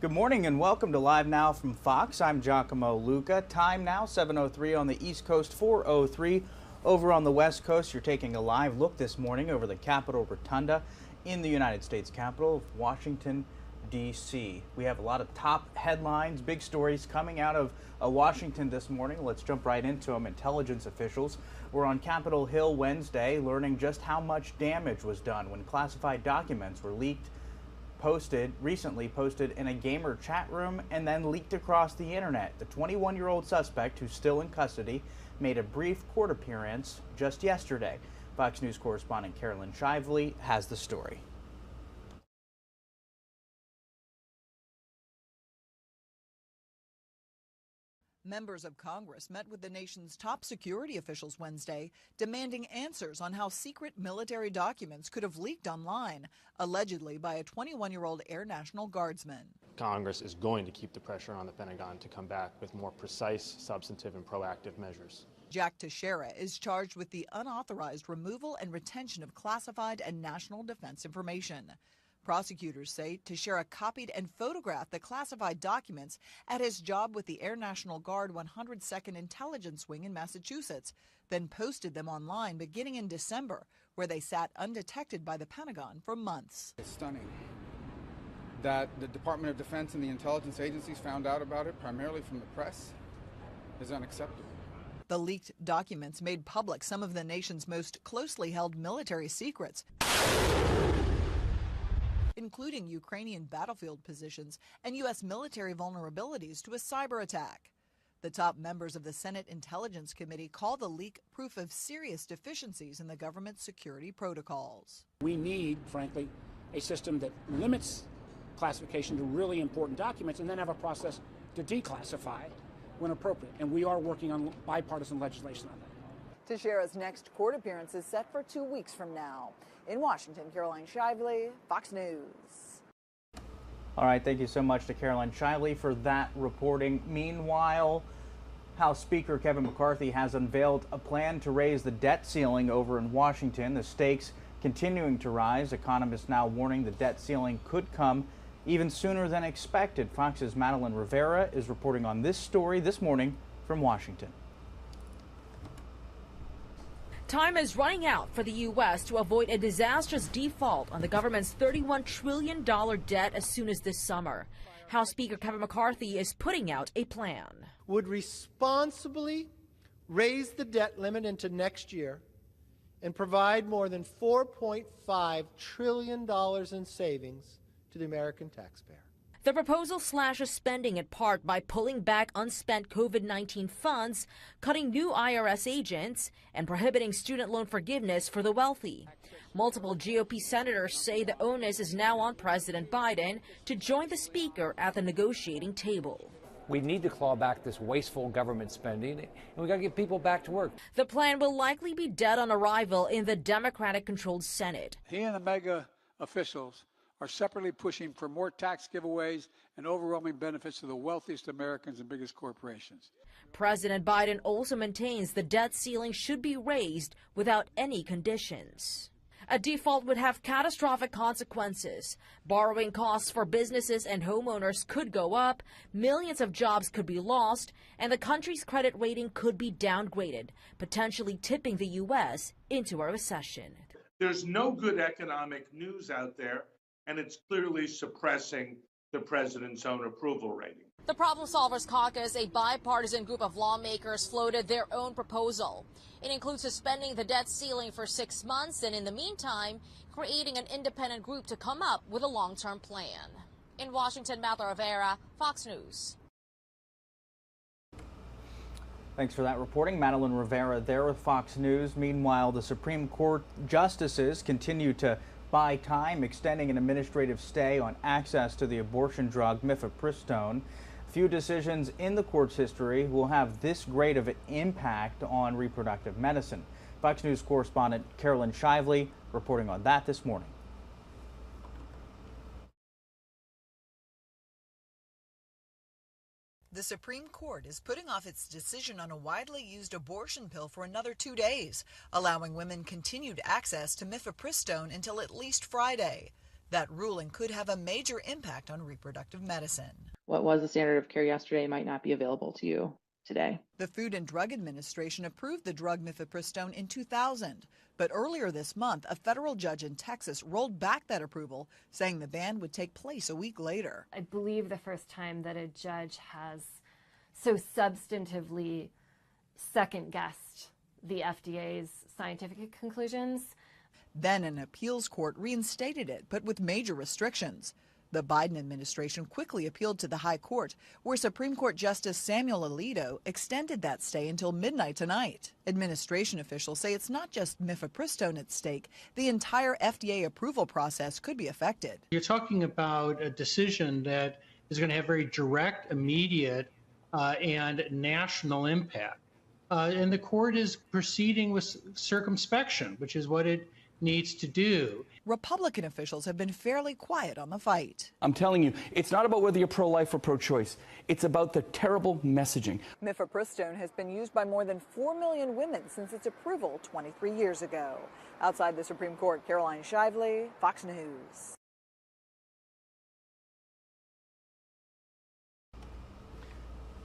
Good morning and welcome to Live Now from Fox. I'm Giacomo Luca. Time now 7:03 on the East Coast, 4:03 over on the West Coast. You're taking a live look this morning over the Capitol Rotunda in the United States Capitol of Washington, D.C. We have a lot of top headlines, big stories coming out of Washington this morning. Let's jump right into them. Intelligence officials were on Capitol Hill Wednesday learning just how much damage was done when classified documents were recently posted in a gamer chat room and then leaked across the internet. The 21-year-old suspect, who's still in custody, made a brief court appearance just yesterday. Fox News correspondent Carolyn Shively has the story. Members of Congress met with the nation's top security officials Wednesday, demanding answers on how secret military documents could have leaked online, allegedly by a 21-year-old Air National Guardsman. Congress is going to keep the pressure on the Pentagon to come back with more precise, substantive, and proactive measures. Jack Teixeira is charged with the unauthorized removal and retention of classified and national defense information. Prosecutors say Teixeira copied and photographed the classified documents at his job with the Air National Guard 102nd Intelligence Wing in Massachusetts, then posted them online beginning in December, where they sat undetected by the Pentagon for months. It's stunning that the Department of Defense and the intelligence agencies found out about it primarily from the press is unacceptable. The leaked documents made public some of the nation's most closely held military secrets, including Ukrainian battlefield positions and U.S. military vulnerabilities to a cyber attack. The top members of the Senate Intelligence Committee call the leak proof of serious deficiencies in the government's security protocols. We need, frankly, a system that limits classification to really important documents and then have a process to declassify when appropriate. And we are working on bipartisan legislation on that. Teixeira's next court appearance is set for 2 weeks from now. In Washington, Caroline Shively, Fox News. All right, thank you so much to Caroline Shively for that reporting. Meanwhile, House Speaker Kevin McCarthy has unveiled a plan to raise the debt ceiling over in Washington. The stakes continuing to rise. Economists now warning the debt ceiling could come even sooner than expected. Fox's Madeline Rivera is reporting on this story this morning from Washington. Time is running out for the U.S. to avoid a disastrous default on the government's $31 trillion debt as soon as this summer. House Speaker Kevin McCarthy is putting out a plan. Would responsibly raise the debt limit into next year and provide more than $4.5 trillion in savings to the American taxpayer. The proposal slashes spending in part by pulling back unspent COVID-19 funds, cutting new IRS agents, and prohibiting student loan forgiveness for the wealthy. Multiple GOP senators say the onus is now on President Biden to join the speaker at the negotiating table. We need to claw back this wasteful government spending, and we got to get people back to work. The plan will likely be dead on arrival in the Democratic-controlled Senate. He and the mega officials are separately pushing for more tax giveaways and overwhelming benefits to the wealthiest Americans and biggest corporations. President Biden also maintains the debt ceiling should be raised without any conditions. A default would have catastrophic consequences. Borrowing costs for businesses and homeowners could go up, millions of jobs could be lost, and the country's credit rating could be downgraded, potentially tipping the U.S. into a recession. There's no good economic news out there, and it's clearly suppressing the president's own approval rating. The Problem Solvers Caucus, a bipartisan group of lawmakers, floated their own proposal. It includes suspending the debt ceiling for 6 months and, in the meantime, creating an independent group to come up with a long-term plan. In Washington, Madeline Rivera, Fox News. Thanks for that reporting. Madeline Rivera there with Fox News. Meanwhile, the Supreme Court justices continue to buy time, extending an administrative stay on access to the abortion drug mifepristone. Few decisions in the court's history will have this great of an impact on reproductive medicine. Fox News correspondent Carolyn Shively reporting on that this morning. The Supreme Court is putting off its decision on a widely used abortion pill for another 2 days, allowing women continued access to mifepristone until at least Friday. That ruling could have a major impact on reproductive medicine. What was the standard of care yesterday might not be available to you today. The Food and Drug Administration approved the drug mifepristone in 2000, but earlier this month, a federal judge in Texas rolled back that approval, saying the ban would take place a week later. I believe the first time that a judge has so substantively second-guessed the FDA's scientific conclusions. Then an appeals court reinstated it, but with major restrictions. The Biden administration quickly appealed to the high court, where Supreme Court Justice Samuel Alito extended that stay until midnight tonight. Administration officials say it's not just mifepristone at stake. The entire FDA approval process could be affected. You're talking about a decision that is going to have very direct, immediate, and national impact. And the court is proceeding with circumspection, which is what it needs to do. Republican officials have been fairly quiet on the fight. I'm telling you, it's not about whether you're pro-life or pro-choice. It's about the terrible messaging. Mifepristone has been used by more than 4 million women since its approval 23 years ago. Outside the Supreme Court, Caroline Shively, Fox News.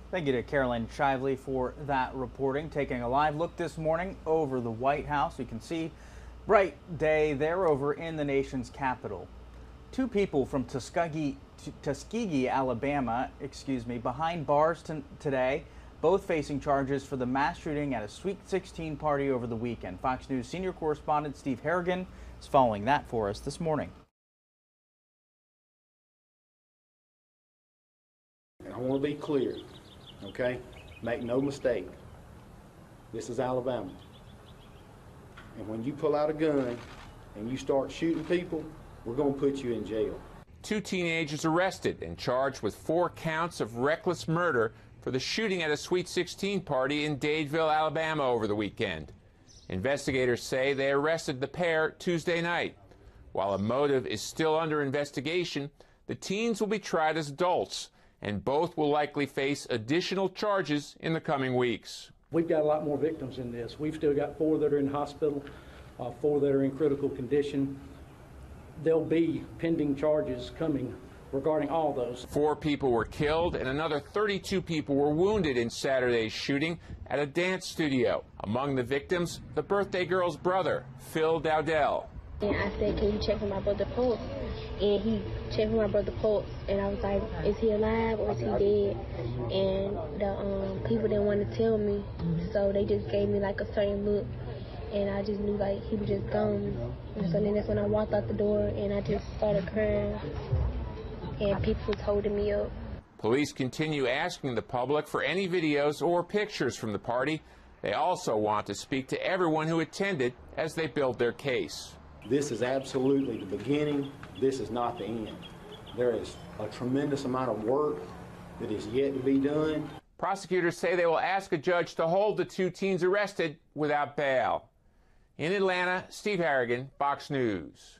Thank you to Caroline Shively for that reporting. Taking a live look this morning over the White House. You can see bright day there over in the nation's capital. Two people from Tuskegee, Alabama, behind bars today, both facing charges for the mass shooting at a Sweet 16 party over the weekend. Fox News senior correspondent Steve Harrigan is following that for us this morning. I want to be clear, okay? Make no mistake. This is Alabama. And when you pull out a gun and you start shooting people, we're going to put you in jail. Two teenagers arrested and charged with 4 counts of reckless murder for the shooting at a Sweet 16 party in Dadeville, Alabama over the weekend. Investigators say they arrested the pair Tuesday night. While a motive is still under investigation, the teens will be tried as adults, and both will likely face additional charges in the coming weeks. We've got a lot more victims in this. We've still got 4 that are in hospital, 4 that are in critical condition. There'll be pending charges coming regarding all those. 4 people were killed and another 32 people were wounded in Saturday's shooting at a dance studio. Among the victims, the birthday girl's brother, Phil Dowdell. And I said, can you check for my brother pulse? And he checked for my brother pulse, and I was like, is he alive or is he dead? And the people didn't want to tell me, so they just gave me like a certain look, and I just knew like he was just gone. And so then that's when I walked out the door, and I just started crying, and people was holding me up. Police continue asking the public for any videos or pictures from the party. They also want to speak to everyone who attended as they build their case. This is absolutely the beginning. This is not the end. There is a tremendous amount of work that is yet to be done. Prosecutors say they will ask a judge to hold the 2 teens arrested without bail. In Atlanta, Steve Harrigan, Fox News.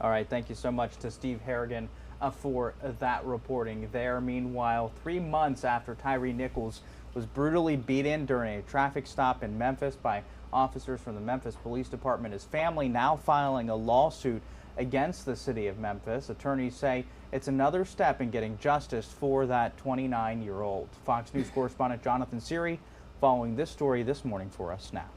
All right, thank you so much to Steve Harrigan for that reporting there. Meanwhile, 3 months after Tyree Nichols was brutally beaten during a traffic stop in Memphis by officers from the Memphis Police Department, his family now filing a lawsuit against the city of Memphis. Attorneys say it's another step in getting justice for that 29-year-old. Fox News correspondent Jonathan Seary following this story this morning for us now.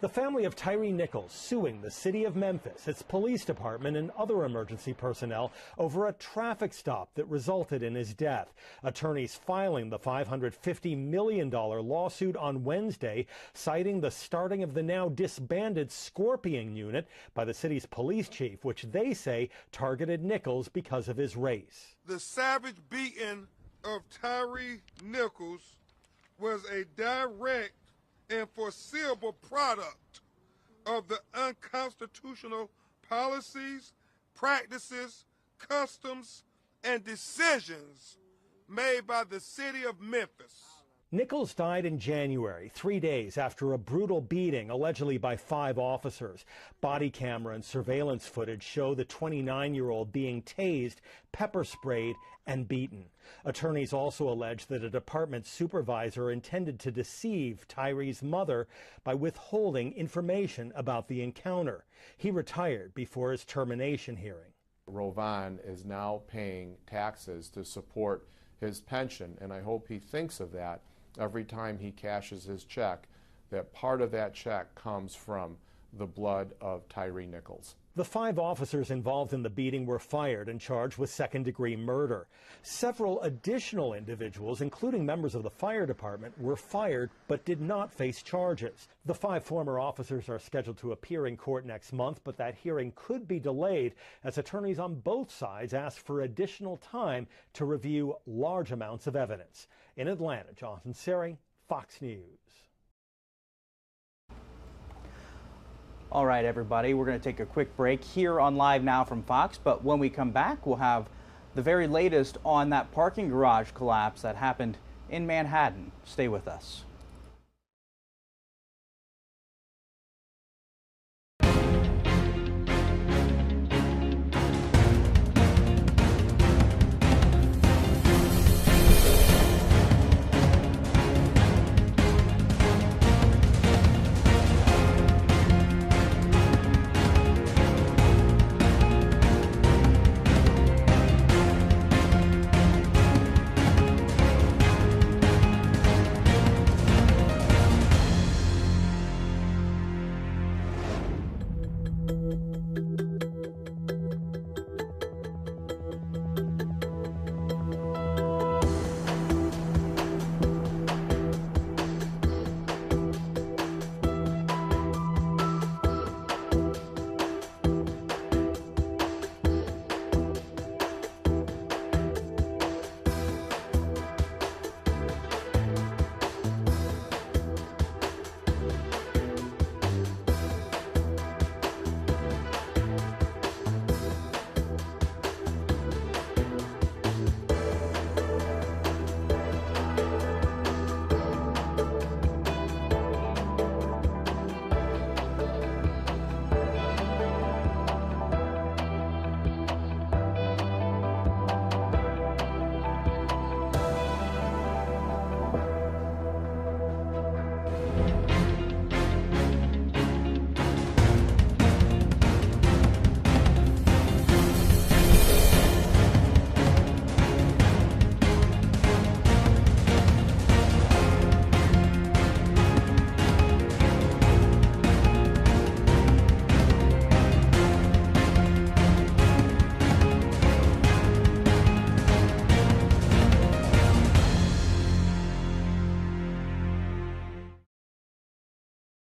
The family of Tyree Nichols suing the city of Memphis, its police department, and other emergency personnel over a traffic stop that resulted in his death. Attorneys filing the $550 million lawsuit on Wednesday, citing the starting of the now disbanded Scorpion unit by the city's police chief, which they say targeted Nichols because of his race. The savage beating of Tyree Nichols was a direct and foreseeable product of the unconstitutional policies, practices, customs, and decisions made by the city of Memphis. Nichols died in January, 3 days after a brutal beating, allegedly by 5 officers. Body camera and surveillance footage show the 29-year-old being tased, pepper sprayed, and beaten. Attorneys also allege that a department supervisor intended to deceive Tyree's mother by withholding information about the encounter. He retired before his termination hearing. Rovan is now paying taxes to support his pension, and I hope he thinks of that every time he cashes his check, that part of that check comes from the blood of Tyree Nichols. The 5 officers involved in the beating were fired and charged with second-degree murder. Several additional individuals, including members of the fire department, were fired but did not face charges. The 5 former officers are scheduled to appear in court next month, but that hearing could be delayed as attorneys on both sides ask for additional time to review large amounts of evidence. In Atlanta, Jonathan Seri, Fox News. All right, everybody, we're going to take a quick break here on Live Now from Fox, but when we come back, we'll have the very latest on that parking garage collapse that happened in Manhattan. Stay with us.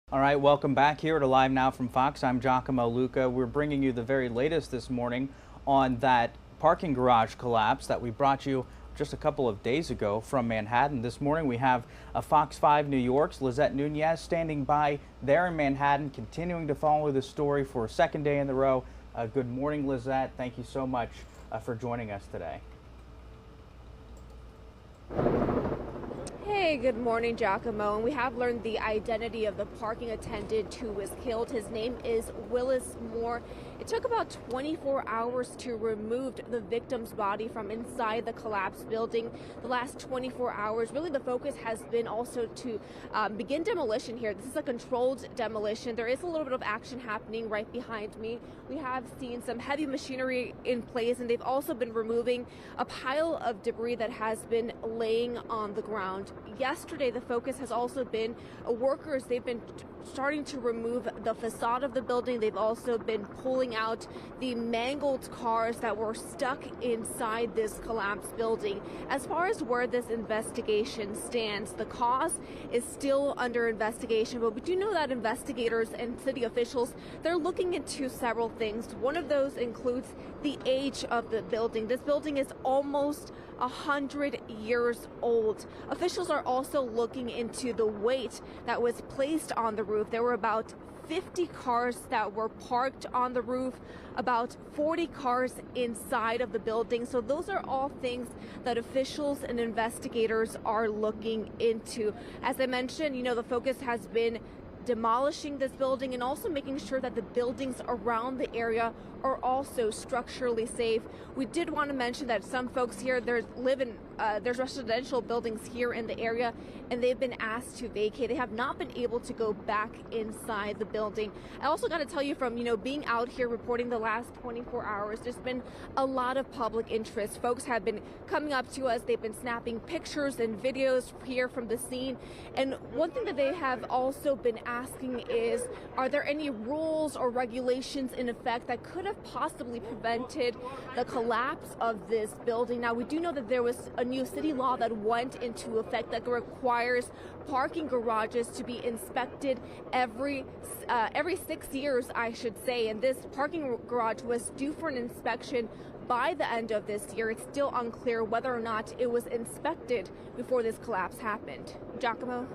All right, welcome back here to Live Now from Fox. I'm Giacomo Luca. We're bringing you the very latest this morning on that parking garage collapse that we brought you just a couple of days ago from Manhattan. This morning we have Fox 5 New York's Lizette Nunez standing by there in Manhattan, continuing to follow the story for a second day in a row. Good morning, Lizette. Thank you so much for joining us today. Hey, good morning, Giacomo. And we have learned the identity of the parking attendant who was killed. His name is Willis Moore. It took about 24 hours to remove the victim's body from inside the collapsed building. The last 24 hours, really the focus has been also to begin demolition here. This is a controlled demolition. There is a little bit of action happening right behind me. We have seen some heavy machinery in place, and they've also been removing a pile of debris that has been laying on the ground. Yesterday, the focus has also been workers. They've been starting to remove the facade of the building. They've also been pulling out the mangled cars that were stuck inside this collapsed building. As far as where this investigation stands, the cause is still under investigation, but we do know that investigators and city officials, they're looking into several things. One of those includes the age of the building. This building is almost 100 years old. Officials are also looking into the weight that was placed on the roof. There were about 50 cars that were parked on the roof, about 40 cars inside of the building. So those are all things that officials and investigators are looking into. As I mentioned, the focus has been demolishing this building and also making sure that the buildings around the area are also structurally safe. We did want to mention that some folks here, there's residential buildings here in the area, and they've been asked to vacate. They have not been able to go back inside the building. I also got to tell you, from being out here reporting the last 24 hours, there's been a lot of public interest. Folks have been coming up to us. They've been snapping pictures and videos here from the scene. And one thing that they have also been asking is, are there any rules or regulations in effect that could have possibly prevented the collapse of this building? Now, we do know that there was a new city law that went into effect that requires parking garages to be inspected every 6 years, I should say. And this parking garage was due for an inspection by the end of this year. It's still unclear whether or not it was inspected before this collapse happened. Giacomo?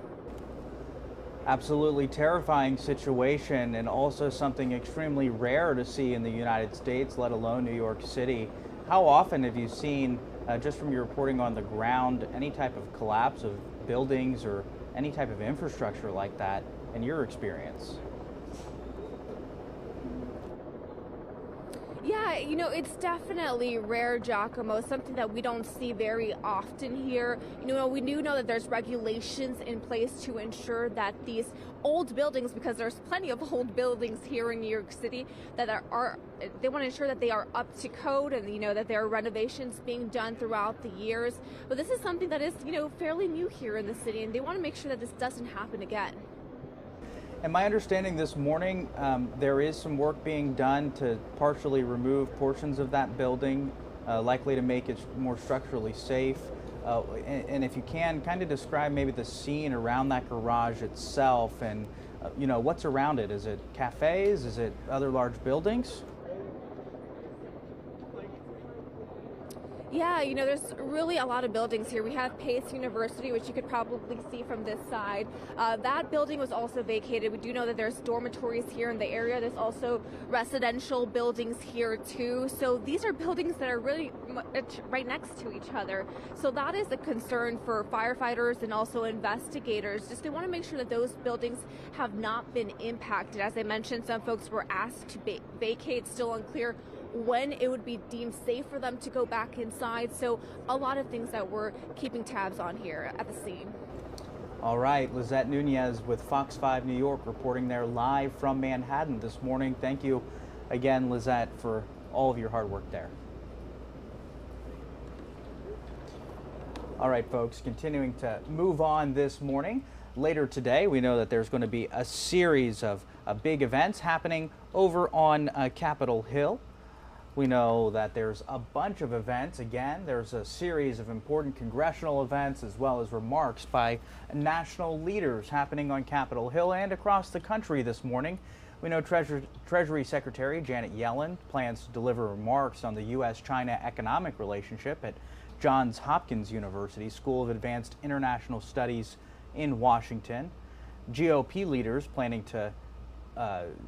Absolutely terrifying situation, and also something extremely rare to see in the United States, let alone New York City. How often have you seen, just from your reporting on the ground, any type of collapse of buildings or any type of infrastructure like that in your experience? Yeah, it's definitely rare, Giacomo, something that we don't see very often here. We do know that there's regulations in place to ensure that these old buildings, because there's plenty of old buildings here in New York City, that they want to ensure that they are up to code, and that there are renovations being done throughout the years. But this is something that is, fairly new here in the city, and they want to make sure that this doesn't happen again. And my understanding this morning, there is some work being done to partially remove portions of that building, likely to make it more structurally safe. And if you can, kind of describe maybe the scene around that garage itself, and what's around it. Is it cafes? Is it other large buildings? Yeah, there's really a lot of buildings here. We have Pace University, which you could probably see from this side. That building was also vacated. We do know that there's dormitories here in the area. There's also residential buildings here too. So these are buildings that are really right next to each other. So that is a concern for firefighters and also investigators. Just they want to make sure that those buildings have not been impacted. As I mentioned, some folks were asked to vacate. Still unclear when it would be deemed safe for them to go back inside. So a lot of things that we're keeping tabs on here at the scene. All right, Lizette Nunez with Fox 5 New York reporting there live from Manhattan this morning. Thank you again, Lizette, for all of your hard work there. All right, folks, continuing to move on this morning. Later today, we know that there's going to be a series of big events happening over on Capitol Hill. We know that there's a bunch of events. Again, there's a series of important congressional events as well as remarks by national leaders happening on Capitol Hill and across the country this morning. We know Treasury Secretary Janet Yellen plans to deliver remarks on the U.S.-China economic relationship at Johns Hopkins University School of Advanced International Studies in Washington. GOP leaders planning to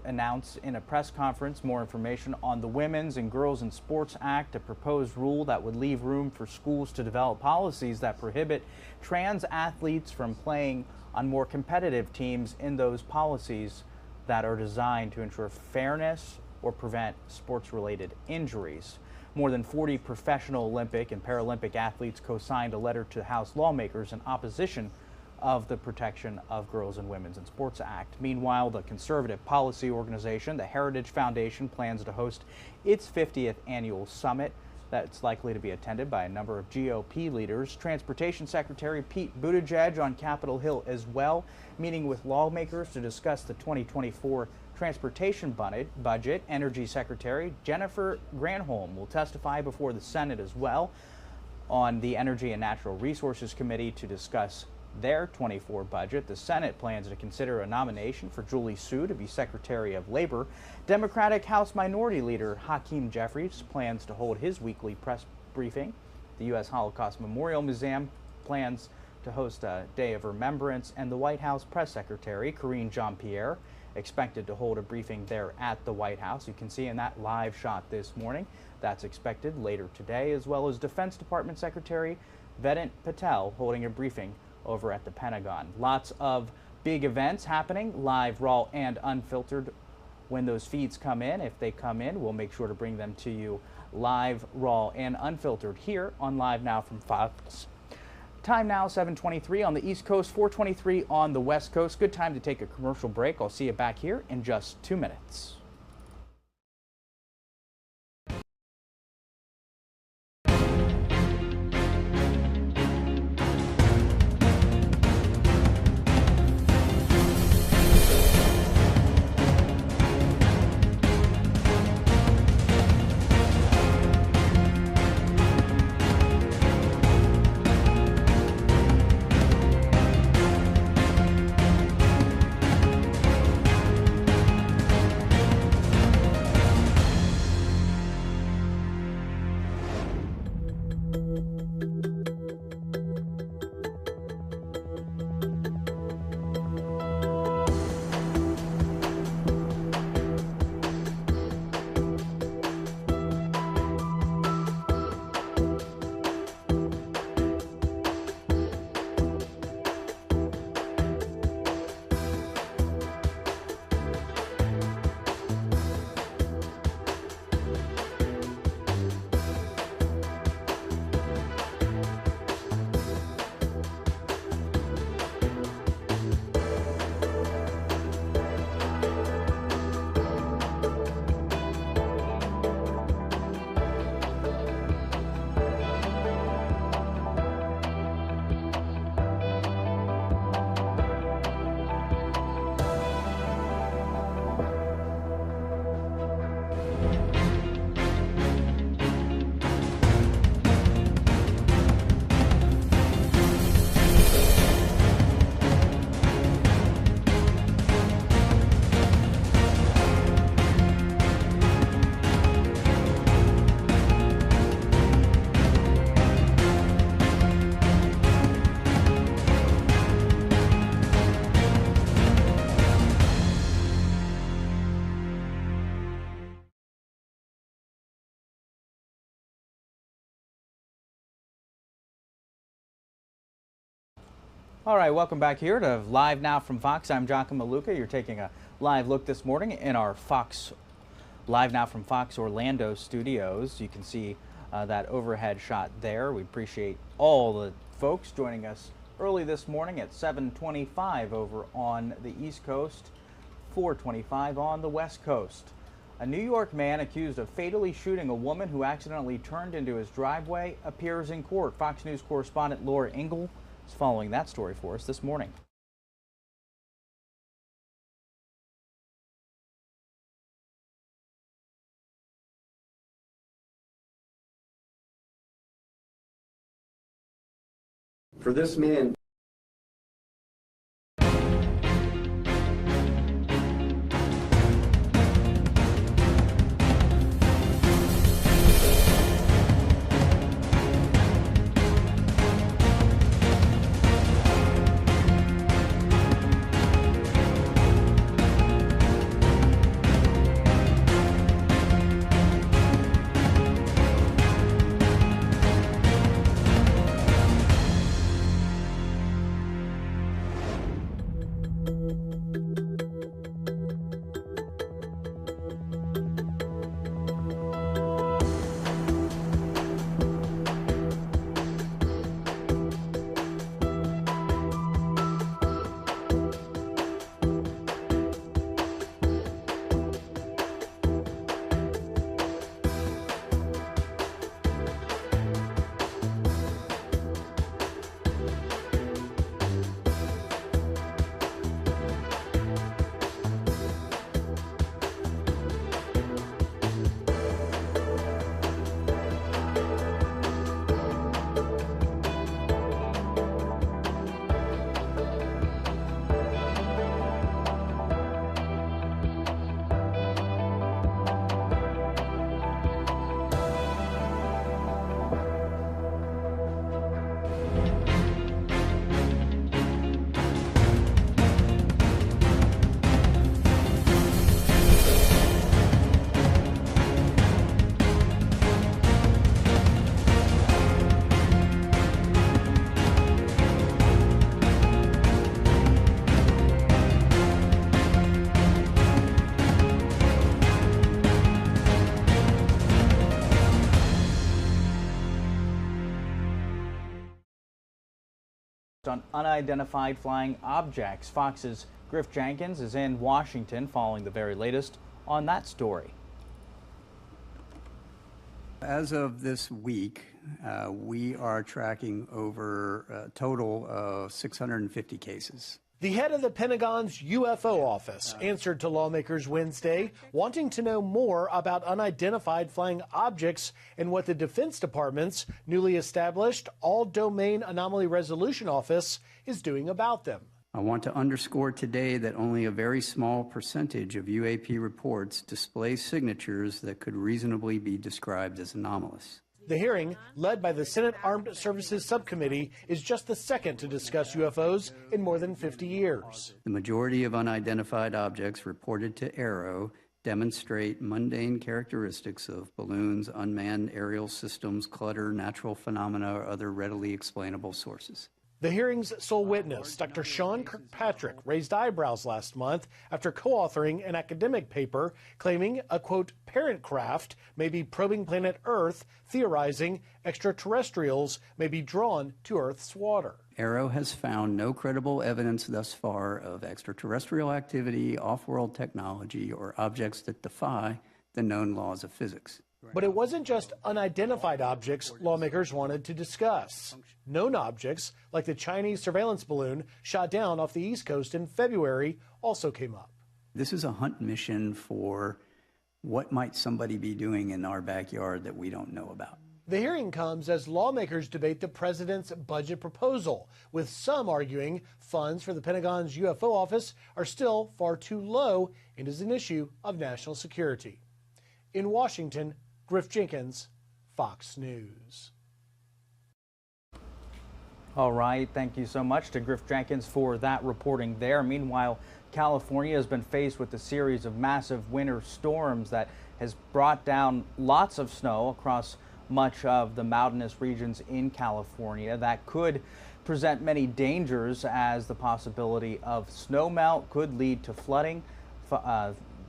announce in a press conference more information on the Women's and Girls in Sports Act, a proposed rule that would leave room for schools to develop policies that prohibit trans athletes from playing on more competitive teams in those policies that are designed to ensure fairness or prevent sports-related injuries. More than 40 professional Olympic and Paralympic athletes co-signed a letter to House lawmakers in opposition of the Protection of Girls and Women's in Sports Act. Meanwhile, the conservative policy organization, the Heritage Foundation, plans to host its 50th annual summit that's likely to be attended by a number of GOP leaders. Transportation Secretary Pete Buttigieg on Capitol Hill as well, meeting with lawmakers to discuss the 2024 transportation budget. Energy Secretary Jennifer Granholm will testify before the Senate as well on the Energy and Natural Resources Committee to discuss their 24 budget. The Senate plans to consider a nomination for Julie Su to be Secretary of Labor. Democratic House Minority Leader Hakeem Jeffries plans to hold his weekly press briefing. The U.S. Holocaust Memorial Museum plans to host a day of remembrance, and the White House Press Secretary Karine Jean-Pierre expected to hold a briefing there at the White House. You can see in that live shot this morning. That's expected later today, as well as Defense Department Secretary Vedant Patel holding a briefing over at the Pentagon. Lots of big events happening, live, raw, and unfiltered. When those feeds come in, if they come in, we'll make sure to bring them to you live, raw, and unfiltered here on Live Now from Fox. Time now 7:23 on the East Coast, 4:23 on the West Coast. Good time to take a commercial break. I'll see you back here in just 2 minutes. All right, welcome back here to Live Now from Fox. I'm Giacomo Luca. You're taking a live look this morning in our Fox Live Now from Fox Orlando studios. You can see that overhead shot there. We appreciate all the folks joining us early this morning at 7:25 over on the East Coast, 4:25 on the West Coast. A New York man accused of fatally shooting a woman who accidentally turned into his driveway appears in court. Fox News correspondent Laura Ingle is following that story for us this morning. For this man, on unidentified flying objects. Fox's Griff Jenkins is in Washington following the very latest on that story. As of this week, we are tracking over a total of 650 cases. The head of the Pentagon's UFO office answered to lawmakers Wednesday, wanting to know more about unidentified flying objects and what the Defense Department's newly established All-Domain Anomaly Resolution Office is doing about them. I want to underscore today that only a very small percentage of UAP reports display signatures that could reasonably be described as anomalous. The hearing, led by the Senate Armed Services Subcommittee, is just the second to discuss UFOs in more than 50 years. The majority of unidentified objects reported to AARO demonstrate mundane characteristics of balloons, unmanned aerial systems, clutter, natural phenomena, or other readily explainable sources. The hearing's sole witness, Dr. Sean Kirkpatrick, raised eyebrows last month after co-authoring an academic paper claiming a, quote, parent craft may be probing planet Earth, theorizing extraterrestrials may be drawn to Earth's water. AARO has found no credible evidence thus far of extraterrestrial activity, off-world technology, or objects that defy the known laws of physics. But it wasn't just unidentified objects lawmakers wanted to discuss. Known objects, like the Chinese surveillance balloon shot down off the East Coast in February, also came up. This is a hunt mission for what might somebody be doing in our backyard that we don't know about. The hearing comes as lawmakers debate the president's budget proposal, with some arguing funds for the Pentagon's UFO office are still far too low and is an issue of national security. In Washington, Griff Jenkins, Fox News. All right, thank you so much to Griff Jenkins for that reporting there. Meanwhile, California has been faced with a series of massive winter storms that has brought down lots of snow across much of the mountainous regions in California. That could present many dangers, as the possibility of snow melt could lead to flooding.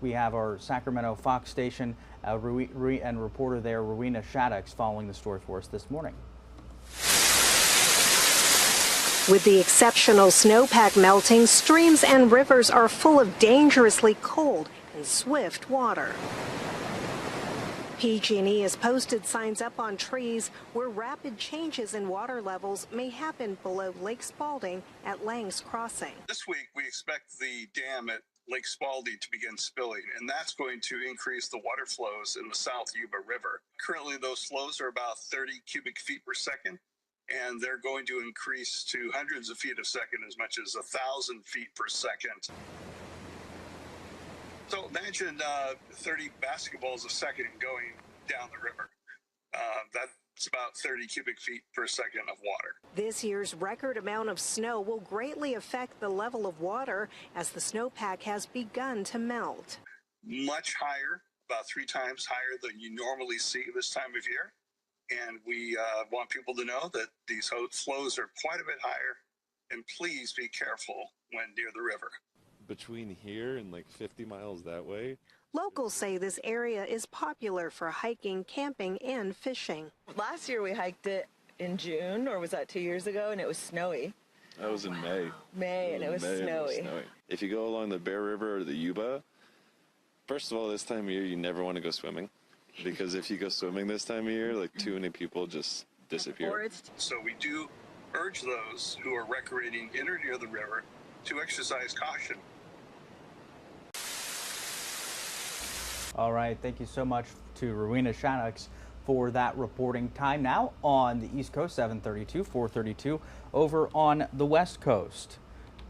We have our Sacramento Fox station and reporter there, Rowena Shaddix, following the story for us this morning. With the exceptional snowpack melting, streams and rivers are full of dangerously cold and swift water. PG&E has posted signs up on trees where rapid changes in water levels may happen below Lake Spalding at Lang's Crossing. This week, we expect the dam at Lake Spalding to begin spilling, and that's going to increase the water flows in the South Yuba River. Currently, those flows are about 30 cubic feet per second, and they're going to increase to hundreds of feet a second, as much as 1,000 feet per second. So imagine 30 basketballs a second going down the river. That's about 30 cubic feet per second of water. This year's record amount of snow will greatly affect the level of water as the snowpack has begun to melt. Much higher, about 3 times higher than you normally see this time of year. And we want people to know that these flows are quite a bit higher, and please be careful when near the river. Between here and like 50 miles that way. Locals say this area is popular for hiking, camping, and fishing. Last year we hiked it in June, or was that 2 years ago, and it was snowy. That was in May. And it was snowy. If you go along the Bear River or the Yuba, first of all, this time of year you never want to go swimming, because if you go swimming this time of year, like too many people just disappear. So we do urge those who are recreating in or near the river to exercise caution. All right, thank you so much to Rowena Shaddix for that reporting. Time now on the East Coast, 7:32, 4:32 over on the West Coast.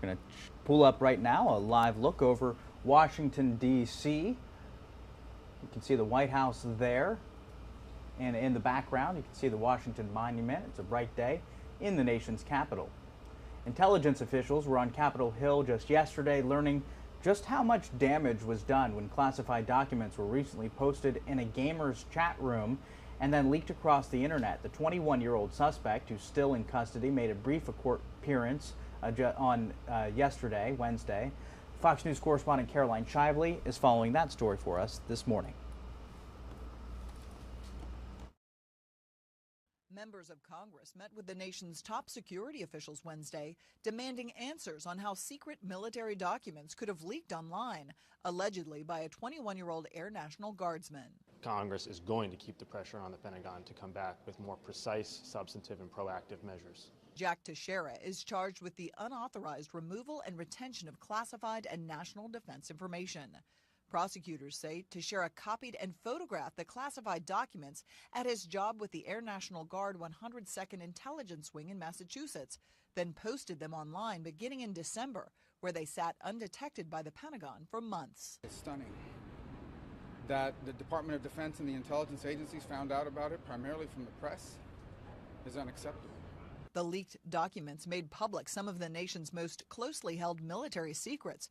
We're going to pull up right now a live look over Washington, D.C. You can see the White House there, and in the background you can see the Washington Monument. It's a bright day in the nation's capital. Intelligence officials were on Capitol Hill just yesterday learning just how much damage was done when classified documents were recently posted in a gamer's chat room and then leaked across the internet. The 21-year-old suspect, who's still in custody, made a brief court appearance on yesterday, Wednesday. Fox News correspondent Caroline Shively is following that story for us this morning. Members of Congress met with the nation's top security officials Wednesday, demanding answers on how secret military documents could have leaked online, allegedly by a 21-year-old Air National Guardsman. Congress is going to keep the pressure on the Pentagon to come back with more precise, substantive, and proactive measures. Jack Teixeira is charged with the unauthorized removal and retention of classified and national defense information. Prosecutors say Teixeira copied and photographed the classified documents at his job with the Air National Guard 102nd Intelligence Wing in Massachusetts, then posted them online beginning in December, where they sat undetected by the Pentagon for months. It's stunning that the Department of Defense and the intelligence agencies found out about it primarily from the press is unacceptable. The leaked documents made public some of the nation's most closely held military secrets,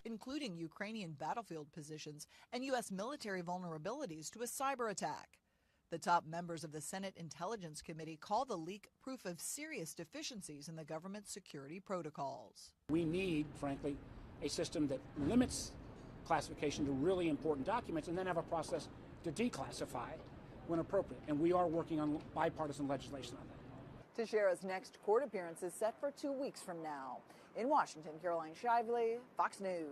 including Ukrainian battlefield positions and U.S. military vulnerabilities to a cyber attack. The top members of the Senate Intelligence Committee call the leak proof of serious deficiencies in the government's security protocols. We need, frankly, a system that limits classification to really important documents and then have a process to declassify when appropriate. And we are working on bipartisan legislation on that. Teixeira's next court appearance is set for 2 weeks from now. In Washington, Caroline Shively, Fox News.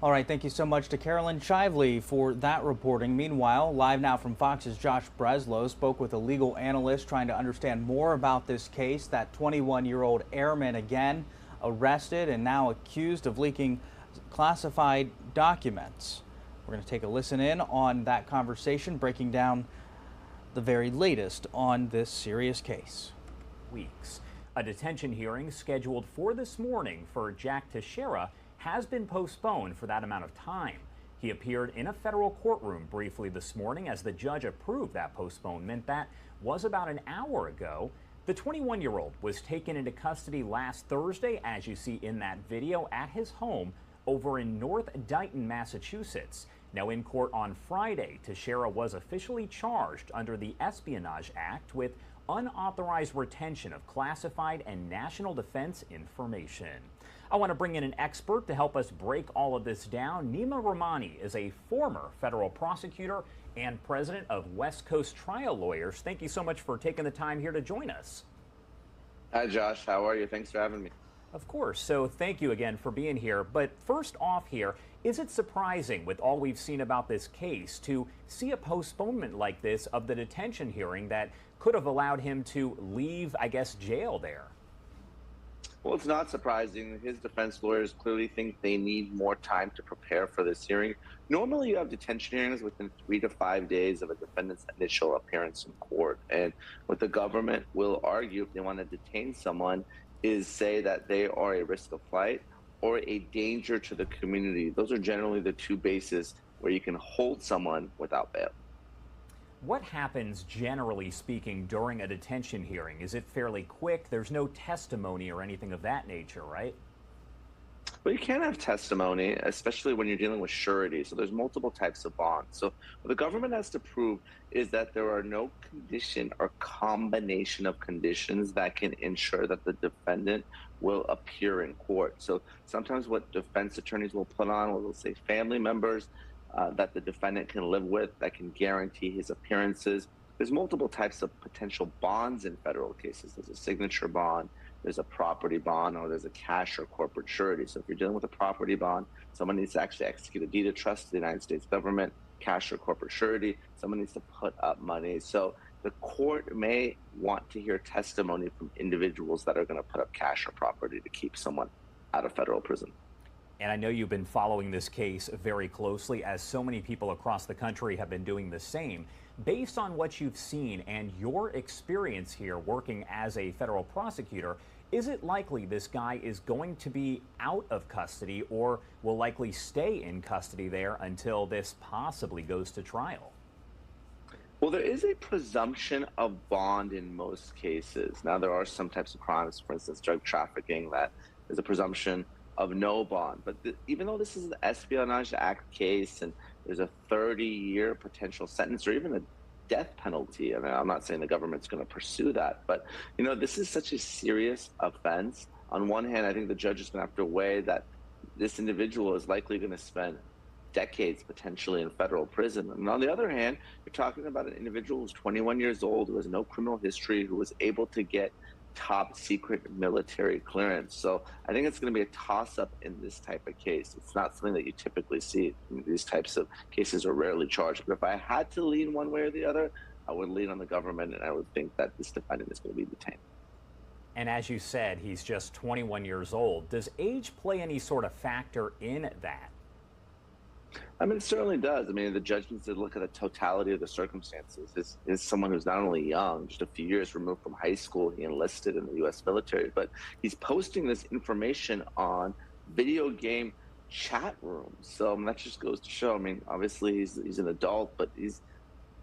All right, thank you so much to Carolyn Shively for that reporting. Meanwhile, live now from Fox's Josh Breslow spoke with a legal analyst trying to understand more about this case. That 21-year-old airman again arrested and now accused of leaking classified documents. We're going to take a listen in on that conversation, breaking down the very latest on this serious case. Weeks. A detention hearing scheduled for this morning for Jack Teixeira has been postponed for that amount of time. He appeared in a federal courtroom briefly this morning as the judge approved that postponement. That was about an hour ago. The 21-year-old was taken into custody last Thursday, as you see in that video, at his home over in North Dighton, Massachusetts. Now in court on Friday, Teixeira was officially charged under the Espionage Act with unauthorized retention of classified and national defense information. I want to bring in an expert to help us break all of this down. Nima Rahmani is a former federal prosecutor and president of West Coast Trial Lawyers. Thank you so much for taking the time here to join us. Hi, Josh. How are you? Thanks for having me. Of course. So thank you again for being here. But first off here, is it surprising with all we've seen about this case to see a postponement like this of the detention hearing that could have allowed him to leave, I guess, jail there? Well, it's not surprising. His defense lawyers clearly think they need more time to prepare for this hearing. Normally, you have detention hearings within 3 to 5 days of a defendant's initial appearance in court. And what the government will argue if they want to detain someone is say that they are a risk of flight or a danger to the community. Those are generally the two bases where you can hold someone without bail. What happens, generally speaking, during a detention hearing? Is it fairly quick? There's no testimony or anything of that nature, right? Well, you can't have testimony, especially when you're dealing with surety. So there's multiple types of bonds. So what the government has to prove is that there are no condition or combination of conditions that can ensure that the defendant will appear in court. So sometimes what defense attorneys will put on, will say family members that the defendant can live with, that can guarantee his appearances. There's multiple types of potential bonds in federal cases. There's a signature bond, there's a property bond, or there's a cash or corporate surety. So if you're dealing with a property bond, someone needs to actually execute a deed of trust to the United States government. Cash or corporate surety, someone needs to put up money. So the court may want to hear testimony from individuals that are going to put up cash or property to keep someone out of federal prison. And I know you've been following this case very closely, as so many people across the country have been doing the same. Based on what you've seen and your experience here working as a federal prosecutor, is it likely this guy is going to be out of custody or will likely stay in custody there until this possibly goes to trial? Well, there is a presumption of bond in most cases. Now, there are some types of crimes, for instance, drug trafficking, that is a presumption of no bond. But even though this is an Espionage Act case and there's a 30-year potential sentence or even a death penalty, I mean, I'm not saying the government's going to pursue that, but this is such a serious offense. On one hand, I think the judge is going to have to weigh that this individual is likely going to spend decades potentially in federal prison. And on the other hand, you're talking about an individual who's 21 years old, who has no criminal history, who was able to get top secret military clearance. So I think it's going to be a toss-up in this type of case. It's not something that you typically see. These types of cases are rarely charged. But if I had to lean one way or the other, I would lean on the government, and I would think that this defendant is going to be detained. And as you said, he's just 21 years old. Does age play any sort of factor in that? I mean, it certainly does. I mean, the judge needs to look at the totality of the circumstances. This is someone who's not only young, just a few years removed from high school. He enlisted in the U.S. military, but he's posting this information on video game chat rooms. So that just goes to show, I mean, obviously he's an adult, but he's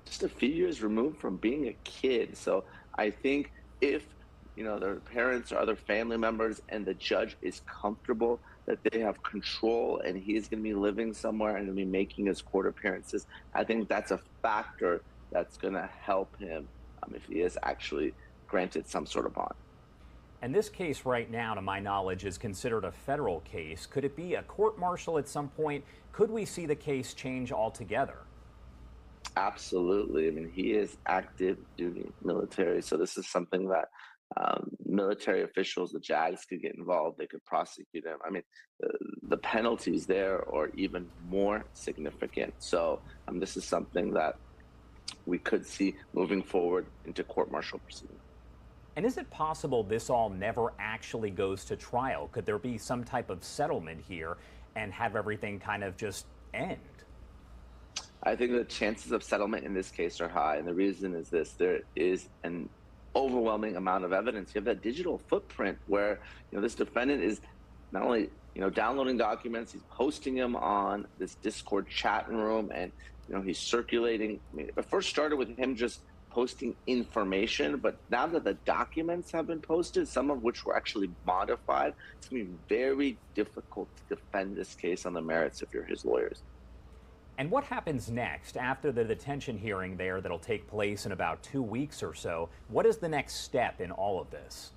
just a few years removed from being a kid. So I think if, you know, their parents or other family members and the judge is comfortable that they have control and he's going to be living somewhere and going to be making his court appearances, I think that's a factor that's going to help him if he is actually granted some sort of bond. And this case right now, to my knowledge, is considered a federal case. Could it be a court-martial at some point? Could we see the case change altogether? Absolutely. I mean, he is active duty military, so this is something that military officials, the JAGs, could get involved. They could prosecute him. I mean, the penalties there are even more significant. So this is something that we could see moving forward into court-martial proceedings. And is it possible this all never actually goes to trial? Could there be some type of settlement here and have everything kind of just end? I think the chances of settlement in this case are high, and the reason is this: there is an overwhelming amount of evidence. You have that digital footprint where, you know, this defendant is not only, you know, downloading documents, he's posting them on this Discord chat room, and, you know, he's circulating. I mean, it first started with him just posting information, but now that the documents have been posted, some of which were actually modified, it's going to be very difficult to defend this case on the merits if you're his lawyers. And what happens next after the detention hearing there that'll take place in about 2 weeks or so? What is the next step in all of this?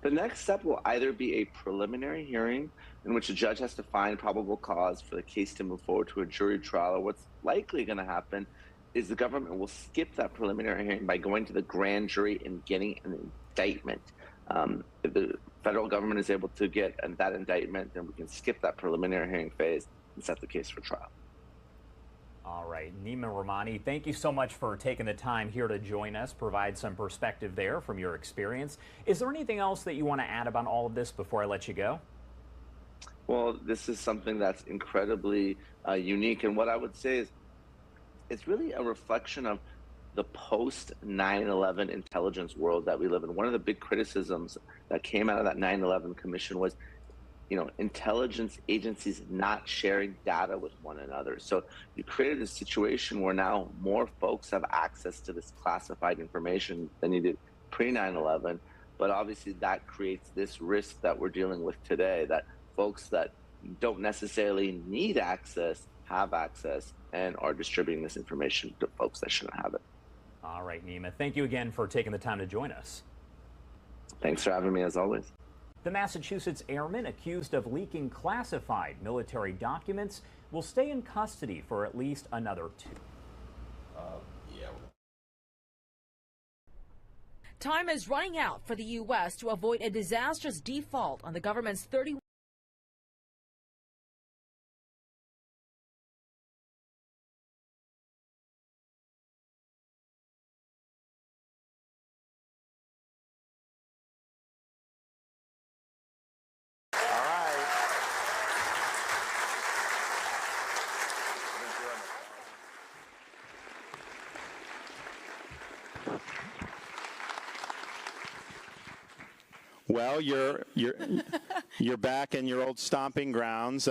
The next step will either be a preliminary hearing in which the judge has to find probable cause for the case to move forward to a jury trial, or what's likely going to happen is the government will skip that preliminary hearing by going to the grand jury and getting an indictment. If the federal government is able to get that indictment, then we can skip that preliminary hearing phase and set the case for trial. All right, Nima Rahmani, thank you so much for taking the time here to join us, provide some perspective there from your experience. Is there anything else that you want to add about all of this before I let you go? Well, this is something that's incredibly unique, and what I would say is it's really a reflection of the post 9/11 intelligence world that we live in. One of the big criticisms that came out of that 9/11 commission was, you know, intelligence agencies not sharing data with one another. So you created a situation where now more folks have access to this classified information than you did pre 9/11. But obviously that creates this risk that we're dealing with today, that folks that don't necessarily need access have access and are distributing this information to folks that shouldn't have it. All right, Nima, thank you again for taking the time to join us. Thanks for having me, as always. The Massachusetts airman accused of leaking classified military documents will stay in custody for at least another 2. Time is running out for the U.S. to avoid a disastrous default on the government's $31 Well, you're back in your old stomping grounds.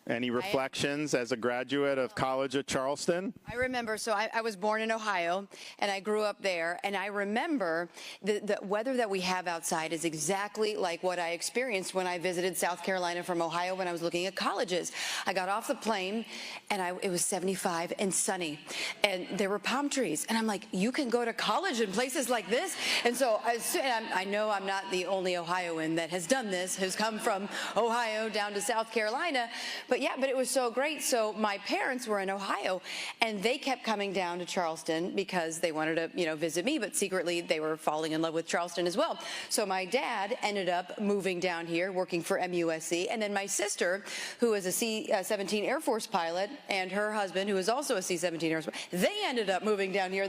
Any reflections as a graduate of College of Charleston? I remember, so I was born in Ohio, and I grew up there, and I remember the weather that we have outside is exactly like what I experienced when I visited South Carolina from Ohio when I was looking at colleges. I got off the plane, and it was 75 and sunny, and there were palm trees, and I'm like, you can go to college in places like this? And so I know I'm not the only Ohioan that has done this, who's come from Ohio down to South Carolina, But it was so great. So my parents were in Ohio, and they kept coming down to Charleston because they wanted to, visit me, but secretly they were falling in love with Charleston as well. So my dad ended up moving down here, working for MUSC, and then my sister, who is a C-17 Air Force pilot, and her husband, who is also a C-17 Air Force, they ended up moving down here.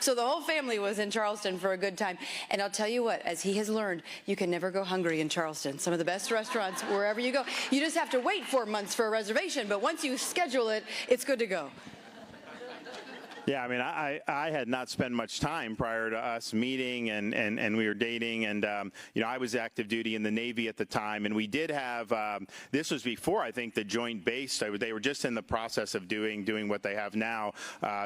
So the whole family was in Charleston for a good time. And I'll tell you what, as he has learned, you can never go hungry in Charleston. Some of the best restaurants, wherever you go, you just have to wait 4 months for a reservation, but once you schedule it, it's good to go. Yeah, I mean, I had not spent much time prior to us meeting, and we were dating, and I was active duty in the Navy at the time, and we did have this was before, I think, the joint base. They were just in the process of doing what they have now.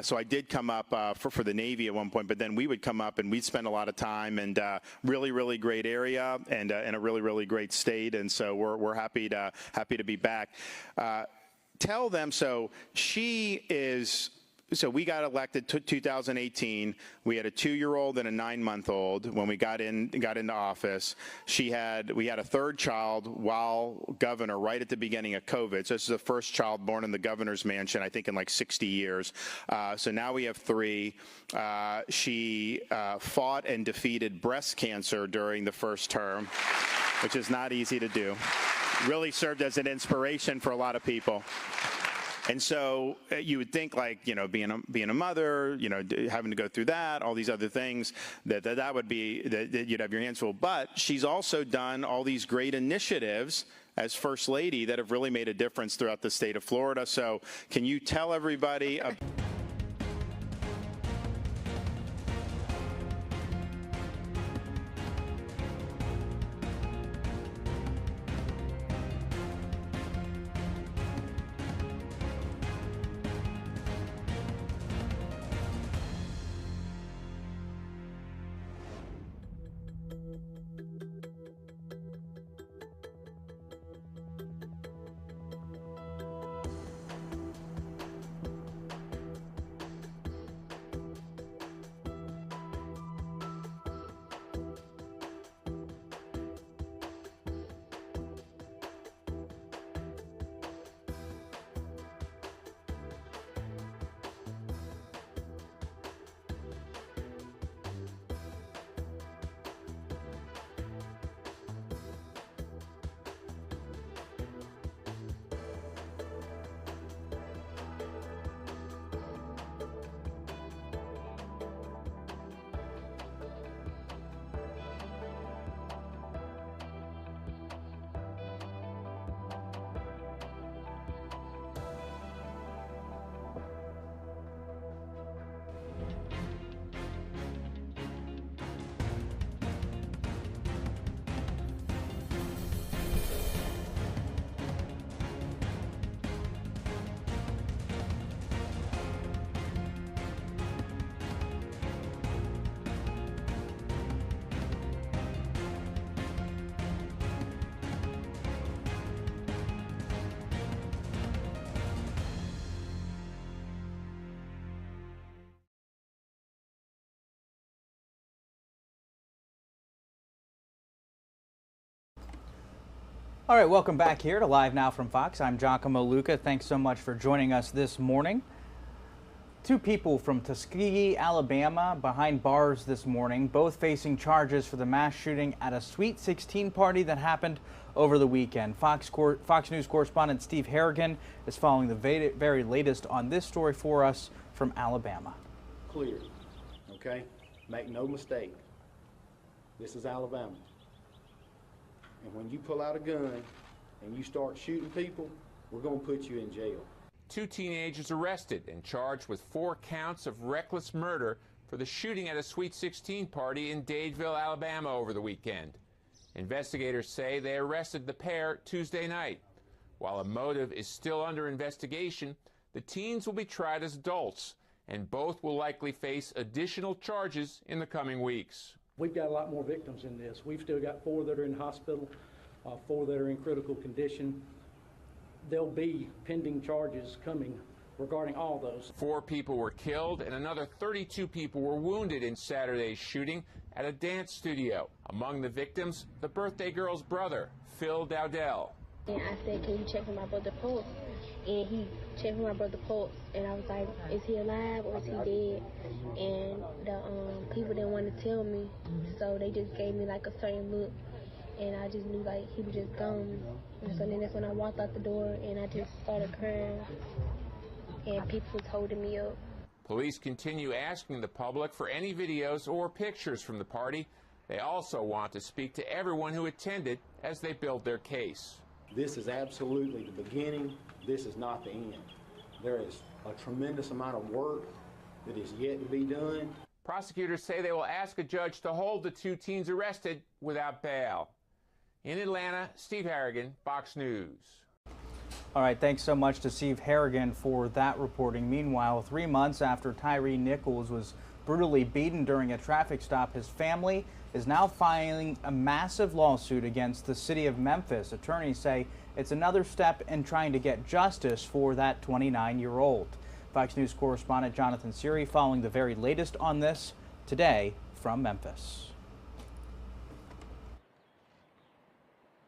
So I did come up for the Navy at one point, but then we would come up and we'd spend a lot of time, and really great area, and a really great state, and so we're happy to be back. Tell them, so she is. So we got elected 2018. We had a 2-year-old and a 9-month-old when we got into office. We had a third child while governor right at the beginning of COVID. So this is the first child born in the governor's mansion, I think, in like 60 years. So now we have 3. She fought and defeated breast cancer during the first term, which is not easy to do. Really served as an inspiration for a lot of people. And so you would think, like, being a mother, having to go through that, all these other things, that would be that you'd have your hands full. But she's also done all these great initiatives as First Lady that have really made a difference throughout the state of Florida. So can you tell everybody? All right, welcome back here to Live Now from Fox. I'm Giacomo Luca. Thanks so much for joining us this morning. 2 people from Tuskegee, Alabama, behind bars this morning, both facing charges for the mass shooting at a Sweet 16 party that happened over the weekend. Fox News correspondent Steve Harrigan is following the very latest on this story for us from Alabama. Clear, okay? Make no mistake. This is Alabama. And when you pull out a gun and you start shooting people, we're going to put you in jail. 2 teenagers arrested and charged with 4 counts of reckless murder for the shooting at a Sweet 16 party in Dadeville, Alabama over the weekend. Investigators say they arrested the pair Tuesday night. While a motive is still under investigation, the teens will be tried as adults, and both will likely face additional charges in the coming weeks. We've got a lot more victims in this. We've still got 4 that are in hospital, 4 that are in critical condition. There'll be pending charges coming regarding all those. 4 people were killed and another 32 people were wounded in Saturday's shooting at a dance studio. Among the victims, the birthday girl's brother, Phil Dowdell. And I said, can you check for my brother pulse? And he checked for my brother pulse, and I was like, is he alive or is he dead? And the people didn't want to tell me, so they just gave me like a certain look, and I just knew like he was just gone. And so then that's when I walked out the door, and I just started crying, and people was holding me up. Police continue asking the public for any videos or pictures from the party. They also want to speak to everyone who attended as they build their case. This is absolutely the beginning. This is not the end. There is a tremendous amount of work that is yet to be done. Prosecutors say they will ask a judge to hold the two teens arrested without bail. In Atlanta, Steve Harrigan, Fox News. All right, thanks so much to Steve Harrigan for that reporting. Meanwhile, 3 months after Tyree Nichols was brutally beaten during a traffic stop, his family is now filing a massive lawsuit against the city of Memphis. Attorneys say it's another step in trying to get justice for that 29-year-old. Fox News correspondent Jonathan Siri following the very latest on this today from Memphis.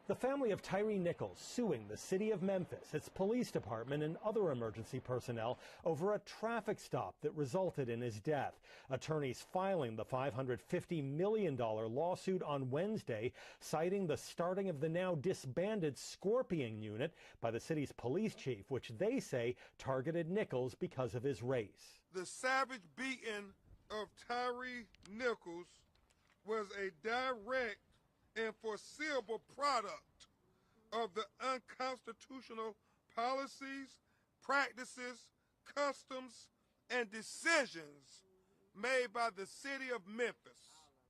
The family of Tyree Nichols suing the city of Memphis, its police department, and other emergency personnel over a traffic stop that resulted in his death. Attorneys filing the $550 million lawsuit on Wednesday, citing the starting of the now disbanded Scorpion unit by the city's police chief, which they say targeted Nichols because of his race. The savage beating of Tyree Nichols was a direct and foreseeable product of the unconstitutional policies, practices, customs, and decisions made by the city of Memphis.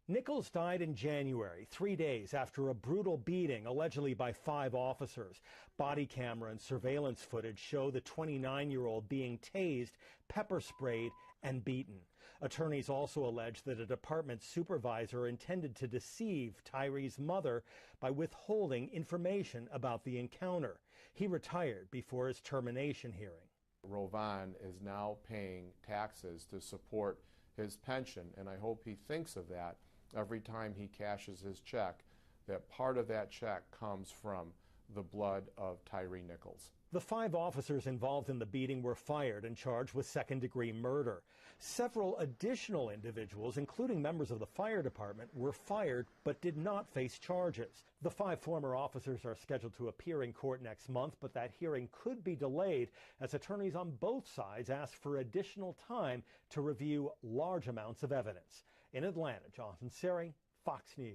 Nichols died in January, 3 days after a brutal beating, allegedly by 5 officers. Body camera and surveillance footage show the 29-year-old being tased, pepper sprayed, and beaten. Attorneys also allege that a department supervisor intended to deceive Tyree's mother by withholding information about the encounter. He retired before his termination hearing. Rovan is now paying taxes to support his pension, and I hope he thinks of that every time he cashes his check, that part of that check comes from the blood of Tyree Nichols. The 5 officers involved in the beating were fired and charged with second-degree murder. Several additional individuals, including members of the fire department, were fired but did not face charges. The 5 former officers are scheduled to appear in court next month, but that hearing could be delayed as attorneys on both sides ask for additional time to review large amounts of evidence. In Atlanta, Jonathan Siri, Fox News.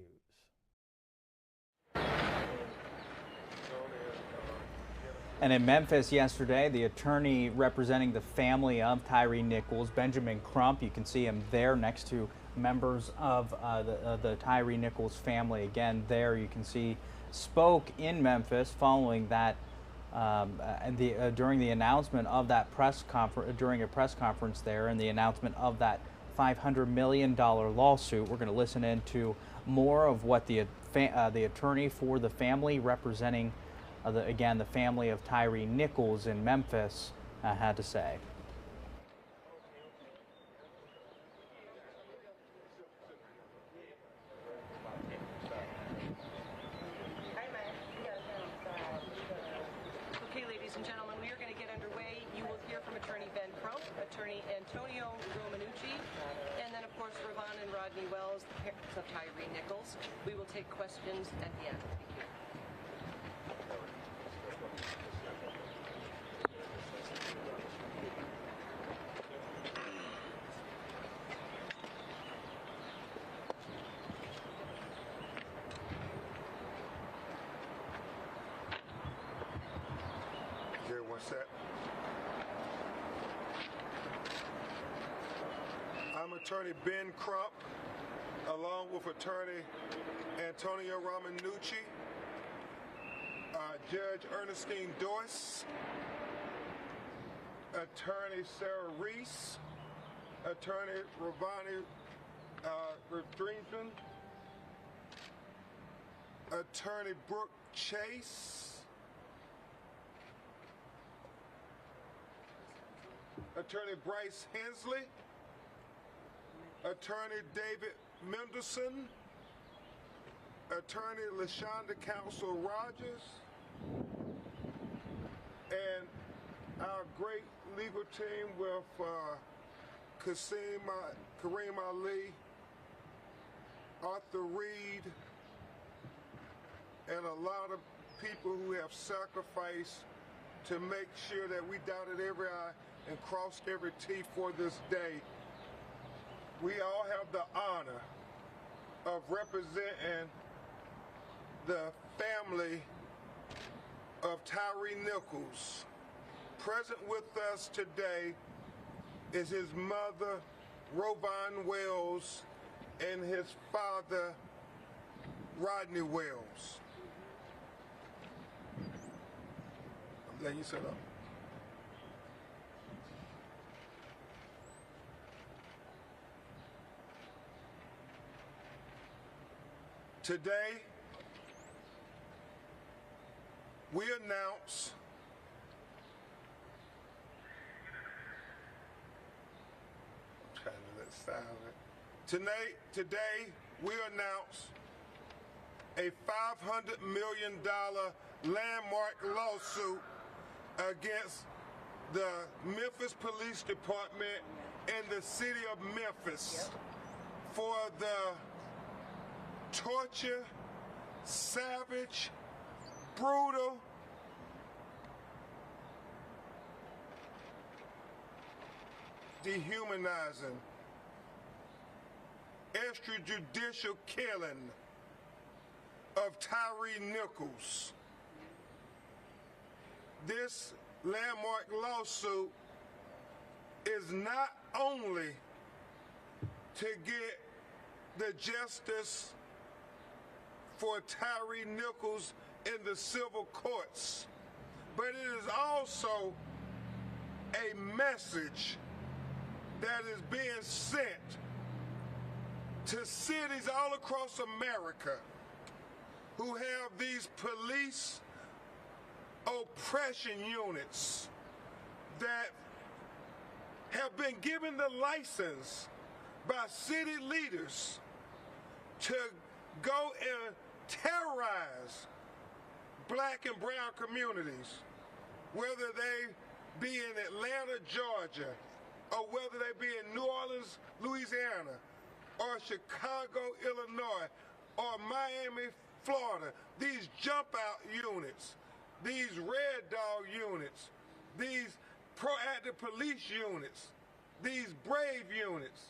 And in Memphis yesterday, the attorney representing the family of Tyree Nichols, Benjamin Crump, you can see him there next to members of the Tyree Nichols family. Again, there you can see, spoke in Memphis following that, during the announcement of that press conference, during a press conference there, and the announcement of that $500 million lawsuit. We're going to listen into more of what the attorney for the family representing the family of Tyree Nichols in Memphis had to say. Okay, ladies and gentlemen, we are going to get underway. You will hear from Attorney Ben Crump, Attorney Antonio Romanucci, and then, of course, Ravon and Rodney Wells, the parents of Tyree Nichols. We will take questions at the end. Thank you. Here, one sec. I'm Attorney Ben Crump, along with Attorney Antonio Romanucci, Judge Ernestine Doyce, Attorney Sarah Reese, Attorney Ravani Rodriguez, Attorney Brooke Chase, Attorney Bryce Hensley, Attorney David Mendelson, Attorney LaShonda Council Rogers, and our great legal team with Kareem Ali, Arthur Reed, and a lot of people who have sacrificed to make sure that we dotted every I and crossed every T for this day. We all have the honor of representing the family of Tyree Nichols. Present with us today is his mother, Rovon Wells, and his father, Rodney Wells. I'm letting you sit up. Today, we announce Today, we announce a $500 million landmark lawsuit against the Memphis Police Department and the city of Memphis for the torture, savage, brutal, dehumanizing, extrajudicial killing of Tyree Nichols. This landmark lawsuit is not only to get the justice for Tyree Nichols in the civil courts, but it is also a message that is being sent to cities all across America who have these police oppression units that have been given the license by city leaders to go and terrorize black and brown communities, whether they be in Atlanta, Georgia, or whether they be in New Orleans, Louisiana, or Chicago, Illinois, or Miami, Florida. These jump out units, these red dog units, these proactive police units, these brave units,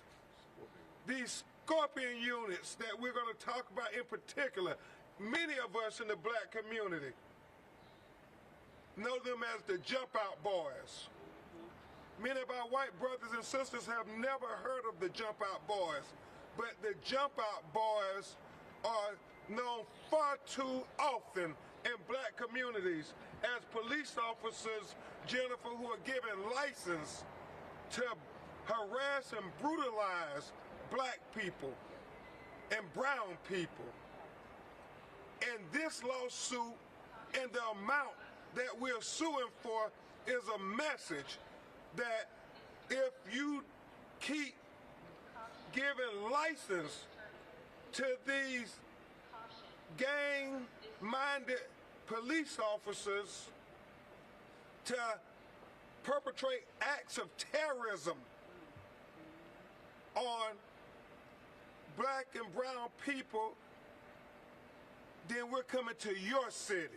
these scorpion units that we're going to talk about in particular. Many of us in the black community know them as the jump out boys. Many of our white brothers and sisters have never heard of the jump out boys, but the jump out boys are known far too often in black communities as police officers, Jennifer, who are given license to harass and brutalize black people and brown people. And this lawsuit and the amount that we're suing for is a message that if you keep giving license to these gang-minded police officers to perpetrate acts of terrorism on black and brown people, then we're coming to your city.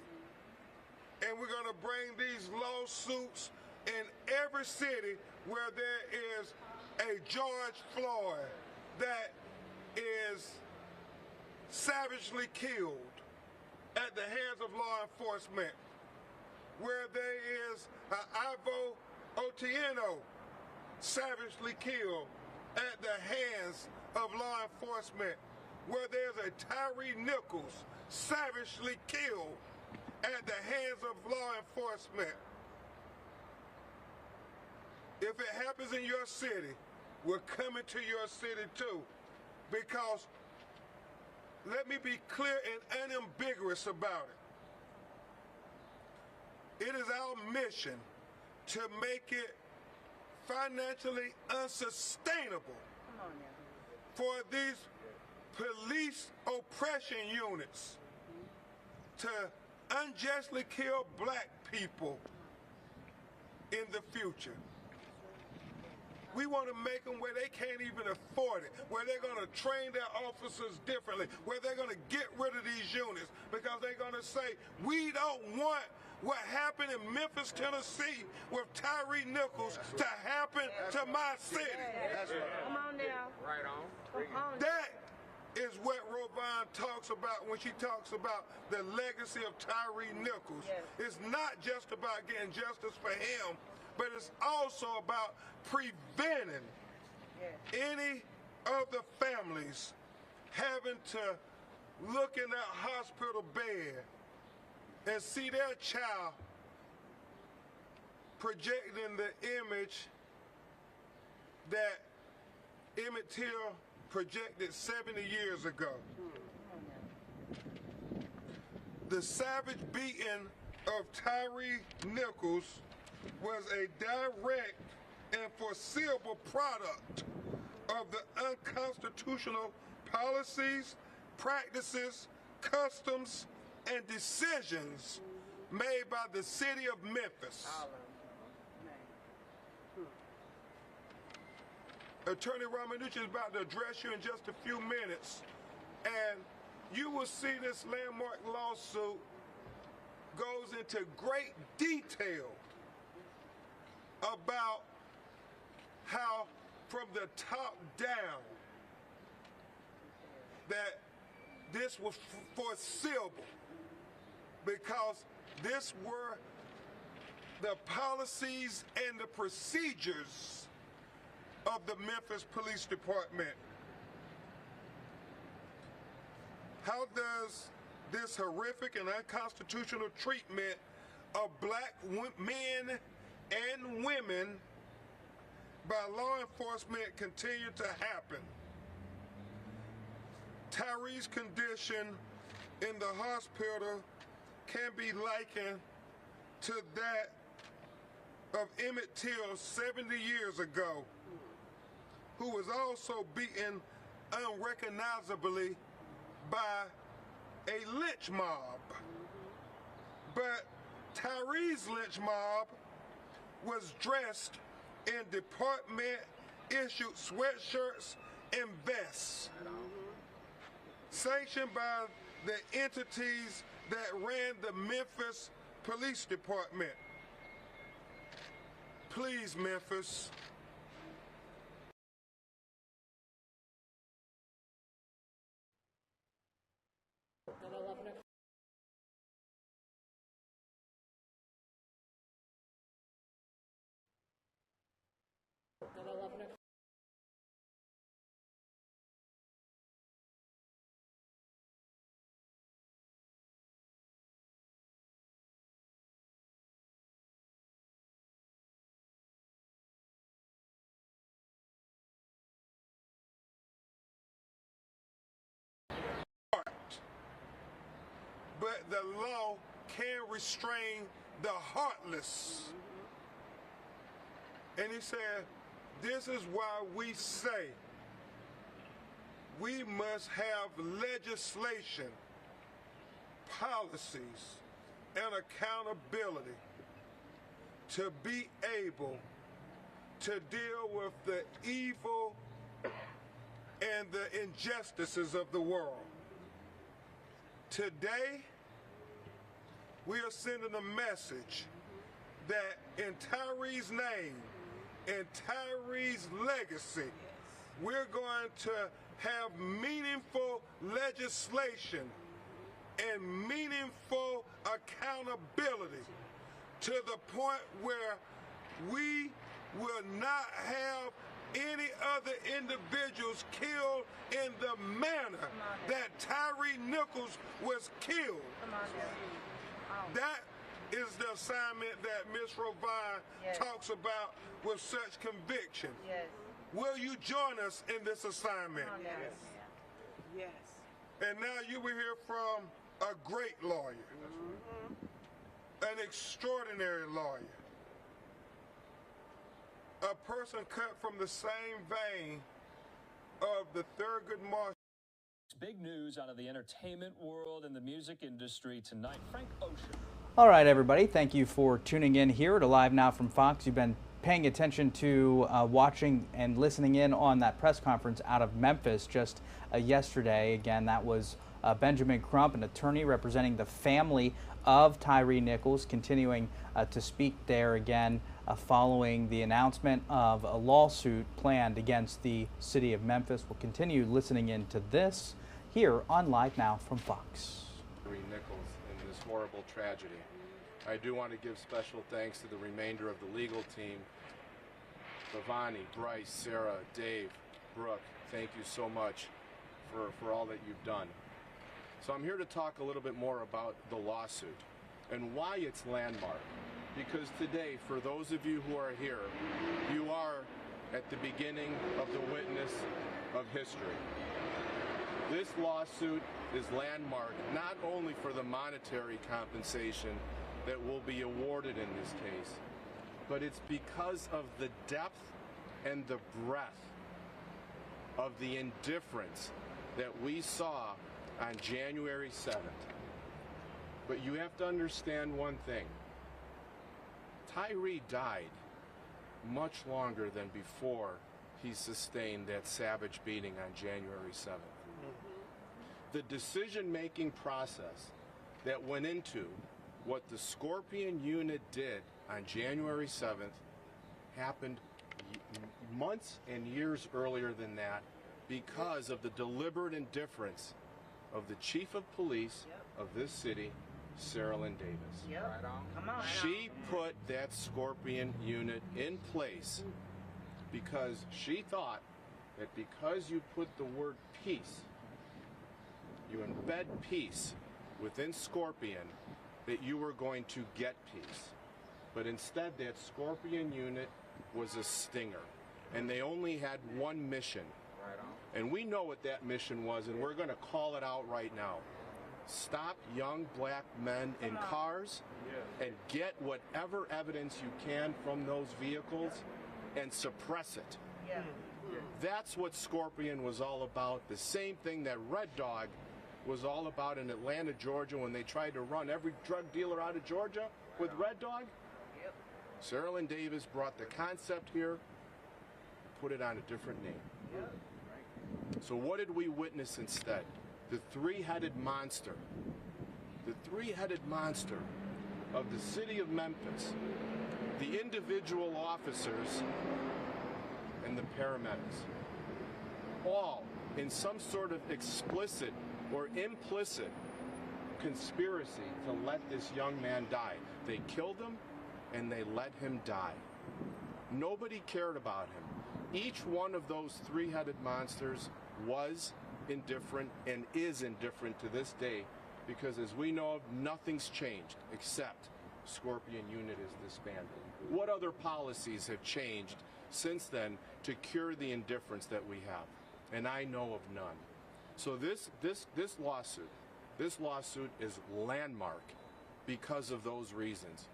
And we're going to bring these lawsuits in every city where there is a George Floyd that is savagely killed at the hands of law enforcement, where there is an Ivo Otieno savagely killed at the hands of law enforcement, where there's a Tyree Nichols savagely killed at the hands of law enforcement. If it happens in your city, we're coming to your city too. Because, let me be clear and unambiguous about it. It is our mission to make it financially unsustainable for these police oppression units to unjustly kill black people the future. We want to make them where they can't even afford it, where they're going to train their officers differently, where they're going to get rid of these units because they're going to say, we don't want what happened in Memphis, Tennessee with Tyree Nichols to happen to my city. That's right. Come on now. Right on. That is what Rovine talks about when she talks about the legacy of Tyree Nichols. It's not just about getting justice for him, but it's also about preventing any of the families having to look in that hospital bed and see their child projecting the image that Emmett Till projected 70 years ago. The savage beating of Tyree Nichols was a direct and foreseeable product of the unconstitutional policies, practices, customs, and decisions made by the city of Memphis. Attorney Ramanucci is about to address you in just a few minutes, and you will see this landmark lawsuit goes into great detail about how from the top down that this was foreseeable because this were the policies and the procedures of the Memphis Police Department. How does this horrific and unconstitutional treatment of black men and women by law enforcement continue to happen? Tyree's condition in the hospital can be likened to that of Emmett Till 70 years ago, who was also beaten unrecognizably by a lynch mob. But Tyree's lynch mob was dressed in department-issued sweatshirts and vests, sanctioned by the entities that ran the Memphis Police Department. Please, Memphis. But the law can restrain the heartless. And he said, this is why we say we must have legislation, policies, and accountability to be able to deal with the evil and the injustices of the world. Today, we are sending a message that in Tyree's name, in Tyree's legacy, we're going to have meaningful legislation and meaningful accountability to the point where we will not have any other individuals killed in the manner that Tyree Nichols was killed. That is the assignment that Ms. Rovine talks about with such conviction. Will you join us in this assignment? Yes. And now you will hear from a great lawyer, an extraordinary lawyer, a person cut from the same vein of the Thurgood Marshall. Big news out of the entertainment world and the music industry tonight. Frank Ocean All right, everybody, thank you for tuning in here to Live Now from Fox. You've been paying attention to watching and listening in on that press conference out of Memphis just yesterday. Again, that was Benjamin Crump, an attorney representing the family of Tyree Nichols, continuing to speak there again following the announcement of a lawsuit planned against the city of Memphis. We'll continue listening into this here on Live Now from Fox. Tyree Nichols in this horrible tragedy. I do want to give special thanks to the remainder of the legal team. Bhavani, Bryce, Sarah, Dave, Brooke, thank you so much for all that you've done. So I'm here to talk a little bit more about the lawsuit and why it's landmark. Because today, for those of you who are here, you are at the beginning of the witness of history. This lawsuit is landmark not only for the monetary compensation that will be awarded in this case, but it's because of the depth and the breadth of the indifference that we saw on January 7th. But you have to understand one thing. Tyree died much longer than before he sustained that savage beating on January 7th. The decision-making process that went into what the Scorpion unit did on January 7th happened months and years earlier than that because of the deliberate indifference of the chief of police of this city, Saralyn Davis. Right on. Come on. She put that Scorpion unit in place because she thought that because you put the word peace, you embed peace within Scorpion, that you were going to get peace. But instead, that Scorpion unit was a stinger, and they only had one mission. Right on. And we know what that mission was, and we're going to call it out right now. Stop young black men in cars and get whatever evidence you can from those vehicles and suppress it. Yeah. That's what Scorpion was all about. The same thing that Red Dog was all about in Atlanta, Georgia, when they tried to run every drug dealer out of Georgia with Red Dog. Yep. Saralyn Davis brought the concept here, put it on a different name. Yep. So what did we witness instead? The three-headed monster. The three-headed monster of the city of Memphis, the individual officers, and the paramedics. All in some sort of explicit or implicit conspiracy to let this young man die. They killed him and they let him die. Nobody cared about him. Each one of those three-headed monsters was indifferent and is indifferent to this day because, as we know of, nothing's changed except Scorpion unit is disbanded. What other policies have changed since then to cure the indifference that we have? And I know of none. So this lawsuit is landmark because of those reasons.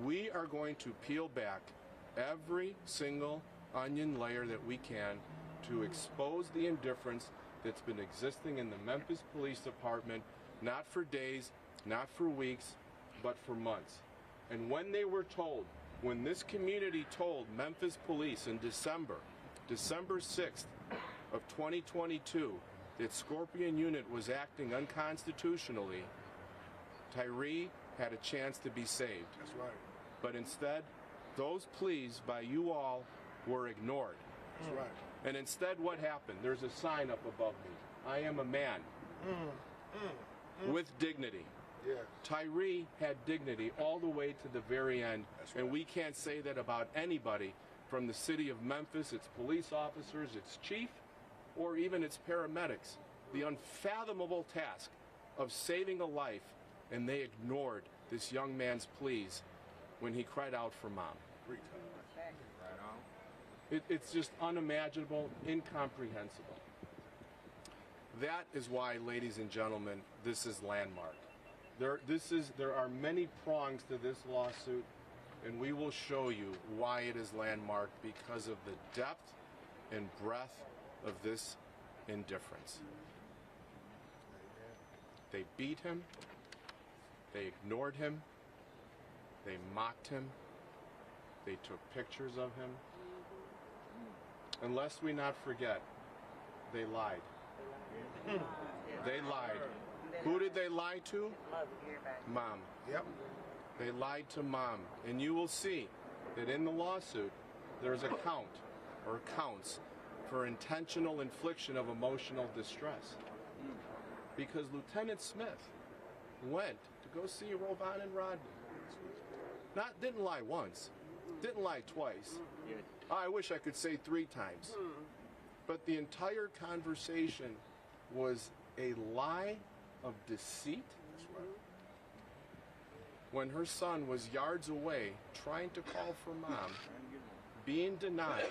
We are going to peel back every single onion layer that we can to expose the indifference that's been existing in the Memphis Police Department, not for days, not for weeks, but for months. And when they were told, when this community told Memphis police in December 6th of 2022, that Scorpion unit was acting unconstitutionally, Tyree had a chance to be saved. That's right. But instead, those pleas by you all were ignored. That's right. And instead, what happened? There's a sign up above me. I am a man with dignity. Yeah. Tyree had dignity all the way to the very end. That's right. And we can't say that about anybody from the city of Memphis, its police officers, its chief, or even its paramedics. The unfathomable task of saving a life, and they ignored this young man's pleas when he cried out for mom. 3 times. Right on. It's just unimaginable, incomprehensible. That is why, ladies and gentlemen, this is landmark. There are many prongs to this lawsuit, and we will show you why it is landmark because of the depth and breadth of this indifference. They beat him, they ignored him, They mocked him. They took pictures of him. And lest we not forget, they lied. They lied. Who did they lie to? Mom. Yep. They lied to Mom. And you will see that in the lawsuit, there's a count, or counts, for intentional infliction of emotional distress. Because Lieutenant Smith went to go see Rovan and Rodney. Didn't lie once, didn't lie twice. I wish I could say 3 times. But the entire conversation was a lie of deceit. When her son was yards away trying to call for Mom, being denied,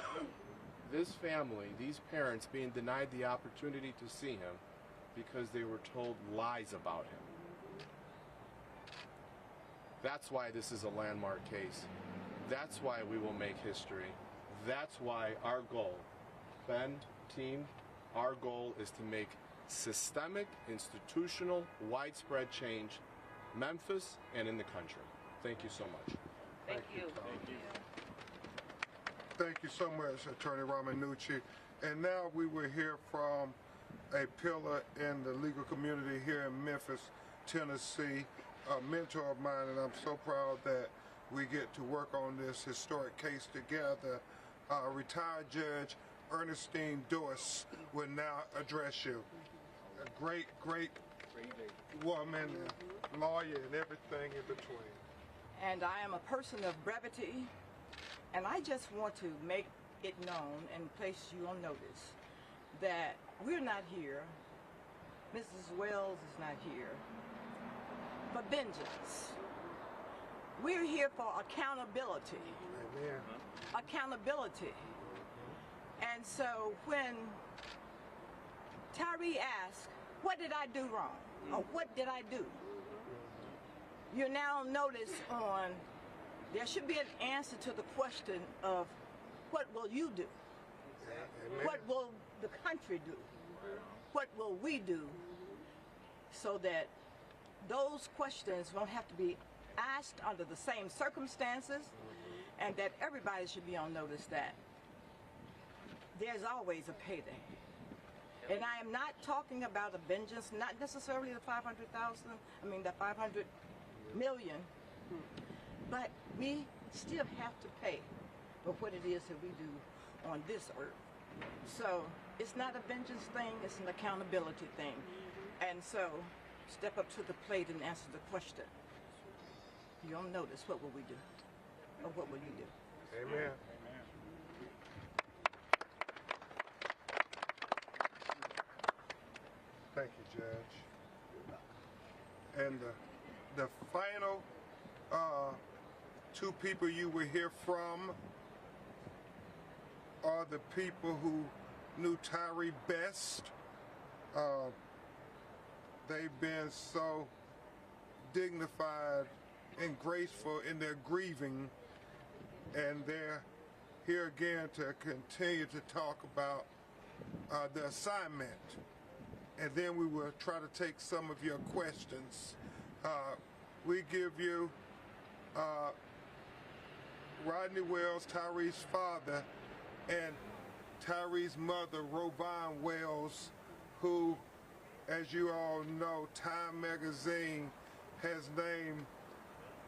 this family, these parents being denied the opportunity to see him because they were told lies about him. That's why this is a landmark case. That's why we will make history. That's why our goal, Ben, team, our goal is to make systemic, institutional, widespread change, Memphis and in the country. Thank you so much. Thank you. Thank you. Thank you so much, Attorney Ramanucci. And now we will hear from a pillar in the legal community here in Memphis, Tennessee, a mentor of mine, and I'm so proud that we get to work on this historic case together. Retired Judge Ernestine Doyce will now address you. A great woman, lawyer, and everything in between. And I am a person of brevity, and I just want to make it known and place you on notice that we're not here, Mrs. Wells is not here, for vengeance. We're here for accountability. Amen. Accountability. And so when Tyree asked, what did I do wrong? Or what did I do? You now notice on, there should be an answer to the question of, what will you do? Amen. What will the country do? What will we do? So that those questions won't have to be asked under the same circumstances, and that everybody should be on notice that there's always a payday. And I am not talking about a vengeance, not necessarily the 500 million, but we still have to pay for what it is that we do on this earth. So it's not a vengeance thing, it's an accountability thing. And so step up to the plate and answer the question. You'll notice, what will we do? Or what will you do? Amen. Thank you, Judge. And the final 2 people you will hear from are the people who knew Tyree best. They've been so dignified and graceful in their grieving, and they're here again to continue to talk about the assignment. And then we will try to take some of your questions. We give you Rodney Wells, Tyree's father, and Tyree's mother, Rovan Wells, who, as you all know, Time magazine has named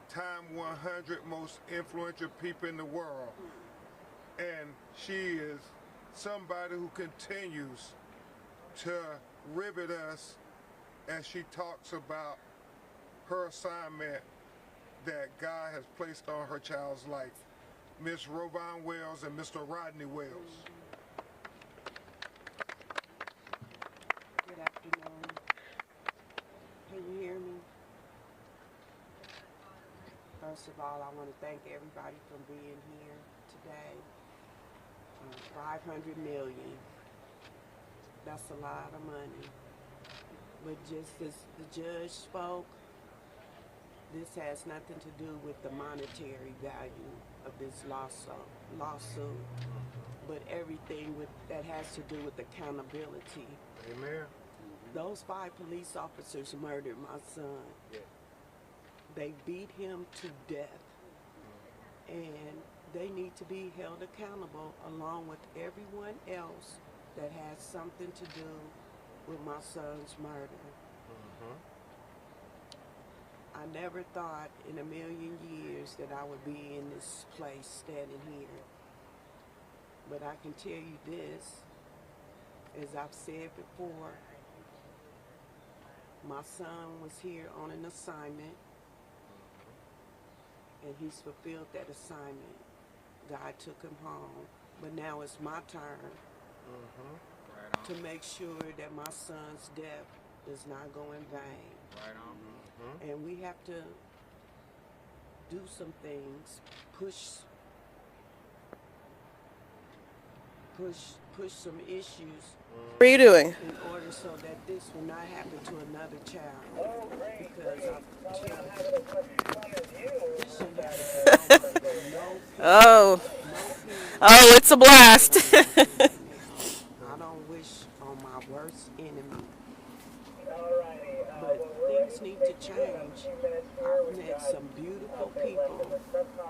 Time 100 most influential people in the world. And she is somebody who continues to rivet us as she talks about her assignment that God has placed on her child's life. Miss Rovan Wells and Mr. Rodney Wells. Good afternoon. Can you hear me? First of all, I want to thank everybody for being here today. 500 million. That's a lot of money. But just as the judge spoke, this has nothing to do with the monetary value of this lawsuit, but everything that has to do with accountability. Amen. Those 5 police officers murdered my son. They beat him to death. and they need to be held accountable along with everyone else that has something to do with my son's murder. I never thought in a million years that I would be in this place standing here. But I can tell you this, as I've said before, my son was here on an assignment, and he's fulfilled that assignment. God took him home, but now it's my turn to make sure that my son's death does not go in vain. And we have to do some things, push some issues. What are you doing? In order so that this will not happen to another child. Because Oh, it's a blast. I don't wish on my worst enemy. But things need to change. I've met some beautiful people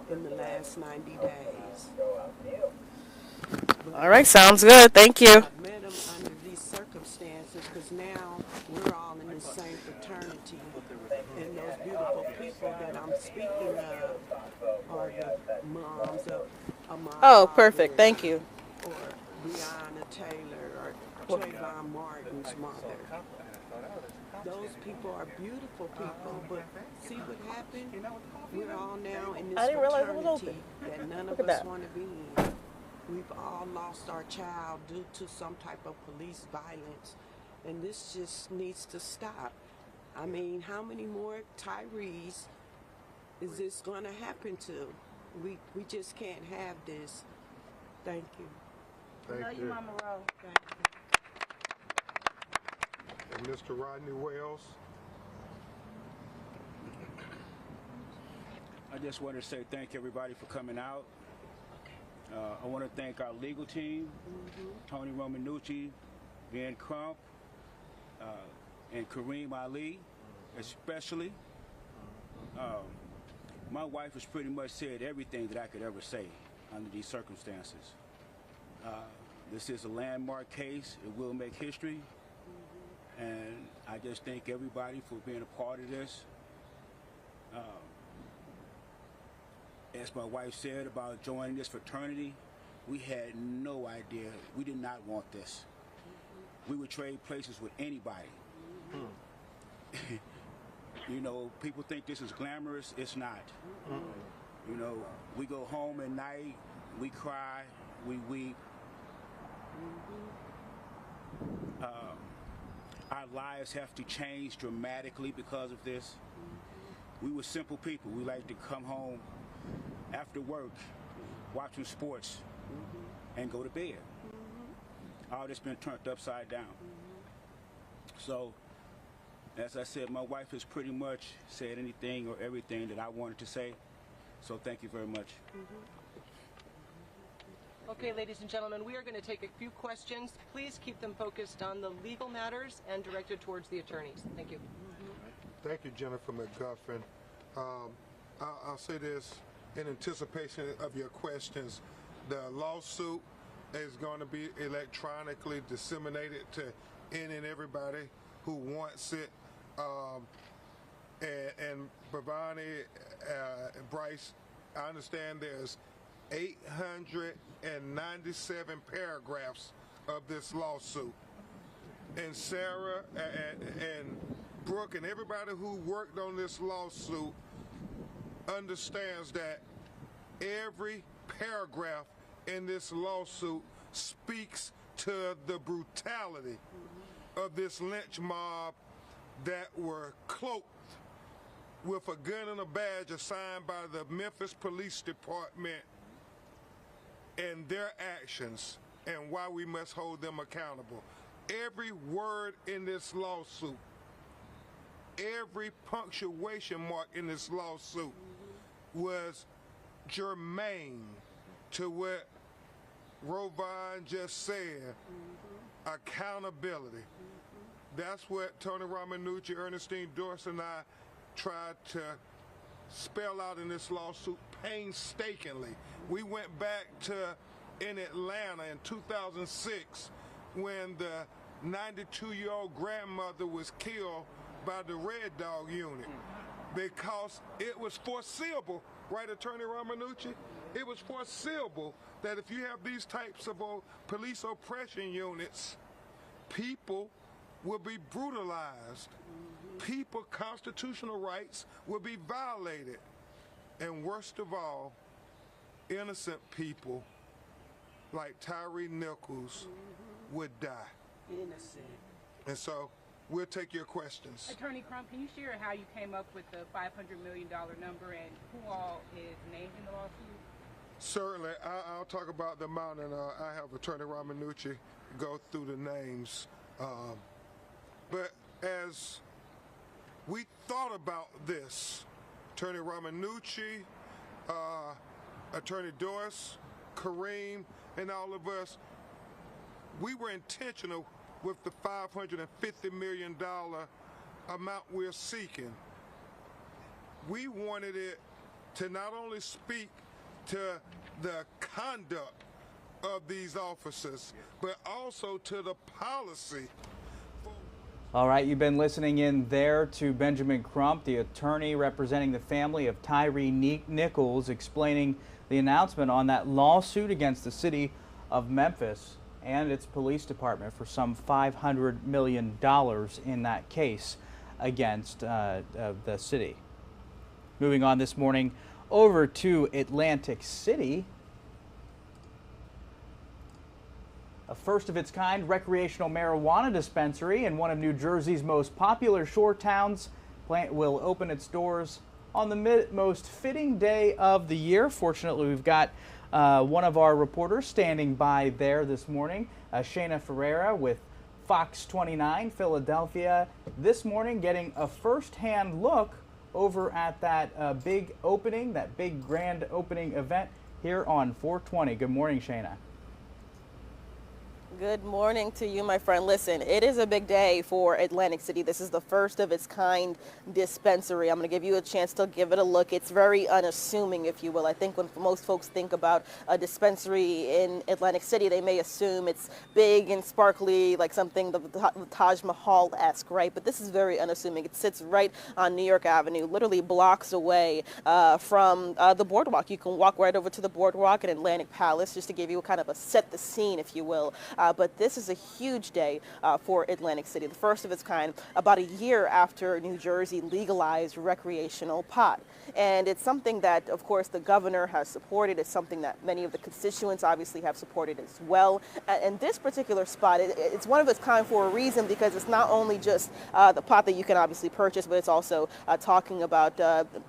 in the last 90 days. All right, sounds good. Thank you. I've met them under these circumstances because now we're all in the same fraternity. And those beautiful people that I'm speaking of are the moms of Ahmaud. Oh, perfect. Thank you. Or Breonna Taylor or Trayvon Martin's mother. Those people are beautiful people, but see what happened? We're all now in this fraternity that none of us want to be in. We've all lost our child due to some type of police violence, and this just needs to stop. I mean, how many more Tyrees is this going to happen to? We just can't have this. Thank you. Thank you. Mama Rose. And Mr. Rodney Wells. I just want to say thank everybody for coming out. I want to thank our legal team, Tony Romanucci, Van Crump, and Kareem Ali, especially. My wife has pretty much said everything that I could ever say under these circumstances. This is a landmark case. It will make history. And I just thank everybody for being a part of this. As my wife said about joining this fraternity, we had no idea. We did not want this. We would trade places with anybody. You know, people think this is glamorous. It's not. You know, we go home at night, we cry, we weep. Our lives have to change dramatically because of this. We were simple people. We like to come home after work, watch some sports, and go to bed. All this been turned upside down. So, as I said, my wife has pretty much said anything or everything that I wanted to say. So thank you very much. Okay, ladies and gentlemen, we are going to take a few questions. Please keep them focused on the legal matters and directed towards the attorneys. Thank you. Thank you, Jennifer McGuffin. I'll say this in anticipation of your questions. The lawsuit is going to be electronically disseminated to any and everybody who wants it. And Bhavani, Bryce, I understand there's 897 paragraphs of this lawsuit. And Sarah and Brooke and everybody who worked on this lawsuit understands that every paragraph in this lawsuit speaks to the brutality of this lynch mob that were cloaked with a gun and a badge assigned by the Memphis Police Department and their actions and why we must hold them accountable. Every word in this lawsuit, every punctuation mark in this lawsuit was germane to what Rovon just said, accountability. That's what Tony Romanucci, Ernestine Dorsey, and I tried to spell out in this lawsuit painstakingly. We went back to in Atlanta in 2006 when the 92-year-old grandmother was killed by the Red Dog unit because it was foreseeable, right, Attorney Ramanucci? It was foreseeable that if you have these types of police oppression units, people will be brutalized. People, constitutional rights will be violated. And worst of all, innocent people like Tyree Nichols would die. Innocent. And so we'll take your questions. Attorney Crump, can you share how you came up with the $500 million number and who all is named in the lawsuit? Certainly. I'll talk about the amount, and I have Attorney Ramanucci go through the names. But as we thought about this, Attorney Ramanucci, Attorney Doris, Kareem, and all of us, we were intentional with the $550 million amount we're seeking. We wanted it to not only speak to the conduct of these officers, but also to the policy. All right, you've been listening in there to Benjamin Crump, the attorney representing the family of Tyree Nichols, explaining the announcement on that lawsuit against the city of Memphis and its police department for some $500 million in that case against the city. Moving on this morning over to Atlantic City. A first-of-its-kind recreational marijuana dispensary in one of New Jersey's most popular shore towns will open its doors on the most fitting day of the year. Fortunately, we've got one of our reporters standing by there this morning, Shayna Ferreira with Fox 29 Philadelphia, this morning getting a first-hand look over at that big opening, that big grand opening event here on 420. Good morning, Shayna. Good morning to you, my friend. Listen, it is a big day for Atlantic City. This is the first of its kind dispensary. I'm going to give you a chance to give it a look. It's very unassuming, if you will. I think when most folks think about a dispensary in Atlantic City, they may assume it's big and sparkly, like something the Taj Mahal-esque, right? But this is very unassuming. It sits right on New York Avenue, literally blocks away from the boardwalk. You can walk right over to the boardwalk at Atlantic Palace, just to give you a kind of a set the scene, if you will. But this is a huge day for Atlantic City, the first of its kind, about a year after New Jersey legalized recreational pot. And it's something that, of course, the governor has supported. It's something that many of the constituents obviously have supported as well. And this particular spot, it's one of its kind for a reason, because it's not only just the pot that you can obviously purchase, but it's also talking about,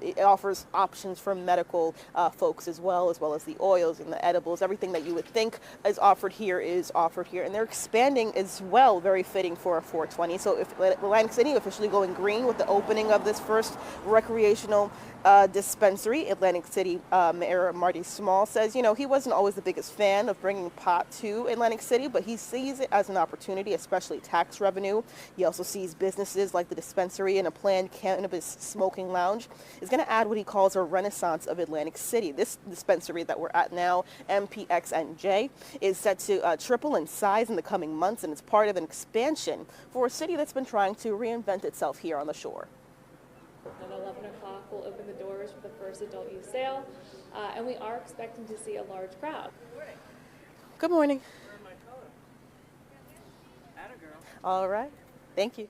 it offers options for medical folks as well as the oils and the edibles. Everything that you would think is offered here is offered here, and they're expanding as well, very fitting for a 420. So if Atlantic City officially going green with the opening of this first recreational dispensary. Atlantic City Mayor Marty Small says, you know, he wasn't always the biggest fan of bringing pot to Atlantic City, but he sees it as an opportunity, especially tax revenue. He also sees businesses like the dispensary and a planned cannabis smoking lounge is going to add what he calls a renaissance of Atlantic City. This dispensary that we're at now, MPXNJ, is set to triple in size in the coming months, and it's part of an expansion for a city that's been trying to reinvent itself here on the shore. At 11 o'clock, we'll open the doors for the first adult use sale, and we are expecting to see a large crowd. Good morning. All right. Thank you.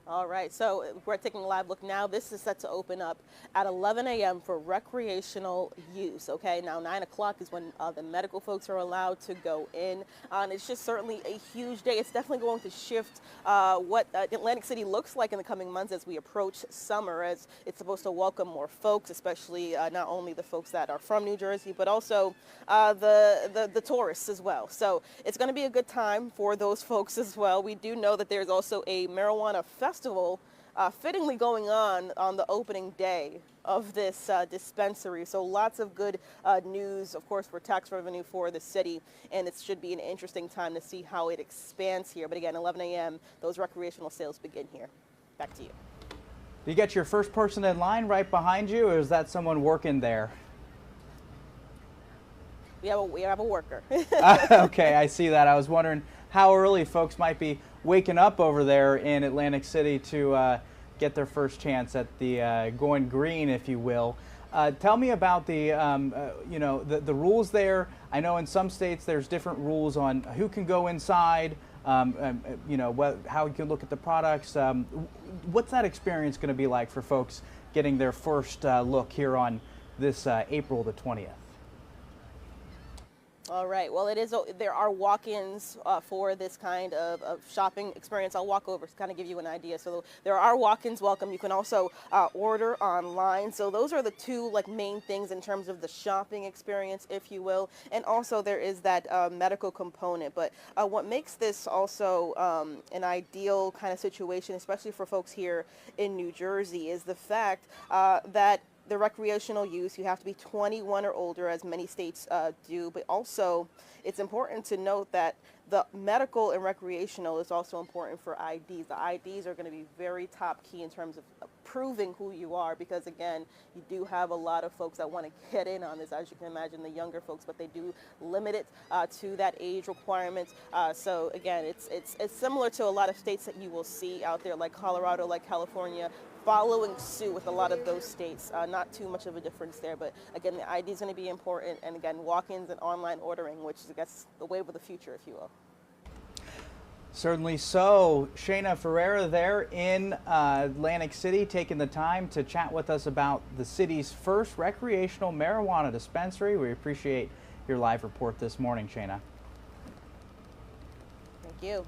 All right, so we're taking a live look now. This is set to open up at 11 a.m. for recreational use, okay? Now, 9 o'clock is when the medical folks are allowed to go in. And it's just certainly a huge day. It's definitely going to shift what Atlantic City looks like in the coming months as we approach summer, as it's supposed to welcome more folks, especially not only the folks that are from New Jersey, but also the tourists as well. So it's going to be a good time for those folks as well. We do know that there's also a marijuana festival fittingly going on the opening day of this dispensary. So lots of good news, of course, for tax revenue for the city, and it should be an interesting time to see how it expands here. But again, 11 a.m., those recreational sales begin here. Back to you. you get your first person in line right behind you, or is that someone working there? We have a worker. Okay, I see that. I was wondering how early folks might be waking up over there in Atlantic City to get their first chance at the going green, if you will. Tell me about the, you know, the rules there. I know in some states there's different rules on who can go inside, you know, how you can look at the products. What's that experience going to be like for folks getting their first look here on this April the 20th? All right. Well, there are walk-ins for this kind of shopping experience. I'll walk over to kind of give you an idea. So there are walk-ins welcome. You can also order online. So those are the two main things in terms of the shopping experience, if you will. And also there is that medical component. But what makes this also an ideal kind of situation, especially for folks here in New Jersey, is the fact that the recreational use, you have to be 21 or older, as many states do, but also it's important to note that the medical and recreational is also important for IDs. The IDs are going to be very top key in terms of proving who you are, because again, you do have a lot of folks that want to get in on this, as you can imagine, the younger folks, but they do limit it to that age requirement. So again, it's similar to a lot of states that you will see out there, like Colorado, like California, following suit with a lot of those states. Not too much of a difference there, but again, the ID is going to be important, and again, walk-ins and online ordering, which is, I guess, the wave of the future, if you will. Certainly so. Shayna Ferreira there in Atlantic City, taking the time to chat with us about the city's first recreational marijuana dispensary. We appreciate your live report this morning, Shayna. Thank you.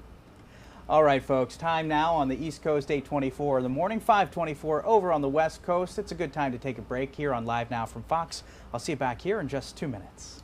All right, folks, time now on the East Coast, 8:24 in the morning, 5:24 over on the West Coast. It's a good time to take a break here on Live Now from Fox. I'll see you back here in just 2 minutes.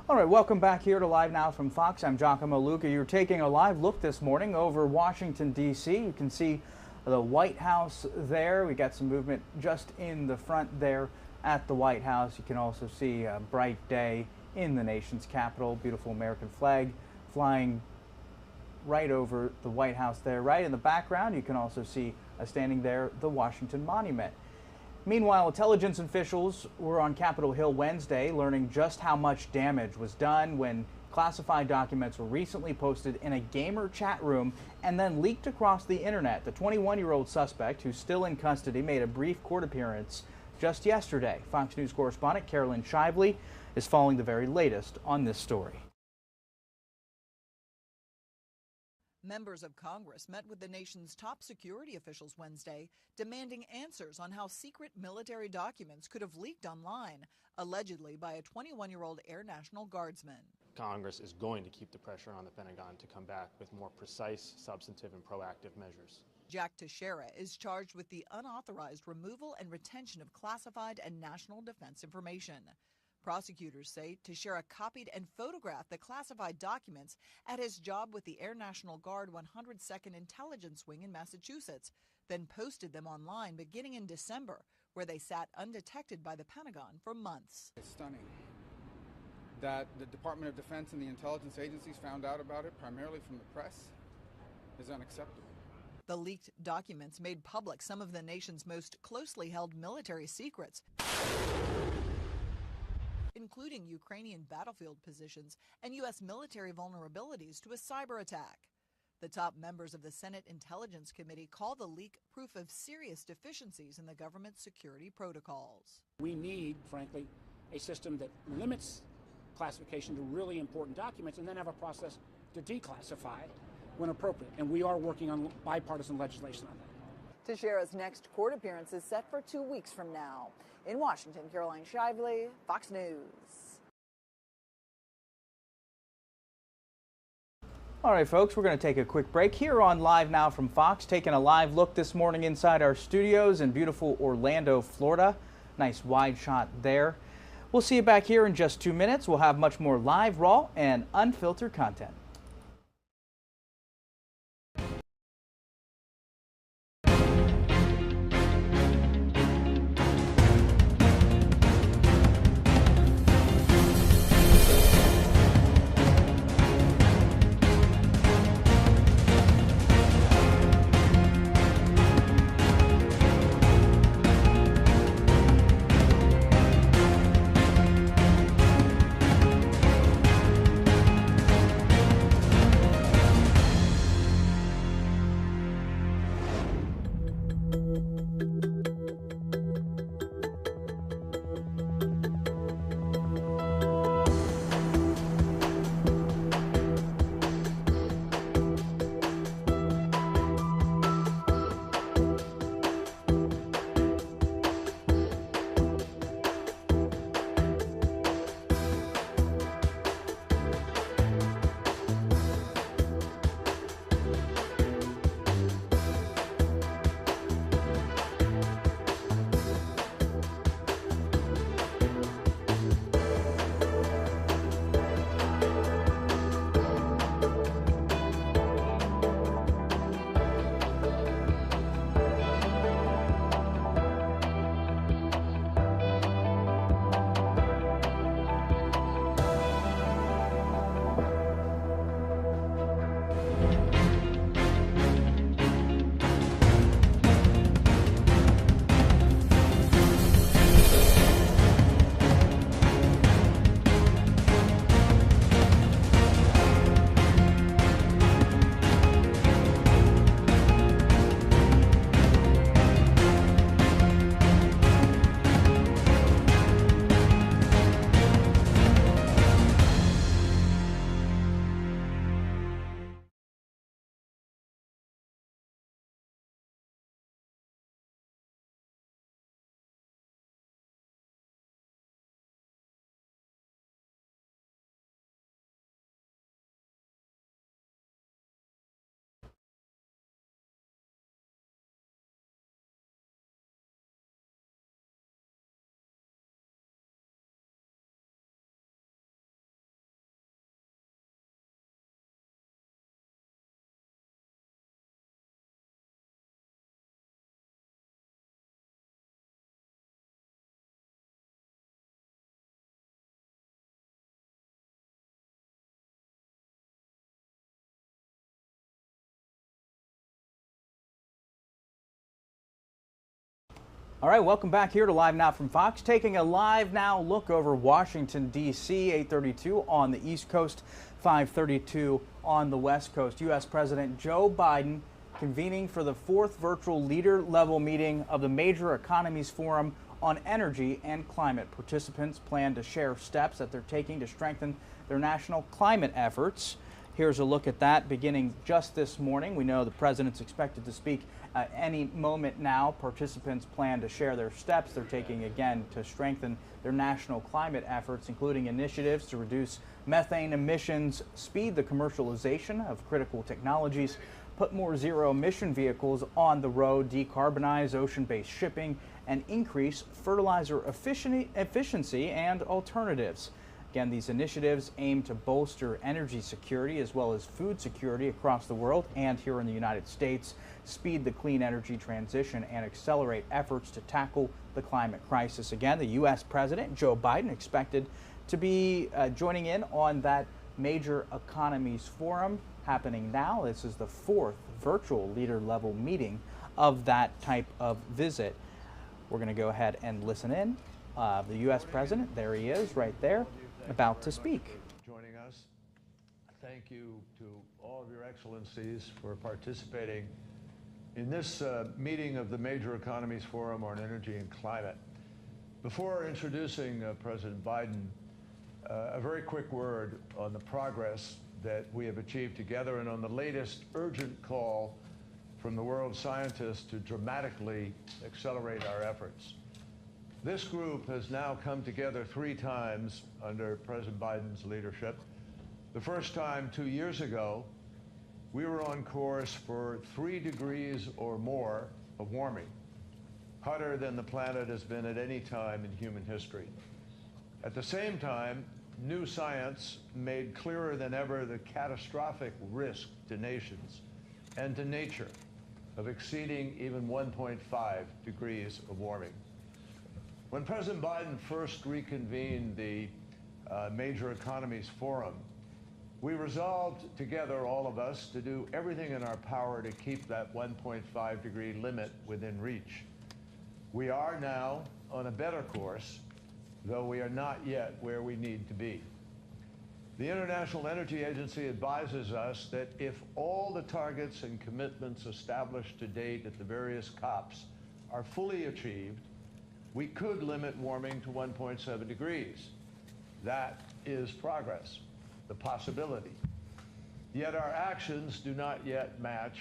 All right, welcome back here to Live Now from Fox. I'm Giacomo Luca. You're taking a live look this morning over Washington, D.C. You can see the White House there. We got some movement just in the front there at the White House. You can also see a bright day in the nation's capital. Beautiful American flag flying right over the White House there. Right in the background, you can also see standing there the Washington Monument. Meanwhile, intelligence officials were on Capitol Hill Wednesday learning just how much damage was done when Classified documents were recently posted in a gamer chat room and then leaked across the internet. The 21-year-old suspect, who's still in custody, made a brief court appearance just yesterday. Fox News correspondent Yellen China is following the very latest on this story. Members of Congress met with the nation's top security officials Wednesday, demanding answers on how secret military documents could have leaked online, allegedly by a 21-year-old Air National Guardsman. Congress is going to keep the pressure on the Pentagon to come back with more precise, substantive, and proactive measures. Jack Teixeira is charged with the unauthorized removal and retention of classified and national defense information. Prosecutors say Teixeira copied and photographed the classified documents at his job with the Air National Guard 102nd Intelligence Wing in Massachusetts, then posted them online beginning in December, where they sat undetected by the Pentagon for months. It's stunning that the Department of Defense and the intelligence agencies found out about it primarily from the press is unacceptable. The leaked documents made public some of the nation's most closely held military secrets, including Ukrainian battlefield positions and U.S. military vulnerabilities to a cyber attack. The top members of the Senate Intelligence Committee call the leak proof of serious deficiencies in the government's security protocols. We need, frankly, a system that limits classification to really important documents and then have a process to declassify when appropriate. And we are working on bipartisan legislation on that. Teixeira's next court appearance is set for 2 weeks from now. In Washington, Caroline Shively, Fox News. All right, folks, we're going to take a quick break here on Live Now from Fox, taking a live look this morning inside our studios in beautiful Orlando, Florida. Nice wide shot there. We'll see you back here in just 2 minutes. We'll have much more live, raw, and unfiltered content. All right, welcome back here to Live Now from Fox. Taking a Live Now look over Washington, D.C., 8:32 on the East Coast, 5:32 on the West Coast. U.S. President Joe Biden convening for the 4th virtual leader-level meeting of the Major Economies Forum on Energy and Climate. Participants plan to share steps that they're taking to strengthen their national climate efforts. Here's a look at that beginning just this morning. We know the president's expected to speak any moment now. Participants plan to share their steps they're taking again to strengthen their national climate efforts, including initiatives to reduce methane emissions, speed the commercialization of critical technologies, put more zero-emission vehicles on the road, decarbonize ocean-based shipping, and increase fertilizer efficiency and alternatives. Again, these initiatives aim to bolster energy security as well as food security across the world and here in the United States, speed the clean energy transition, and accelerate efforts to tackle the climate crisis. Again, the U.S. President Joe Biden expected to be joining in on that Major Economies Forum happening now. This is the 4th virtual leader-level meeting of that type of visit. We're going to go ahead and listen in. The U.S. President, there he is right there, about to speak. Joining us. Thank you to all of your excellencies for participating in this meeting of the Major Economies Forum on Energy and Climate. Before introducing President Biden, a very quick word on the progress that we have achieved together and on the latest urgent call from the world scientists to dramatically accelerate our efforts. This group has now come together 3 times under President Biden's leadership. The first time 2 years ago, we were on course for 3 degrees or more of warming, hotter than the planet has been at any time in human history. At the same time, new science made clearer than ever the catastrophic risk to nations and to nature of exceeding even 1.5 degrees of warming. When President Biden first reconvened the Major Economies Forum, we resolved together, all of us, to do everything in our power to keep that 1.5 degree limit within reach. We are now on a better course, though we are not yet where we need to be. The International Energy Agency advises us that if all the targets and commitments established to date at the various COPs are fully achieved, we could limit warming to 1.7 degrees. That is progress, the possibility. Yet our actions do not yet match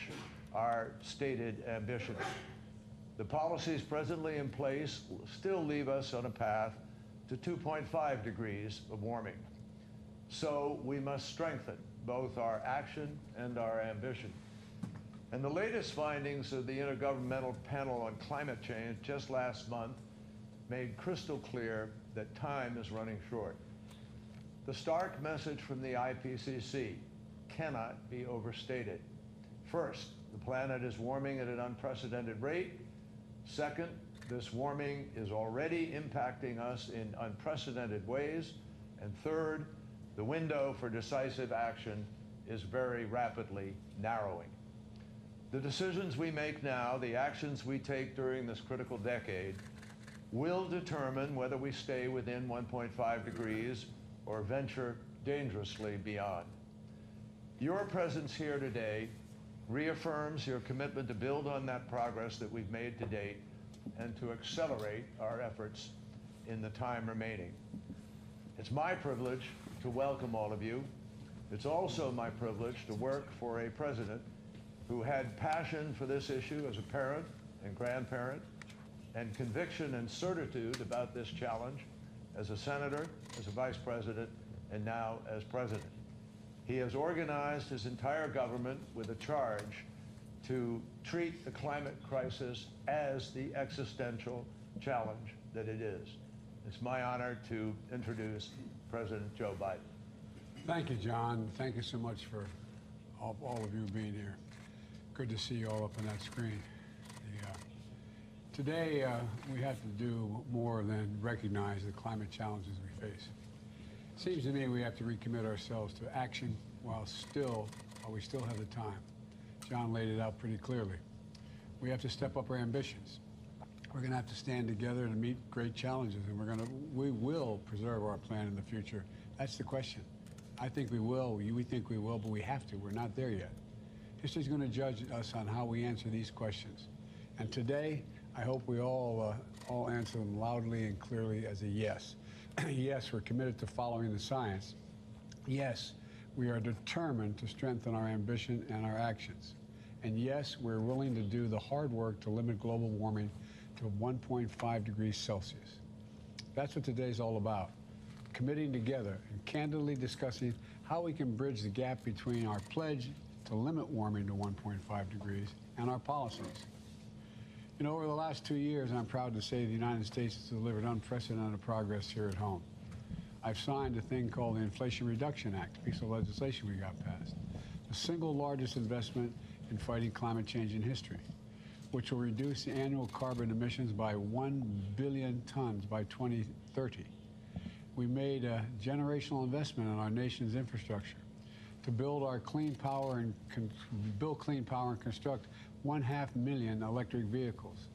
our stated ambitions. The policies presently in place still leave us on a path to 2.5 degrees of warming. So we must strengthen both our action and our ambition. And the latest findings of the Intergovernmental Panel on Climate Change just last month made crystal clear that time is running short. The stark message from the IPCC cannot be overstated. First, the planet is warming at an unprecedented rate. Second, this warming is already impacting us in unprecedented ways. And third, the window for decisive action is very rapidly narrowing. The decisions we make now, the actions we take during this critical decade, will determine whether we stay within 1.5 degrees or venture dangerously beyond. Your presence here today reaffirms your commitment to build on that progress that we've made to date and to accelerate our efforts in the time remaining. It's my privilege to welcome all of you. It's also my privilege to work for a president who had passion for this issue as a parent and grandparent, and conviction and certitude about this challenge as a senator, as a vice president, and now as president. He has organized his entire government with a charge to treat the climate crisis as the existential challenge that it is. It's my honor to introduce President Joe Biden. Thank you, John. Thank you so much for all of you being here. Good to see you all up on that screen. Today, we have to do more than recognize the climate challenges we face. It seems to me we have to recommit ourselves to action while we still have the time. John laid it out pretty clearly. We have to step up our ambitions. We're going to have to stand together to meet great challenges, and we will preserve our plan in the future. That's the question. I think we will. We think we will, but we have to. We're not there yet. History's going to judge us on how we answer these questions. And today, I hope we all answer them loudly and clearly as a yes. Yes, we're committed to following the science. Yes, we are determined to strengthen our ambition and our actions. And yes, we're willing to do the hard work to limit global warming to 1.5 degrees Celsius. That's what today's all about. Committing together and candidly discussing how we can bridge the gap between our pledge to limit warming to 1.5 degrees and our policies. You know, over the last 2 years, I'm proud to say the United States has delivered unprecedented progress here at home. I've signed a thing called the Inflation Reduction Act, a piece of legislation we got passed, the single largest investment in fighting climate change in history, which will reduce the annual carbon emissions by 1 billion tons by 2030. We made a generational investment in our nation's infrastructure to build our clean power and construct 1.5 million electric vehicles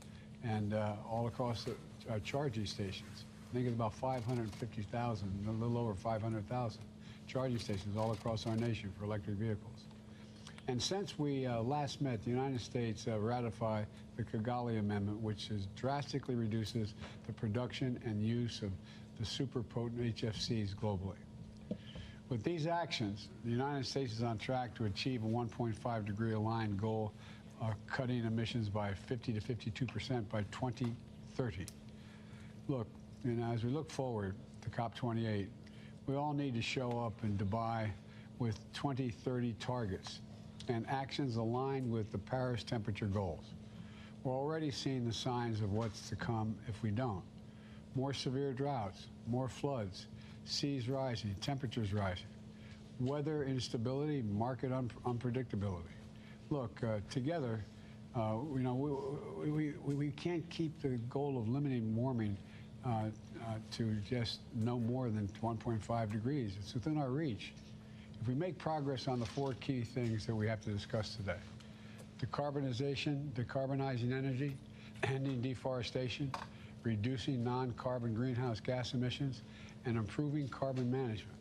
and all across the charging stations. I think it's about 550,000, a little over 500,000 charging stations all across our nation for electric vehicles. And since we last met, the United States ratified the Kigali Amendment, which drastically reduces the production and use of the super potent HFCs globally. With these actions, the United States is on track to achieve a 1.5 degree aligned goal of cutting emissions by 50 to 52% by 2030. Look, as we look forward to COP28, we all need to show up in Dubai with 2030 targets and actions aligned with the Paris temperature goals. We're already seeing the signs of what's to come if we don't. More severe droughts, more floods, seas rising, temperatures rising, weather instability, market unpredictability. Look, together, you know, we can't keep the goal of limiting warming to just no more than 1.5 degrees. It's within our reach. If we make progress on the 4 key things that we have to discuss today: decarbonizing energy, ending deforestation, reducing non-carbon greenhouse gas emissions, and improving carbon management.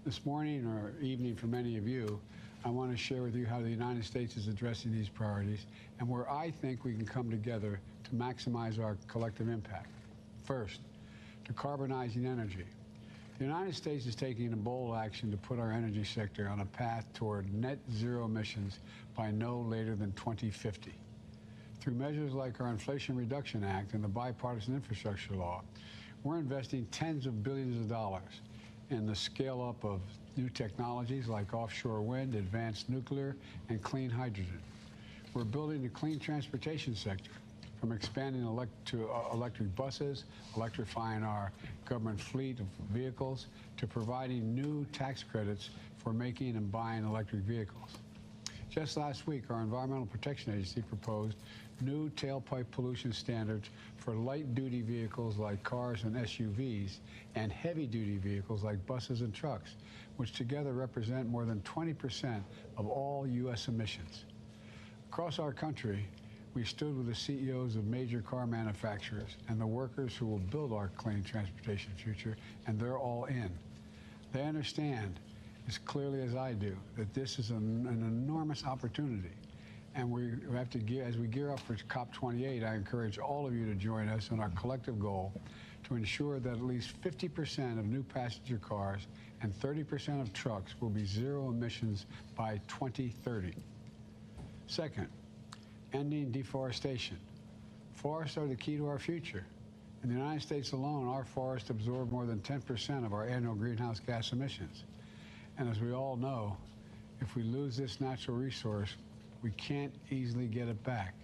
This morning or evening for many of you, I want to share with you how the United States is addressing these priorities and where I think we can come together to maximize our collective impact. First, decarbonizing energy. The United States is taking a bold action to put our energy sector on a path toward net zero emissions by no later than 2050. Through measures like our Inflation Reduction Act and the Bipartisan Infrastructure Law, we're investing tens of billions of dollars in the scale-up of new technologies like offshore wind, advanced nuclear, and clean hydrogen. We're building a clean transportation sector, from expanding to electric buses, electrifying our government fleet of vehicles, to providing new tax credits for making and buying electric vehicles. Just last week, our Environmental Protection Agency proposed new tailpipe pollution standards for light-duty vehicles like cars and SUVs and heavy-duty vehicles like buses and trucks, which together represent more than 20% of all U.S. emissions. Across our country, we stood with the CEOs of major car manufacturers and the workers who will build our clean transportation future, and they're all in. They understand as clearly as I do that this is an enormous opportunity. And we have to, as we gear up for COP28, I encourage all of you to join us in our collective goal to ensure that at least 50% of new passenger cars and 30% of trucks will be zero emissions by 2030. Second, ending deforestation. Forests are the key to our future. In the United States alone, our forests absorb more than 10% of our annual greenhouse gas emissions. And as we all know, if we lose this natural resource, we can't easily get it back.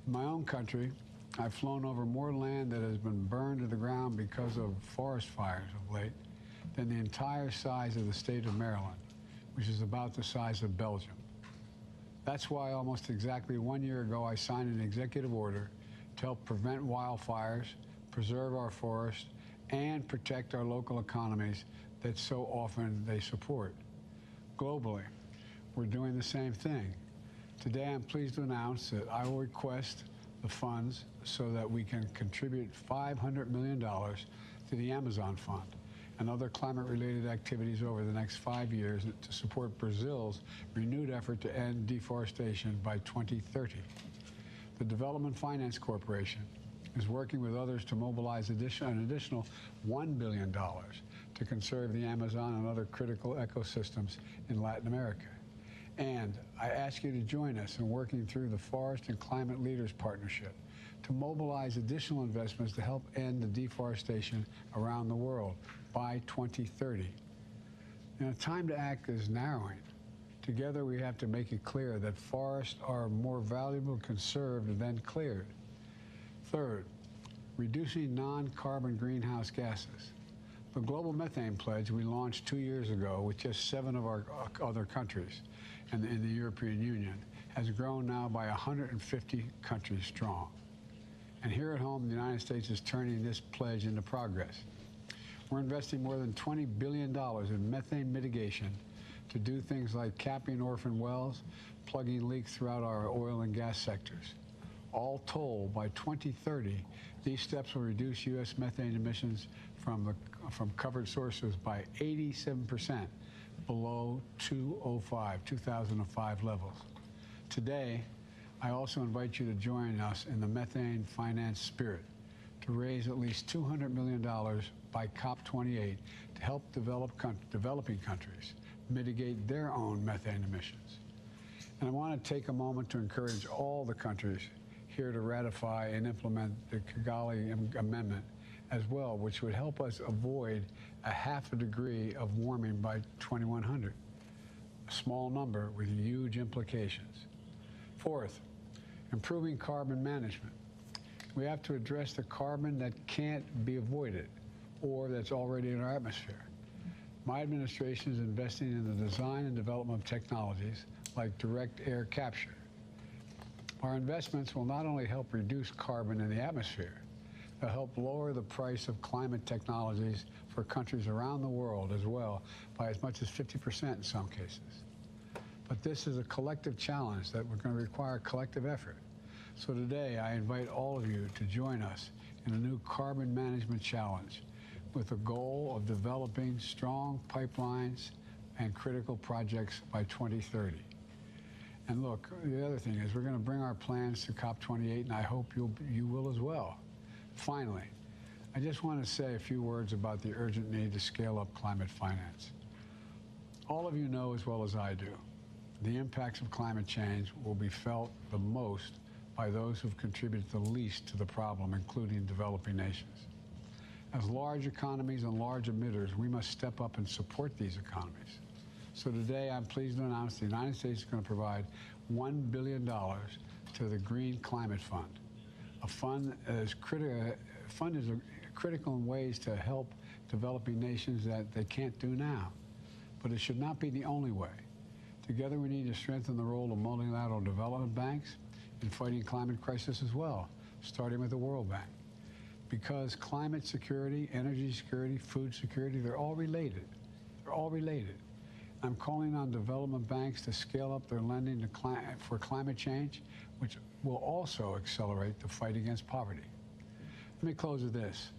In my own country, I've flown over more land that has been burned to the ground because of forest fires of late than the entire size of the state of Maryland, which is about the size of Belgium. That's why almost exactly 1 year ago, I signed an executive order to help prevent wildfires, preserve our forests, and protect our local economies that so often they support. Globally, we're doing the same thing. Today, I'm pleased to announce that I will request the funds so that we can contribute $500 million to the Amazon Fund and other climate-related activities over the next 5 years to support Brazil's renewed effort to end deforestation by 2030. The Development Finance Corporation is working with others to mobilize an additional $1 billion to conserve the Amazon and other critical ecosystems in Latin America. And I ask you to join us in working through the Forest and Climate Leaders Partnership to mobilize additional investments to help end the deforestation around the world by 2030. Time to act is narrowing. Together we have to make it clear that forests are more valuable conserved than cleared. Third, reducing non-carbon greenhouse gases. The global methane pledge we launched 2 years ago with just 7 of our other countries in the European Union has grown now by 150 countries strong. And here at home, the United States is turning this pledge into progress. We're investing more than $20 billion in methane mitigation to do things like capping orphan wells, plugging leaks throughout our oil and gas sectors. All told, by 2030, these steps will reduce U.S. methane emissions from covered sources by 87% below 2005 levels. Today, I also invite you to join us in the methane finance spirit to raise at least $200 million by COP28 to help developing countries mitigate their own methane emissions. And I want to take a moment to encourage all the countries here to ratify and implement the Kigali Amendment as well, which would help us avoid a half a degree of warming by 2100, a small number with huge implications. Fourth, improving carbon management. We have to address the carbon that can't be avoided or that's already in our atmosphere. My administration is investing in the design and development of technologies like direct air capture. Our investments will not only help reduce carbon in the atmosphere, they'll help lower the price of climate technologies for countries around the world as well by as much as 50% in some cases. But this is a collective challenge that we're going to require collective effort. So today I invite all of you to join us in a new carbon management challenge with the goal of developing strong pipelines and critical projects by 2030. And look, the other thing is we're going to bring our plans to COP28, and I hope you will as well. Finally, I just want to say a few words about the urgent need to scale up climate finance. All of you know as well as I do, the impacts of climate change will be felt the most by those who've contributed the least to the problem, including developing nations. As large economies and large emitters, we must step up and support these economies. So today, I'm pleased to announce the United States is going to provide $1 billion to the Green Climate Fund. A fund is critical in ways to help developing nations that they can't do now. But it should not be the only way. Together, we need to strengthen the role of multilateral development banks in fighting climate crisis as well, starting with the World Bank. Because climate security, energy security, food security, they're all related. They're all related. I'm calling on development banks to scale up their lending for climate change, which will also accelerate the fight against poverty. Let me close with this.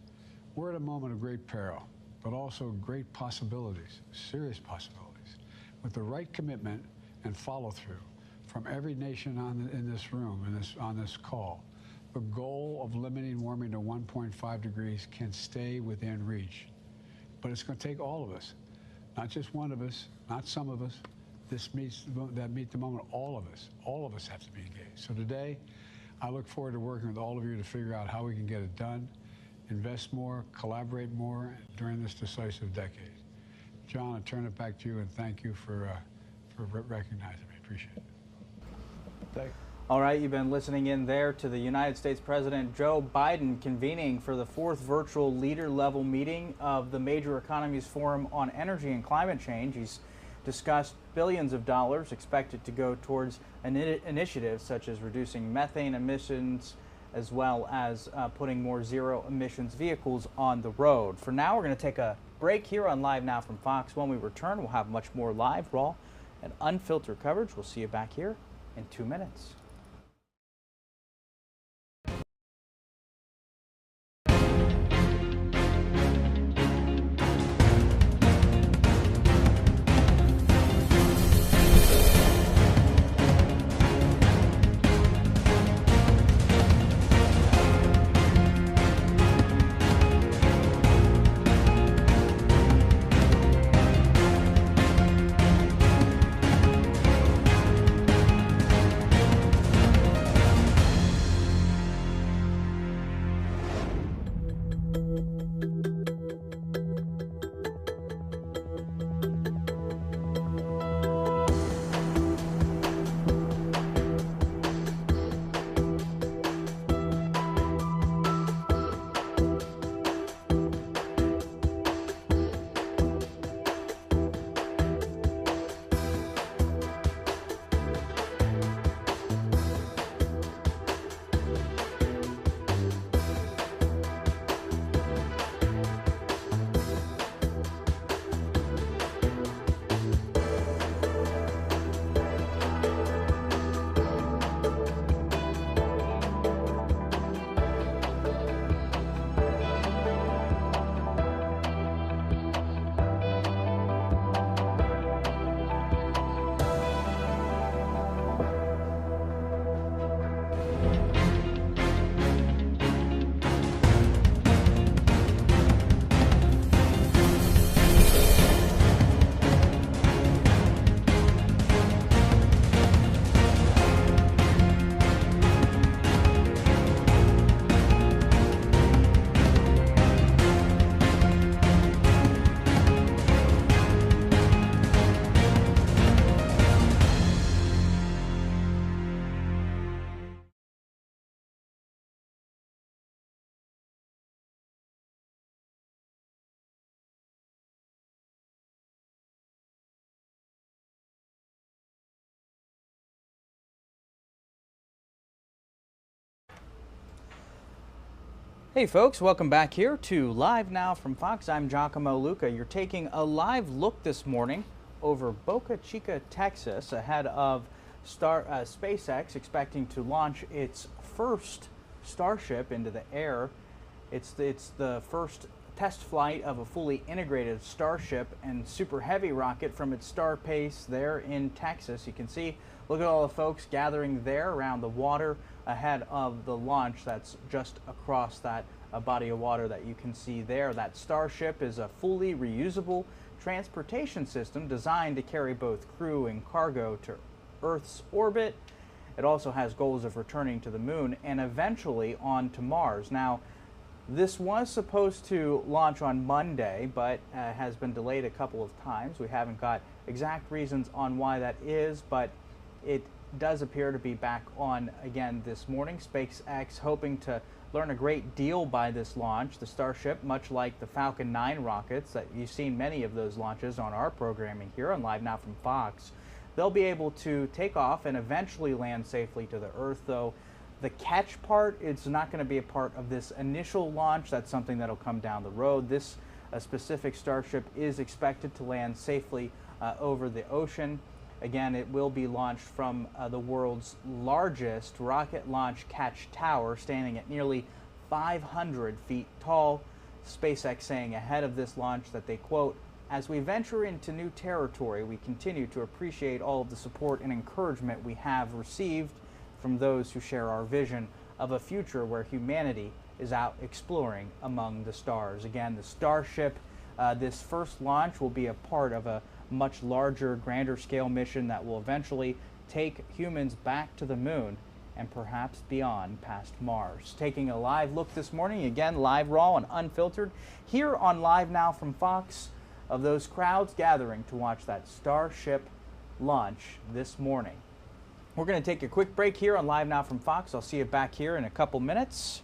We're at a moment of great peril, but also great possibilities, serious possibilities. With the right commitment and follow-through from every nation in this room, on this call, the goal of limiting warming to 1.5 degrees can stay within reach. But it's going to take all of us, not just one of us, not some of us. That meet the moment, all of us. All of us have to be engaged. So today, I look forward to working with all of you to figure out how we can get it done, invest more, collaborate more during this decisive decade. John, I turn it back to you, and thank you for recognizing me. Appreciate it. Thank you. All right, you've been listening in there to the United States President Joe Biden convening for the 4th virtual leader-level meeting of the Major Economies Forum on Energy and Climate Change. He's discussed billions of dollars expected to go towards initiatives such as reducing methane emissions, as well as putting more zero-emissions vehicles on the road. For now, we're going to take a break here on Live Now from Fox. When we return, we'll have much more live, raw, and unfiltered coverage. We'll see you back here in 2 minutes. Hey folks, welcome back here to Live Now from Fox. I'm Giacomo Luca. You're taking a live look this morning over Boca Chica, Texas, ahead of SpaceX expecting to launch its first Starship into the air. It's the first test flight of a fully integrated Starship and Super Heavy rocket from its star base there in Texas. You can see, look at all the folks gathering there around the water ahead of the launch. That's just across that body of water that you can see there. That Starship is a fully reusable transportation system designed to carry both crew and cargo to Earth's orbit. It also has goals of returning to the moon and eventually on to Mars. Now, this was supposed to launch on Monday, but has been delayed a couple of times. We haven't got exact reasons on why that is, but it does appear to be back on again this morning. SpaceX hoping to learn a great deal by this launch. The Starship, much like the Falcon 9 rockets that you've seen many of those launches on our programming here on Live Now from Fox, they'll be able to take off and eventually land safely to the Earth, though the catch part is not going to be a part of this initial launch. That's something that'll come down the road. This specific Starship is expected to land safely over the ocean. Again, it will be launched from the world's largest rocket launch catch tower, standing at nearly 500 feet tall. SpaceX saying ahead of this launch that they, quote, "As we venture into new territory, we continue to appreciate all of the support and encouragement we have received from those who share our vision of a future where humanity is out exploring among the stars." Again, the Starship, this first launch will be a part of a much larger, grander scale mission that will eventually take humans back to the moon and perhaps beyond past Mars. Taking a live look this morning, again, live, raw, and unfiltered, here on Live Now from Fox, of those crowds gathering to watch that Starship launch this morning. We're going to take a quick break here on Live Now from Fox. I'll see you back here in a couple minutes.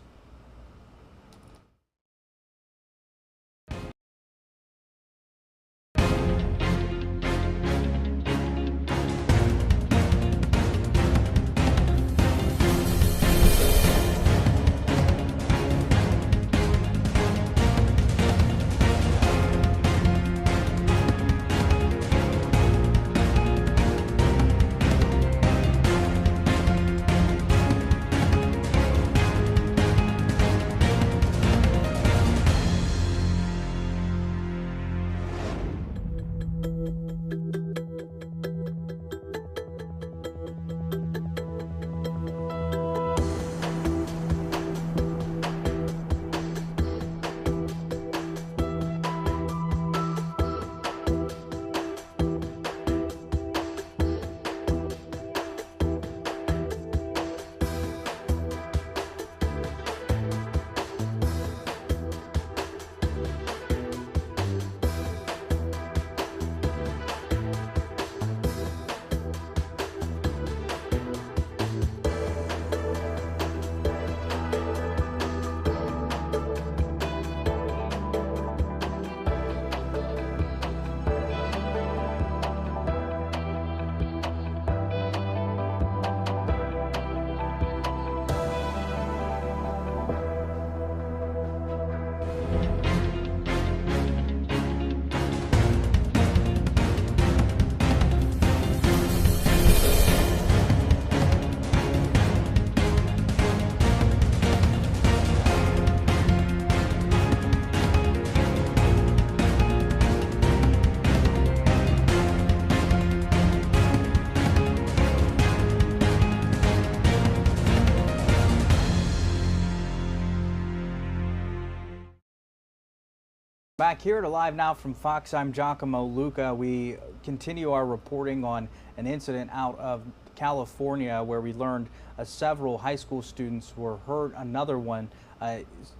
Back here to Live Now from Fox, I'm Giacomo Luca. We continue our reporting on an incident out of California where we learned several high school students were hurt, another one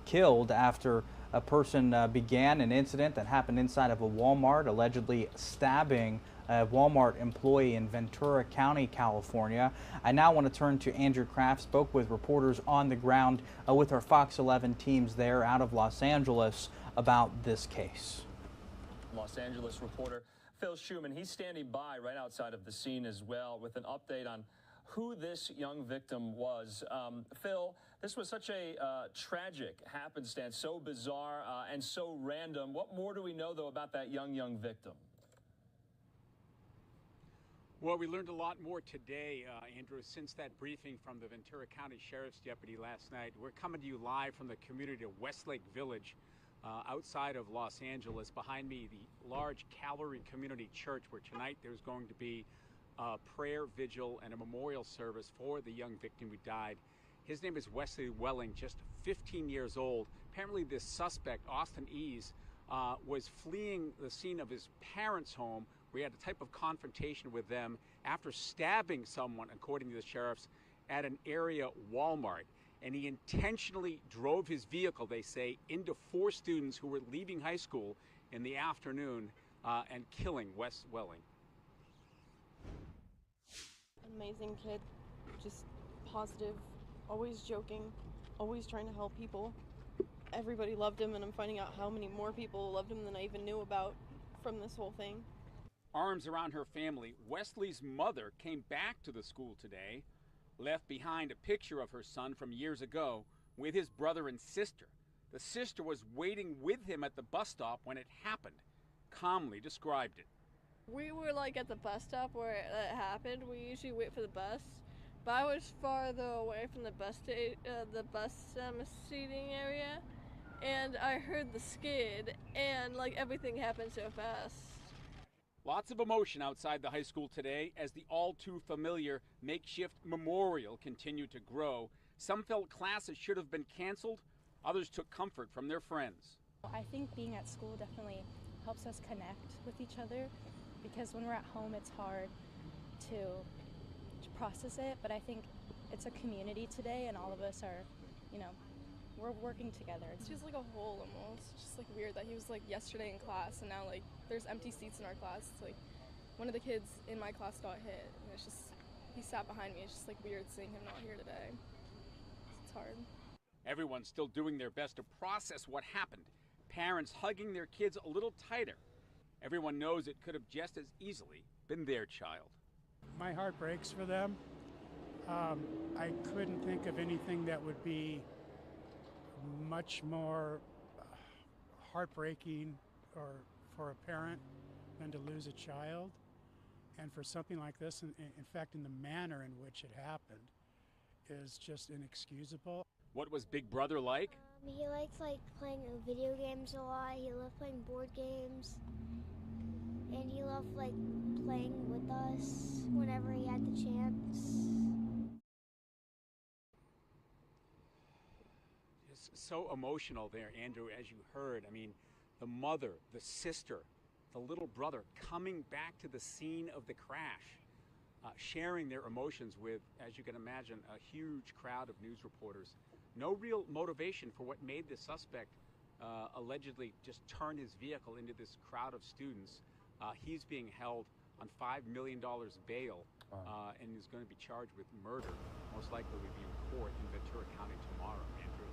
killed after a person began an incident that happened inside of a Walmart, allegedly stabbing a Walmart employee in Ventura County, California. I now want to turn to Andrew Kraft, spoke with reporters on the ground with our Fox 11 teams there out of Los Angeles about this case. Los Angeles reporter Phil Schuman, he's standing by right outside of the scene as well with an update on who this young victim was. Phil, this was such a tragic happenstance, so bizarre and so random. What more do we know, though, about that young victim? Well, we learned a lot more today, Andrew, since that briefing from the Ventura County Sheriff's deputy last night. We're coming to you live from the community of Westlake Village, outside of Los Angeles. Behind me, the large Calvary Community Church, where tonight there's going to be a prayer vigil and a memorial service for the young victim who died. His name is Wesley Welling, just 15 years old. Apparently this suspect, Austin Ease, was fleeing the scene of his parents' home. We had a type of confrontation with them after stabbing someone, according to the sheriffs, at an area Walmart. And he intentionally drove his vehicle, they say, into 4 students who were leaving high school in the afternoon and killing Wes Welling. Amazing kid, just positive, always joking, always trying to help people. Everybody loved him, and I'm finding out how many more people loved him than I even knew about from this whole thing. Arms around her family, Wesley's mother came back to the school today, left behind a picture of her son from years ago with his brother and sister. The sister was waiting with him at the bus stop when it happened, calmly described it. We were like at the bus stop where it happened. We usually wait for the bus, but I was farther away from the bus seating area, and I heard the skid, and like everything happened so fast. Lots of emotion outside the high school today as the all-too-familiar makeshift memorial continued to grow. Some felt classes should have been canceled. Others took comfort from their friends. I think being at school definitely helps us connect with each other, because when we're at home, it's hard to process it. But I think it's a community today, and all of us are, we're working together. It's just like a hole almost. It's just like weird that he was like yesterday in class, and now like there's empty seats in our class. It's like one of the kids in my class got hit, and it's just, he sat behind me. It's just like weird seeing him not here today. It's hard. Everyone's still doing their best to process what happened. Parents hugging their kids a little tighter. Everyone knows it could have just as easily been their child. My heart breaks for them. I couldn't think of anything that would be much more heartbreaking or for a parent than to lose a child. And for something like this, in fact, in the manner in which it happened, is just inexcusable. What was Big Brother like? He liked playing video games a lot. He loved playing board games. And he loved playing with us whenever he had the chance. It's so emotional there, Andrew, as you heard. I mean, the mother, the sister, the little brother coming back to the scene of the crash, sharing their emotions with, as you can imagine, a huge crowd of news reporters. No real motivation for what made the suspect allegedly just turn his vehicle into this crowd of students. He's being held on $5 million bail and is going to be charged with murder. Most likely will be in court in Ventura County tomorrow, Andrew.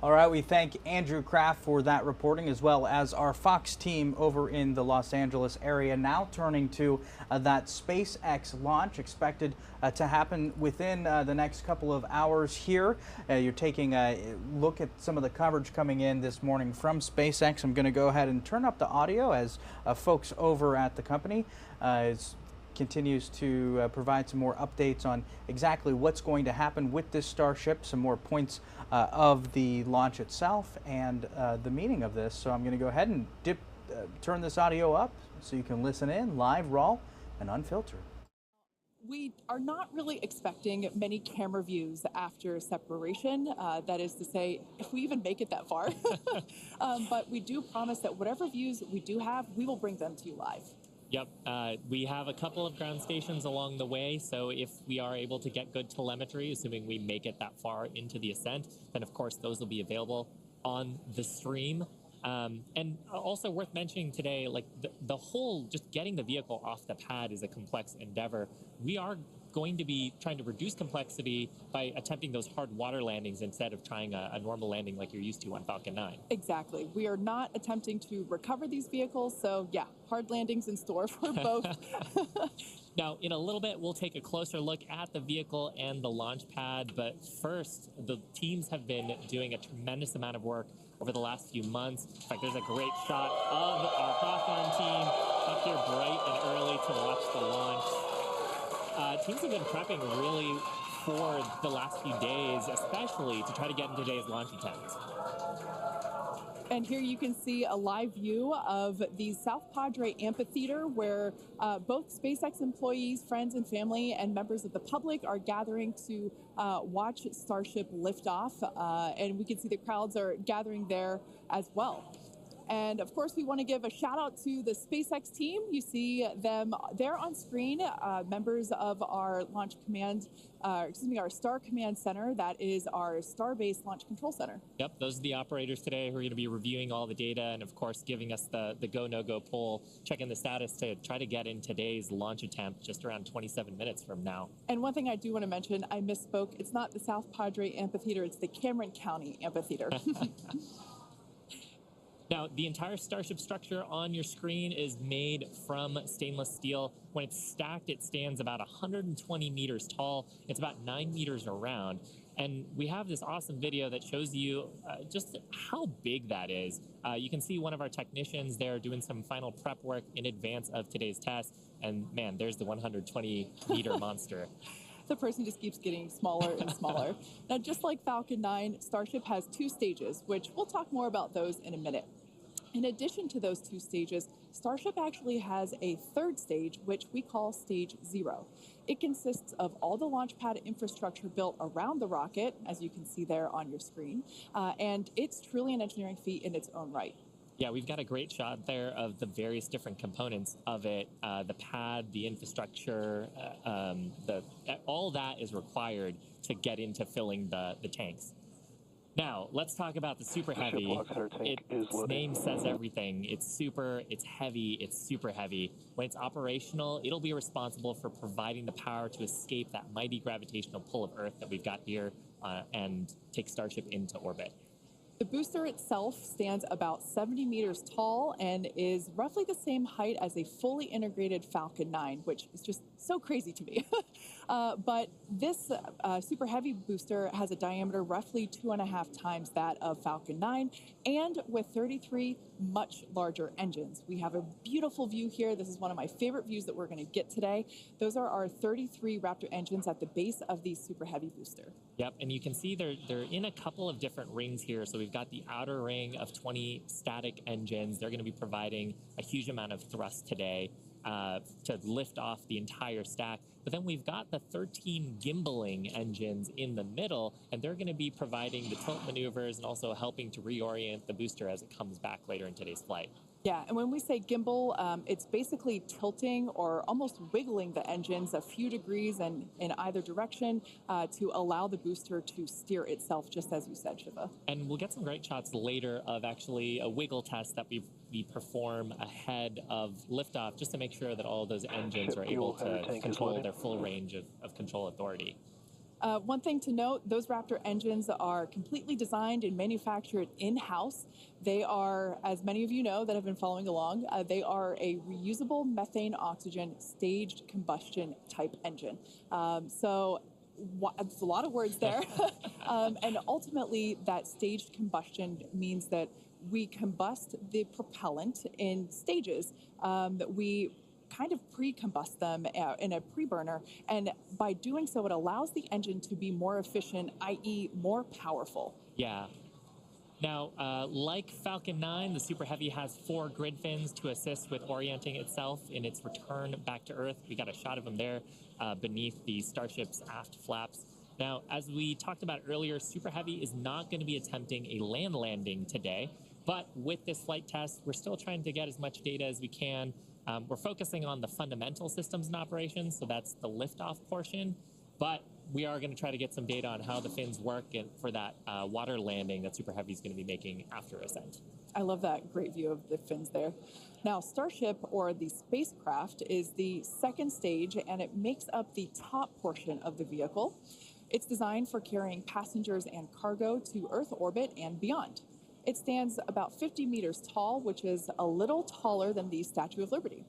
All right, we thank Andrew Kraft for that reporting, as well as our Fox team over in the Los Angeles area. Now turning to that SpaceX launch expected to happen within the next couple of hours here. You're taking a look at some of the coverage coming in this morning from SpaceX. I'm going to go ahead and turn up the audio as folks over at the company continues to provide some more updates on exactly what's going to happen with this Starship, some more points of the launch itself and the meaning of this. So I'm going to go ahead and turn this audio up so you can listen in live, raw, and unfiltered. We are not really expecting many camera views after separation. That is to say, if we even make it that far. But we do promise that whatever views we do have, we will bring them to you live. Yep, we have a couple of ground stations along the way, so if we are able to get good telemetry, assuming we make it that far into the ascent, then of course those will be available on the stream. And also worth mentioning today, like the whole, just getting the vehicle off the pad is a complex endeavor. We are going to be trying to reduce complexity by attempting those hard water landings instead of trying a normal landing like you're used to on Falcon 9. Exactly. We are not attempting to recover these vehicles, so yeah, hard landings in store for both. Now, in a little bit, we'll take a closer look at the vehicle and the launch pad. But first, the teams have been doing a tremendous amount of work over the last few months. In fact, there's a great shot of our Hawthorne team up here bright and early to watch the launch. Teams have been prepping really for the last few days, especially to try to get in today's launch attempt. And here you can see a live view of the South Padre Amphitheater, where both SpaceX employees, friends and family, and members of the public are gathering to watch Starship lift off. And we can see the crowds are gathering there as well. And of course, we want to give a shout out to the SpaceX team. You see them there on screen, members of our launch command, our Star Command Center. That is our Star-based Launch Control Center. Yep, those are the operators today who are going to be reviewing all the data and, of course, giving us the go, no-go poll, checking the status to try to get in today's launch attempt just around 27 minutes from now. And one thing I do want to mention, I misspoke. It's not the South Padre Amphitheater, it's the Cameron County Amphitheater. Now, the entire Starship structure on your screen is made from stainless steel. When it's stacked, it stands about 120 meters tall. It's about 9 meters around. And we have this awesome video that shows you just how big that is. You can see one of our technicians there doing some final prep work in advance of today's test. And man, there's the 120-meter monster. The person just keeps getting smaller and smaller. Now, just like Falcon 9, Starship has 2 stages, which we'll talk more about those in a minute. In addition to those 2 stages, Starship actually has a 3rd stage, which we call Stage 0. It consists of all the launch pad infrastructure built around the rocket, as you can see there on your screen, and it's truly an engineering feat in its own right. Yeah, we've got a great shot there of the various different components of it, the pad, the infrastructure, all that is required to get into filling the tanks. Now, let's talk about the Super Heavy. Its name says everything. It's super, it's heavy, it's super heavy. When it's operational, it'll be responsible for providing the power to escape that mighty gravitational pull of Earth that we've got here and take Starship into orbit. The booster itself stands about 70 meters tall and is roughly the same height as a fully integrated Falcon 9, which is just so crazy to me. But this Super Heavy booster has a diameter roughly 2.5 times that of Falcon 9, and with 33 much larger engines. We have a beautiful view here. This is one of my favorite views that we're going to get today. Those are our 33 Raptor engines at the base of the Super Heavy booster. Yep, and you can see they're in a couple of different rings here. So we've got the outer ring of 20 static engines. They're going to be providing a huge amount of thrust today to lift off the entire stack. But then we've got the 13 gimbaling engines in the middle, and they're going to be providing the tilt maneuvers and also helping to reorient the booster as it comes back later in today's flight. Yeah, and when we say gimbal, it's basically tilting or almost wiggling the engines a few degrees in either direction to allow the booster to steer itself, just as you said, Shiva. And we'll get some great shots later of actually a wiggle test that we perform ahead of liftoff, just to make sure that all of those engines are able to control their full range of control authority. One thing to note, those Raptor engines are completely designed and manufactured in-house. They are, as many of you know that have been following along, they are a reusable methane oxygen staged combustion type engine. So it's a lot of words there. And ultimately, that staged combustion means that we combust the propellant in stages that we kind of pre-combust them in a pre-burner, and by doing so, it allows the engine to be more efficient, i.e. more powerful. Yeah. Now, like Falcon 9, the Super Heavy has 4 grid fins to assist with orienting itself in its return back to Earth. We got a shot of them there beneath the Starship's aft flaps. Now, as we talked about earlier, Super Heavy is not going to be attempting a land landing today, but with this flight test, we're still trying to get as much data as we can. We're focusing on the fundamental systems and operations, so that's the liftoff portion, but we are going to try to get some data on how the fins work for that water landing that Super Heavy is going to be making after ascent. I love that great view of the fins there. Now, Starship, or the spacecraft, is the 2nd stage, and it makes up the top portion of the vehicle. It's designed for carrying passengers and cargo to Earth orbit and beyond. It stands about 50 meters tall, which is a little taller than the Statue of Liberty.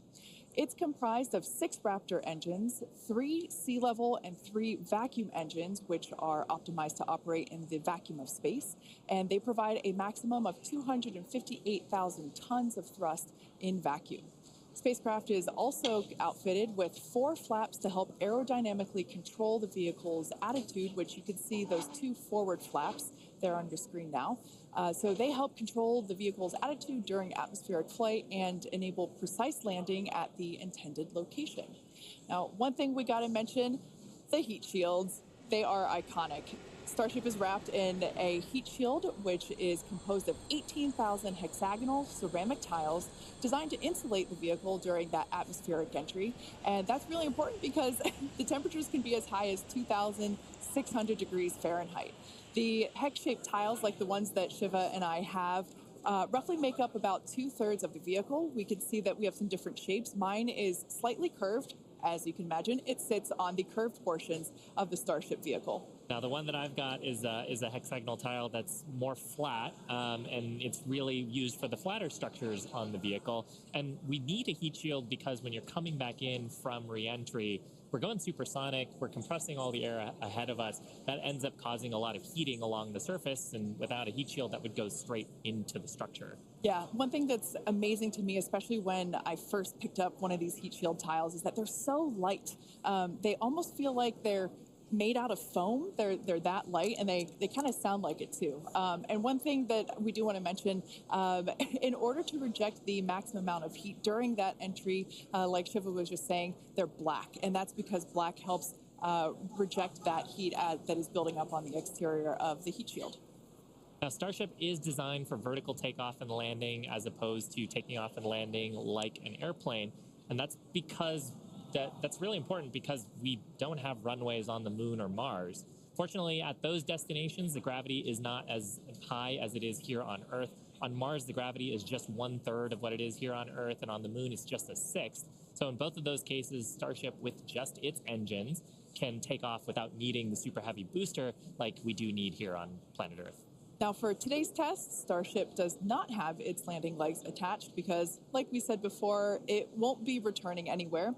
It's comprised of 6 Raptor engines, 3 sea level and 3 vacuum engines, which are optimized to operate in the vacuum of space. And they provide a maximum of 258,000 tons of thrust in vacuum. Spacecraft is also outfitted with 4 flaps to help aerodynamically control the vehicle's attitude, which you can see those 2 forward flaps there on your screen now. So they help control the vehicle's attitude during atmospheric flight and enable precise landing at the intended location. Now, one thing we got to mention, the heat shields. They are iconic. Starship is wrapped in a heat shield, which is composed of 18,000 hexagonal ceramic tiles designed to insulate the vehicle during that atmospheric entry. And that's really important because the temperatures can be as high as 2,600 degrees Fahrenheit. The hex-shaped tiles, like the ones that Shiva and I have, roughly make up about 2/3 of the vehicle. We can see that we have some different shapes. Mine is slightly curved. As you can imagine, it sits on the curved portions of the Starship vehicle. Now, the one that I've got is a hexagonal tile that's more flat, and it's really used for the flatter structures on the vehicle. And we need a heat shield because when you're coming back in from re-entry, we're going supersonic, we're compressing all the air ahead of us. That ends up causing a lot of heating along the surface, and without a heat shield, that would go straight into the structure. Yeah, one thing that's amazing to me, especially when I first picked up one of these heat shield tiles, is that they're so light. They almost feel like they're made out of foam. They're that light, and they kind of sound like it too. And one thing that we do want to mention, in order to reject the maximum amount of heat during that entry, like Shiva was just saying, they're black, and that's because black helps reject that heat that is building up on the exterior of the heat shield. Now, Starship is designed for vertical takeoff and landing as opposed to taking off and landing like an airplane, and that's because that's really important because we don't have runways on the moon or Mars. Fortunately, at those destinations, the gravity is not as high as it is here on Earth. On Mars, the gravity is just 1/3 of what it is here on Earth, and on the moon, it's just a 1/6. So in both of those cases, Starship, with just its engines, can take off without needing the super heavy booster like we do need here on planet Earth. Now, for today's test, Starship does not have its landing legs attached because, like we said before, it won't be returning anywhere.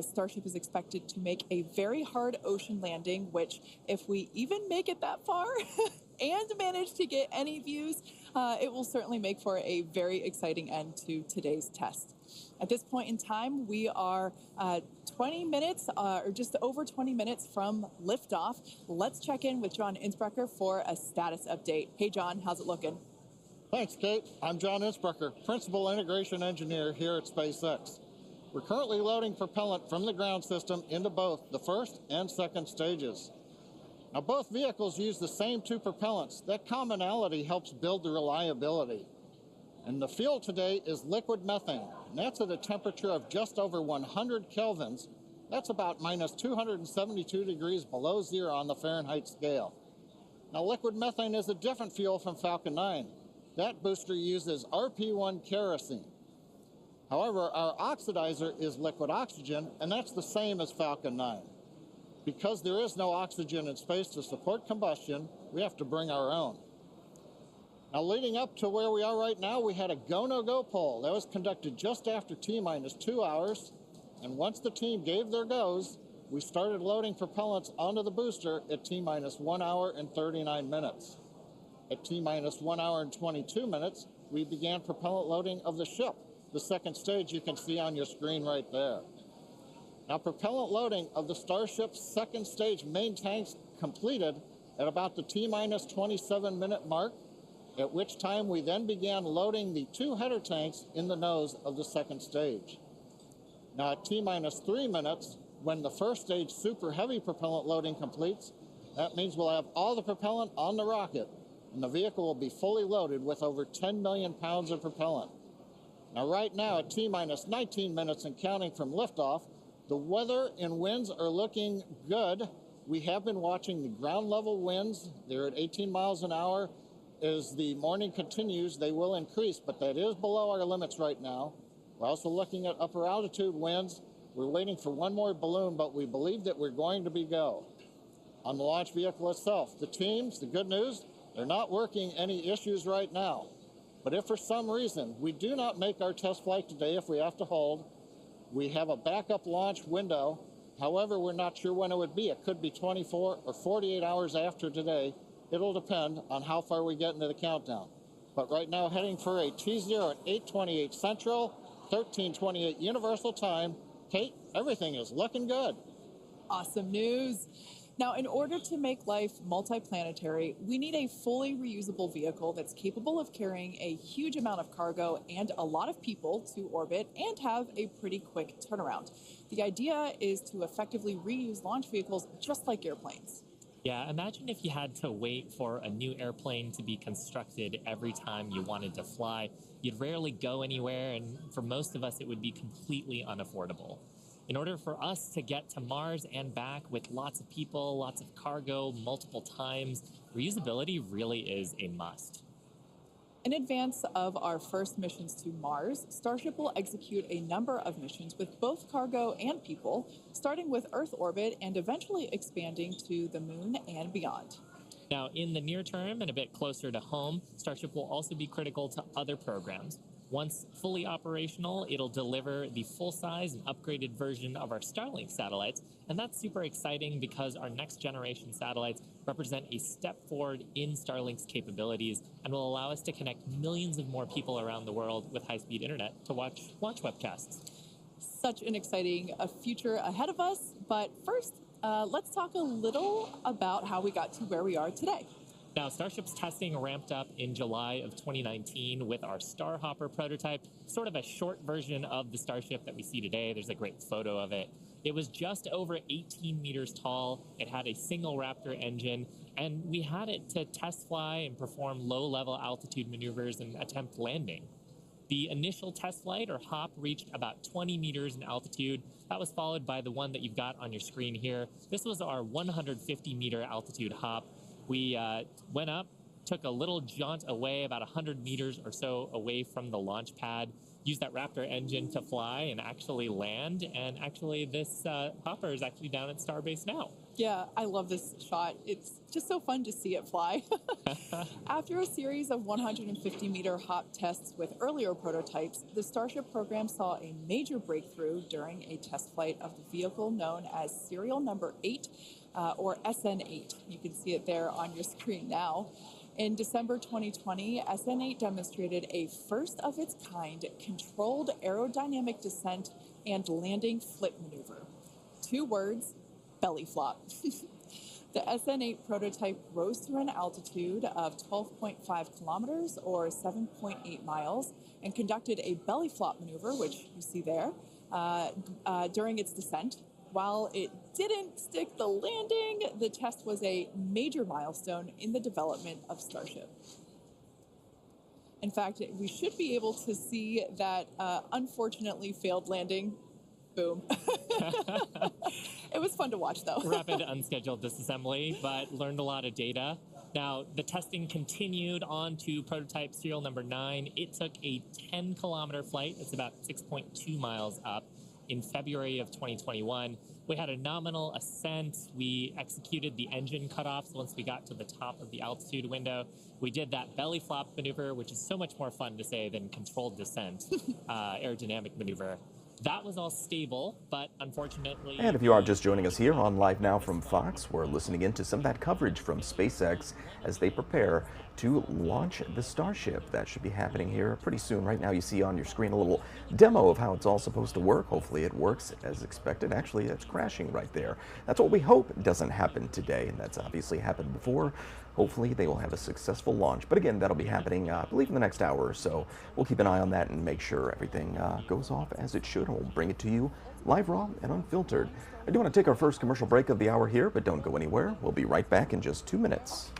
Starship is expected to make a very hard ocean landing, which, if we even make it that far and manage to get any views, it will certainly make for a very exciting end to today's test. At this point in time, we are 20 minutes, or just over 20 minutes from liftoff. Let's check in with John Innsbrucker for a status update. Hey, John, how's it looking? Thanks, Kate. I'm John Innsbrucker, Principal Integration Engineer here at SpaceX. We're currently loading propellant from the ground system into both the first and second stages. Now, both vehicles use the same 2 propellants. That commonality helps build the reliability. And the fuel today is liquid methane, and that's at a temperature of just over 100 kelvins. That's about minus 272 degrees below zero on the Fahrenheit scale. Now, liquid methane is a different fuel from Falcon 9. That booster uses RP1 kerosene. However, our oxidizer is liquid oxygen, and that's the same as Falcon 9. Because there is no oxygen in space to support combustion, we have to bring our own. Now, leading up to where we are right now, we had a go-no-go poll. That was conducted just after T-minus 2 hours, and once the team gave their goes, we started loading propellants onto the booster at T-minus 1 hour and 39 minutes. At T-minus 1 hour and 22 minutes, we began propellant loading of the ship, the second stage you can see on your screen right there. Now, propellant loading of the Starship's second stage main tanks completed at about the T-minus 27-minute mark, at which time we then began loading the 2 header tanks in the nose of the second stage. Now, at T-minus 3 minutes, when the first stage super heavy propellant loading completes, that means we'll have all the propellant on the rocket, and the vehicle will be fully loaded with over 10 million pounds of propellant. Now, right now, at T-minus 19 minutes and counting from liftoff, the weather and winds are looking good. We have been watching the ground level winds. They're at 18 miles an hour. As the morning continues, they will increase, but that is below our limits right now. We're also looking at upper altitude winds. We're waiting for one more balloon, but we believe that we're going to be go. On the launch vehicle itself, the teams, the good news, they're not working any issues right now. But if for some reason we do not make our test flight today, if we have to hold, We have a backup launch window. However, we're not sure when it would be. It could be 24 or 48 hours after today. It'll depend on how far we get into the countdown. But right now, heading for a T0 at 8:28 Central, 13:28 Universal Time. Kate, everything is looking good. Awesome news. Now, in order to make life multiplanetary, we need a fully reusable vehicle that's capable of carrying a huge amount of cargo and a lot of people to orbit and have a pretty quick turnaround. The idea is to effectively reuse launch vehicles just like airplanes. Yeah, imagine if you had to wait for a new airplane to be constructed every time you wanted to fly. You'd rarely go anywhere, and for most of us, it would be completely unaffordable. In order for us to get to Mars and back with lots of people, lots of cargo, multiple times, reusability really is a must. In advance of our first missions to Mars, Starship will execute a number of missions with both cargo and people, starting with Earth orbit and eventually expanding to the Moon and beyond. Now, in the near term and a bit closer to home, Starship will also be critical to other programs. Once fully operational, it'll deliver the full-size and upgraded version of our Starlink satellites, and that's super exciting because our next-generation satellites represent a step forward in Starlink's capabilities and will allow us to connect millions of more people around the world with high-speed internet to watch launch webcasts. Such an exciting future ahead of us, but first, let's talk a little about how we got to where we are today. Now, Starship's testing ramped up in July of 2019 with our Starhopper prototype, sort of a short version of the Starship that we see today. There's a great photo of it. It was just over 18 meters tall. It had a single Raptor engine, and we had it to test fly and perform low-level altitude maneuvers and attempt landing. The initial test flight, or hop, reached about 20 meters in altitude. That was followed by the one that you've got on your screen here. This was our 150-meter altitude hop. We went up, took a little jaunt away, about 100 meters or so away from the launch pad, used that Raptor engine to fly and actually land. And actually, this hopper is actually down at Starbase now. Yeah, I love this shot. It's just so fun to see it fly. After a series of 150-meter hop tests with earlier prototypes, the Starship program saw a major breakthrough during a test flight of the vehicle known as serial number 8, or SN8. You can see it there on your screen now. In December 2020, SN8 demonstrated a first-of-its-kind controlled aerodynamic descent and landing flip maneuver. 2 words, belly flop. The SN8 prototype rose through an altitude of 12.5 kilometers or 7.8 miles and conducted a belly flop maneuver, which you see there, during its descent. While it didn't stick the landing, the test was a major milestone in the development of Starship. In fact, we should be able to see that unfortunately failed landing. Boom. It was fun to watch, though. Rapid unscheduled disassembly, but learned a lot of data. Now, the testing continued on to prototype serial number 9. It took a 10-kilometer flight. That's about 6.2 miles up. In February of 2021, we had a nominal ascent. We executed the engine cutoffs once we got to the top of the altitude window. We did that belly flop maneuver, which is so much more fun to say than controlled descent, aerodynamic maneuver. That was all stable, but unfortunately... And if you are just joining us here on Live Now from Fox, we're listening into some of that coverage from SpaceX as they prepare to launch the Starship. That should be happening here pretty soon. Right now you see on your screen a little demo of how it's all supposed to work. Hopefully it works as expected. Actually, it's crashing right there. That's what we hope doesn't happen today, and that's obviously happened before. Hopefully they will have a successful launch. But again, that'll be happening, I believe, in the next hour or so. We'll keep an eye on that and make sure everything goes off as it should. And we'll bring it to you live, raw, and unfiltered. I do want to take our first commercial break of the hour here, but don't go anywhere. We'll be right back in just 2 minutes.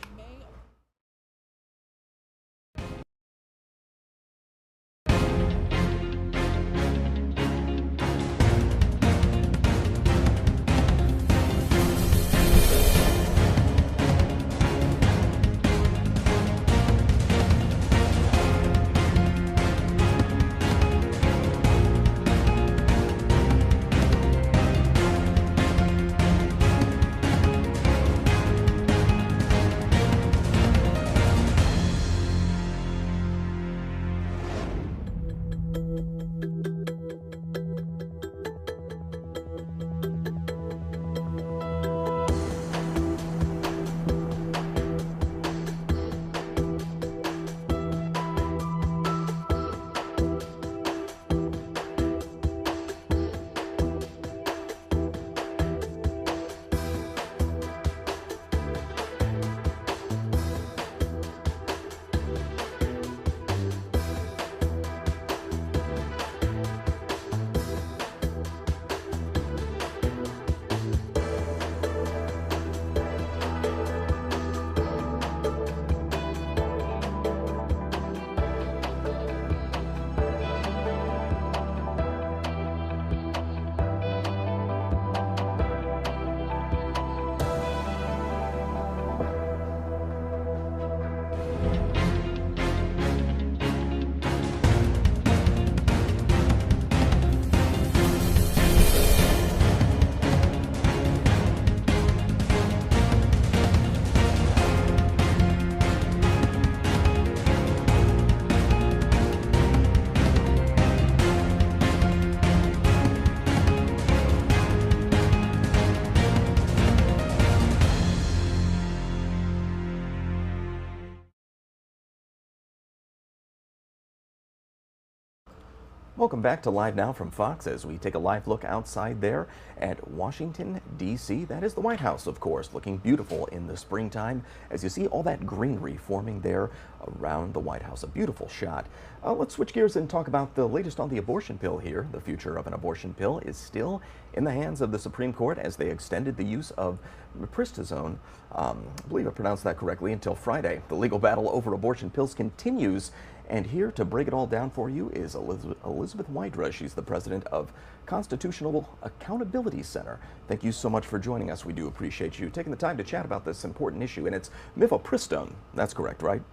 Welcome back to Live Now from Fox as we take a live look outside there at Washington, D.C. That is the White House, of course, looking beautiful in the springtime as you see all that greenery forming there around the White House. A beautiful shot. Let's switch gears and talk about the latest on the abortion pill here. The future of an abortion pill is still in the hands of the Supreme Court as they extended the use of Reproductive, I believe I pronounced that correctly, until Friday. The legal battle over abortion pills continues. And here to break it all down for you is Elizabeth Wydra. She's the president of Constitutional Accountability Center. Thank you so much for joining us. We do appreciate you taking the time to chat about this important issue. And it's mifepristone. That's correct, right?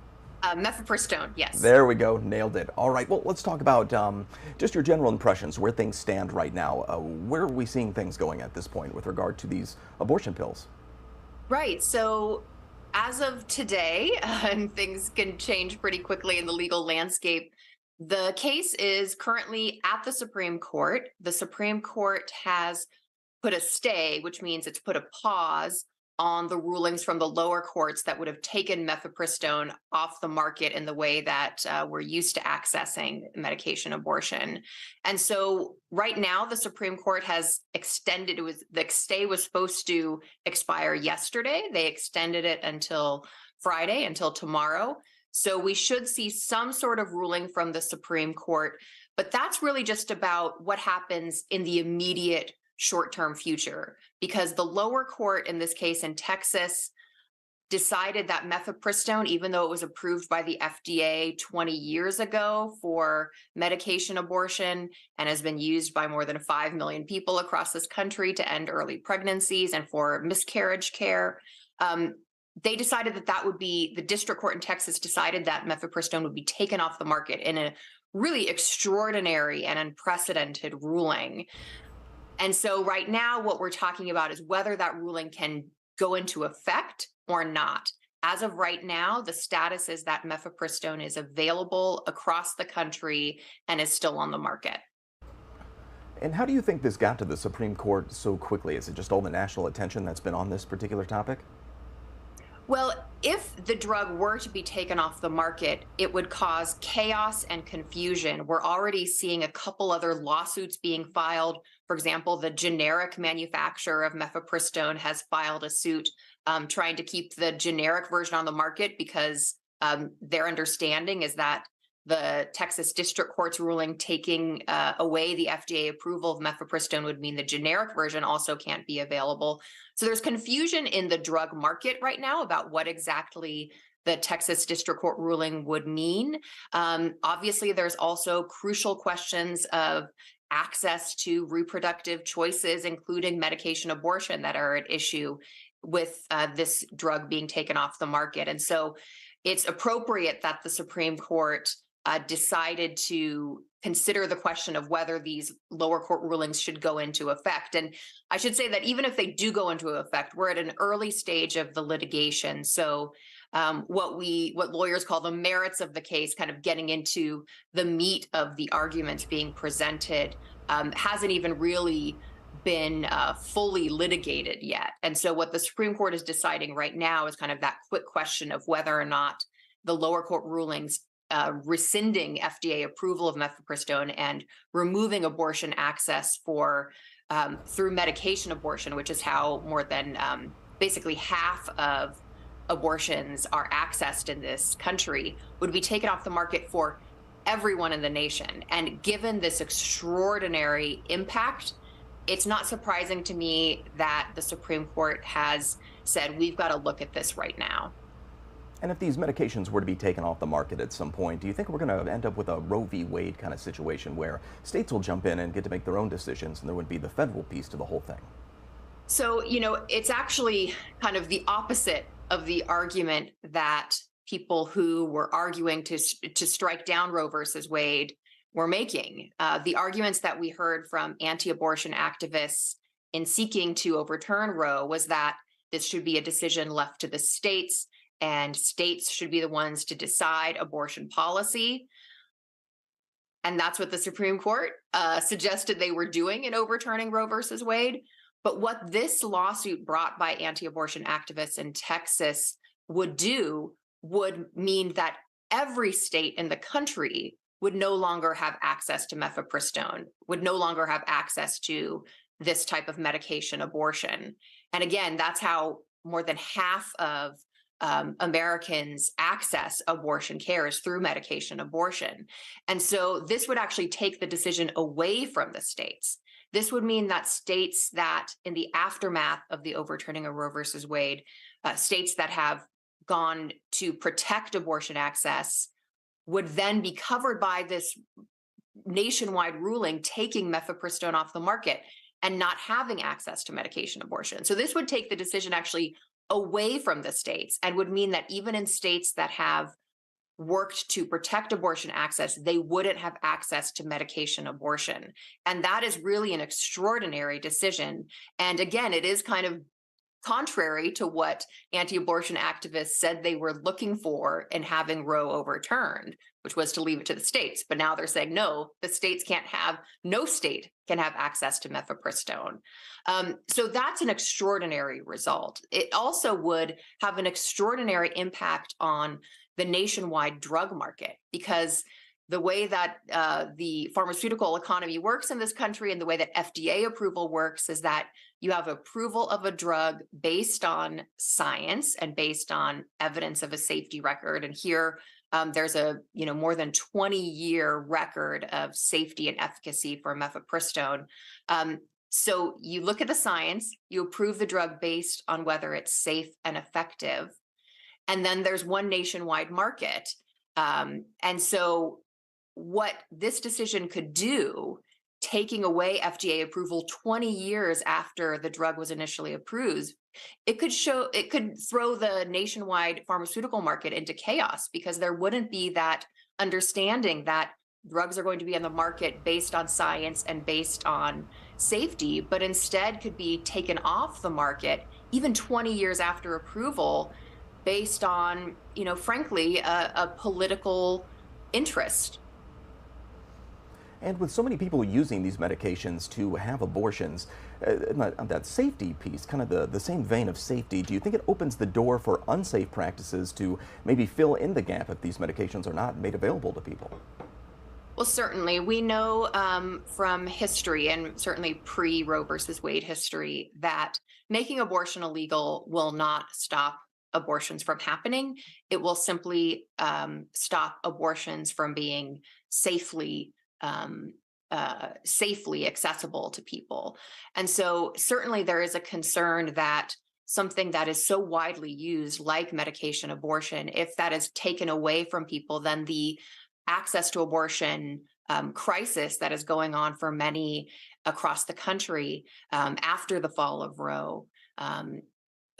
Mifepristone, yes. There we go. Nailed it. All right. Well, let's talk about just your general impressions, where things stand right now. Where are we seeing things going at this point with regard to these abortion pills? Right. So as of today, and things can change pretty quickly in the legal landscape, the case is currently at the Supreme Court. The Supreme Court has put a stay, which means it's put a pause on the rulings from the lower courts that would have taken mifepristone off the market in the way that we're used to accessing medication abortion. And so right now, the Supreme Court has extended, the stay was supposed to expire yesterday. They extended it until Friday, until tomorrow. So we should see some sort of ruling from the Supreme Court, but that's really just about what happens in the immediate short-term future, because the lower court in this case in Texas decided that mifepristone, even though it was approved by the FDA 20 years ago for medication abortion and has been used by more than 5 million people across this country to end early pregnancies and for miscarriage care, they decided that would be, the district court in Texas decided that mifepristone would be taken off the market in a really extraordinary and unprecedented ruling. And so right now, what we're talking about is whether that ruling can go into effect or not. As of right now, the status is that mifepristone is available across the country and is still on the market. And how do you think this got to the Supreme Court so quickly? Is it just all the national attention that's been on this particular topic? Well, if the drug were to be taken off the market, it would cause chaos and confusion. We're already seeing a couple other lawsuits being filed. For example, the generic manufacturer of mifepristone has filed a suit trying to keep the generic version on the market because their understanding is that the Texas District Court's ruling taking away the FDA approval of mifepristone would mean the generic version also can't be available. So there's confusion in the drug market right now about what exactly the Texas District Court ruling would mean. Obviously, there's also crucial questions of access to reproductive choices, including medication abortion, that are at issue with this drug being taken off the market. And so it's appropriate that the Supreme Court decided to consider the question of whether these lower court rulings should go into effect. And I should say that even if they do go into effect, we're at an early stage of the litigation. So what lawyers call the merits of the case, kind of getting into the meat of the arguments being presented, hasn't even really been fully litigated yet. And so what the Supreme Court is deciding right now is kind of that quick question of whether or not the lower court rulings rescinding FDA approval of mifepristone and removing abortion access for through medication abortion, which is how more than basically half of abortions are accessed in this country, would be taken off the market for everyone in the nation. And given this extraordinary impact, it's not surprising to me that the Supreme Court has said, we've got to look at this right now. And if these medications were to be taken off the market at some point, do you think we're going to end up with a Roe v. Wade kind of situation where states will jump in and get to make their own decisions and there would be the federal piece to the whole thing? So, it's actually kind of the opposite of the argument that people who were arguing to strike down Roe versus Wade were making. The arguments that we heard from anti-abortion activists in seeking to overturn Roe was that this should be a decision left to the states, and states should be the ones to decide abortion policy. And that's what the Supreme Court suggested they were doing in overturning Roe versus Wade. But what this lawsuit brought by anti-abortion activists in Texas would do would mean that every state in the country would no longer have access to mifepristone, would no longer have access to this type of medication abortion. And again, that's how more than half of Americans access abortion care is through medication abortion. And so this would actually take the decision away from the states. This would mean that states that in the aftermath of the overturning of Roe versus Wade, states that have gone to protect abortion access would then be covered by this nationwide ruling taking mifepristone off the market and not having access to medication abortion. So this would take the decision actually away from the states and would mean that even in states that have worked to protect abortion access, they wouldn't have access to medication abortion. And that is really an extraordinary decision. And again, it is kind of contrary to what anti-abortion activists said they were looking for in having Roe overturned, which was to leave it to the states. But now they're saying, no, the states can't have, no state can have access to mifepristone. So that's an extraordinary result. It also would have an extraordinary impact on the nationwide drug market, because the way that the pharmaceutical economy works in this country and the way that FDA approval works is that you have approval of a drug based on science and based on evidence of a safety record. And here there's a more than 20-year record of safety and efficacy for mifepristone. So you look at the science, you approve the drug based on whether it's safe and effective. And then there's one nationwide market. And so what this decision could do, taking away FDA approval 20 years after the drug was initially approved, it could throw the nationwide pharmaceutical market into chaos, because there wouldn't be that understanding that drugs are going to be on the market based on science and based on safety, but instead could be taken off the market even 20 years after approval based on, frankly, a political interest. And with so many people using these medications to have abortions, that safety piece, kind of the same vein of safety, do you think it opens the door for unsafe practices to maybe fill in the gap if these medications are not made available to people? Well, certainly. We know from history, and certainly pre-Roe versus Wade history, that making abortion illegal will not stop abortions from happening. It will simply stop abortions from being safely accessible to people. And so certainly there is a concern that something that is so widely used, like medication abortion, if that is taken away from people, then the access to abortion crisis that is going on for many across the country after the fall of Roe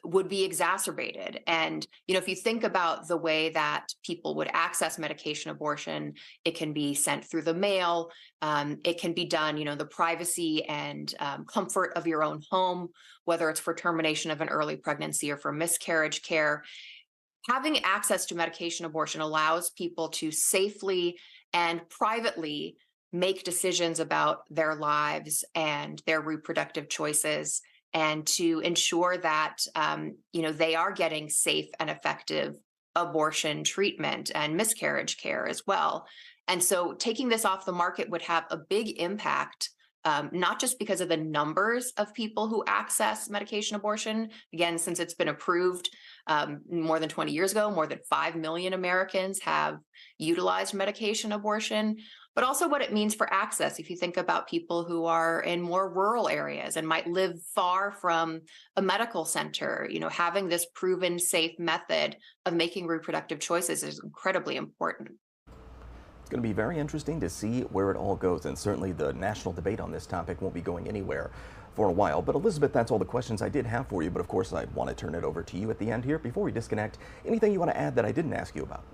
would be exacerbated. And, if you think about the way that people would access medication abortion, it can be sent through the mail. It can be done, the privacy and comfort of your own home, whether it's for termination of an early pregnancy or for miscarriage care. Having access to medication abortion allows people to safely and privately make decisions about their lives and their reproductive choices, and to ensure that, they are getting safe and effective abortion treatment and miscarriage care as well. And so taking this off the market would have a big impact, not just because of the numbers of people who access medication abortion. Again, since it's been approved more than 20 years ago, more than 5 million Americans have utilized medication abortion, but also what it means for access. If you think about people who are in more rural areas and might live far from a medical center, having this proven safe method of making reproductive choices is incredibly important. It's going to be very interesting to see where it all goes, and certainly the national debate on this topic won't be going anywhere for a while. But Elizabeth, that's all the questions I did have for you, but of course I want to turn it over to you at the end here. Before we disconnect, anything you want to add that I didn't ask you about?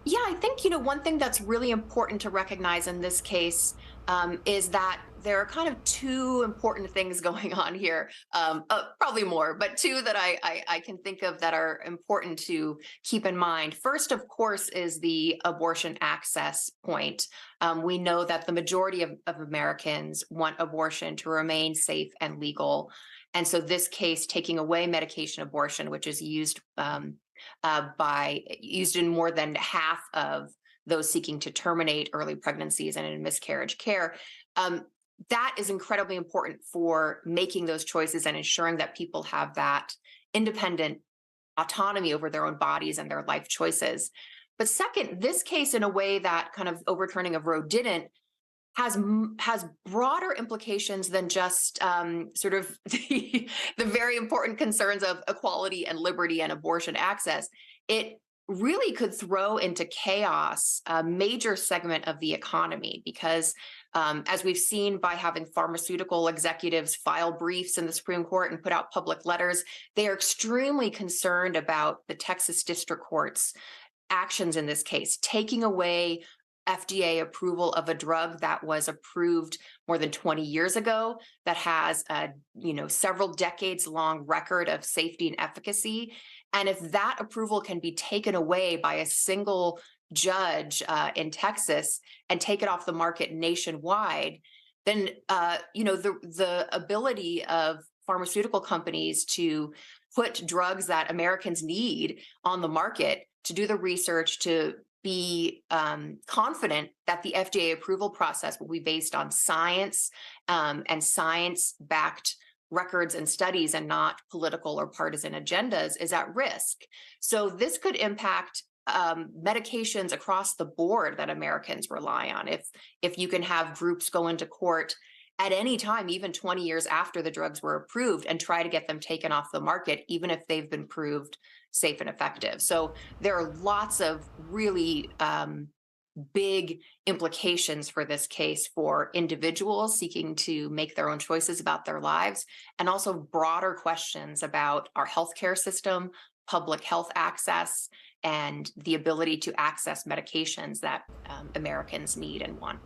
Yeah, I think, one thing that's really important to recognize in this case is that there are kind of two important things going on here, probably more, but two that I can think of that are important to keep in mind. First, of course, is the abortion access point. We know that the majority of Americans want abortion to remain safe and legal. And so this case, taking away medication abortion, which is used in more than half of those seeking to terminate early pregnancies and in miscarriage care. That is incredibly important for making those choices and ensuring that people have that independent autonomy over their own bodies and their life choices. But second, this case, in a way that kind of overturning of Roe didn't, has broader implications than just sort of the very important concerns of equality and liberty and abortion access. It really could throw into chaos a major segment of the economy because, as we've seen by having pharmaceutical executives file briefs in the Supreme Court and put out public letters, they are extremely concerned about the Texas District Court's actions in this case, taking away FDA approval of a drug that was approved more than 20 years ago, that has a several decades long record of safety and efficacy. And if that approval can be taken away by a single judge in Texas and take it off the market nationwide, then the ability of pharmaceutical companies to put drugs that Americans need on the market, to do the research, to be confident that the FDA approval process will be based on science and science-backed records and studies and not political or partisan agendas is at risk. So this could impact medications across the board that Americans rely on. If you can have groups go into court at any time, even 20 years after the drugs were approved, and try to get them taken off the market, even if they've been proved safe and effective. So there are lots of really big implications for this case for individuals seeking to make their own choices about their lives, and also broader questions about our healthcare system, public health access, and the ability to access medications that Americans need and want.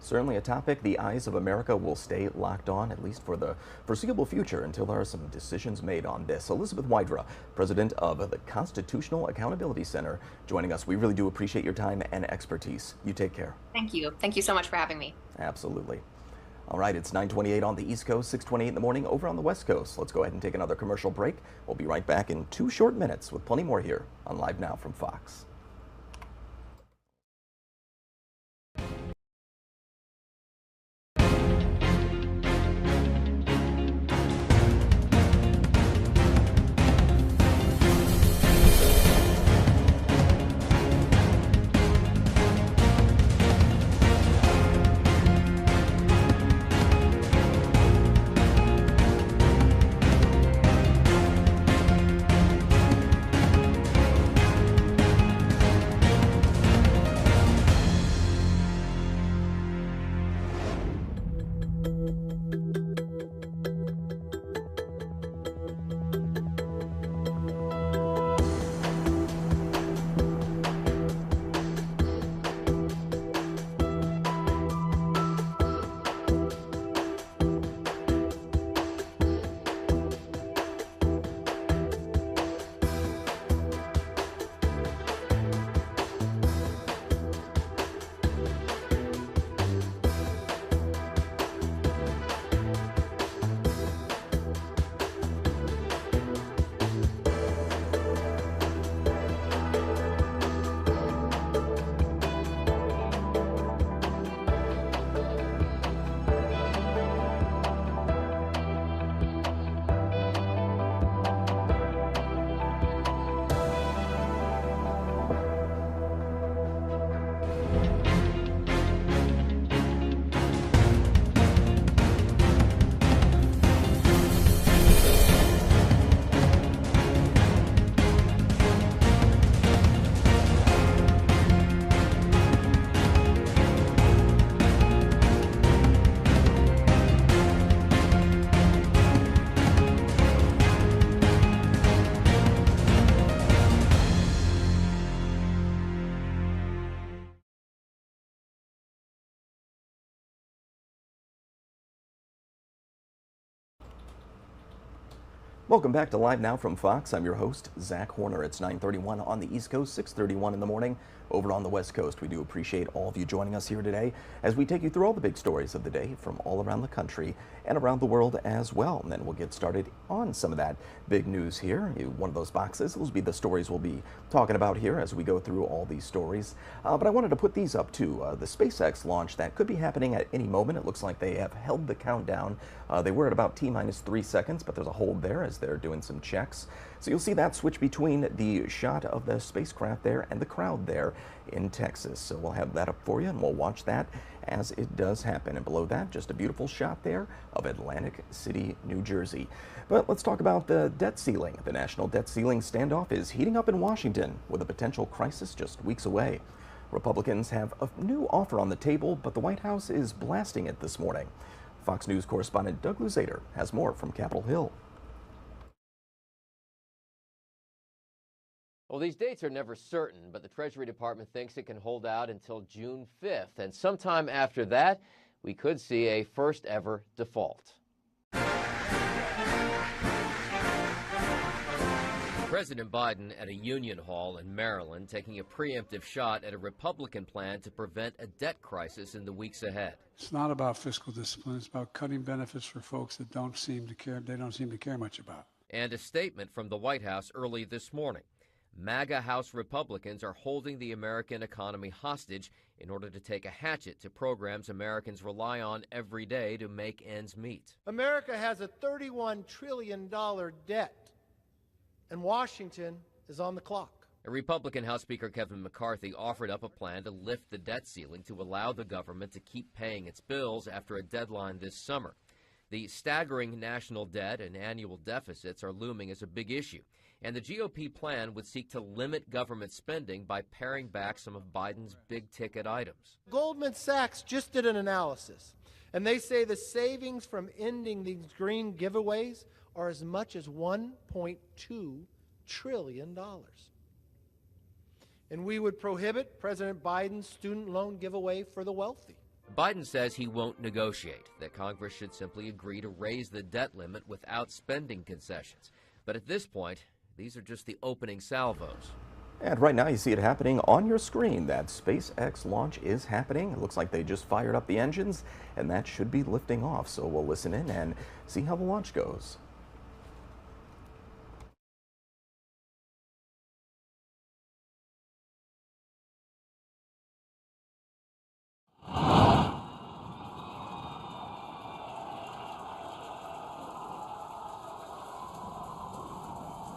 Certainly a topic the eyes of America will stay locked on, at least for the foreseeable future, until there are some decisions made on this. Elizabeth Wydra, president of the Constitutional Accountability Center, joining us. We really do appreciate your time and expertise. You take care. Thank you. Thank you so much for having me. Absolutely. All right, it's 9:28 on the East Coast, 6:28 in the morning over on the West Coast. Let's go ahead and take another commercial break. We'll be right back in 2 short minutes with plenty more here on Live Now from Fox. Welcome back to Live Now from Fox. I'm your host, Zach Horner. It's 9:31 on the East Coast, 6:31 in the morning over on the West Coast. We do appreciate all of you joining us here today as we take you through all the big stories of the day from all around the country and around the world as well. And then we'll get started on some of that big news here. One of those boxes, those will be the stories we'll be talking about here as we go through all these stories. But I wanted to put these up too. The SpaceX launch that could be happening at any moment. It looks like they have held the countdown. They were at about T-minus 3 seconds, but there's a hold there as they're doing some checks. So you'll see that switch between the shot of the spacecraft there and the crowd there in Texas. So we'll have that up for you and we'll watch that as it does happen. And below that, just a beautiful shot there of Atlantic City, New Jersey. But let's talk about the debt ceiling. The national debt ceiling standoff is heating up in Washington with a potential crisis just weeks away. Republicans have a new offer on the table, but the White House is blasting it this morning. Fox News correspondent Doug Luzader has more from Capitol Hill. Well, these dates are never certain, but the Treasury Department thinks it can hold out until June 5th. And sometime after that, we could see a first ever default. President Biden at a union hall in Maryland taking a preemptive shot at a Republican plan to prevent a debt crisis in the weeks ahead. It's not about fiscal discipline. It's about cutting benefits for folks that don't seem to care much about. And a statement from the White House early this morning. MAGA House Republicans are holding the American economy hostage in order to take a hatchet to programs Americans rely on every day to make ends meet. America has a $31 trillion debt, and Washington is on the clock. A Republican House Speaker Kevin McCarthy offered up a plan to lift the debt ceiling to allow the government to keep paying its bills after a deadline this summer. The staggering national debt and annual deficits are looming as a big issue. And the GOP plan would seek to limit government spending by paring back some of Biden's big-ticket items. Goldman Sachs just did an analysis, and they say the savings from ending these green giveaways are as much as $1.2 trillion. And we would prohibit President Biden's student loan giveaway for the wealthy. Biden says he won't negotiate, that Congress should simply agree to raise the debt limit without spending concessions. But at this point, these are just the opening salvos. And right now you see it happening on your screen. That SpaceX launch is happening. It looks like they just fired up the engines and that should be lifting off. So we'll listen in and see how the launch goes.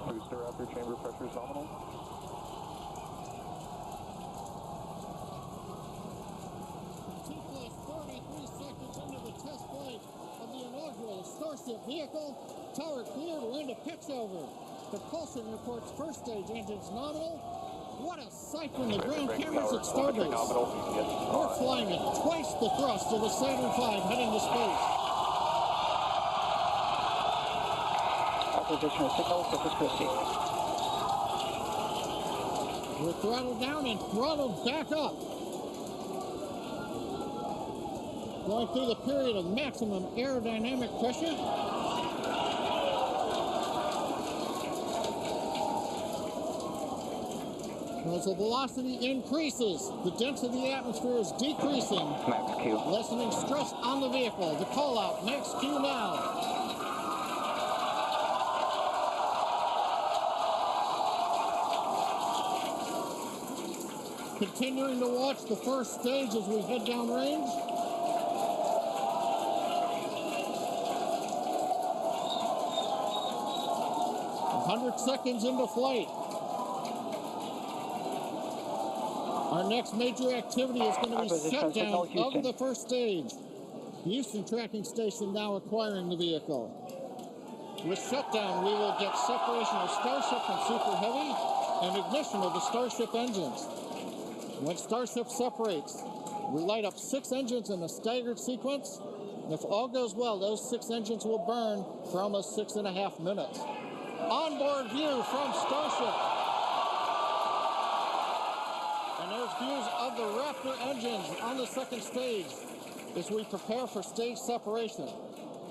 Booster upper chamber pressure is nominal. Into the test flight of the inaugural Starship vehicle, tower cleared, we're into pitch over. Propulsion reports first stage engines nominal. What a sight from the ground cameras at Starbase. We're flying at twice the thrust of the Saturn V heading to space. Acquisition of signal, surface proceed. We're throttled down and throttled back up. Going through the period of maximum aerodynamic pressure. As the velocity increases, the density of the atmosphere is decreasing. Max Q. Lessening stress on the vehicle. The call out, max Q now. Continuing to watch the first stage as we head down range. Seconds into flight. Our next major activity is going to be shutdown of the first stage. The Houston tracking station now acquiring the vehicle. With shutdown, we will get separation of Starship from Super Heavy and ignition of the Starship engines. When Starship separates, we light up 6 engines in a staggered sequence. And if all goes well, those 6 engines will burn for almost 6.5 minutes. Onboard view from Starship. And there's views of the Raptor engines on the second stage as we prepare for stage separation.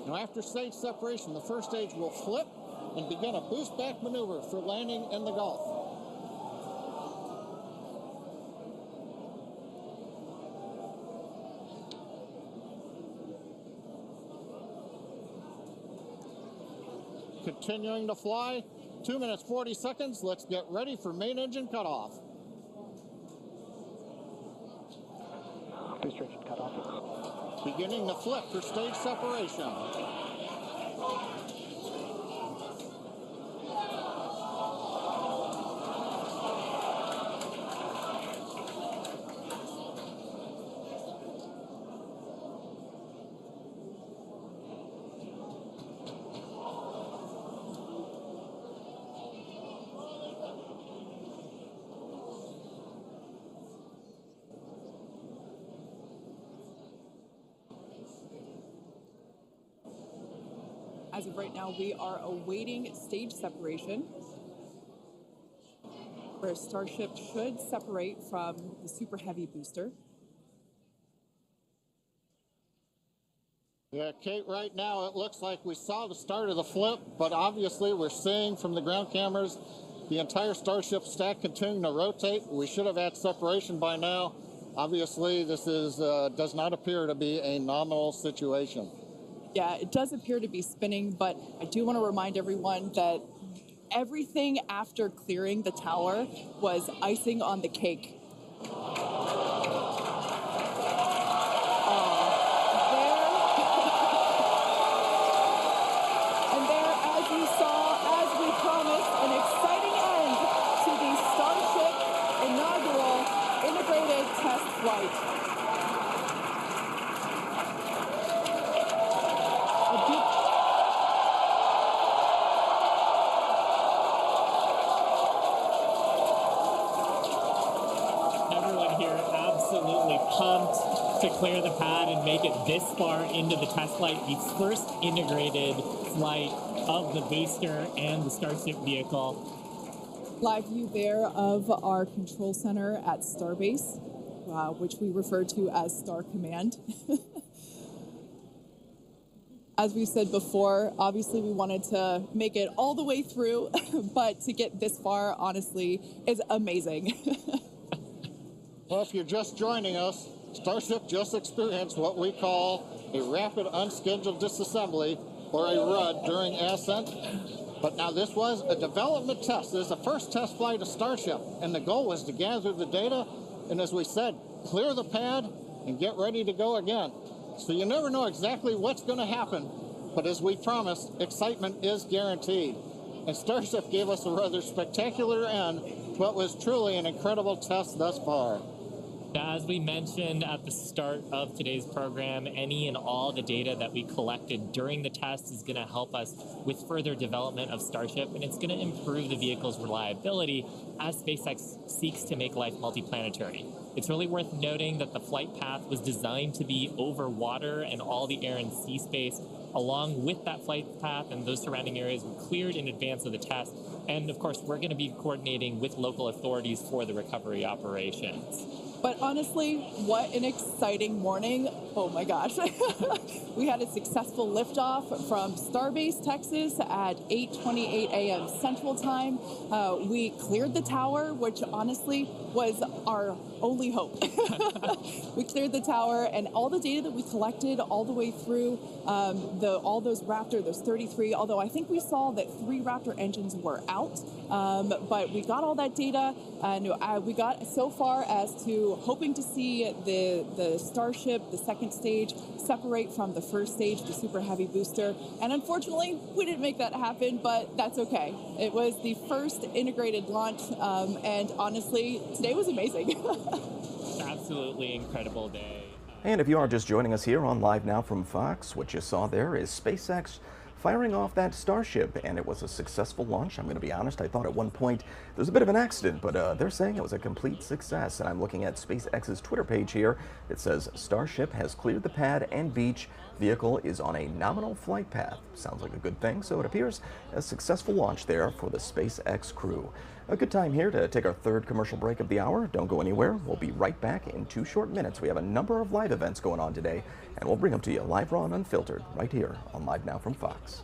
Now after stage separation, the first stage will flip and begin a boost back maneuver for landing in the Gulf. Continuing to fly, 2 minutes 40 seconds. Let's get ready for main engine cutoff. Booster engine cutoff. Beginning to flip for stage separation. As of right now, we are awaiting stage separation, where Starship should separate from the Super Heavy booster. Yeah, Kate, right now it looks like we saw the start of the flip, but obviously we're seeing from the ground cameras the entire Starship stack continuing to rotate. We should have had separation by now. Obviously, this is does not appear to be a nominal situation. Yeah, it does appear to be spinning, but I do want to remind everyone that everything after clearing the tower was icing on the cake. And there, as you saw, as we promised, an exciting end to the Starship inaugural integrated test flight. Pumped to clear the pad and make it this far into the test flight, the first integrated flight of the booster and the Starship vehicle. Live view there of our control center at Starbase, which we refer to as Star Command. As we said before, obviously we wanted to make it all the way through, but to get this far, honestly, is amazing. Well, if you're just joining us, Starship just experienced what we call a rapid unscheduled disassembly, or a RUD, during ascent. But now this was a development test. This is the first test flight of Starship, and the goal was to gather the data, and as we said, clear the pad and get ready to go again. So you never know exactly what's going to happen, but as we promised, excitement is guaranteed. And Starship gave us a rather spectacular end to what was truly an incredible test thus far. As we mentioned at the start of today's program, any and all the data that we collected during the test is going to help us with further development of Starship, and it's going to improve the vehicle's reliability as SpaceX seeks to make life multiplanetary. It's really worth noting that the flight path was designed to be over water and all the air and sea space. Along with that flight path and those surrounding areas were cleared in advance of the test. And of course, we're going to be coordinating with local authorities for the recovery operations. But honestly, what an exciting morning. Oh my gosh. We had a successful liftoff from Starbase, Texas at 8:28 a.m. Central Time. We cleared the tower, which honestly was our only hope. We cleared the tower, and all the data that we collected all the way through all those Raptor, those 33, although I think we saw that 3 Raptor engines were out, but we got all that data, and we got so far as to hoping to see the Starship, the second stage, separate from the first stage, the Super Heavy booster. And unfortunately, we didn't make that happen, but that's okay. It was the first integrated launch, and honestly, today was amazing. Absolutely incredible day. And if you are just joining us here on Live Now from Fox, what you saw there is SpaceX firing off that Starship, and it was a successful launch. I'm going to be honest, I thought at one point there was a bit of an accident, but they're saying it was a complete success. And I'm looking at SpaceX's Twitter page here. It says Starship has cleared the pad and beach. Vehicle is on a nominal flight path. Sounds like a good thing, so it appears a successful launch there for the SpaceX crew. A good time here to take our third commercial break of the hour. Don't go anywhere. We'll be right back in 2 short minutes. We have a number of live events going on today, and we'll bring them to you live, raw, and unfiltered right here on Live Now from Fox.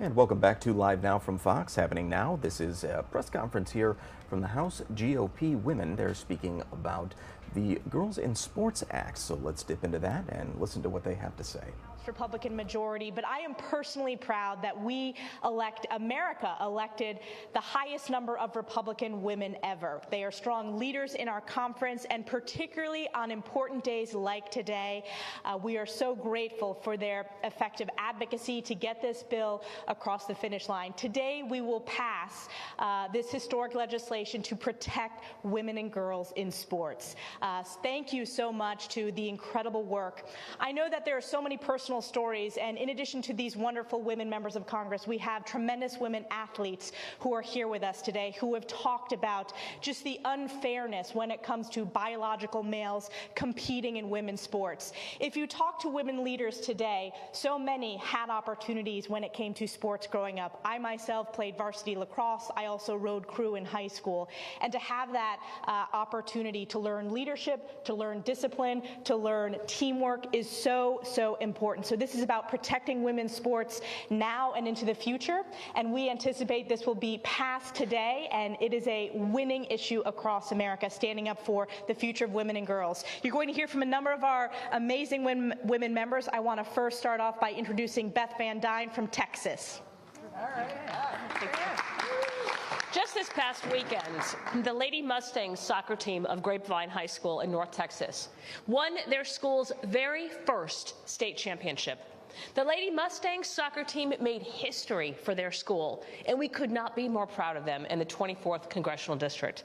And welcome back to Live Now from Fox. Happening now, this is a press conference here from the House GOP women. They're speaking about the Girls in Sports Act. So let's dip into that and listen to what they have to say. Republican majority, but I am personally proud that America elected the highest number of Republican women ever. They are strong leaders in our conference, and particularly on important days like today, we are so grateful for their effective advocacy to get this bill across the finish line. Today, we will pass this historic legislation to protect women and girls in sports. Thank you so much to the incredible work. I know that there are so many personal stories, and in addition to these wonderful women members of Congress, we have tremendous women athletes who are here with us today who have talked about just the unfairness when it comes to biological males competing in women's sports. If you talk to women leaders today, so many had opportunities when it came to sports growing up. I myself played varsity lacrosse. I also rode crew in high school. And to have that opportunity to learn leadership, to learn discipline, to learn teamwork is so, so important. So this is about protecting women's sports now and into the future, and we anticipate this will be passed today, and it is a winning issue across America, standing up for the future of women and girls. You're going to hear from a number of our amazing women members. I want to first start off by introducing Beth Van Dyne from Texas. All right. Just this past weekend, the Lady Mustangs soccer team of Grapevine High School in North Texas won their school's very first state championship. The Lady Mustangs soccer team made history for their school, and we could not be more proud of them in the 24th Congressional District.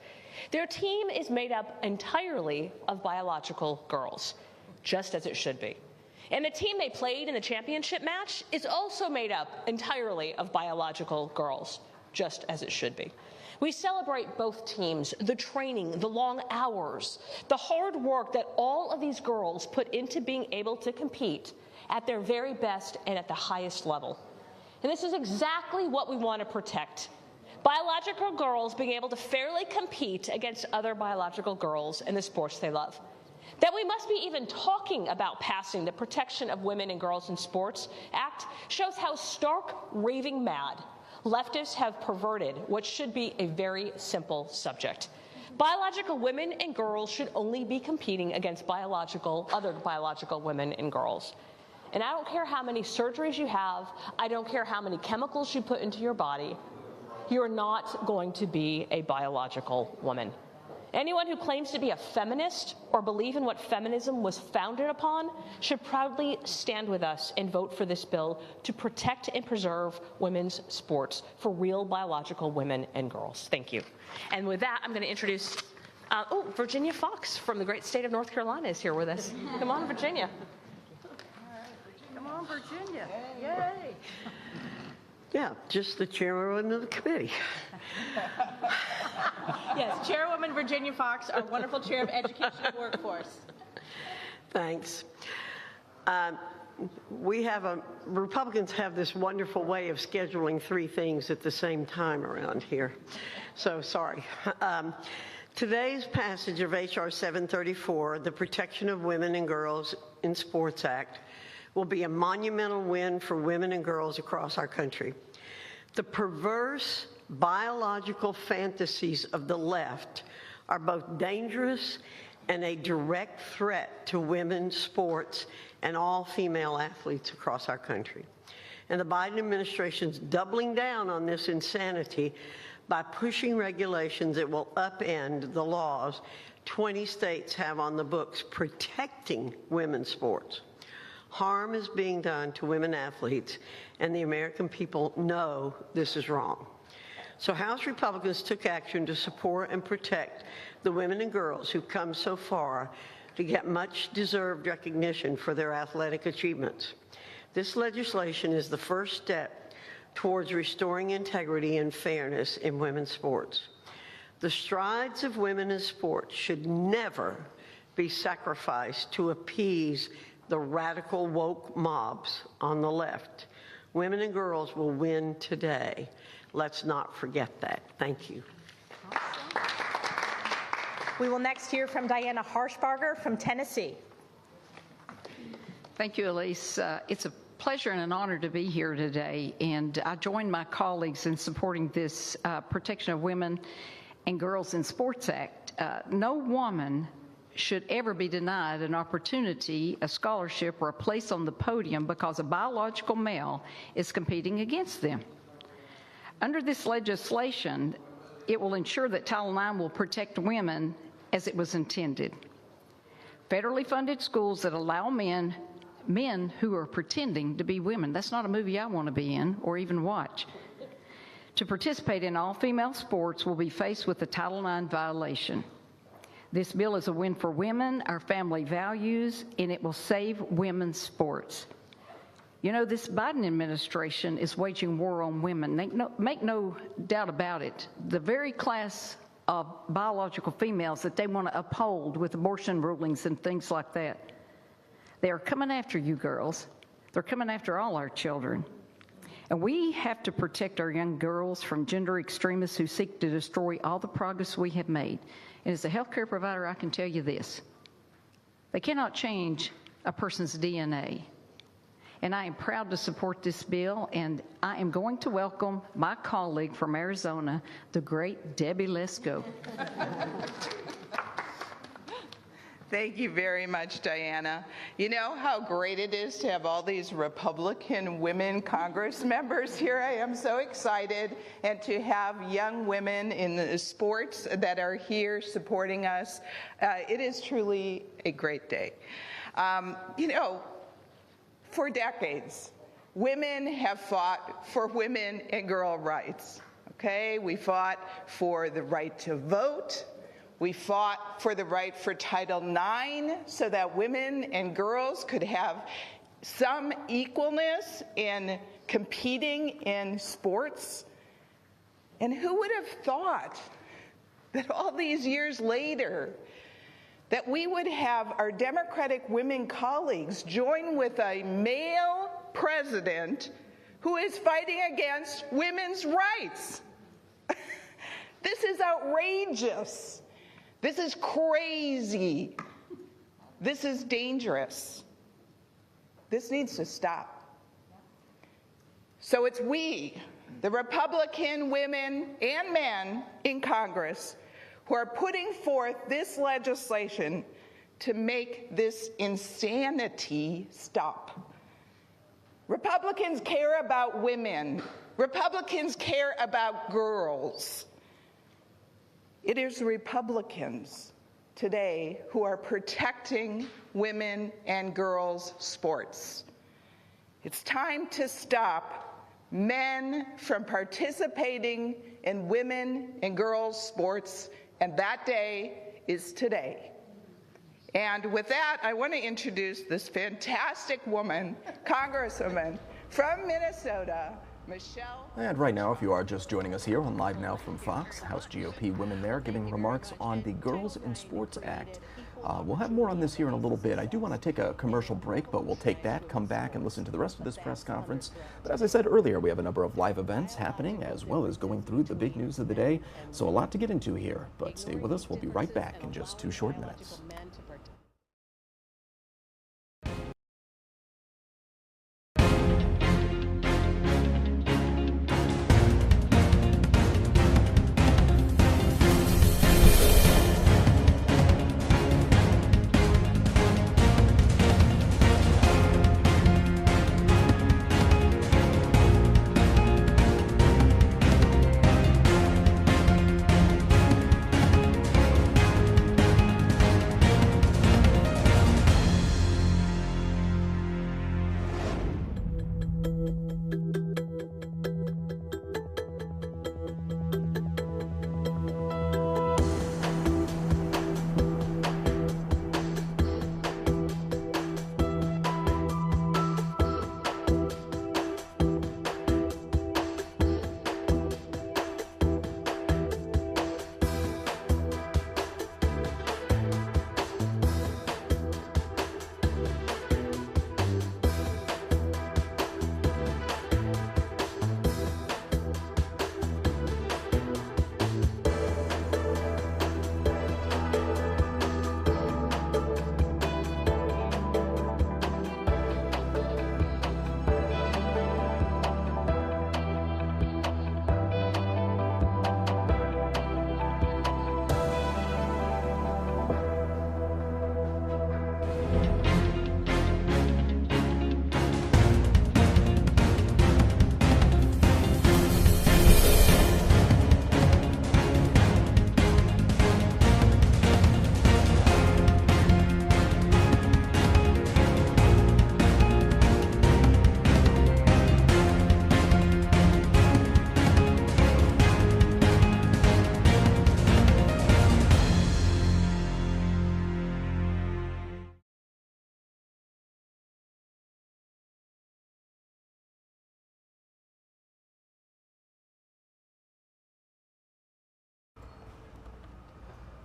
Their team is made up entirely of biological girls, just as it should be. And the team they played in the championship match is also made up entirely of biological girls, just as it should be. We celebrate both teams, the training, the long hours, the hard work that all of these girls put into being able to compete at their very best and at the highest level. And this is exactly what we want to protect. Biological girls being able to fairly compete against other biological girls in the sports they love. That we must be even talking about passing the Protection of Women and Girls in Sports Act shows how stark raving mad leftists have perverted what should be a very simple subject. Biological women and girls should only be competing against other biological women and girls. And I don't care how many surgeries you have, I don't care how many chemicals you put into your body, you're not going to be a biological woman. Anyone who claims to be a feminist or believe in what feminism was founded upon should proudly stand with us and vote for this bill to protect and preserve women's sports for real biological women and girls. Thank you. And with that, I'm going to introduce, Virginia Fox from the great state of North Carolina is here with us. Come on, Virginia. Come on, Virginia. Yay. Yeah, just the chairwoman of the committee. Yes, Chairwoman Virginia Fox, our wonderful chair of Education and Workforce. Thanks. Republicans have this wonderful way of scheduling three things at the same time around here. So sorry. Today's passage of H.R. 734, the Protection of Women and Girls in Sports Act, will be a monumental win for women and girls across our country. The perverse biological fantasies of the left are both dangerous and a direct threat to women's sports and all female athletes across our country. And the Biden administration's doubling down on this insanity by pushing regulations that will upend the laws 20 states have on the books protecting women's sports. Harm is being done to women athletes, and the American people know this is wrong. So House Republicans took action to support and protect the women and girls who've come so far to get much deserved recognition for their athletic achievements. This legislation is the first step towards restoring integrity and fairness in women's sports. The strides of women in sports should never be sacrificed to appease the radical woke mobs on the left. Women and girls will win today. Let's not forget that. Thank you. Awesome. We will next hear from Diana Harshbarger from Tennessee. Thank you, Elise. It's a pleasure and an honor to be here today, and I join my colleagues in supporting this Protection of Women and Girls in Sports Act. No woman should ever be denied an opportunity, a scholarship, or a place on the podium because a biological male is competing against them. Under this legislation, it will ensure that Title IX will protect women as it was intended. Federally funded schools that allow men who are pretending to be women, that's not a movie I want to be in or even watch, to participate in all-female sports will be faced with a Title IX violation. This bill is a win for women, our family values, and it will save women's sports. You know, this Biden administration is waging war on women. Make no doubt about it. The very class of biological females that they want to uphold with abortion rulings and things like that, they are coming after you girls. They're coming after all our children. And we have to protect our young girls from gender extremists who seek to destroy all the progress we have made. And as a healthcare provider, I can tell you this. They cannot change a person's DNA. And I am proud to support this bill, and I am going to welcome my colleague from Arizona, the great Debbie Lesko. Thank you very much, Diana. You know how great it is to have all these Republican women Congress members here. I am so excited, and to have young women in the sports that are here supporting us. It is truly a great day. You know, for decades, women have fought for women and girl rights, okay? We fought for the right to vote. We fought for the right for Title IX so that women and girls could have some equalness in competing in sports. And who would have thought that all these years later that we would have our Democratic women colleagues join with a male president who is fighting against women's rights? This is outrageous. This is crazy. This is dangerous. This needs to stop. So it's we, the Republican women and men in Congress, who are putting forth this legislation to make this insanity stop. Republicans care about women. Republicans care about girls. It is Republicans today who are protecting women and girls' sports. It's time to stop men from participating in women and girls' sports, and that day is today. And with that, I want to introduce this fantastic woman, Congresswoman from Minnesota, Michelle. And right now, if you are just joining us here on Live Now from Fox, House GOP women there giving remarks on the Girls in Sports Act. We'll have more on this here in a little bit. I do want to take a commercial break, but we'll take that, come back, and listen to the rest of this press conference. But as I said earlier, we have a number of live events happening, as well as going through the big news of the day. So a lot to get into here, but stay with us. We'll be right back in just 2 short minutes.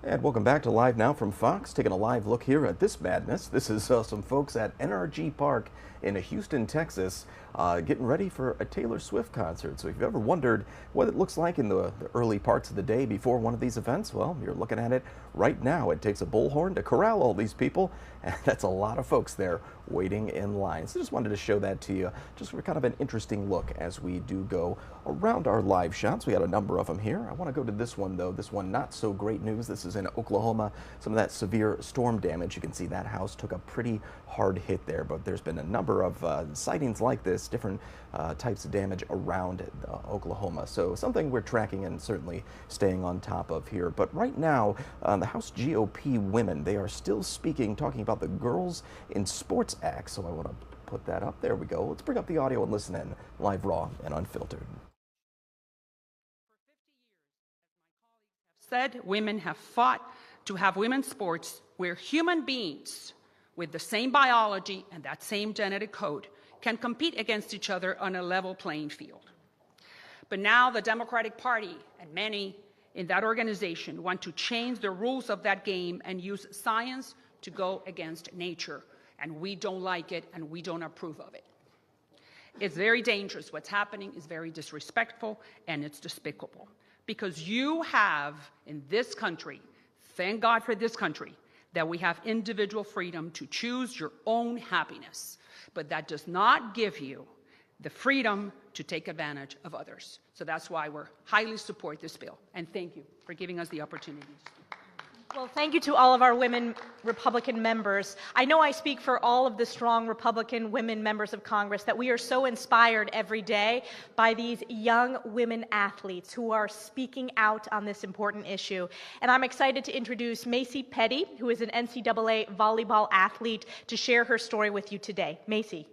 And welcome back to Live Now from Fox, taking a live look here at this madness. This is some folks at NRG Park in Houston, Texas, getting ready for a Taylor Swift concert. So if you've ever wondered what it looks like in the early parts of the day before one of these events, well, you're looking at it right now. It takes a bullhorn to corral all these people, and that's a lot of folks there waiting in line. So just wanted to show that to you, just for kind of an interesting look as we do go around our live shots. We got a number of them here. I want to go to this one, though. This one, not so great news. This is in Oklahoma. Some of that severe storm damage. You can see that house took a pretty hard hit there, but there's been a number of sightings like this, different types of damage around Oklahoma. So something we're tracking and certainly staying on top of here. But right now, the House GOP women, they are still speaking, talking about the Girls in Sports Act. So I want to put that up. There we go. Let's bring up the audio and listen in, live, raw, and unfiltered. Said women have fought to have women's sports where human beings with the same biology and that same genetic code can compete against each other on a level playing field. But now the Democratic Party and many in that organization want to change the rules of that game and use science to go against nature. And we don't like it, and we don't approve of it. It's very dangerous. What's happening is very disrespectful, and it's despicable. Because you have, in this country, thank God for this country, that we have individual freedom to choose your own happiness. But that does not give you the freedom to take advantage of others. So that's why we're highly support this bill. And thank you for giving us the opportunity to speak. Well, thank you to all of our women Republican members. I know I speak for all of the strong Republican women members of Congress that we are so inspired every day by these young women athletes who are speaking out on this important issue. And I'm excited to introduce Macy Petty, who is an NCAA volleyball athlete, to share her story with you today. Macy.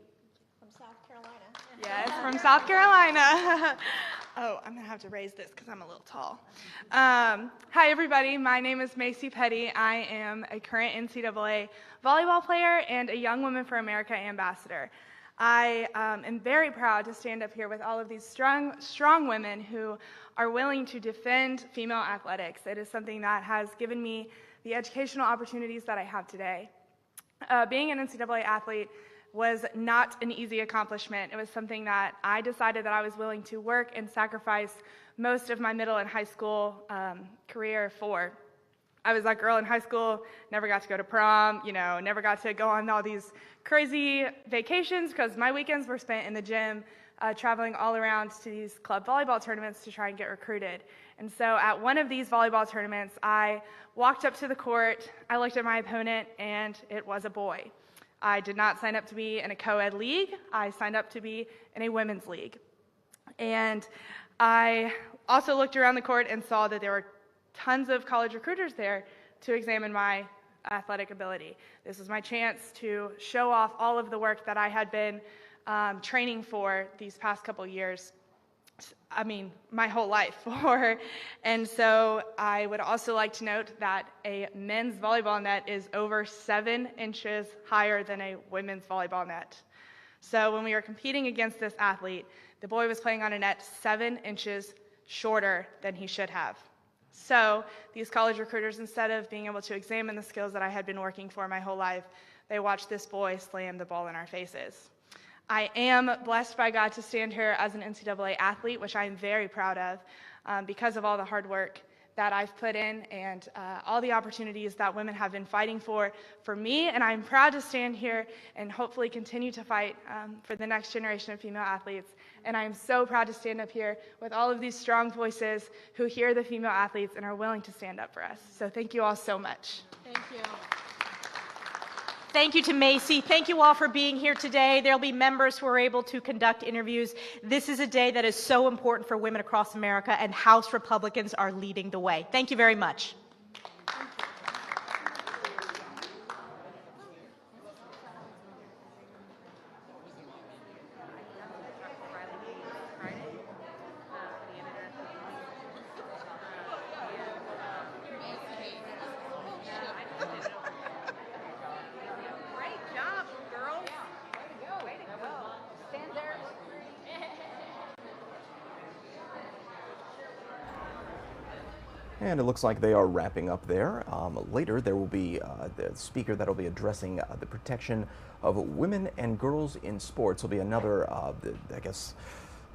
From South Carolina. Yes, from South Carolina. Oh, I'm going to have to raise this because I'm a little tall. Hi, everybody. My name is Macy Petty. I am a current NCAA volleyball player and a Young Women for America ambassador. I am very proud to stand up here with all of these strong women who are willing to defend female athletics. It is something that has given me the educational opportunities that I have today. Being an NCAA athlete was not an easy accomplishment. It was something that I decided that I was willing to work and sacrifice most of my middle and high school career for. I was that girl in high school, never got to go to prom, never got to go on all these crazy vacations because my weekends were spent in the gym, traveling all around to these club volleyball tournaments to try and get recruited. And so at one of these volleyball tournaments, I walked up to the court, I looked at my opponent, and it was a boy. I did not sign up to be in a co-ed league. I signed up to be in a women's league. And I also looked around the court and saw that there were tons of college recruiters there to examine my athletic ability. This was my chance to show off all of the work that I had been training for these past couple years. I mean, my whole life for. And so I would also like to note that a men's volleyball net is over 7 inches higher than a women's volleyball net. So when we were competing against this athlete, the boy was playing on a net 7 inches shorter than he should have. So these college recruiters, instead of being able to examine the skills that I had been working for my whole life, they watched this boy slam the ball in our faces. I am blessed by God to stand here as an NCAA athlete, which I am very proud of because of all the hard work that I've put in and all the opportunities that women have been fighting for me. And I'm proud to stand here and hopefully continue to fight for the next generation of female athletes. And I'm so proud to stand up here with all of these strong voices who hear the female athletes and are willing to stand up for us. So thank you all so much. Thank you. Thank you to Macy. Thank you all for being here today. There'll be members who are able to conduct interviews. This is a day that is so important for women across America, and House Republicans are leading the way. Thank you very much. And it looks like they are wrapping up there. Later, there will be the speaker that will be addressing the protection of women and girls in sports. Will be another, I guess,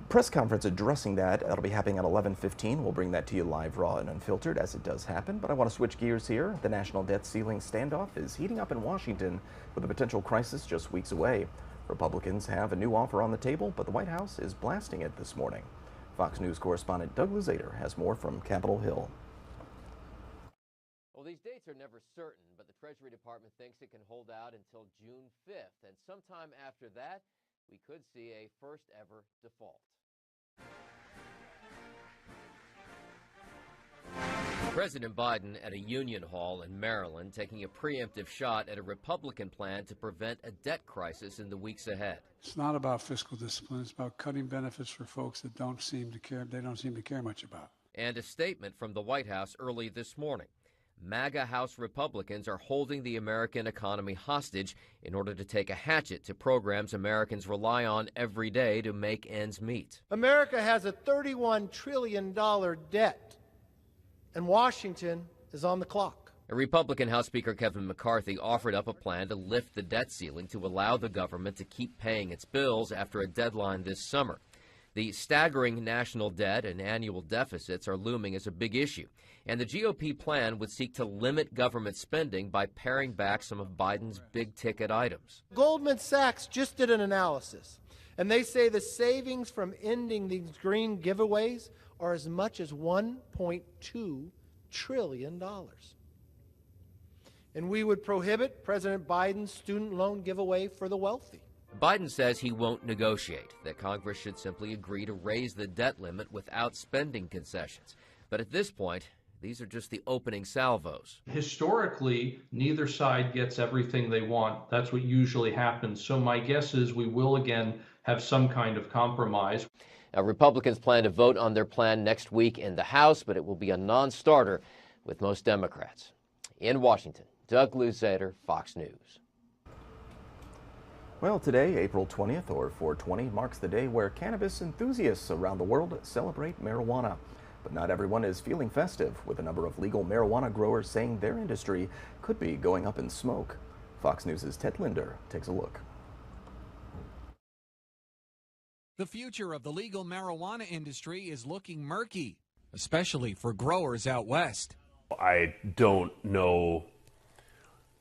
press conference addressing that. That'll be happening at 11:15. We'll bring that to you live, raw, and unfiltered as it does happen. But I want to switch gears here. The national debt ceiling standoff is heating up in Washington with a potential crisis just weeks away. Republicans have a new offer on the table, but the White House is blasting it this morning. Fox News correspondent Doug Luzader has more from Capitol Hill. Well, these dates are never certain, but the Treasury Department thinks it can hold out until June 5th, and sometime after that, we could see a first-ever default. President Biden at a union hall in Maryland taking a preemptive shot at a Republican plan to prevent a debt crisis in the weeks ahead. It's not about fiscal discipline. It's about cutting benefits for folks that don't seem to care much about. And a statement from the White House early this morning. MAGA House Republicans are holding the American economy hostage in order to take a hatchet to programs Americans rely on every day to make ends meet. America has a $31 trillion debt, and Washington is on the clock. A Republican House Speaker Kevin McCarthy offered up a plan to lift the debt ceiling to allow the government to keep paying its bills after a deadline this summer. The staggering national debt and annual deficits are looming as a big issue, and the GOP plan would seek to limit government spending by paring back some of Biden's big-ticket items. Goldman Sachs just did an analysis, and they say the savings from ending these green giveaways are as much as $1.2 trillion. And we would prohibit President Biden's student loan giveaway for the wealthy. Biden says he won't negotiate, that Congress should simply agree to raise the debt limit without spending concessions. But at this point, these are just the opening salvos. Historically, neither side gets everything they want. That's what usually happens. So my guess is we will again have some kind of compromise. Now, Republicans plan to vote on their plan next week in the House, but it will be a non-starter with most Democrats. In Washington, Doug Luzader, Fox News. Well, today, April 20th, or 420, marks the day where cannabis enthusiasts around the world celebrate marijuana. But not everyone is feeling festive, with a number of legal marijuana growers saying their industry could be going up in smoke. Fox News' Ted Linder takes a look. The future of the legal marijuana industry is looking murky, especially for growers out west. I don't know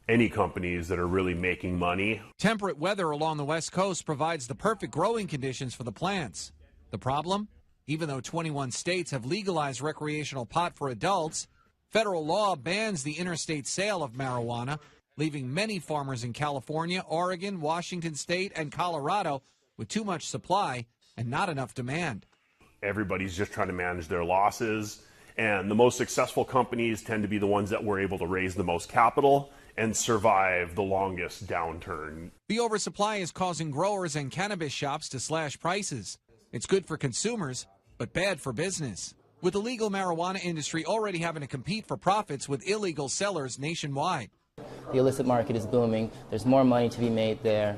any companies that are really making money. Temperate weather along the West Coast provides the perfect growing conditions for the plants. The problem? Even though 21 states have legalized recreational pot for adults, federal law bans the interstate sale of marijuana, leaving many farmers in California, Oregon, Washington State, and Colorado with too much supply and not enough demand. Everybody's just trying to manage their losses, and the most successful companies tend to be the ones that were able to raise the most capital and survive the longest downturn. The oversupply is causing growers and cannabis shops to slash prices. It's good for consumers, but bad for business, with the legal marijuana industry already having to compete for profits with illegal sellers nationwide. The illicit market is booming. There's more money to be made there.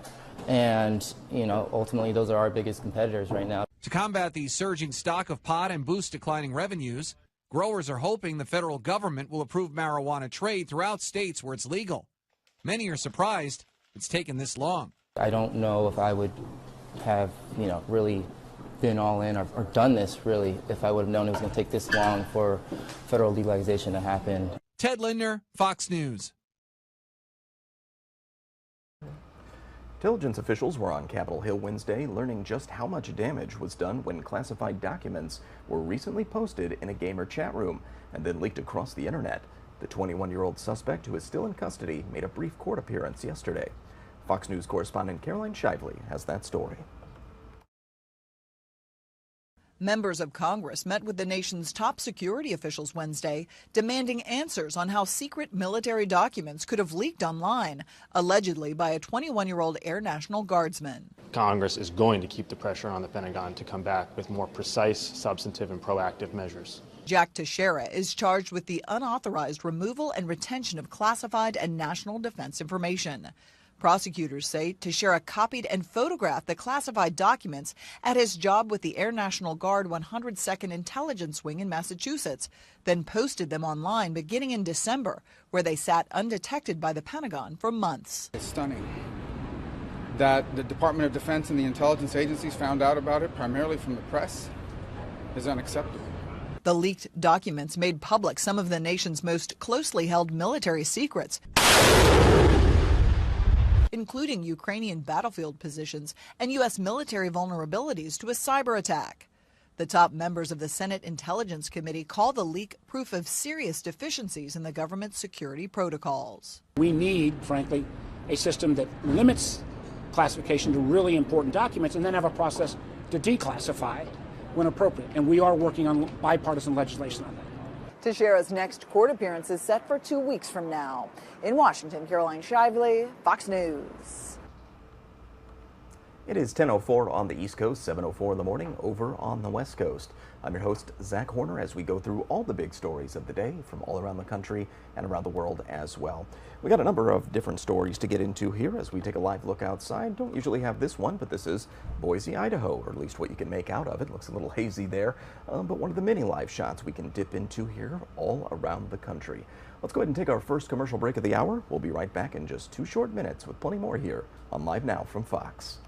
And, ultimately, those are our biggest competitors right now. To combat the surging stock of pot and boost declining revenues, growers are hoping the federal government will approve marijuana trade throughout states where it's legal. Many are surprised it's taken this long. I don't know if I would have, really been all in or done this, really, if I would have known it was going to take this long for federal legalization to happen. Ted Linder, Fox News. Intelligence officials were on Capitol Hill Wednesday learning just how much damage was done when classified documents were recently posted in a gamer chat room and then leaked across the internet. The 21-year-old suspect, who is still in custody, made a brief court appearance yesterday. Fox News correspondent Caroline Shively has that story. Members of Congress met with the nation's top security officials Wednesday, demanding answers on how secret military documents could have leaked online, allegedly by a 21-year-old Air National Guardsman. Congress is going to keep the pressure on the Pentagon to come back with more precise, substantive, and proactive measures. Jack Teixeira is charged with the unauthorized removal and retention of classified and national defense information. Prosecutors say Teixeira copied and photographed the classified documents at his job with the Air National Guard 102nd Intelligence Wing in Massachusetts, then posted them online beginning in December, where they sat undetected by the Pentagon for months. It's stunning that the Department of Defense and the intelligence agencies found out about it primarily from the press is unacceptable. The leaked documents made public some of the nation's most closely held military secrets, including Ukrainian battlefield positions and U.S. military vulnerabilities to a cyber attack. The top members of the Senate Intelligence Committee call the leak proof of serious deficiencies in the government's security protocols. We need, frankly, a system that limits classification to really important documents and then have a process to declassify when appropriate. And we are working on bipartisan legislation on that. Teixeira's next court appearance is set for 2 weeks from now. In Washington, Caroline Shively, Fox News. It is 10:04 on the East Coast, 7:04 in the morning over on the West Coast. I'm your host, Zach Horner, as we go through all the big stories of the day from all around the country and around the world as well. We got a number of different stories to get into here as we take a live look outside. Don't usually have this one, but this is Boise, Idaho, or at least what you can make out of it. Looks a little hazy there, but one of the many live shots we can dip into here all around the country. Let's go ahead and take our first commercial break of the hour. We'll be right back in just 2 short minutes with plenty more here on Live Now from Fox.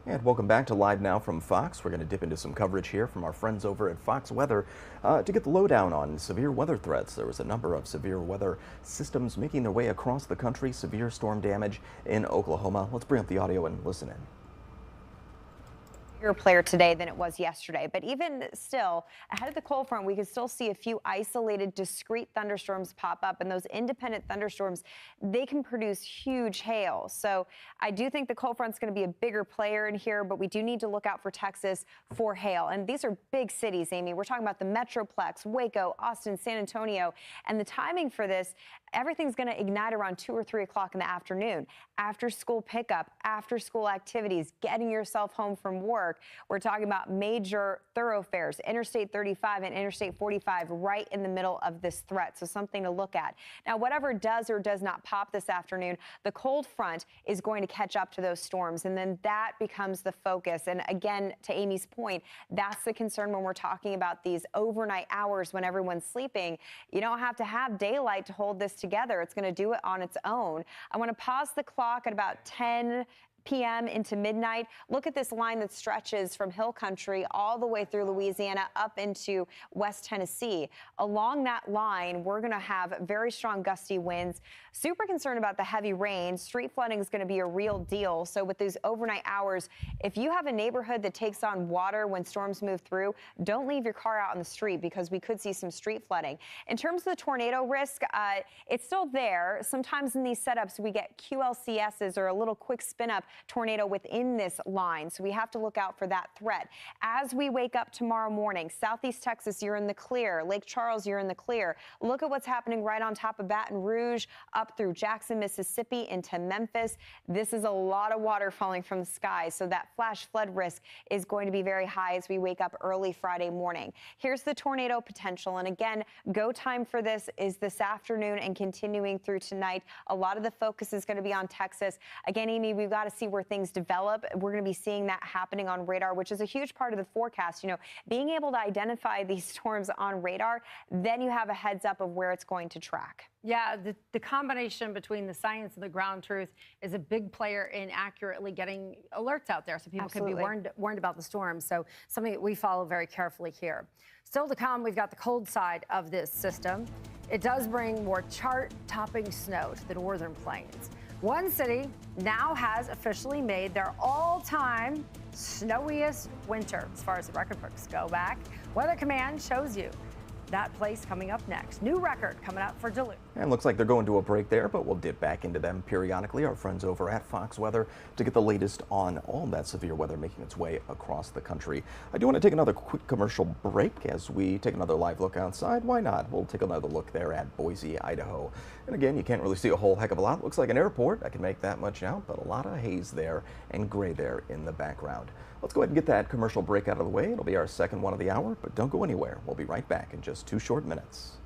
And welcome back to Live Now from Fox. We're going to dip into some coverage here from our friends over at Fox Weather to get the lowdown on severe weather threats. There was a number of severe weather systems making their way across the country, severe storm damage in Oklahoma. Let's bring up the audio and listen in. Player today than it was yesterday. But even still, ahead of the cold front, we could still see a few isolated, discrete thunderstorms pop up. And those independent thunderstorms, they can produce huge hail. So I do think the cold front's going to be a bigger player in here, but we do need to look out for Texas for hail. And these are big cities, Amy. We're talking about the Metroplex, Waco, Austin, San Antonio. And the timing for this, everything's going to ignite around 2 or 3 o'clock in the afternoon. After school pickup, after school activities, getting yourself home from work. York. We're talking about major thoroughfares, Interstate 35 and Interstate 45, right in the middle of this threat. So something to look at. Now, whatever does or does not pop this afternoon, the cold front is going to catch up to those storms, and then that becomes the focus. And again, to Amy's point, that's the concern when we're talking about these overnight hours when everyone's sleeping. You don't have to have daylight to hold this together. It's going to do it on its own. I want to pause the clock at about 10 p.m. into midnight. Look at this line that stretches from Hill Country all the way through Louisiana up into West Tennessee. Along that line, we're going to have very strong gusty winds. Super concerned about the heavy rain. Street flooding is going to be a real deal. So with these overnight hours, if you have a neighborhood that takes on water when storms move through, don't leave your car out on the street because we could see some street flooding. In terms of the tornado risk, it's still there. Sometimes in these setups, we get QLCSs or a little quick spin up tornado within this line. So we have to look out for that threat. As we wake up tomorrow morning, Southeast Texas, you're in the clear. Lake Charles, you're in the clear. Look at what's happening right on top of Baton Rouge, up through Jackson, Mississippi, into Memphis. This is a lot of water falling from the sky. So that flash flood risk is going to be very high as we wake up early Friday morning. Here's the tornado potential. And again, go time for this is this afternoon and continuing through tonight. A lot of the focus is going to be on Texas. Again, Amy, we've got to see where things develop. We're going to be seeing that happening on radar, which is a huge part of the forecast. You know, being able to identify these storms on radar, then you have a heads up of where it's going to track. Yeah, the combination between the science and the ground truth is a big player in accurately getting alerts out there so people can be warned about the storm. So something that we follow very carefully here. Still to come, we've got the cold side of this system. It does bring more chart-topping snow to the northern plains. One city now has officially made their all-time snowiest winter as far as the record books go back. Weather Command shows you that place coming up next. New record coming up for Duluth. And looks like they're going to a break there, but we'll dip back into them periodically. Our friends over at Fox Weather to get the latest on all that severe weather making its way across the country. I do want to take another quick commercial break as we take another live look outside. Why not? We'll take another look there at Boise, Idaho. And again, you can't really see a whole heck of a lot. Looks like an airport. I can make that much out, but a lot of haze there and gray there in the background. Let's go ahead and get that commercial break out of the way. It'll be our second one of the hour, but don't go anywhere. We'll be right back in just 2 short minutes.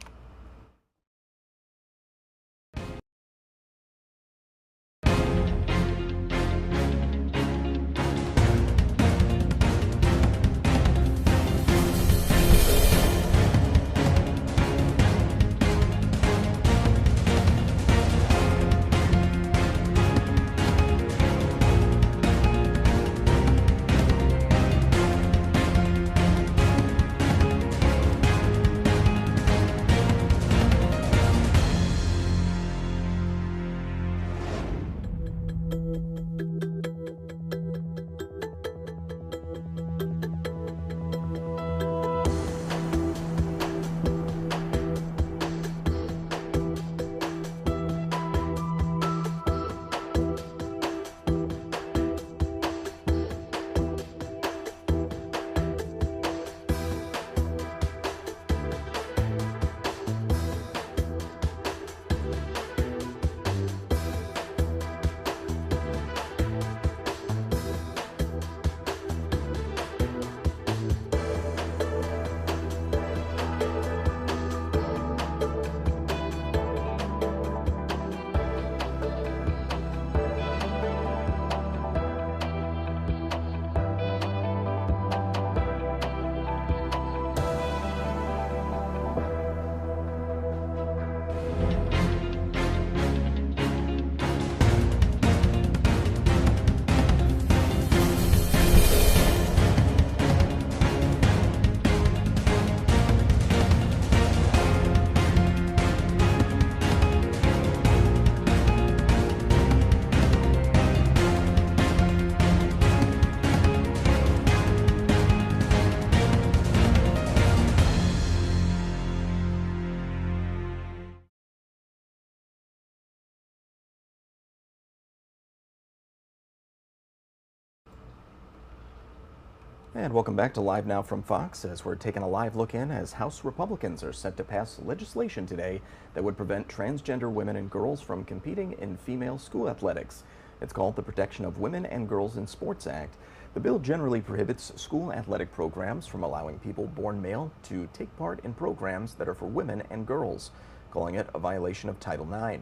And welcome back to Live Now from Fox as we're taking a live look in as House Republicans are set to pass legislation today that would prevent transgender women and girls from competing in female school athletics. It's called the Protection of Women and Girls in Sports Act. The bill generally prohibits school athletic programs from allowing people born male to take part in programs that are for women and girls, calling it a violation of Title IX.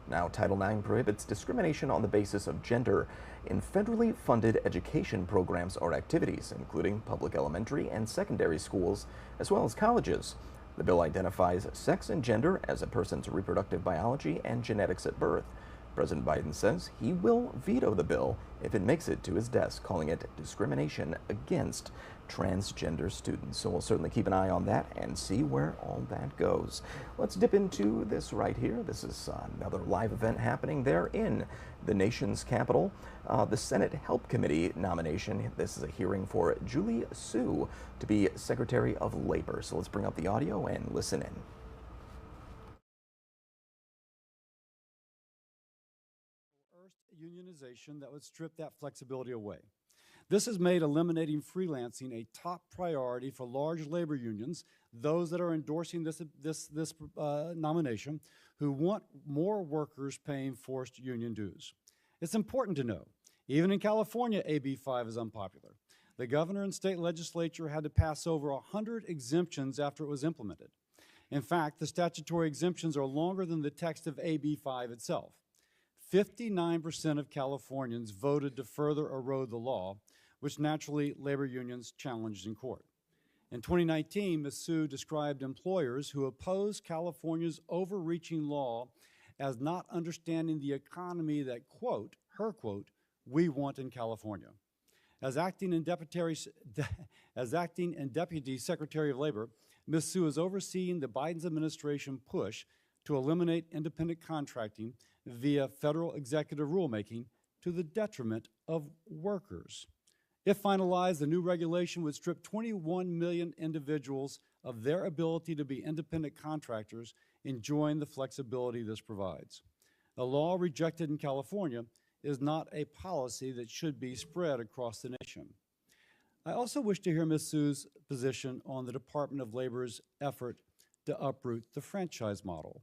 Now, Title IX prohibits discrimination on the basis of gender in federally funded education programs or activities, including public elementary and secondary schools, as well as colleges. The bill identifies sex and gender as a person's reproductive biology and genetics at birth. President Biden says he will veto the bill if it makes it to his desk, calling it discrimination against transgender students. So we'll certainly keep an eye on that and see where all that goes. Let's dip into this right here. This is another live event happening there in the nation's capital. The Senate Help Committee nomination. This is a hearing for Julie Su to be Secretary of Labor. So let's bring up the audio and listen in. Unionization that would strip that flexibility away. This has made eliminating freelancing a top priority for large labor unions, those that are endorsing this nomination, who want more workers paying forced union dues. It's important to know, even in California, AB 5 is unpopular. The governor and state legislature had to pass over 100 exemptions after it was implemented. In fact, the statutory exemptions are longer than the text of AB 5 itself. 59% of Californians voted to further erode the law, which naturally labor unions challenged in court. In 2019, Ms. Su described employers who opposed California's overreaching law as not understanding the economy that, quote, her quote, we want in California. As acting and Deputy Secretary of Labor, Ms. Su is overseeing the Biden's administration push to eliminate independent contracting via federal executive rulemaking to the detriment of workers. If finalized, the new regulation would strip 21 million individuals of their ability to be independent contractors, enjoying the flexibility this provides. A law rejected in California is not a policy that should be spread across the nation. I also wish to hear Ms. Su's position on the Department of Labor's effort to uproot the franchise model.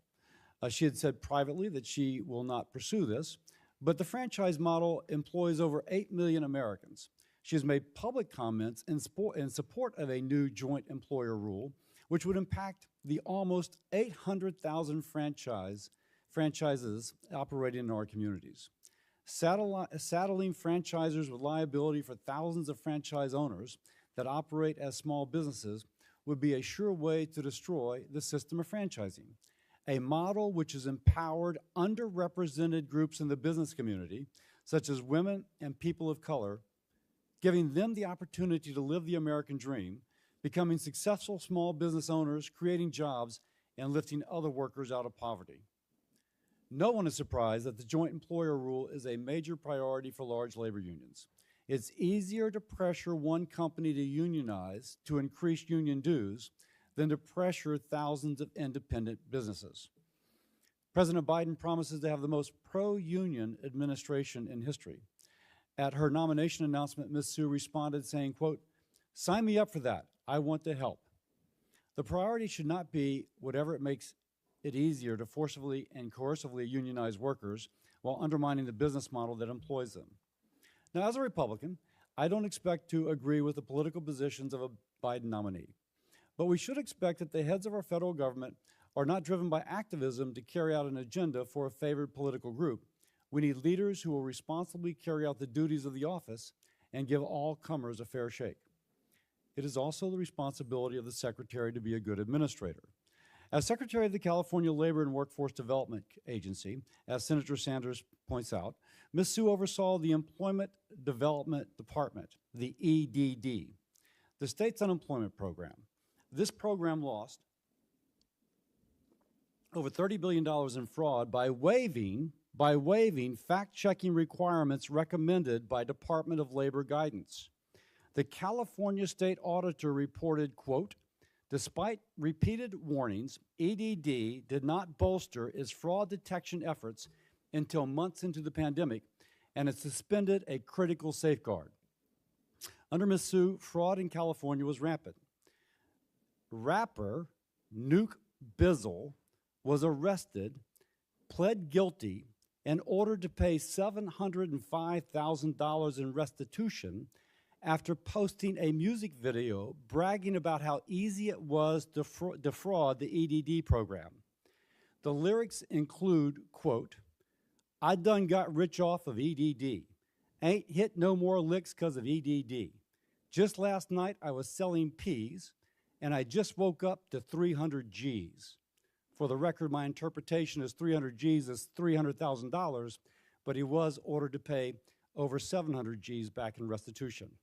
She had said privately that she will not pursue this, but the franchise model employs over 8 million Americans. She has made public comments in support of a new joint employer rule, which would impact the almost 800,000 franchises operating in our communities. Saddling franchisors with liability for thousands of franchise owners that operate as small businesses would be a sure way to destroy the system of franchising. A model which has empowered underrepresented groups in the business community, such as women and people of color, giving them the opportunity to live the American dream, becoming successful small business owners, creating jobs, and lifting other workers out of poverty. No one is surprised that the joint employer rule is a major priority for large labor unions. It's easier to pressure one company to unionize to increase union dues than to pressure thousands of independent businesses. President Biden promises to have the most pro-union administration in history. At her nomination announcement, Ms. Su responded saying, quote, "Sign me up for that. I want to help." The priority should not be whatever it makes it easier to forcibly and coercively unionize workers while undermining the business model that employs them. Now, as a Republican, I don't expect to agree with the political positions of a Biden nominee. But we should expect that the heads of our federal government are not driven by activism to carry out an agenda for a favored political group. We need leaders who will responsibly carry out the duties of the office and give all comers a fair shake. It is also the responsibility of the Secretary to be a good administrator. As Secretary of the California Labor and Workforce Development Agency, as Senator Sanders points out, Ms. Su oversaw the Employment Development Department, the EDD, the state's unemployment program. This program lost over $30 billion in fraud by waiving fact-checking requirements recommended by Department of Labor guidance. The California State Auditor reported, quote, "Despite repeated warnings, EDD did not bolster its fraud detection efforts until months into the pandemic, and it suspended a critical safeguard." Under Ms. Su, fraud in California was rampant. Rapper Nuke Bizzle was arrested, pled guilty, and ordered to pay $705,000 in restitution after posting a music video bragging about how easy it was to defraud the EDD program. The lyrics include, quote, "I done got rich off of EDD. Ain't hit no more licks 'cause of EDD. Just last night I was selling peas, and I just woke up to 300 G's. For the record, my interpretation is 300 G's is $300,000, but he was ordered to pay over 700 G's back in restitution.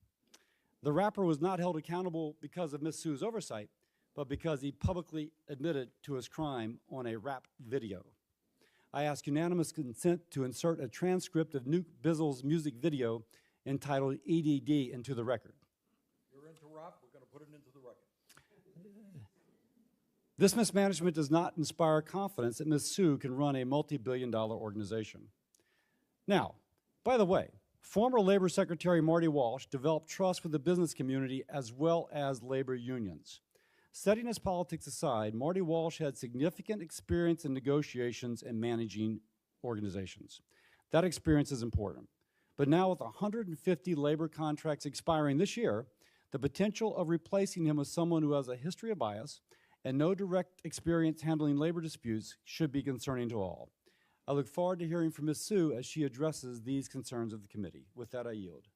The rapper was not held accountable because of Ms. Sue's oversight, but because he publicly admitted to his crime on a rap video. I ask unanimous consent to insert a transcript of Nuke Bizzle's music video entitled EDD into the record. You're into rap, we're going to put it into the record. This mismanagement does not inspire confidence that Ms. Sue can run a multi-billion-dollar organization. Now, by the way, former Labor Secretary Marty Walsh developed trust with the business community as well as labor unions. Setting his politics aside, Marty Walsh had significant experience in negotiations and managing organizations. That experience is important. But now with 150 labor contracts expiring this year, the potential of replacing him with someone who has a history of bias and no direct experience handling labor disputes should be concerning to all. I look forward to hearing from Ms. Sue as she addresses these concerns of the committee. With that, I yield.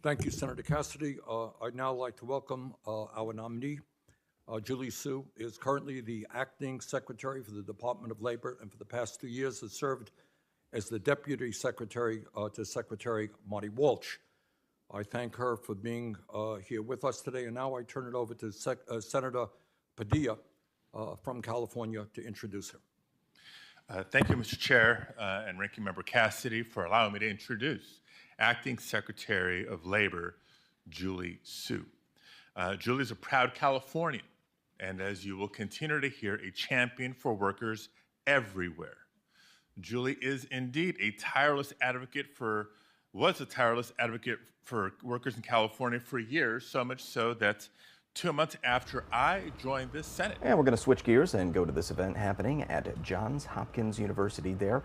Thank you, Senator Cassidy. I'd now like to welcome our nominee. Julie Sue is currently the acting secretary for the Department of Labor, and for the past 2 years has served as the deputy secretary to Secretary Marty Walsh. I thank her for being here with us today, and now I turn it over to Senator Padilla from California to introduce her. Thank you, Mr. Chair and Ranking Member Cassidy, for allowing me to introduce Acting Secretary of Labor, Julie Sue. Julie is a proud Californian, and as you will continue to hear, a champion for workers everywhere. Julie is indeed was a tireless advocate for workers in California for years, so much so that 2 months after I joined the Senate. And we're going to switch gears and go to this event happening at Johns Hopkins University there.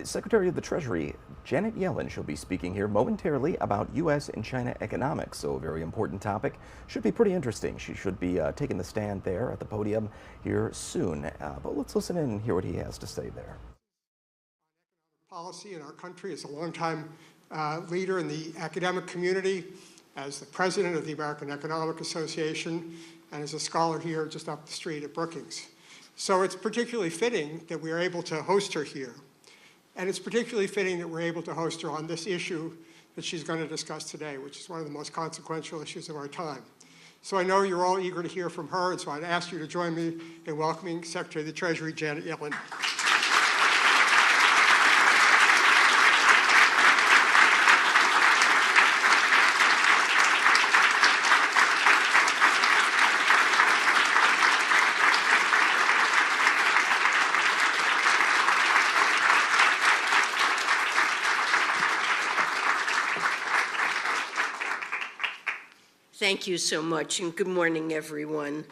Secretary of the Treasury, Janet Yellen, she'll be speaking here momentarily about U.S. and China economics, so a very important topic. Should be pretty interesting. She should be taking the stand there at the podium here soon. But let's listen in and hear what he has to say there. Policy in our country, as a longtime leader in the academic community, as the president of the American Economic Association, and as a scholar here just up the street at Brookings. So it's particularly fitting that we are able to host her here. And it's particularly fitting that we're able to host her on this issue that she's going to discuss today, which is one of the most consequential issues of our time. So I know you're all eager to hear from her, and so I'd ask you to join me in welcoming Secretary of the Treasury, Janet Yellen. Thank you so much, and good morning, everyone.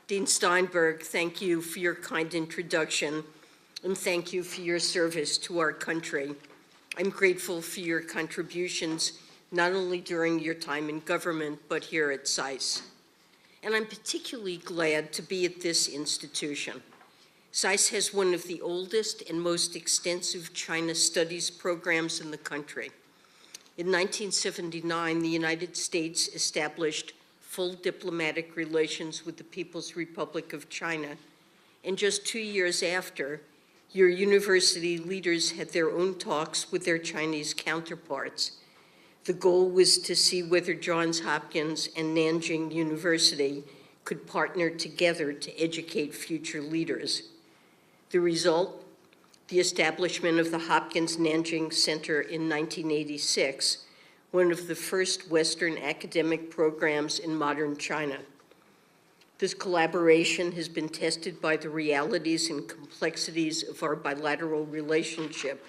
Dean Steinberg, thank you for your kind introduction, and thank you for your service to our country. I'm grateful for your contributions, not only during your time in government, but here at SAIS. And I'm particularly glad to be at this institution. SAIS has one of the oldest and most extensive China studies programs in the country. In 1979, the United States established full diplomatic relations with the People's Republic of China, and just 2 years after, your university leaders had their own talks with their Chinese counterparts. The goal was to see whether Johns Hopkins and Nanjing University could partner together to educate future leaders. The result? The establishment of the Hopkins-Nanjing Center in 1986, one of the first Western academic programs in modern China. This collaboration has been tested by the realities and complexities of our bilateral relationship,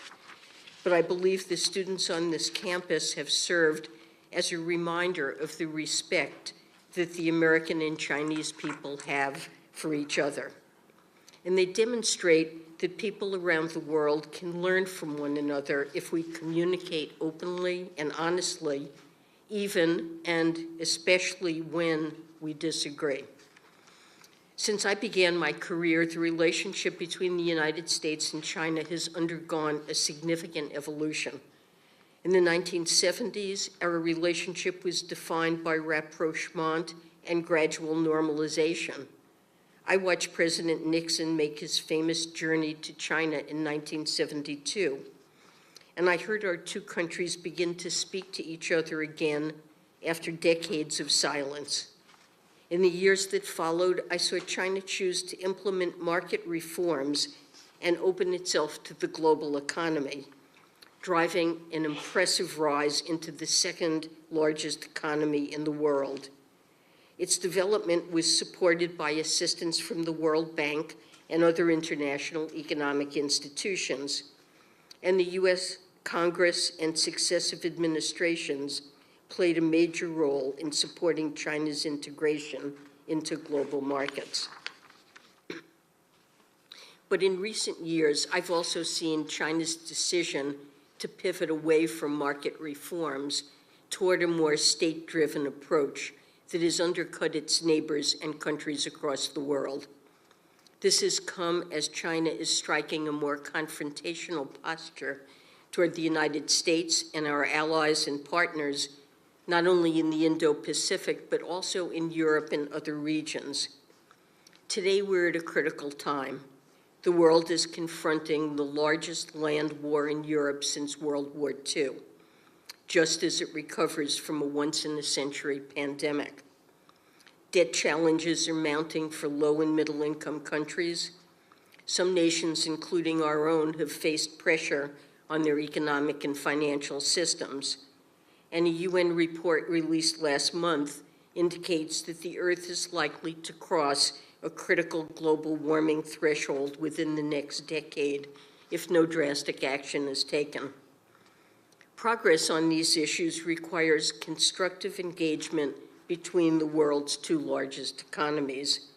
but I believe the students on this campus have served as a reminder of the respect that the American and Chinese people have for each other. And they demonstrate that people around the world can learn from one another if we communicate openly and honestly, even and especially when we disagree. Since I began my career, the relationship between the United States and China has undergone a significant evolution. In the 1970s, our relationship was defined by rapprochement and gradual normalization. I watched President Nixon make his famous journey to China in 1972, and I heard our two countries begin to speak to each other again after decades of silence. In the years that followed, I saw China choose to implement market reforms and open itself to the global economy, driving an impressive rise into the second largest economy in the world. Its development was supported by assistance from the World Bank and other international economic institutions, and the U.S. Congress and successive administrations played a major role in supporting China's integration into global markets. But in recent years, I've also seen China's decision to pivot away from market reforms toward a more state-driven approach that has undercut its neighbors and countries across the world. This has come as China is striking a more confrontational posture toward the United States and our allies and partners, not only in the Indo-Pacific, but also in Europe and other regions. Today, we're at a critical time. The world is confronting the largest land war in Europe since World War II, just as it recovers from a once-in-a-century pandemic. Debt challenges are mounting for low and middle-income countries. Some nations, including our own, have faced pressure on their economic and financial systems. And a UN report released last month indicates that the Earth is likely to cross a critical global warming threshold within the next decade if no drastic action is taken. Progress on these issues requires constructive engagement between the world's two largest economies,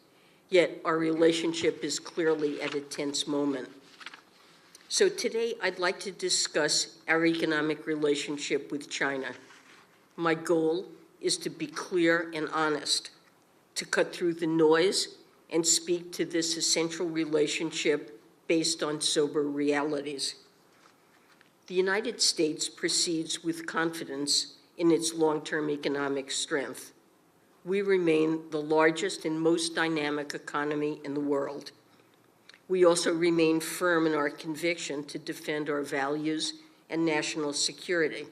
yet our relationship is clearly at a tense moment. So today, I'd like to discuss our economic relationship with China. My goal is to be clear and honest, to cut through the noise and speak to this essential relationship based on sober realities. The United States proceeds with confidence in its long-term economic strength. We remain the largest and most dynamic economy in the world. We also remain firm in our conviction to defend our values and national security.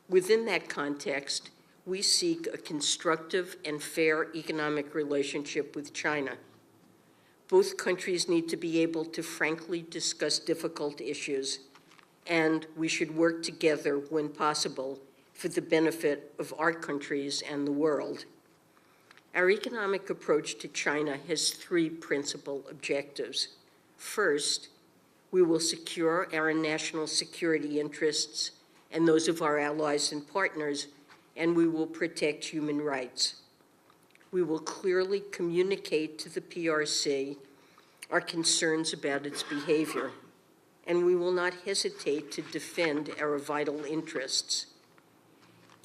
Within that context, we seek a constructive and fair economic relationship with China. Both countries need to be able to frankly discuss difficult issues, and we should work together when possible for the benefit of our countries and the world. Our economic approach to China has three principal objectives. First, we will secure our national security interests and those of our allies and partners, and we will protect human rights. We will clearly communicate to the PRC our concerns about its behavior, and we will not hesitate to defend our vital interests.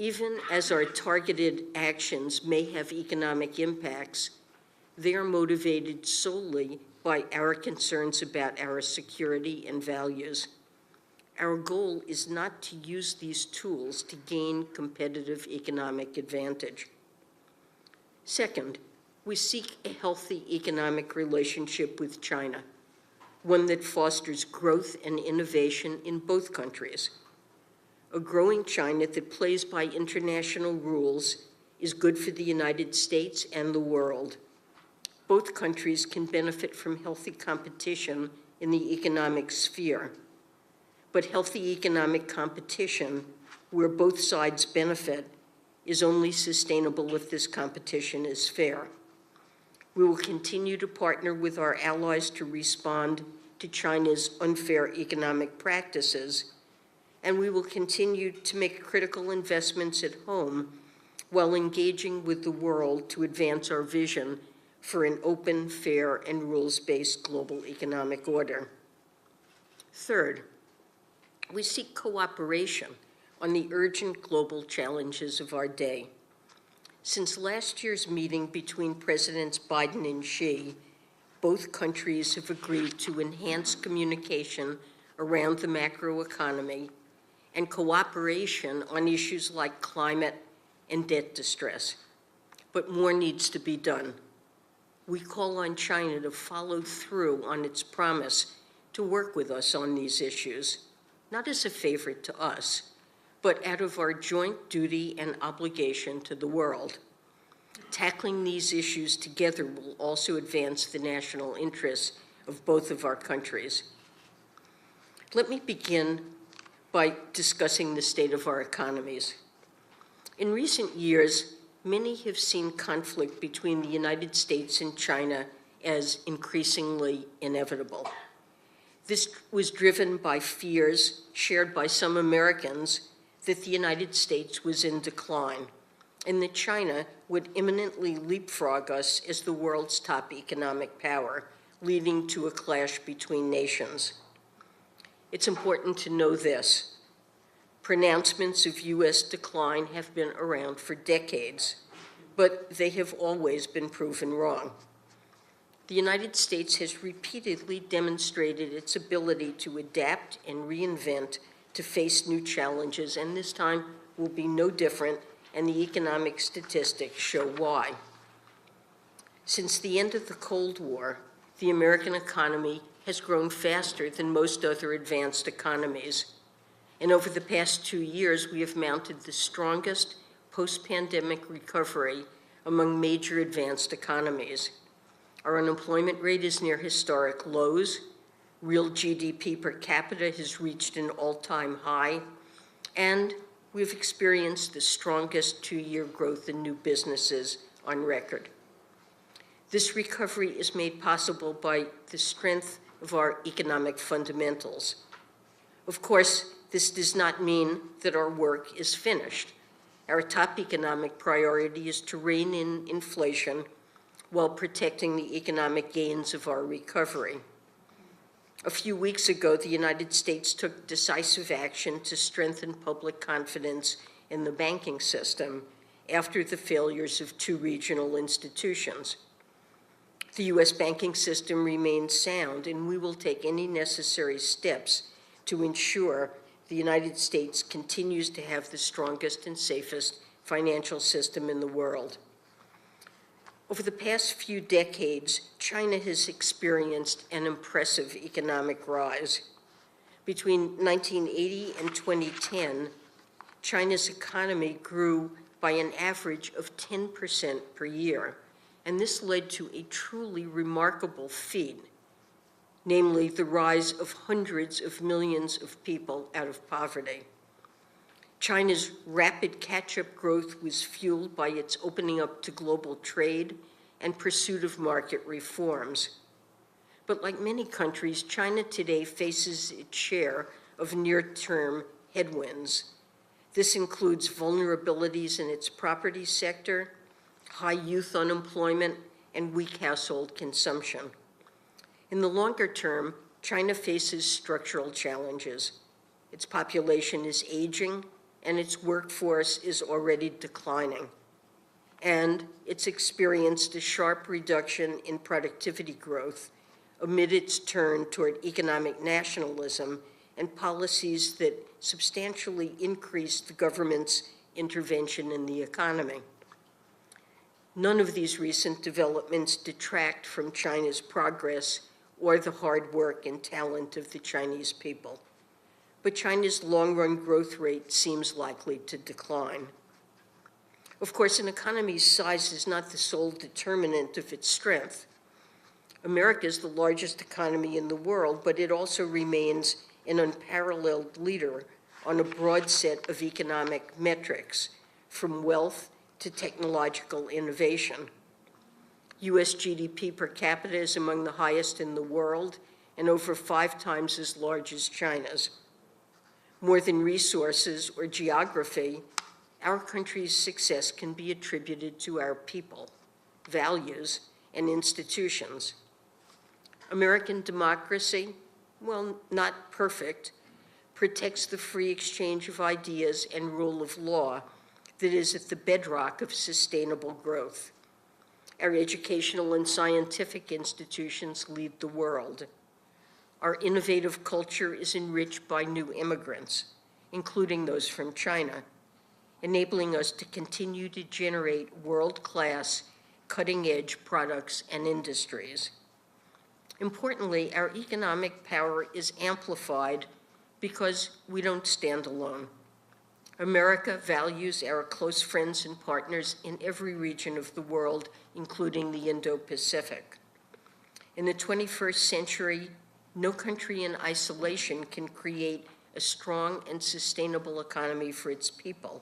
Even as our targeted actions may have economic impacts, they are motivated solely by our concerns about our security and values. Our goal is not to use these tools to gain competitive economic advantage. Second, we seek a healthy economic relationship with China, one that fosters growth and innovation in both countries. A growing China that plays by international rules is good for the United States and the world. Both countries can benefit from healthy competition in the economic sphere. But healthy economic competition, where both sides benefit, is only sustainable if this competition is fair. We will continue to partner with our allies to respond to China's unfair economic practices, and we will continue to make critical investments at home while engaging with the world to advance our vision for an open, fair, and rules-based global economic order. Third, we seek cooperation on the urgent global challenges of our day. Since last year's meeting between Presidents Biden and Xi, both countries have agreed to enhance communication around the macroeconomy and cooperation on issues like climate and debt distress. But more needs to be done. We call on China to follow through on its promise to work with us on these issues, not as a favor to us, but out of our joint duty and obligation to the world. Tackling these issues together will also advance the national interests of both of our countries. Let me begin by discussing the state of our economies. In recent years, many have seen conflict between the United States and China as increasingly inevitable. This was driven by fears shared by some Americans that the United States was in decline and that China would imminently leapfrog us as the world's top economic power, leading to a clash between nations. It's important to know this. Pronouncements of U.S. decline have been around for decades, but they have always been proven wrong. The United States has repeatedly demonstrated its ability to adapt and reinvent to face new challenges, and this time will be no different, and the economic statistics show why. Since the end of the Cold War, the American economy has grown faster than most other advanced economies. And over the past 2 years, we have mounted the strongest post-pandemic recovery among major advanced economies. Our unemployment rate is near historic lows. Real GDP per capita has reached an all-time high. And we've experienced the strongest 2-year growth in new businesses on record. This recovery is made possible by the strength of our economic fundamentals. Of course, this does not mean that our work is finished. Our top economic priority is to rein in inflation while protecting the economic gains of our recovery. A few weeks ago, the United States took decisive action to strengthen public confidence in the banking system after the failures of 2 regional institutions. The U.S. banking system remains sound, and we will take any necessary steps to ensure the United States continues to have the strongest and safest financial system in the world. Over the past few decades, China has experienced an impressive economic rise. Between 1980 and 2010, China's economy grew by an average of 10% per year, and this led to a truly remarkable feat, namely the rise of hundreds of millions of people out of poverty. China's rapid catch-up growth was fueled by its opening up to global trade and pursuit of market reforms. But like many countries, China today faces its share of near-term headwinds. This includes vulnerabilities in its property sector, high youth unemployment, and weak household consumption. In the longer term, China faces structural challenges. Its population is aging, and its workforce is already declining. And it's experienced a sharp reduction in productivity growth amid its turn toward economic nationalism and policies that substantially increase the government's intervention in the economy. None of these recent developments detract from China's progress or the hard work and talent of the Chinese people. But China's long-run growth rate seems likely to decline. Of course, an economy's size is not the sole determinant of its strength. America is the largest economy in the world, but it also remains an unparalleled leader on a broad set of economic metrics, from wealth to technological innovation. U.S. GDP per capita is among the highest in the world and over 5 times as large as China's. More than resources or geography, our country's success can be attributed to our people, values, and institutions. American democracy, well, not perfect, protects the free exchange of ideas and rule of law that is at the bedrock of sustainable growth. Our educational and scientific institutions lead the world. Our innovative culture is enriched by new immigrants, including those from China, enabling us to continue to generate world-class, cutting-edge products and industries. Importantly, our economic power is amplified because we don't stand alone. America values our close friends and partners in every region of the world, including the Indo-Pacific. In the 21st century, no country in isolation can create a strong and sustainable economy for its people.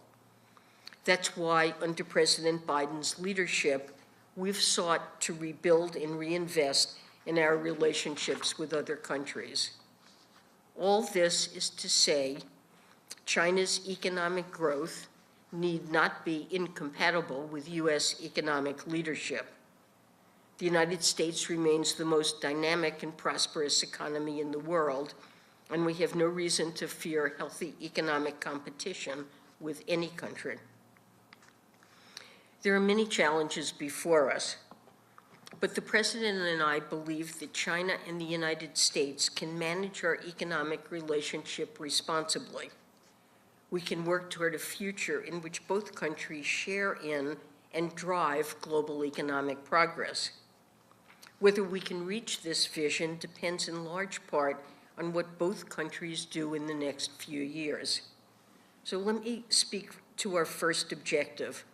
That's why, under President Biden's leadership, we've sought to rebuild and reinvest in our relationships with other countries. All this is to say, China's economic growth need not be incompatible with U.S. economic leadership. The United States remains the most dynamic and prosperous economy in the world, and we have no reason to fear healthy economic competition with any country. There are many challenges before us, but the President and I believe that China and the United States can manage our economic relationship responsibly. We can work toward a future in which both countries share in and drive global economic progress. Whether we can reach this vision depends in large part on what both countries do in the next few years. So let me speak to our first objective: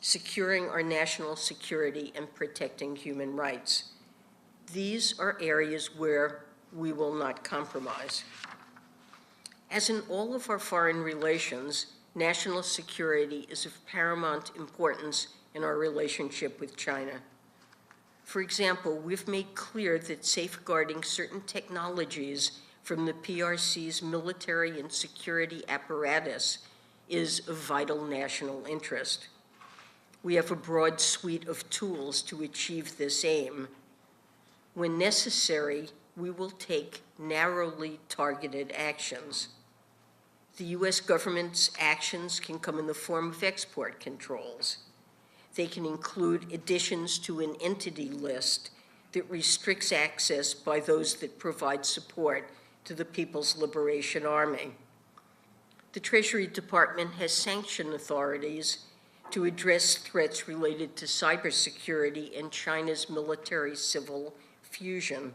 securing our national security and protecting human rights. These are areas where we will not compromise. As in all of our foreign relations, national security is of paramount importance in our relationship with China. For example, we've made clear that safeguarding certain technologies from the PRC's military and security apparatus is of vital national interest. We have a broad suite of tools to achieve this aim. When necessary, we will take narrowly targeted actions. The U.S. government's actions can come in the form of export controls. They can include additions to an entity list that restricts access by those that provide support to the People's Liberation Army. The Treasury Department has sanctioned authorities to address threats related to cybersecurity and China's military-civil fusion.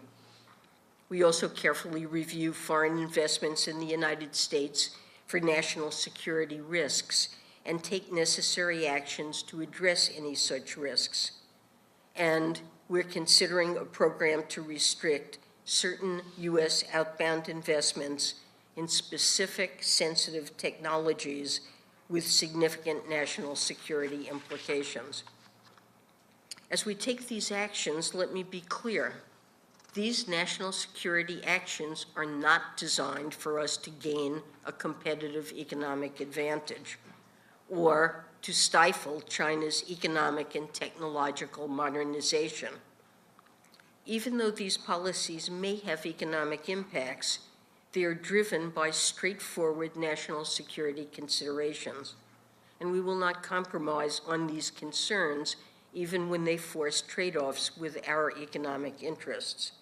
We also carefully review foreign investments in the United States for national security risks and take necessary actions to address any such risks. And we're considering a program to restrict certain U.S. outbound investments in specific sensitive technologies with significant national security implications. As we take these actions, let me be clear. These national security actions are not designed for us to gain a competitive economic advantage or to stifle China's economic and technological modernization. Even though these policies may have economic impacts, they are driven by straightforward national security considerations, and we will not compromise on these concerns even when they force trade-offs with our economic interests.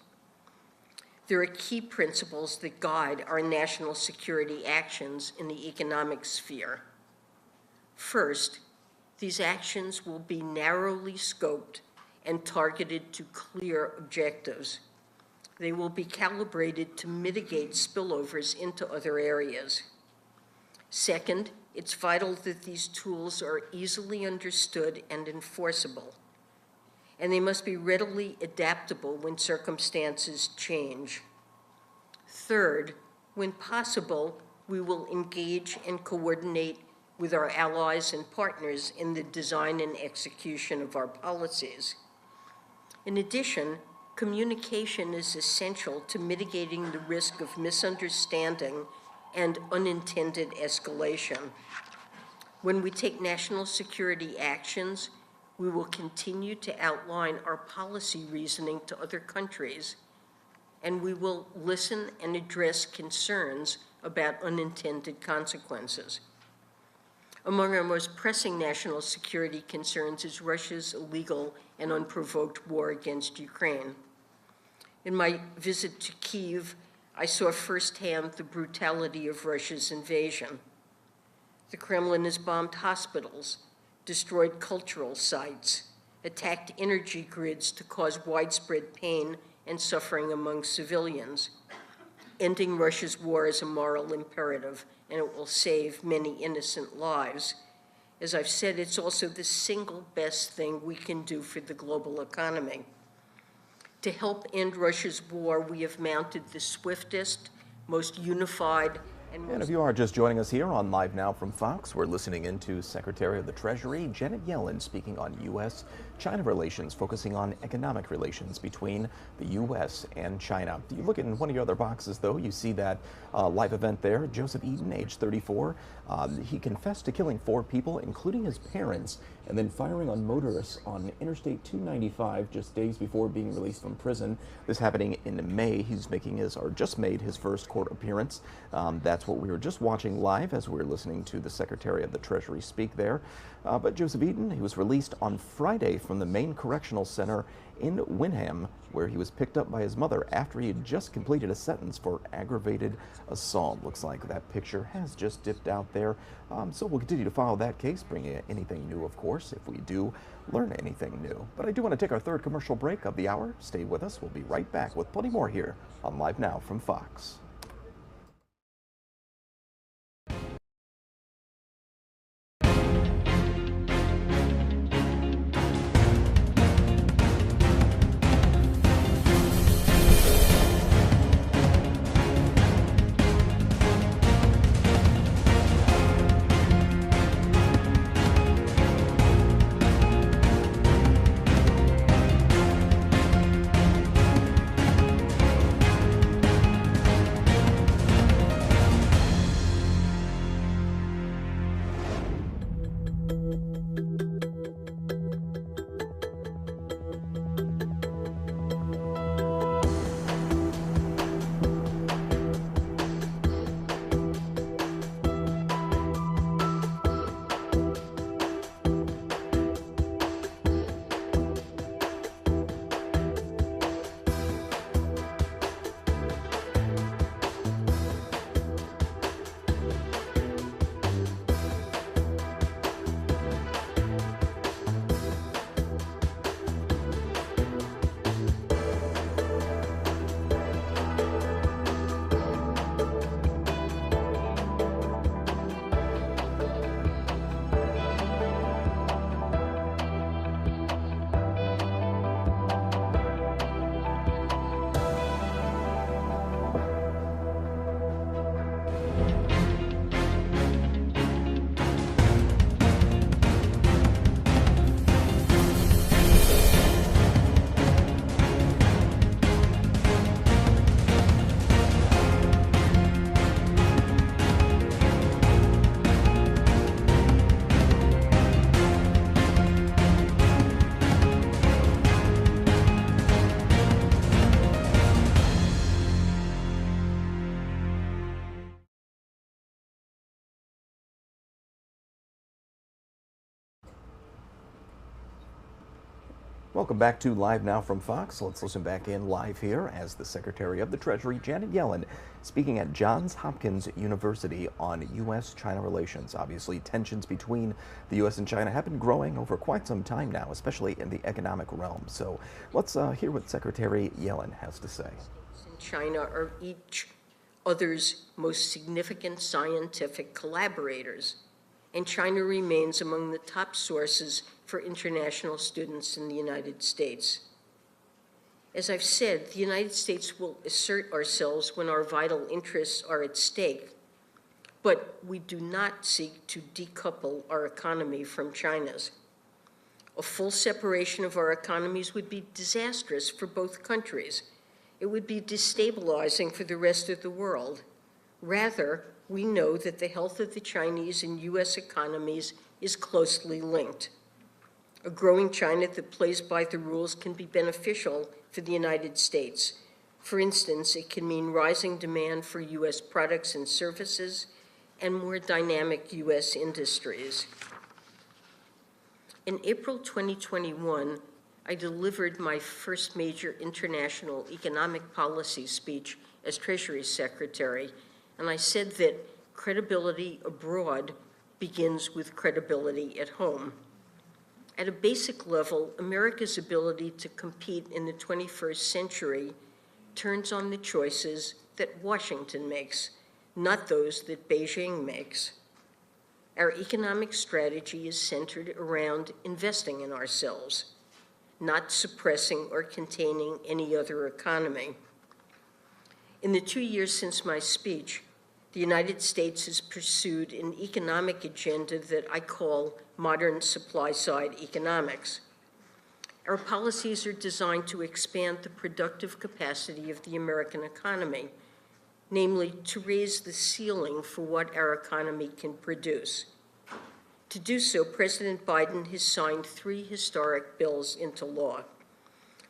There are key principles that guide our national security actions in the economic sphere. First, these actions will be narrowly scoped and targeted to clear objectives. They will be calibrated to mitigate spillovers into other areas. Second, it's vital that these tools are easily understood and enforceable, and they must be readily adaptable when circumstances change. Third, when possible, we will engage and coordinate with our allies and partners in the design and execution of our policies. In addition, communication is essential to mitigating the risk of misunderstanding and unintended escalation. When we take national security actions, we will continue to outline our policy reasoning to other countries, and we will listen and address concerns about unintended consequences. Among our most pressing national security concerns is Russia's illegal and unprovoked war against Ukraine. In my visit to Kyiv, I saw firsthand the brutality of Russia's invasion. The Kremlin has bombed hospitals, destroyed cultural sites, attacked energy grids to cause widespread pain and suffering among civilians. Ending Russia's war is a moral imperative, and it will save many innocent lives. As I've said, it's also the single best thing we can do for the global economy. To help end Russia's war, we have mounted the swiftest, most unified, And if you are just joining us here on Live Now from Fox, we're listening into Secretary of the Treasury Janet Yellen speaking on U.S.-China relations, focusing on economic relations between the U.S. and China. You look in one of your other boxes, though, you see that live event there. Joseph Eaton, age 34, he confessed to killing 4 people, including his parents, and then firing on motorists on Interstate 295 just days before being released from prison. This happening in May. He's making his, or just made his first court appearance. That's what we were just watching live as we were listening to the Secretary of the Treasury speak there. But Joseph Eaton, he was released on Friday from the Maine Correctional Center in Wyndham, where he was picked up by his mother after he had just completed a sentence for aggravated assault. Looks like that picture has just dipped out there. So we'll continue to follow that case, bring you anything new, of course, if we do learn anything new. But I do want to take our third commercial break of the hour. Stay with us. We'll be right back with plenty more here on Live Now from Fox. Welcome back to Live Now from Fox. Let's listen back in live here as the Secretary of the Treasury, Janet Yellen, speaking at Johns Hopkins University on U.S.-China relations. Obviously, tensions between the U.S. and China have been growing over quite some time now, especially in the economic realm. So let's hear what Secretary Yellen has to say. China are each other's most significant scientific collaborators, and China remains among the top sources for international students in the United States. As I've said, the United States will assert ourselves when our vital interests are at stake, but we do not seek to decouple our economy from China's. A full separation of our economies would be disastrous for both countries. It would be destabilizing for the rest of the world. Rather, we know that the health of the Chinese and U.S. economies is closely linked. A growing China that plays by the rules can be beneficial for the United States. For instance, it can mean rising demand for U.S. products and services and more dynamic U.S. industries. In April 2021, I delivered my first major international economic policy speech as Treasury Secretary, and I said that credibility abroad begins with credibility at home. At a basic level, America's ability to compete in the 21st century turns on the choices that Washington makes, not those that Beijing makes. Our economic strategy is centered around investing in ourselves, not suppressing or containing any other economy. In the 2 years since my speech, the United States has pursued an economic agenda that I call modern supply-side economics. Our policies are designed to expand the productive capacity of the American economy, namely to raise the ceiling for what our economy can produce. To do so, President Biden has signed 3 historic bills into law.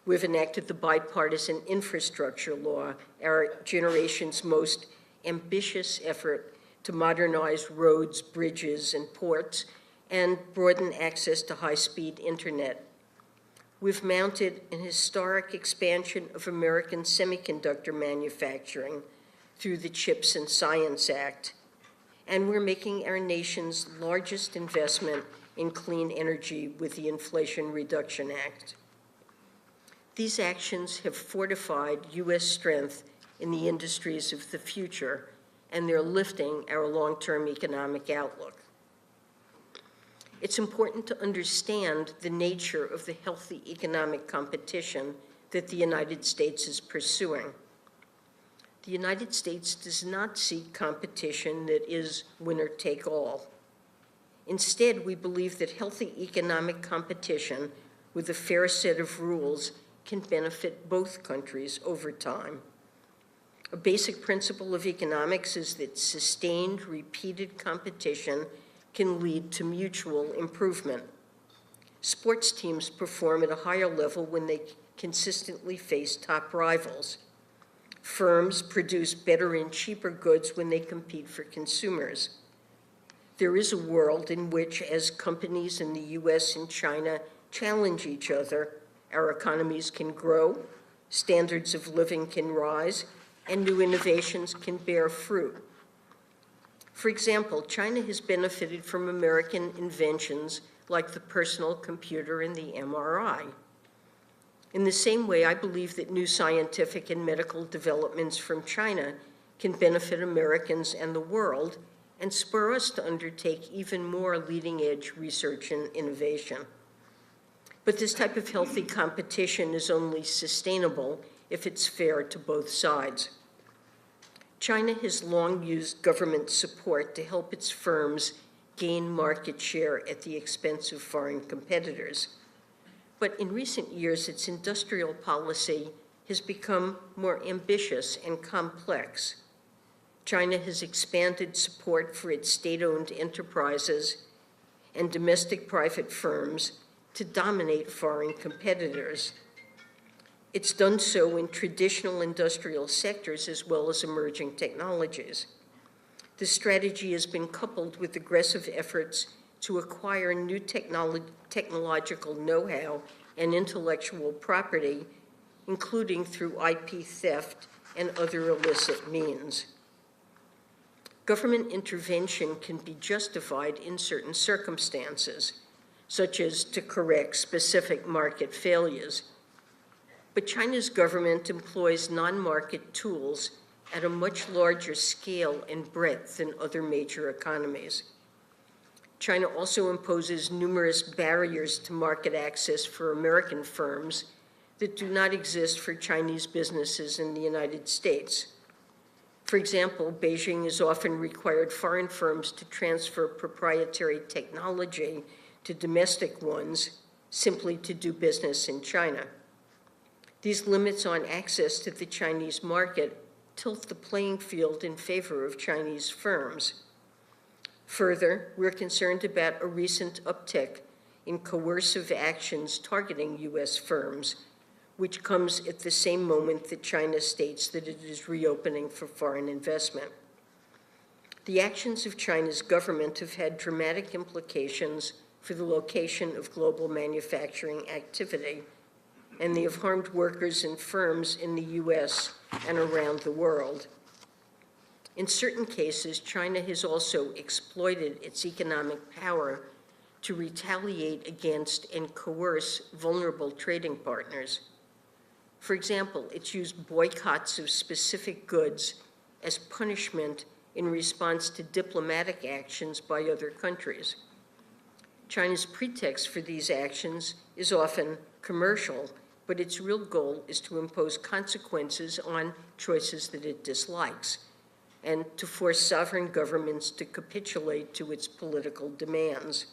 We've enacted the bipartisan infrastructure law, our generation's most ambitious effort to modernize roads, bridges, and ports, and broaden access to high-speed internet. We've mounted an historic expansion of American semiconductor manufacturing through the CHIPS and Science Act, and we're making our nation's largest investment in clean energy with the Inflation Reduction Act. These actions have fortified U.S. strength in the industries of the future, and they're lifting our long-term economic outlook. It's important to understand the nature of the healthy economic competition that the United States is pursuing. The United States does not seek competition that is winner take all. Instead, we believe that healthy economic competition with a fair set of rules can benefit both countries over time. A basic principle of economics is that sustained, repeated competition can lead to mutual improvement. Sports teams perform at a higher level when they consistently face top rivals. Firms produce better and cheaper goods when they compete for consumers. There is a world in which, as companies in the US and China challenge each other, our economies can grow, standards of living can rise, and new innovations can bear fruit. For example, China has benefited from American inventions like the personal computer and the MRI. In the same way, I believe that new scientific and medical developments from China can benefit Americans and the world and spur us to undertake even more leading-edge research and innovation. But this type of healthy competition is only sustainable if it's fair to both sides. China has long used government support to help its firms gain market share at the expense of foreign competitors. But in recent years, its industrial policy has become more ambitious and complex. China has expanded support for its state-owned enterprises and domestic private firms to dominate foreign competitors. It's done so in traditional industrial sectors as well as emerging technologies. This strategy has been coupled with aggressive efforts to acquire new technological know-how and intellectual property, including through IP theft and other illicit means. Government intervention can be justified in certain circumstances, such as to correct specific market failures. But China's government employs non-market tools at a much larger scale and breadth than other major economies. China also imposes numerous barriers to market access for American firms that do not exist for Chinese businesses in the United States. For example, Beijing has often required foreign firms to transfer proprietary technology to domestic ones simply to do business in China. These limits on access to the Chinese market tilt the playing field in favor of Chinese firms. Further, we're concerned about a recent uptick in coercive actions targeting U.S. firms, which comes at the same moment that China states that it is reopening for foreign investment. The actions of China's government have had dramatic implications for the location of global manufacturing activity, and they have harmed workers and firms in the U.S. and around the world. In certain cases, China has also exploited its economic power to retaliate against and coerce vulnerable trading partners. For example, it's used boycotts of specific goods as punishment in response to diplomatic actions by other countries. China's pretext for these actions is often commercial, but its real goal is to impose consequences on choices that it dislikes and to force sovereign governments to capitulate to its political demands.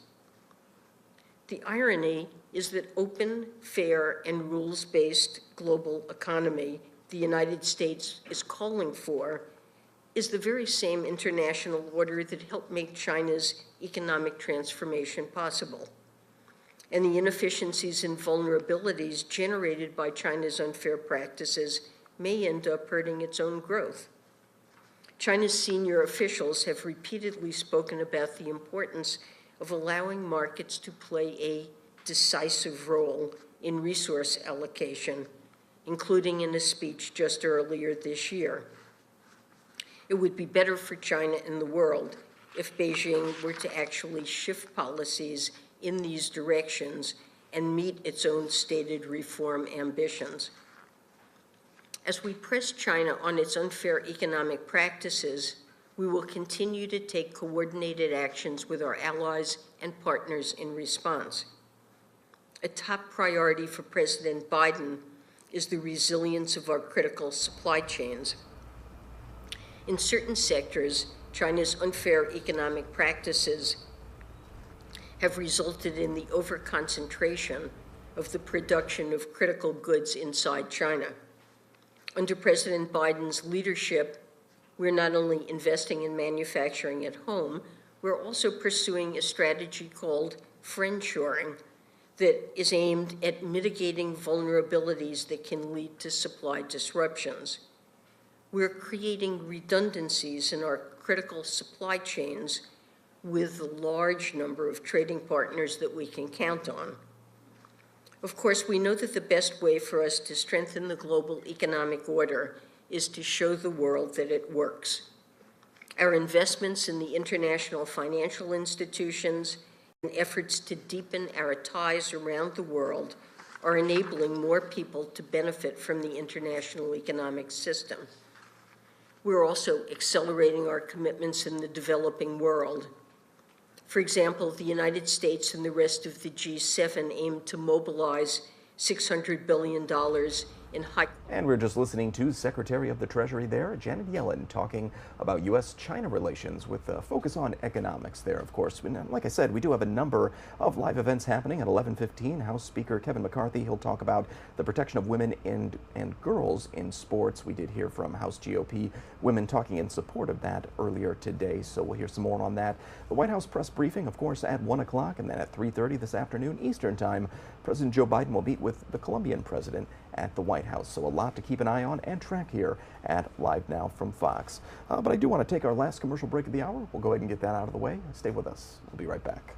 The irony is that open, fair, and rules-based global economy the United States is calling for is the very same international order that helped make China's economic transformation possible. And the inefficiencies and vulnerabilities generated by China's unfair practices may end up hurting its own growth. China's senior officials have repeatedly spoken about the importance of allowing markets to play a decisive role in resource allocation, including in a speech just earlier this year. It would be better for China and the world if Beijing were to actually shift policies in these directions and meet its own stated reform ambitions. As we press China on its unfair economic practices, we will continue to take coordinated actions with our allies and partners in response. A top priority for President Biden is the resilience of our critical supply chains. In certain sectors, China's unfair economic practices have resulted in the overconcentration of the production of critical goods inside China. Under President Biden's leadership, we're not only investing in manufacturing at home, we're also pursuing a strategy called friendshoring that is aimed at mitigating vulnerabilities that can lead to supply disruptions. We're creating redundancies in our critical supply chains with a large number of trading partners that we can count on. Of course, we know that the best way for us to strengthen the global economic order is to show the world that it works. Our investments in the international financial institutions and efforts to deepen our ties around the world are enabling more people to benefit from the international economic system. We're also accelerating our commitments in the developing world. For example, the United States and the rest of the G7 aim to mobilize $600 billion in high... And we're just listening to Secretary of the Treasury there, Janet Yellen, talking about U.S.-China relations with a focus on economics there, of course. And like I said, we do have a number of live events happening at 11:15. House Speaker Kevin McCarthy, he'll talk about the protection of women and girls in sports. We did hear from House GOP women talking in support of that earlier today, so we'll hear some more on that. The White House press briefing, of course, at 1 o'clock, and then at 3:30 this afternoon Eastern Time, President Joe Biden will meet with the Colombian president at the White House. So a lot to keep an eye on and track here at Live Now from Fox. But I do want to take our last commercial break of the hour. We'll go ahead and get that out of the way. Stay with us. We'll be right back.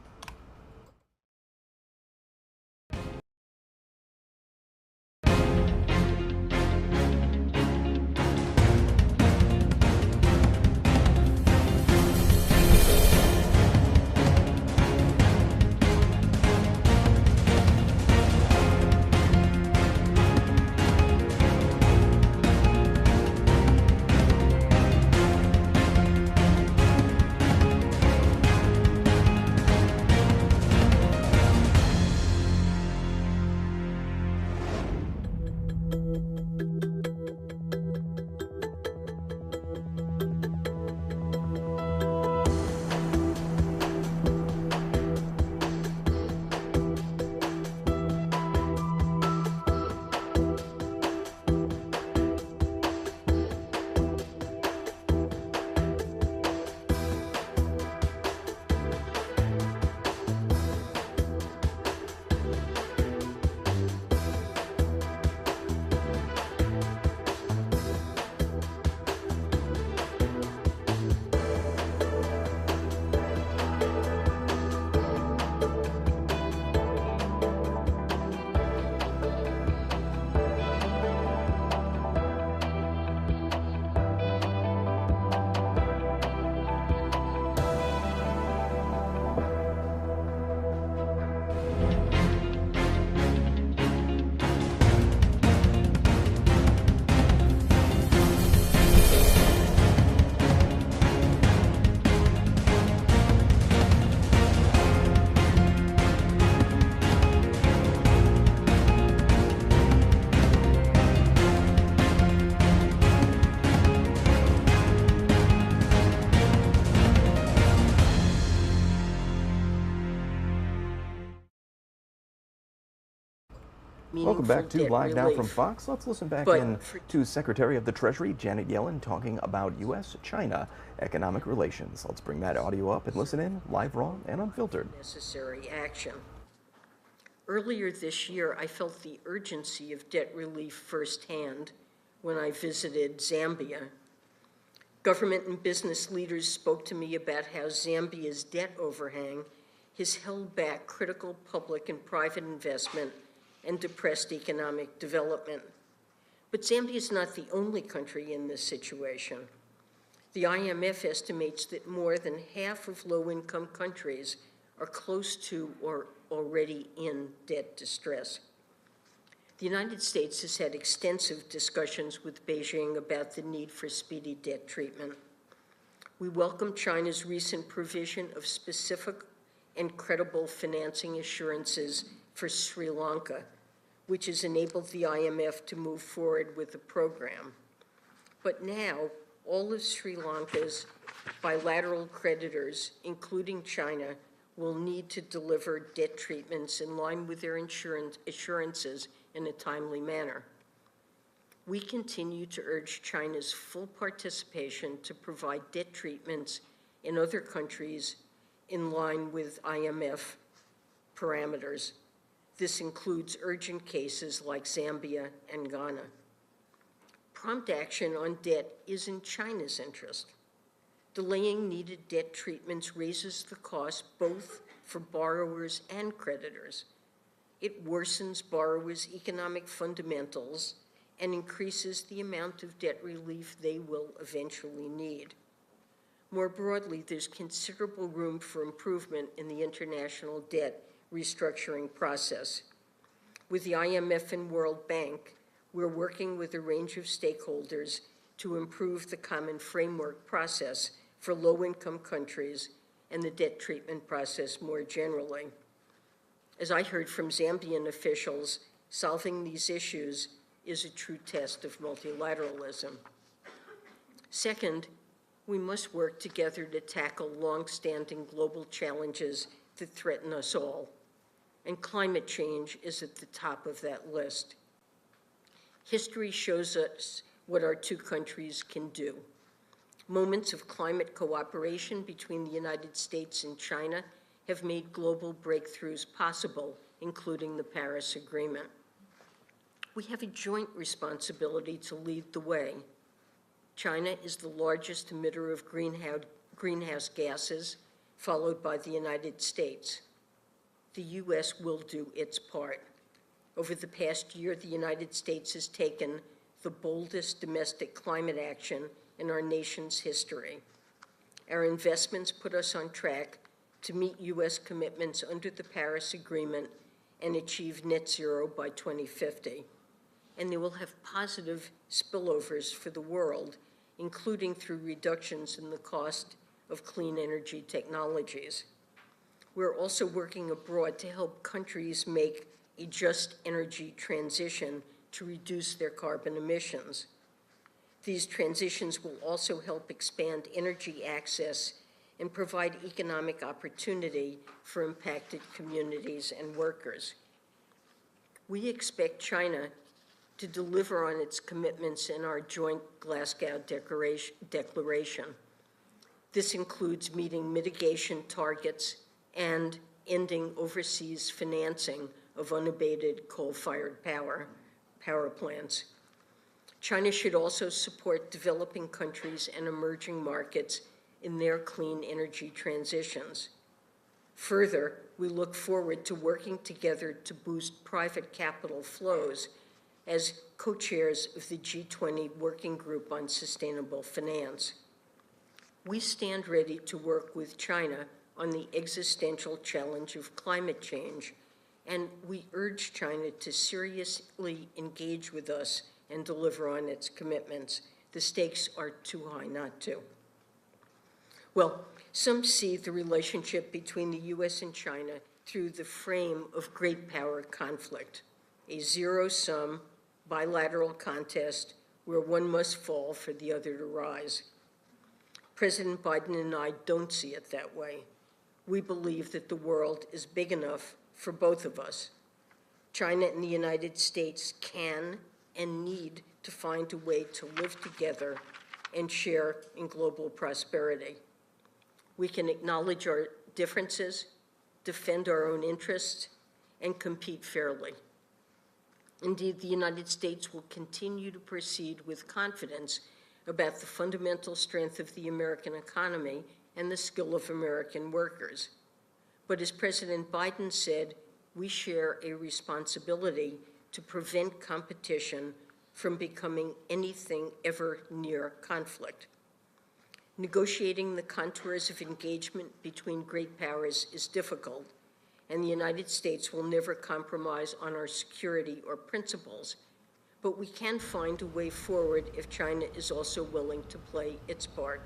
meaningful Welcome back to debt Live Now relief. from Fox. Let's listen back to Secretary of the Treasury Janet Yellen talking about U.S.-China economic relations. Let's bring that audio up and listen in live, raw, and unfiltered. Necessary action. Earlier this year, I felt the urgency of debt relief firsthand when I visited Zambia. Government and business leaders spoke to me about how Zambia's debt overhang has held back critical public and private investment and depressed economic development. But Zambia is not the only country in this situation. The IMF estimates that more than half of low-income countries are close to or already in debt distress. The United States has had extensive discussions with Beijing about the need for speedy debt treatment. We welcome China's recent provision of specific and credible financing assurances for Sri Lanka, which has enabled the IMF to move forward with the program. But now, all of Sri Lanka's bilateral creditors, including China, will need to deliver debt treatments in line with their assurances in a timely manner. We continue to urge China's full participation to provide debt treatments in other countries in line with IMF parameters. This includes urgent cases like Zambia and Ghana. Prompt action on debt is in China's interest. Delaying needed debt treatments raises the cost both for borrowers and creditors. It worsens borrowers' economic fundamentals and increases the amount of debt relief they will eventually need. More broadly, there's considerable room for improvement in the international debt restructuring process. With the IMF and World Bank, we're working with a range of stakeholders to improve the common framework process for low-income countries and the debt treatment process more generally. As I heard from Zambian officials, solving these issues is a true test of multilateralism. Second, we must work together to tackle long-standing global challenges that threaten us all, and climate change is at the top of that list. History shows us what our two countries can do. Moments of climate cooperation between the United States and China have made global breakthroughs possible, including the Paris Agreement. We have a joint responsibility to lead the way. China is the largest emitter of greenhouse gases, followed by the United States. The U.S. will do its part. Over the past year, the United States has taken the boldest domestic climate action in our nation's history. Our investments put us on track to meet U.S. commitments under the Paris Agreement and achieve net zero by 2050. And they will have positive spillovers for the world, including through reductions in the cost of clean energy technologies. We're also working abroad to help countries make a just energy transition to reduce their carbon emissions. These transitions will also help expand energy access and provide economic opportunity for impacted communities and workers. We expect China to deliver on its commitments in our joint Glasgow Declaration. This includes meeting mitigation targets and ending overseas financing of unabated coal-fired power plants. China should also support developing countries and emerging markets in their clean energy transitions. Further, we look forward to working together to boost private capital flows as co-chairs of the G20 Working Group on Sustainable Finance. We stand ready to work with China on the existential challenge of climate change, and we urge China to seriously engage with us and deliver on its commitments. The stakes are too high not to. Well, some see the relationship between the U.S. and China through the frame of great power conflict, a zero-sum bilateral contest where one must fall for the other to rise. President Biden and I don't see it that way. We believe that the world is big enough for both of us. China and the United States can and need to find a way to live together and share in global prosperity. We can acknowledge our differences, defend our own interests, and compete fairly. Indeed, the United States will continue to proceed with confidence about the fundamental strength of the American economy and the skill of American workers. But as President Biden said, we share a responsibility to prevent competition from becoming anything ever near conflict. Negotiating the contours of engagement between great powers is difficult, and the United States will never compromise on our security or principles, but we can find a way forward if China is also willing to play its part.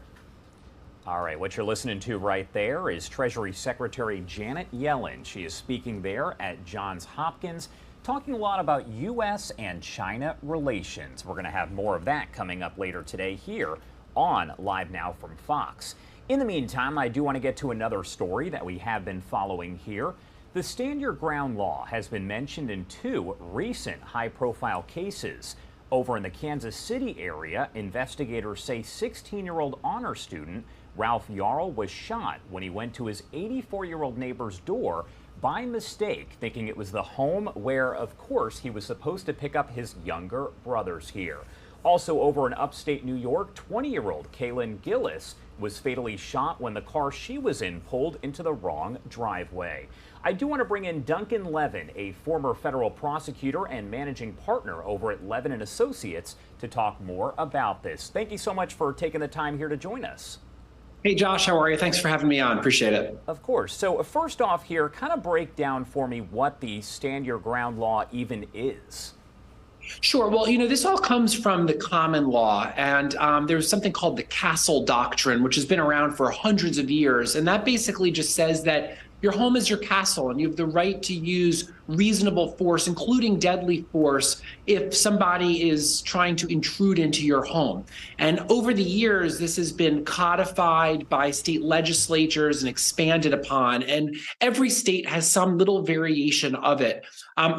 All right, what you're listening to right there is Treasury Secretary Janet Yellen. She is speaking there at Johns Hopkins, talking a lot about U.S. and China relations. We're going to have more of that coming up later today here on Live Now from Fox. In the meantime, I do want to get to another story that we have been following here. The Stand Your Ground law has been mentioned in 2 recent high-profile cases. Over in the Kansas City area, investigators say 16-year-old honor student Ralph Yarl was shot when he went to his 84-year-old neighbor's door by mistake, thinking it was the home where, of course, he was supposed to pick up his younger brothers here. Also over in upstate New York, 20-year-old Kaylin Gillis was fatally shot when the car she was in pulled into the wrong driveway. I do want to bring in Duncan Levin, a former federal prosecutor and managing partner over at Levin & Associates, to talk more about this. Thank you so much for taking the time here to join us. Hey, Josh, how are you? Thanks for having me on. Appreciate it. Of course. So first off here, kind of break down for me what the Stand Your Ground law even is. Sure. Well, this all comes from the common law, and there's something called the Castle Doctrine, which has been around for hundreds of years. And that basically just says that your home is your castle, and you have the right to use reasonable force, including deadly force, if somebody is trying to intrude into your home. And over the years, this has been codified by state legislatures and expanded upon, and every state has some little variation of it.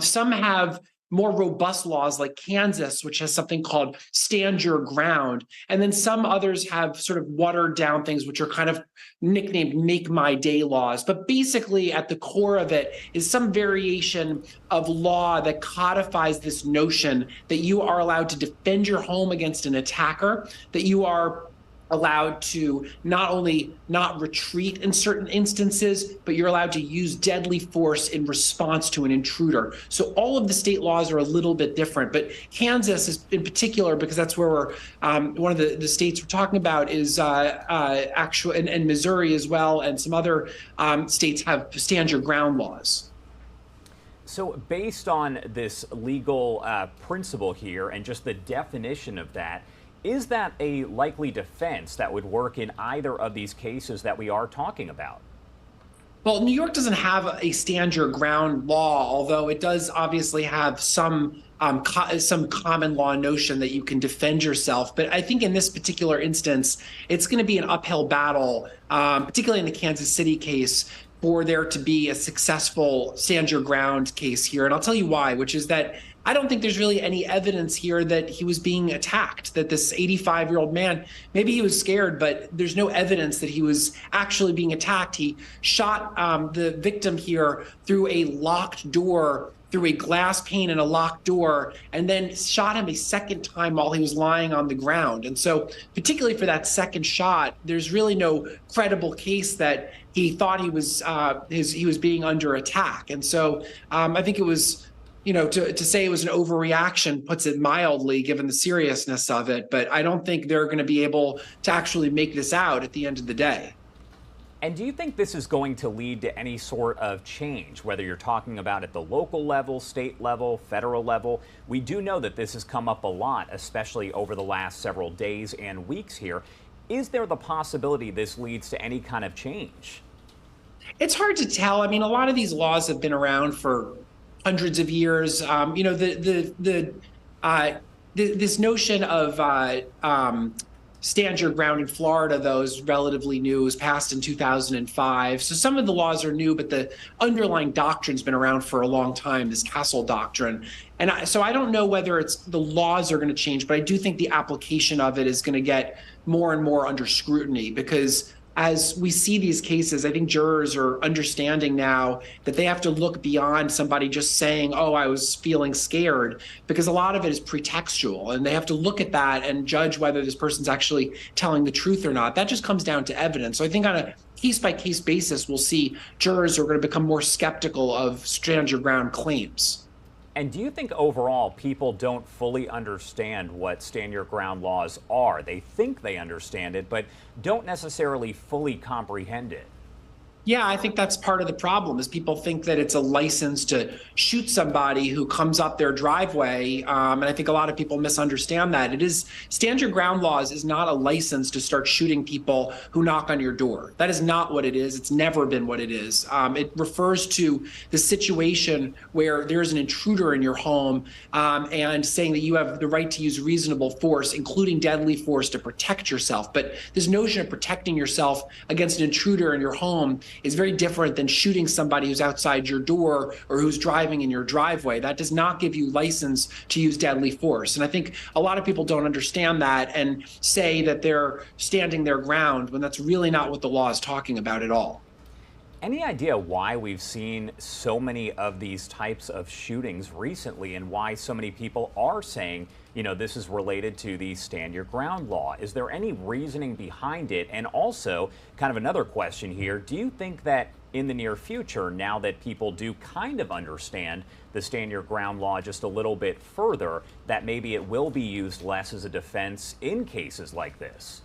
Some have more robust laws like Kansas, which has something called Stand Your Ground. And then some others have sort of watered down things, which are kind of nicknamed Make My Day laws. But basically at the core of it is some variation of law that codifies this notion that you are allowed to defend your home against an attacker, that you are allowed to not only not retreat in certain instances, but you're allowed to use deadly force in response to an intruder. So all of the state laws are a little bit different, but Kansas is in particular, because that's where we're, one of the states we're talking about is and Missouri as well, and some other states have Stand Your Ground laws. So based on this legal principle here and just the definition of that, is that a likely defense that would work in either of these cases that we are talking about? Well, New York doesn't have a Stand Your Ground law, although it does obviously have some common law notion that you can defend yourself. But I think in this particular instance, it's going to be an uphill battle, particularly in the Kansas City case, for there to be a successful Stand Your Ground case here. And I'll tell you why, which is that I don't think there's really any evidence here that he was being attacked, that this 85-year-old man, maybe he was scared, but there's no evidence that he was actually being attacked. He shot the victim here through a locked door, through a glass pane and a locked door, and then shot him a second time while he was lying on the ground. And so particularly for that second shot, there's really no credible case that he thought he was being under attack. And so I think it was, to say it was an overreaction puts it mildly, given the seriousness of it. But I don't think they're going to be able to actually make this out at the end of the day. And do you think this is going to lead to any sort of change, whether you're talking about at the local level, state level, federal level? We do know that this has come up a lot, especially over the last several days and weeks here. Is there the possibility this leads to any kind of change? It's hard to tell. I mean, a lot of these laws have been around for hundreds of years. This notion of Stand Your Ground in Florida, though, is relatively new. It was passed in 2005. So some of the laws are new, but the underlying doctrine's been around for a long time, this Castle Doctrine. And so I don't know whether it's the laws are going to change, but I do think the application of it is going to get more and more under scrutiny, because as we see these cases, I think jurors are understanding now that they have to look beyond somebody just saying, oh, I was feeling scared, because a lot of it is pretextual, and they have to look at that and judge whether this person's actually telling the truth or not. That just comes down to evidence. So I think on a case-by-case basis, we'll see jurors are going to become more skeptical of stand your ground claims. And do you think overall people don't fully understand what stand your ground laws are? They think they understand it, but don't necessarily fully comprehend it. Yeah, I think that's part of the problem, is people think that it's a license to shoot somebody who comes up their driveway. And I think a lot of people misunderstand that. It is, stand your ground laws is not a license to start shooting people who knock on your door. That is not what it is. It's never been what it is. It refers to the situation where there's an intruder in your home and saying that you have the right to use reasonable force, including deadly force, to protect yourself. But this notion of protecting yourself against an intruder in your home is very different than shooting somebody who's outside your door or who's driving in your driveway. That does not give you license to use deadly force. And I think a lot of people don't understand that and say that they're standing their ground when that's really not what the law is talking about at all. Any idea why we've seen so many of these types of shootings recently, and why so many people are saying, you know, this is related to the stand your ground law? Is there any reasoning behind it? And also, kind of another question here, do you think that in the near future, now that people do kind of understand the stand your ground law just a little bit further, that maybe it will be used less as a defense in cases like this?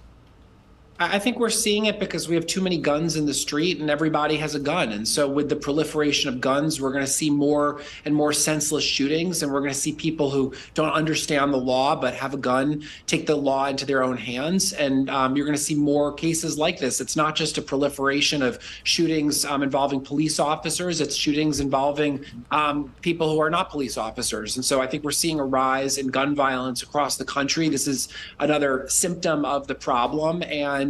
I think we're seeing it because we have too many guns in the street and everybody has a gun. And so with the proliferation of guns, we're going to see more and more senseless shootings. And we're going to see people who don't understand the law but have a gun take the law into their own hands. And you're going to see more cases like this. It's not just a proliferation of shootings involving police officers. It's shootings involving people who are not police officers. And so I think we're seeing a rise in gun violence across the country. This is another symptom of the problem. And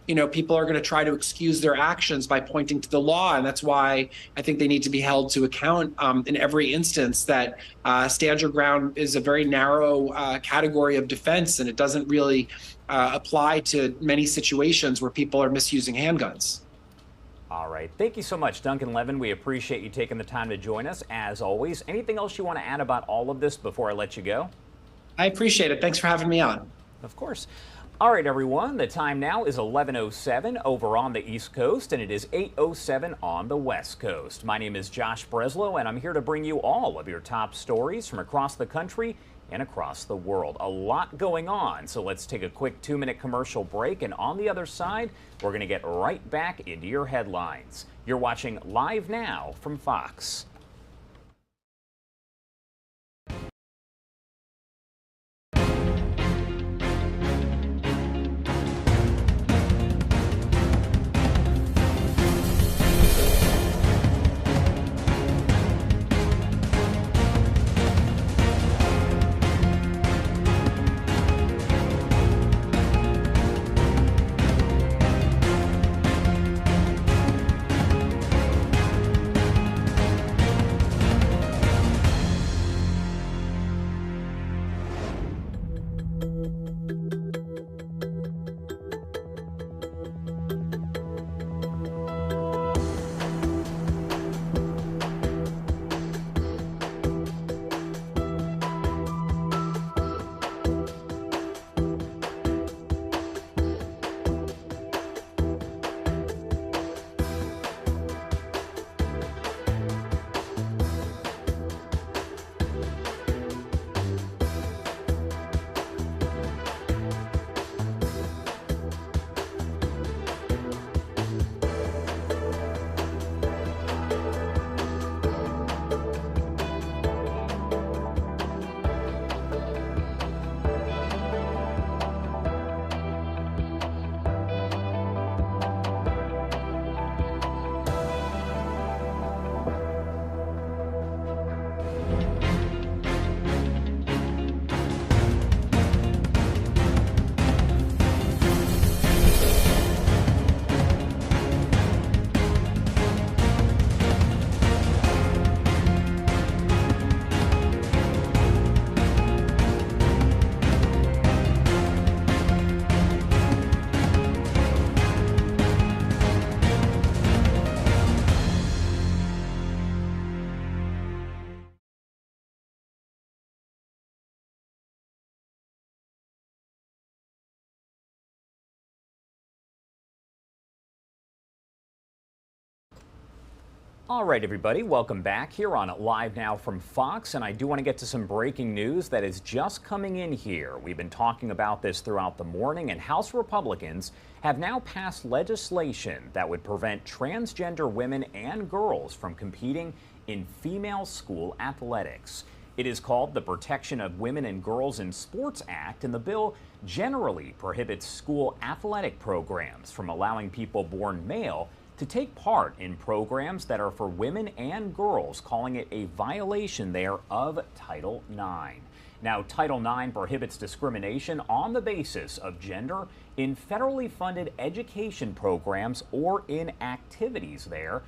you know, people are going to try to excuse their actions by pointing to the law. And that's why I think they need to be held to account in every instance that stand your ground is a very narrow category of defense. And it doesn't really apply to many situations where people are misusing handguns. All right. Thank you so much, Duncan Levin. We appreciate you taking the time to join us, as always. Anything else you want to add about all of this before I let you go? I appreciate it. Thanks for having me on. Of course. All right, everyone, the time now is 11:07 over on the East Coast, and it is 8:07 on the West Coast. My name is Josh Breslow, and I'm here to bring you all of your top stories from across the country and across the world. A lot going on, so let's take a quick 2-minute commercial break, and on the other side, we're going to get right back into your headlines. You're watching Live Now from Fox. All right, everybody, welcome back here on Live Now from Fox, and I do want to get to some breaking news that is just coming in here. We've been talking about this throughout the morning, and House Republicans have now passed legislation that would prevent transgender women and girls from competing in female school athletics. It is called the Protection of Women and Girls in Sports Act, and the bill generally prohibits school athletic programs from allowing people born male to take part in programs that are for women and girls, calling it a violation there of Title IX. Now, Title IX prohibits discrimination on the basis of gender in federally funded education programs or in activities there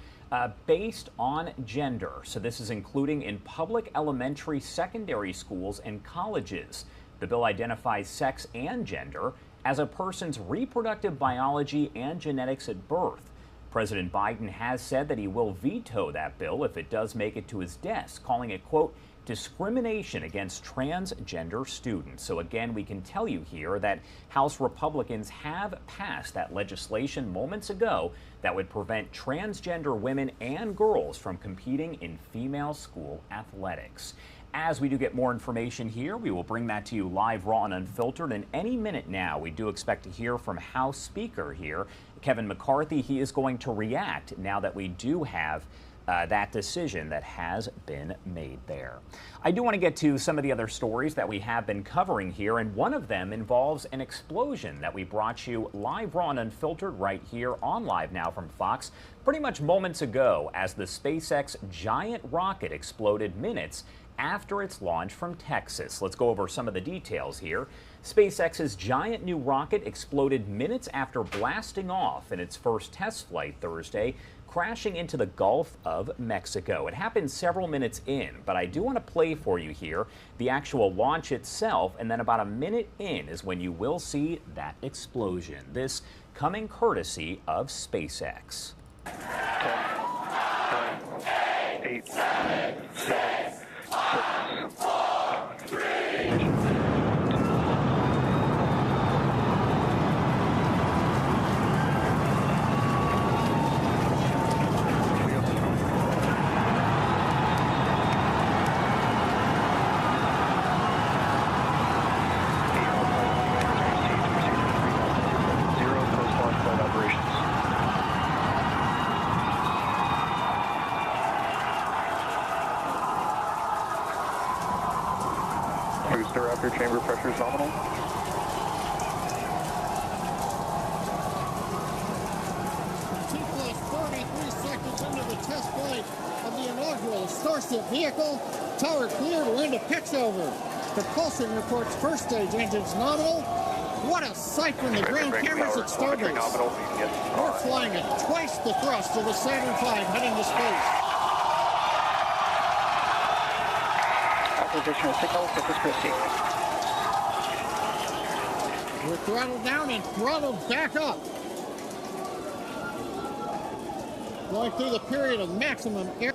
based on gender. So this is including in public elementary, secondary schools, and colleges. The bill identifies sex and gender as a person's reproductive biology and genetics at birth. President Biden has said that he will veto that bill if it does make it to his desk, calling it, quote, discrimination against transgender students. So again, we can tell you here that House Republicans have passed that legislation moments ago that would prevent transgender women and girls from competing in female school athletics. As we do get more information here, we will bring that to you live, raw, and unfiltered. And any minute now, we do expect to hear from House Speaker here, Kevin McCarthy. He is going to react now that we do have that decision that has been made there. I do want to get to some of the other stories that we have been covering here, and one of them involves an explosion that we brought you live, raw, and unfiltered right here on Live Now from Fox pretty much moments ago as the SpaceX giant rocket exploded minutes after its launch from Texas. Let's go over some of the details here. SpaceX's giant new rocket exploded minutes after blasting off in its first test flight Thursday, crashing into the Gulf of Mexico. It happened several minutes in, but I do want to play for you here the actual launch itself, and then about a minute in is when you will see that explosion. This coming courtesy of SpaceX. 10, 9, 8, 7, 6, 5, 4, 3, Upper chamber pressure is nominal. Seconds into the test flight of the inaugural Starship vehicle, tower clear to land a pitch over. Propulsion reports first stage engines nominal. What a sight from the ground cameras at Starbase. We're flying at twice the thrust of the Saturn V heading to space. Acquisition signal, Corpus Christi. We're throttled down and throttled back up. Going through the period of maximum air.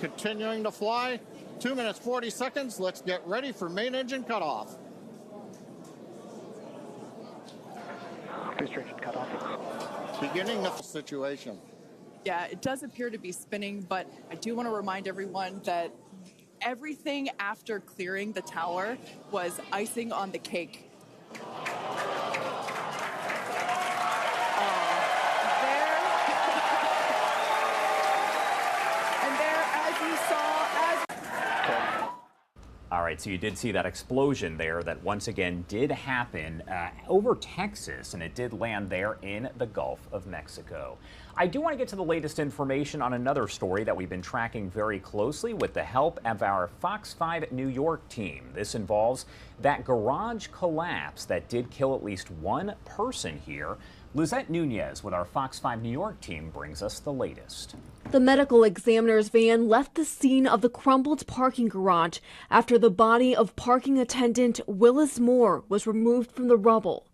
Continuing to fly, 2 minutes 40 seconds. Let's get ready for main engine cutoff. Booster engine cutoff. Beginning the situation. Yeah, it does appear to be spinning, but I do want to remind everyone that everything after clearing the tower was icing on the cake. All right, so you did see that explosion there that once again did happen over Texas, and it did land there in the Gulf of Mexico. I do want to get to the latest information on another story that we've been tracking very closely with the help of our Fox 5 New York team. This involves that garage collapse that did kill at least one person here. Lizette Nunez with our Fox 5 New York team brings us the latest. The medical examiner's van left the scene of the crumbled parking garage after the body of parking attendant Willis Moore was removed from the rubble.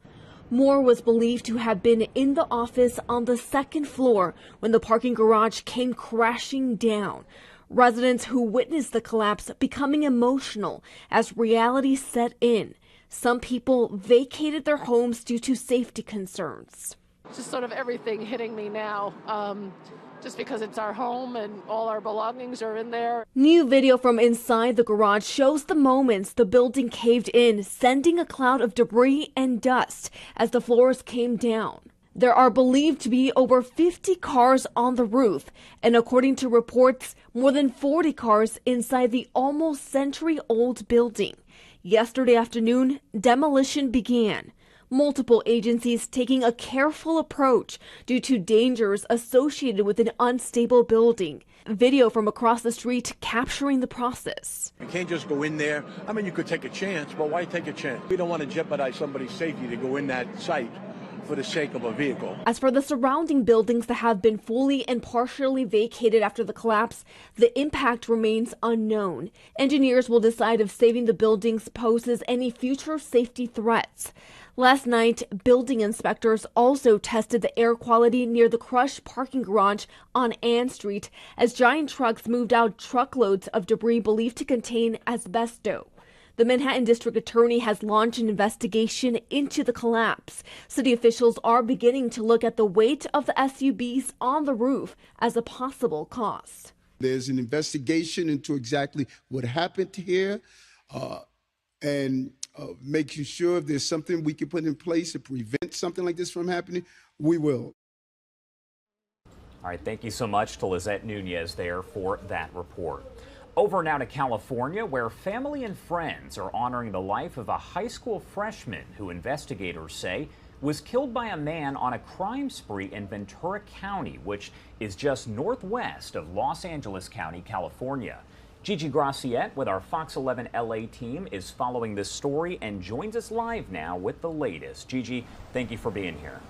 Moore was believed to have been in the office on the second floor when the parking garage came crashing down. Residents who witnessed the collapse becoming emotional as reality set in. Some people vacated their homes due to safety concerns. Just sort of everything hitting me now, just because it's our home and all our belongings are in there. New video from inside the garage shows the moments the building caved in, sending a cloud of debris and dust as the floors came down. There are believed to be over 50 cars on the roof, and according to reports, more than 40 cars inside the almost century-old building. Yesterday afternoon, demolition began. Multiple agencies taking a careful approach due to dangers associated with an unstable building. Video from across the street capturing the process. You can't just go in there. I mean, you could take a chance, but why take a chance? We don't want to jeopardize somebody's safety to go in that site for the sake of a vehicle. As for the surrounding buildings that have been fully and partially vacated after the collapse, the impact remains unknown. Engineers will decide if saving the buildings poses any future safety threats. Last night, building inspectors also tested the air quality near the crushed parking garage on Ann Street as giant trucks moved out truckloads of debris believed to contain asbesto. The Manhattan District Attorney has launched an investigation into the collapse. City officials are beginning to look at the weight of the SUVs on the roof as a possible cause. There's an investigation into exactly what happened here and making sure if there's something we can put in place to prevent something like this from happening, we will. All right, thank you so much to Lizette Nunez there for that report. Over now to California, where family and friends are honoring the life of a high school freshman who investigators say was killed by a man on a crime spree in Ventura County, which is just northwest of Los Angeles County, California. Gigi Graciette with our Fox 11 LA team is following this story and joins us live now with the latest. Gigi, thank you for being here.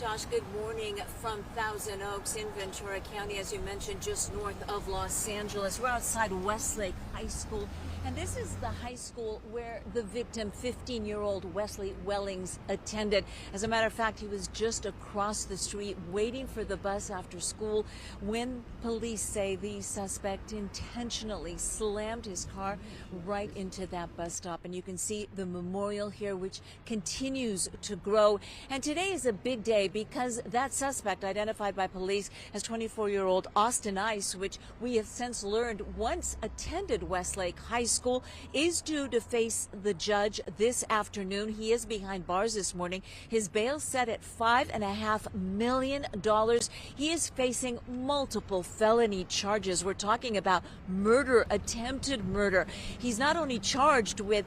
Josh, good morning from Thousand Oaks in Ventura County, as you mentioned, just north of Los Angeles. We're outside Westlake High School, and this is the high school where the victim, 15-year-old Wesley Wellings, attended. As a matter of fact, he was just across the street waiting for the bus after school when police say the suspect intentionally slammed his car right into that bus stop. And you can see the memorial here, which continues to grow. And today is a big day because that suspect, identified by police as 24-year-old Austin Ice, which we have since learned once attended Westlake High School, is due to face the judge this afternoon. He is behind bars this morning. His bail set at $5.5 million. He is facing multiple felony charges. We're talking about murder, attempted murder. He's not only charged with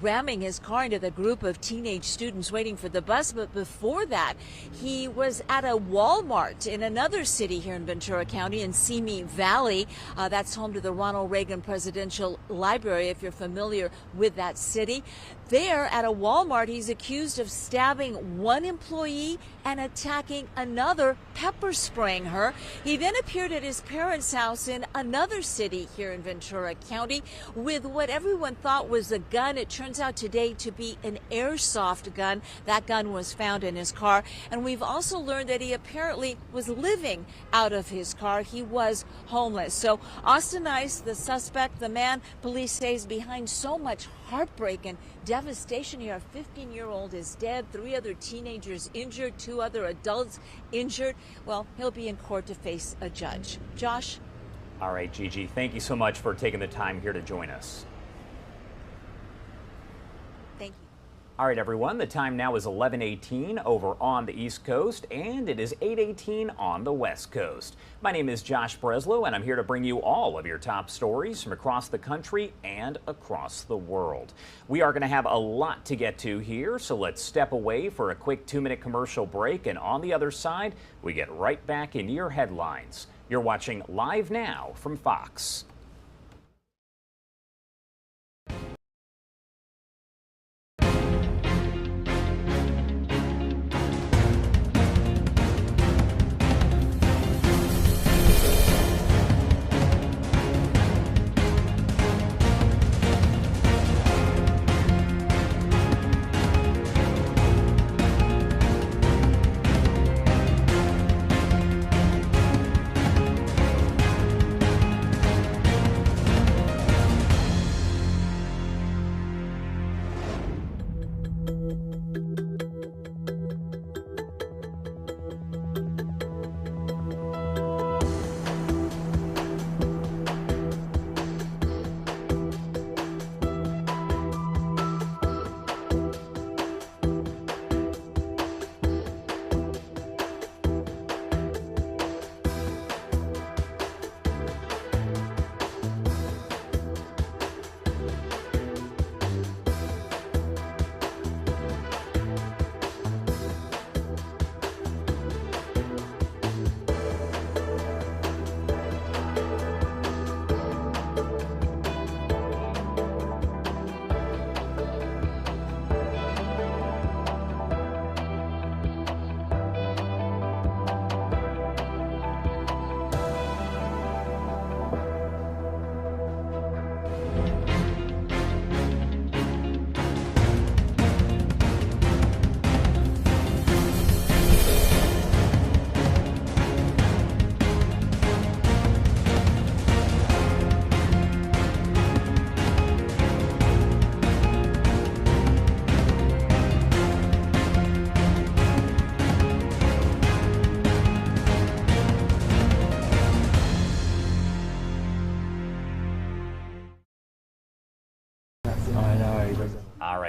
ramming his car into the group of teenage students waiting for the bus, but before that, he was at a Walmart in another city here in Ventura County in Simi Valley. That's home to the Ronald Reagan Presidential Library, if you're familiar with that city. There at a Walmart, he's accused of stabbing one employee and attacking another, pepper spraying her. He then appeared at his parents' house in another city here in Ventura County with what everyone thought was a gun. It turns out today to be an airsoft gun. That gun was found in his car. And we've also learned that he apparently was living out of his car. He was homeless. So Austin Ice, the suspect, the man police say is behind so much heartbreak and devastation here. A 15-year-old is dead, 3 other teenagers injured, 2 other adults injured. Well, he'll be in court to face a judge. Josh? All right, Gigi, thank you so much for taking the time here to join us. Thank you. All right, everyone, the time now is 11:18 over on the East Coast, and it is 8:18 on the West Coast. My name is Josh Breslow, and I'm here to bring you all of your top stories from across the country and across the world. We are going to have a lot to get to here, so let's step away for a quick 2-minute commercial break, and on the other side, we get right back into your headlines. You're watching Live Now from Fox.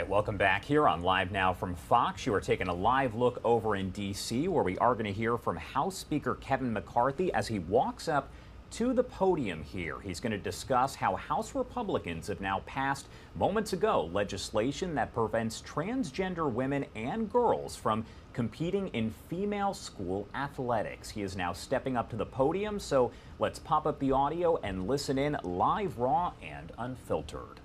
right, welcome back here on Live Now from Fox. You are taking a live look over in D.C., where we are going to hear from House Speaker Kevin McCarthy as he walks up to the podium here. He's going to discuss how House Republicans have now passed moments ago legislation that prevents transgender women and girls from competing in female school athletics. He is now stepping up to the podium, so let's pop up the audio and listen in live, raw, and unfiltered.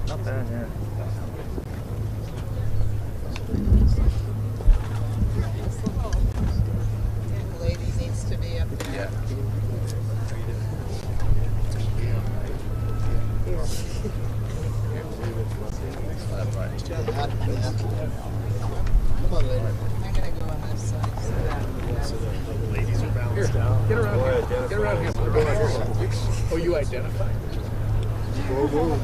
Not bad, yeah. The lady needs to be up there. Yeah. Come on, lady. I'm gonna go on this side. Ladies are balanced out. Get around here. Get around here. Oh, you identified?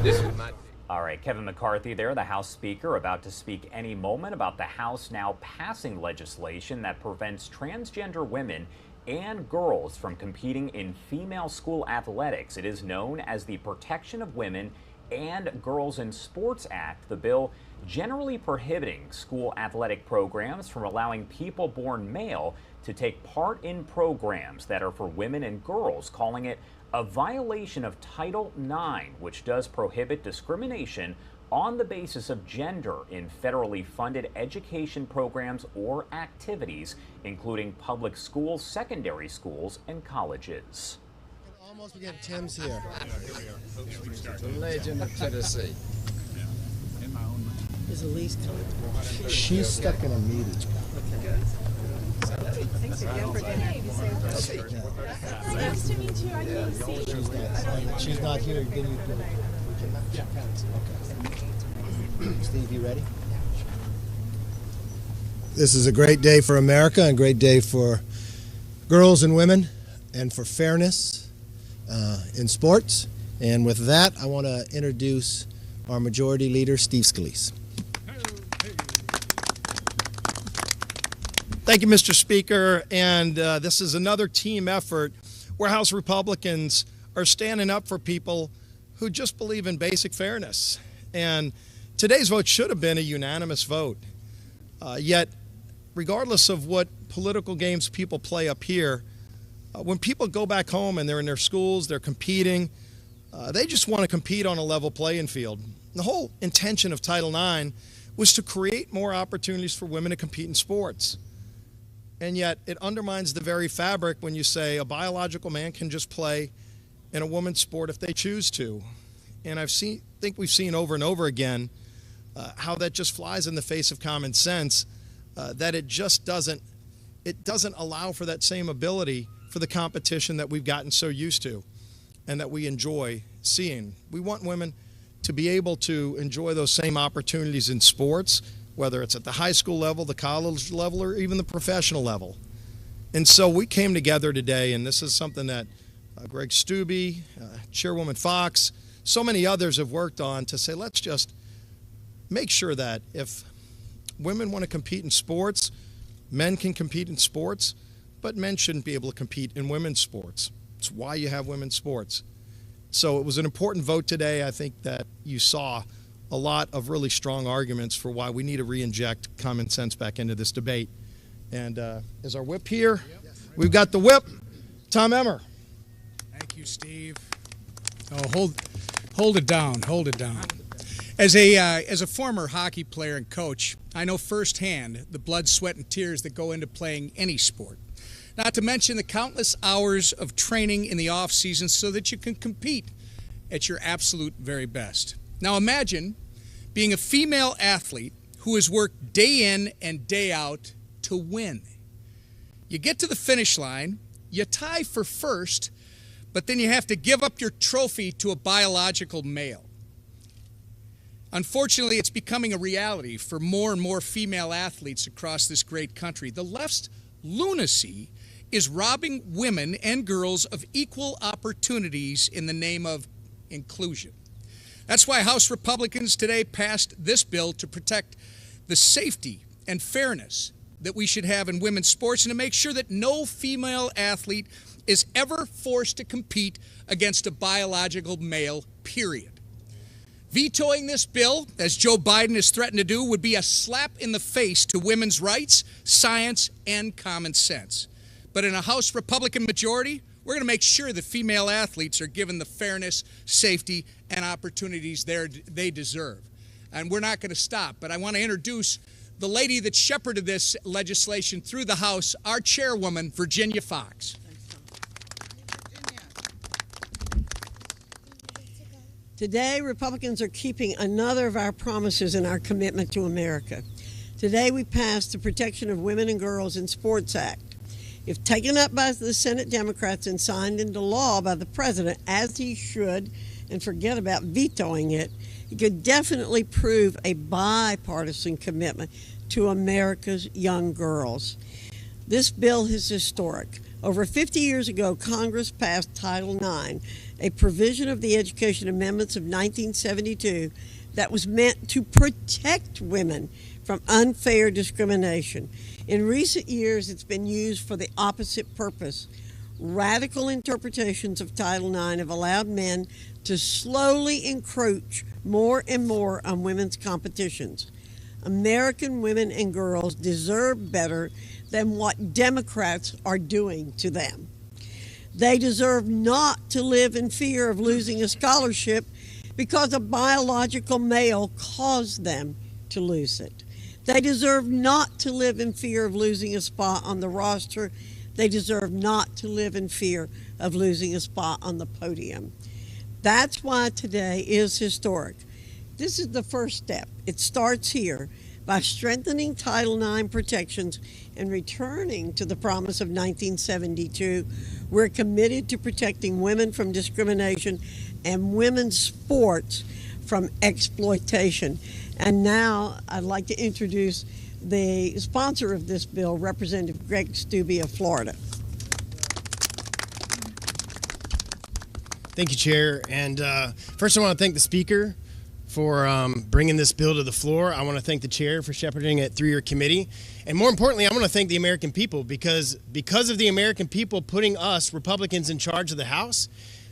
This is not. All right, Kevin McCarthy there, the House Speaker, about to speak any moment about the House now passing legislation that prevents transgender women and girls from competing in female school athletics. It is known as the Protection of Women and Girls in Sports Act, the bill generally prohibiting school athletic programs from allowing people born male to take part in programs that are for women and girls, calling it a violation of Title IX, which does prohibit discrimination on the basis of gender in federally funded education programs or activities, including public schools, secondary schools, and colleges. Almost we get Tim's here. The legend of Tennessee. Is Elise coming? She's stuck in a meeting. Thanks again for dinner. Nice to meet you. I'm Casey. She's not here. Then you do it. Yeah. Okay. Steve, you ready? This is a great day for America, and a great day for girls and women, and for fairness in sports. And with that, I want to introduce our Majority Leader, Steve Scalise. Thank you, Mr. Speaker. And this is another team effort where House Republicans are standing up for people who just believe in basic fairness. And today's vote should have been a unanimous vote. Yet, regardless of what political games people play up here, when people go back home and they're in their schools, they're competing, they just want to compete on a level playing field. The whole intention of Title IX was to create more opportunities for women to compete in sports. And yet it undermines the very fabric when you say a biological man can just play in a woman's sport if they choose to. And think we've seen over and over again how that just flies in the face of common sense, that it just doesn't allow for that same ability for the competition that we've gotten so used to and that we enjoy seeing. We want women to be able to enjoy those same opportunities in sports, whether it's at the high school level, the college level, or even the professional level. And so we came together today, and this is something that Greg Stubbe, Chairwoman Fox, so many others have worked on to say, let's just make sure that if women want to compete in sports, men can compete in sports, but men shouldn't be able to compete in women's sports. It's why you have women's sports. So it was an important vote today. I think that you saw a lot of really strong arguments for why we need to re-inject common sense back into this debate. And as our whip here, we've got the whip, Tom Emmer. Thank you, Steve. Oh, hold it down, hold it down. As a former hockey player and coach, I know firsthand the blood, sweat, and tears that go into playing any sport. Not to mention the countless hours of training in the off season so that you can compete at your absolute very best. Now imagine being a female athlete who has worked day in and day out to win. You get to the finish line, you tie for first, but then you have to give up your trophy to a biological male. Unfortunately, it's becoming a reality for more and more female athletes across this great country. The left's lunacy is robbing women and girls of equal opportunities in the name of inclusion. That's why House Republicans today passed this bill to protect the safety and fairness that we should have in women's sports, and to make sure that no female athlete is ever forced to compete against a biological male, period. Vetoing this bill, as Joe Biden has threatened to do, would be a slap in the face to women's rights, science, and common sense. But in a House Republican majority, we're going to make sure that female athletes are given the fairness, safety, and opportunities they deserve. And we're not going to stop. But I want to introduce the lady that shepherded this legislation through the House, our chairwoman, Virginia Fox. Today, Republicans are keeping another of our promises in our commitment to America. Today, we passed the Protection of Women and Girls in Sports Act. If taken up by the Senate Democrats and signed into law by the president, as he should, and forget about vetoing it, it could definitely prove a bipartisan commitment to America's young girls. This bill is historic. Over 50 years ago, Congress passed Title IX, a provision of the Education Amendments of 1972 that was meant to protect women from unfair discrimination. In recent years, it's been used for the opposite purpose. Radical interpretations of Title IX have allowed men to slowly encroach more and more on women's competitions. American women and girls deserve better than what Democrats are doing to them. They deserve not to live in fear of losing a scholarship because a biological male caused them to lose it. They deserve not to live in fear of losing a spot on the roster. They deserve not to live in fear of losing a spot on the podium. That's why today is historic. This is the first step. It starts here by strengthening Title IX protections and returning to the promise of 1972. We're committed to protecting women from discrimination and women's sports from exploitation. And now I'd like to introduce the sponsor of this bill, Representative Greg Steube of Florida. Thank you, Chair. And first I want to thank the Speaker for bringing this bill to the floor. I want to thank the Chair for shepherding it through your committee. And more importantly, I want to thank the American people because of the American people putting us, Republicans, in charge of the House,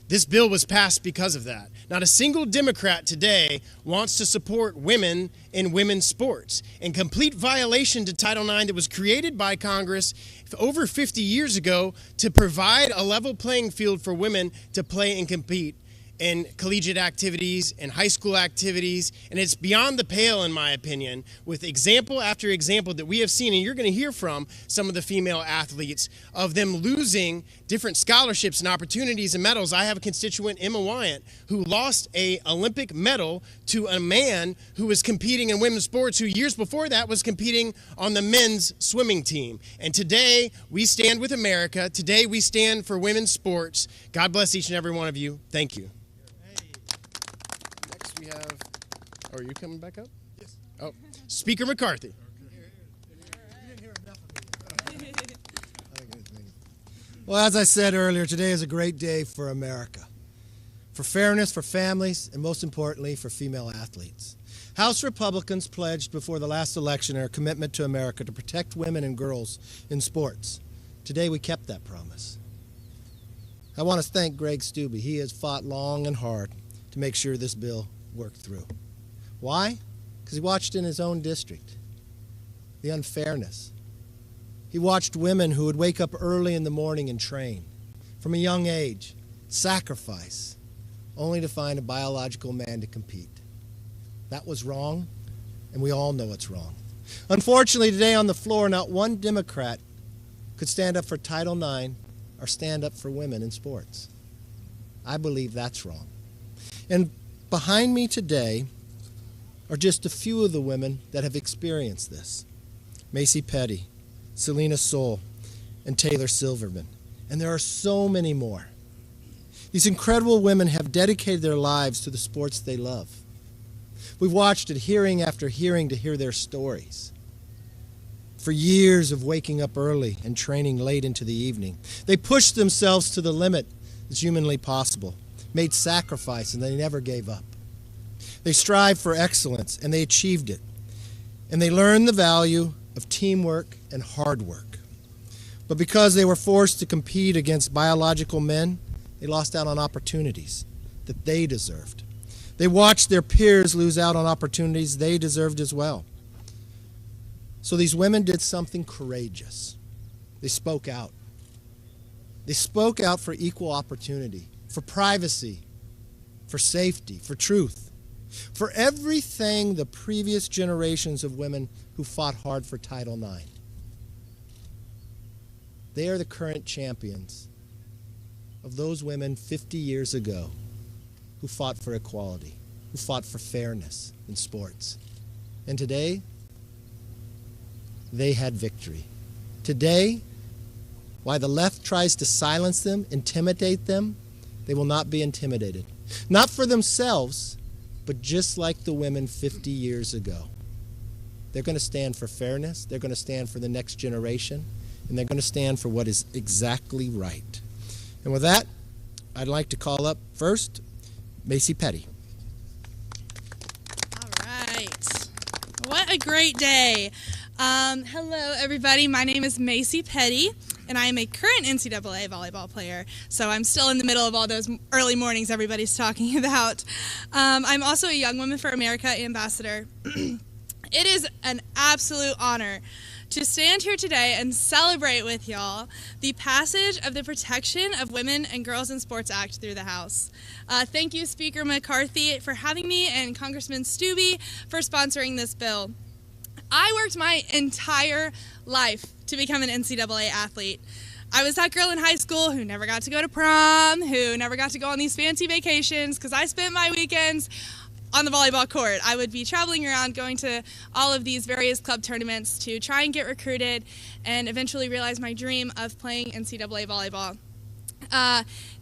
this bill was passed because of that. Not a single Democrat today wants to support women in women's sports, in complete violation to Title IX that was created by Congress over 50 years ago to provide a level playing field for women to play and compete in collegiate activities and high school activities. And it's beyond the pale, in my opinion, with example after example that we have seen, and you're going to hear from some of the female athletes, of them losing different scholarships and opportunities and medals. I have a constituent, Emma Wyant, who lost an Olympic medal to a man who was competing in women's sports, who years before that was competing on the men's swimming team. And today we stand with America. Today we stand for women's sports. God bless each and every one of you. Thank you. We have, are you coming back up? Yes. Oh, Speaker McCarthy. Well, as I said earlier, today is a great day for America, for fairness, for families, and most importantly, for female athletes. House Republicans pledged before the last election their commitment to America to protect women and girls in sports. Today we kept that promise. I want to thank Greg Steube. He has fought long and hard to make sure this bill worked through. Why? Because he watched in his own district the unfairness. He watched women who would wake up early in the morning and train from a young age, sacrifice, only to find a biological man to compete. That was wrong, and we all know it's wrong. Unfortunately, today on the floor, not one Democrat could stand up for Title IX or stand up for women in sports. I believe that's wrong. And behind me today are just a few of the women that have experienced this. Macy Petty, Selena Soul, and Taylor Silverman. And there are so many more. These incredible women have dedicated their lives to the sports they love. We've watched it hearing after hearing to hear their stories. For years of waking up early and training late into the evening, they pushed themselves to the limit that's humanly possible, made sacrifice, and they never gave up. They strived for excellence, and they achieved it. And they learned the value of teamwork and hard work. But because they were forced to compete against biological men, they lost out on opportunities that they deserved. They watched their peers lose out on opportunities they deserved as well. So these women did something courageous. They spoke out. They spoke out for equal opportunity, for privacy, for safety, for truth, for everything the previous generations of women who fought hard for Title IX. They are the current champions of those women 50 years ago who fought for equality, who fought for fairness in sports. And today, they had victory. Today, while the left tries to silence them, intimidate them, they will not be intimidated. Not for themselves, but just like the women 50 years ago. They're going to stand for fairness, they're going to stand for the next generation, and they're going to stand for what is exactly right. And with that, I'd like to call up first Macy Petty. All right. What a great day. Hello, everybody. My name is Macy Petty, and I am a current NCAA volleyball player. So I'm still in the middle of all those early mornings everybody's talking about. I'm also a Young Women for America ambassador. It is an absolute honor to stand here today and celebrate with y'all the passage of the Protection of Women and Girls in Sports Act through the House. Thank you, Speaker McCarthy, for having me, and Congressman Stubbe for sponsoring this bill. I worked my entire life to become an NCAA athlete. I was that girl in high school who never got to go to prom, who never got to go on these fancy vacations, because I spent my weekends on the volleyball court. I would be traveling around, going to all of these various club tournaments to try and get recruited and eventually realize my dream of playing NCAA volleyball.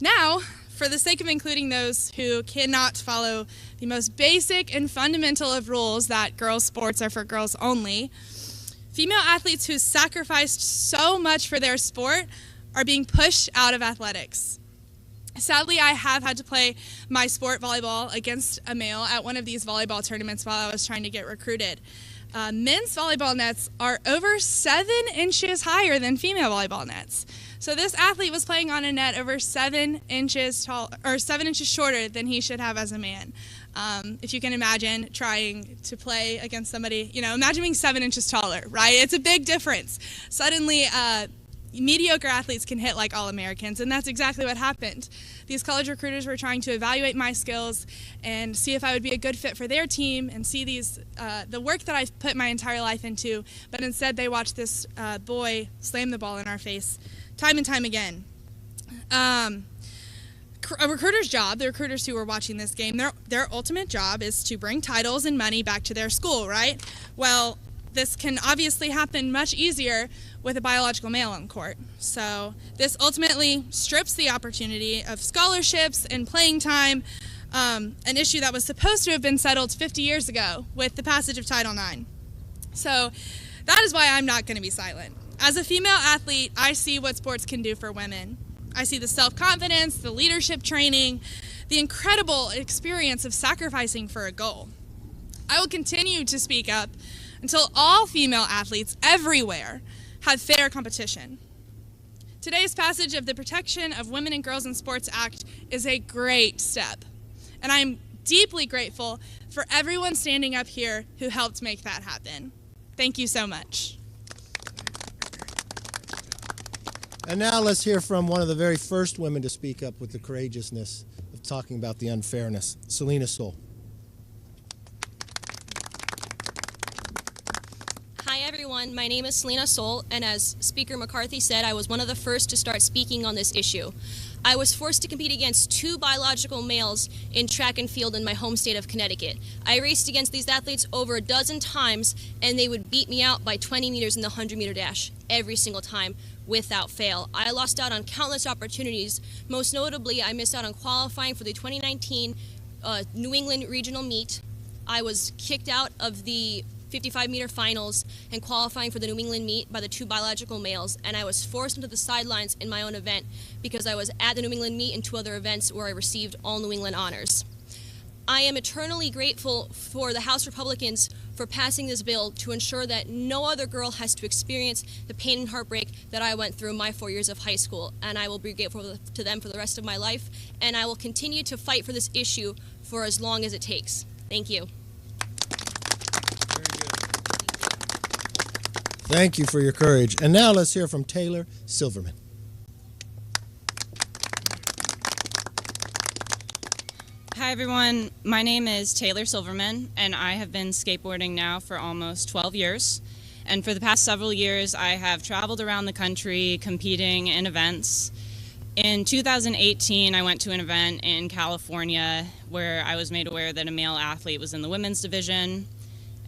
Now, for the sake of including those who cannot follow the most basic and fundamental of rules that girls' sports are for girls only, female athletes who sacrificed so much for their sport are being pushed out of athletics. Sadly, I have had to play my sport, volleyball, against a male at one of these volleyball tournaments while I was trying to get recruited. Men's volleyball nets are over 7 inches higher than female volleyball nets. So this athlete was playing on a net over 7 inches tall, or 7 inches shorter than he should have as a man. If you can imagine trying to play against somebody, imagine being 7 inches taller, right? It's a big difference. Suddenly, mediocre athletes can hit like All-Americans, and that's exactly what happened. These college recruiters were trying to evaluate my skills and see if I would be a good fit for their team and see the work that I've put my entire life into, but instead they watched this boy slam the ball in our face time and time again. A recruiter's job, the recruiters who were watching this game, their ultimate job is to bring titles and money back to their school, right? Well, this can obviously happen much easier with a biological male on court. So this ultimately strips the opportunity of scholarships and playing time, an issue that was supposed to have been settled 50 years ago with the passage of Title IX. So that is why I'm not going to be silent. As a female athlete, I see what sports can do for women. I see the self-confidence, the leadership training, the incredible experience of sacrificing for a goal. I will continue to speak up until all female athletes everywhere have fair competition. Today's passage of the Protection of Women and Girls in Sports Act is a great step, and I'm deeply grateful for everyone standing up here who helped make that happen. Thank you so much. And now let's hear from one of the very first women to speak up with the courageousness of talking about the unfairness, Selena Soule. Hi everyone, my name is Selena Soule, and as Speaker McCarthy said, I was one of the first to start speaking on this issue. I was forced to compete against 2 biological males in track and field in my home state of Connecticut. I raced against these athletes over a dozen times, and they would beat me out by 20 meters in the 100-meter dash every single time without fail. I lost out on countless opportunities. Most notably, I missed out on qualifying for the 2019 New England regional meet. I was kicked out of the 55-meter finals and qualifying for the New England meet by the 2 biological males, and I was forced into the sidelines in my own event because I was at the New England meet and 2 other events where I received all New England honors. I am eternally grateful for the House Republicans for passing this bill to ensure that no other girl has to experience the pain and heartbreak that I went through my 4 years of high school. And I will be grateful to them for the rest of my life. And I will continue to fight for this issue for as long as it takes. Thank you. Thank you for your courage. And now let's hear from Taylor Silverman. Hi everyone, my name is Taylor Silverman and I have been skateboarding now for almost 12 years. And for the past several years I have traveled around the country competing in events. In 2018 I went to an event in California where I was made aware that a male athlete was in the women's division.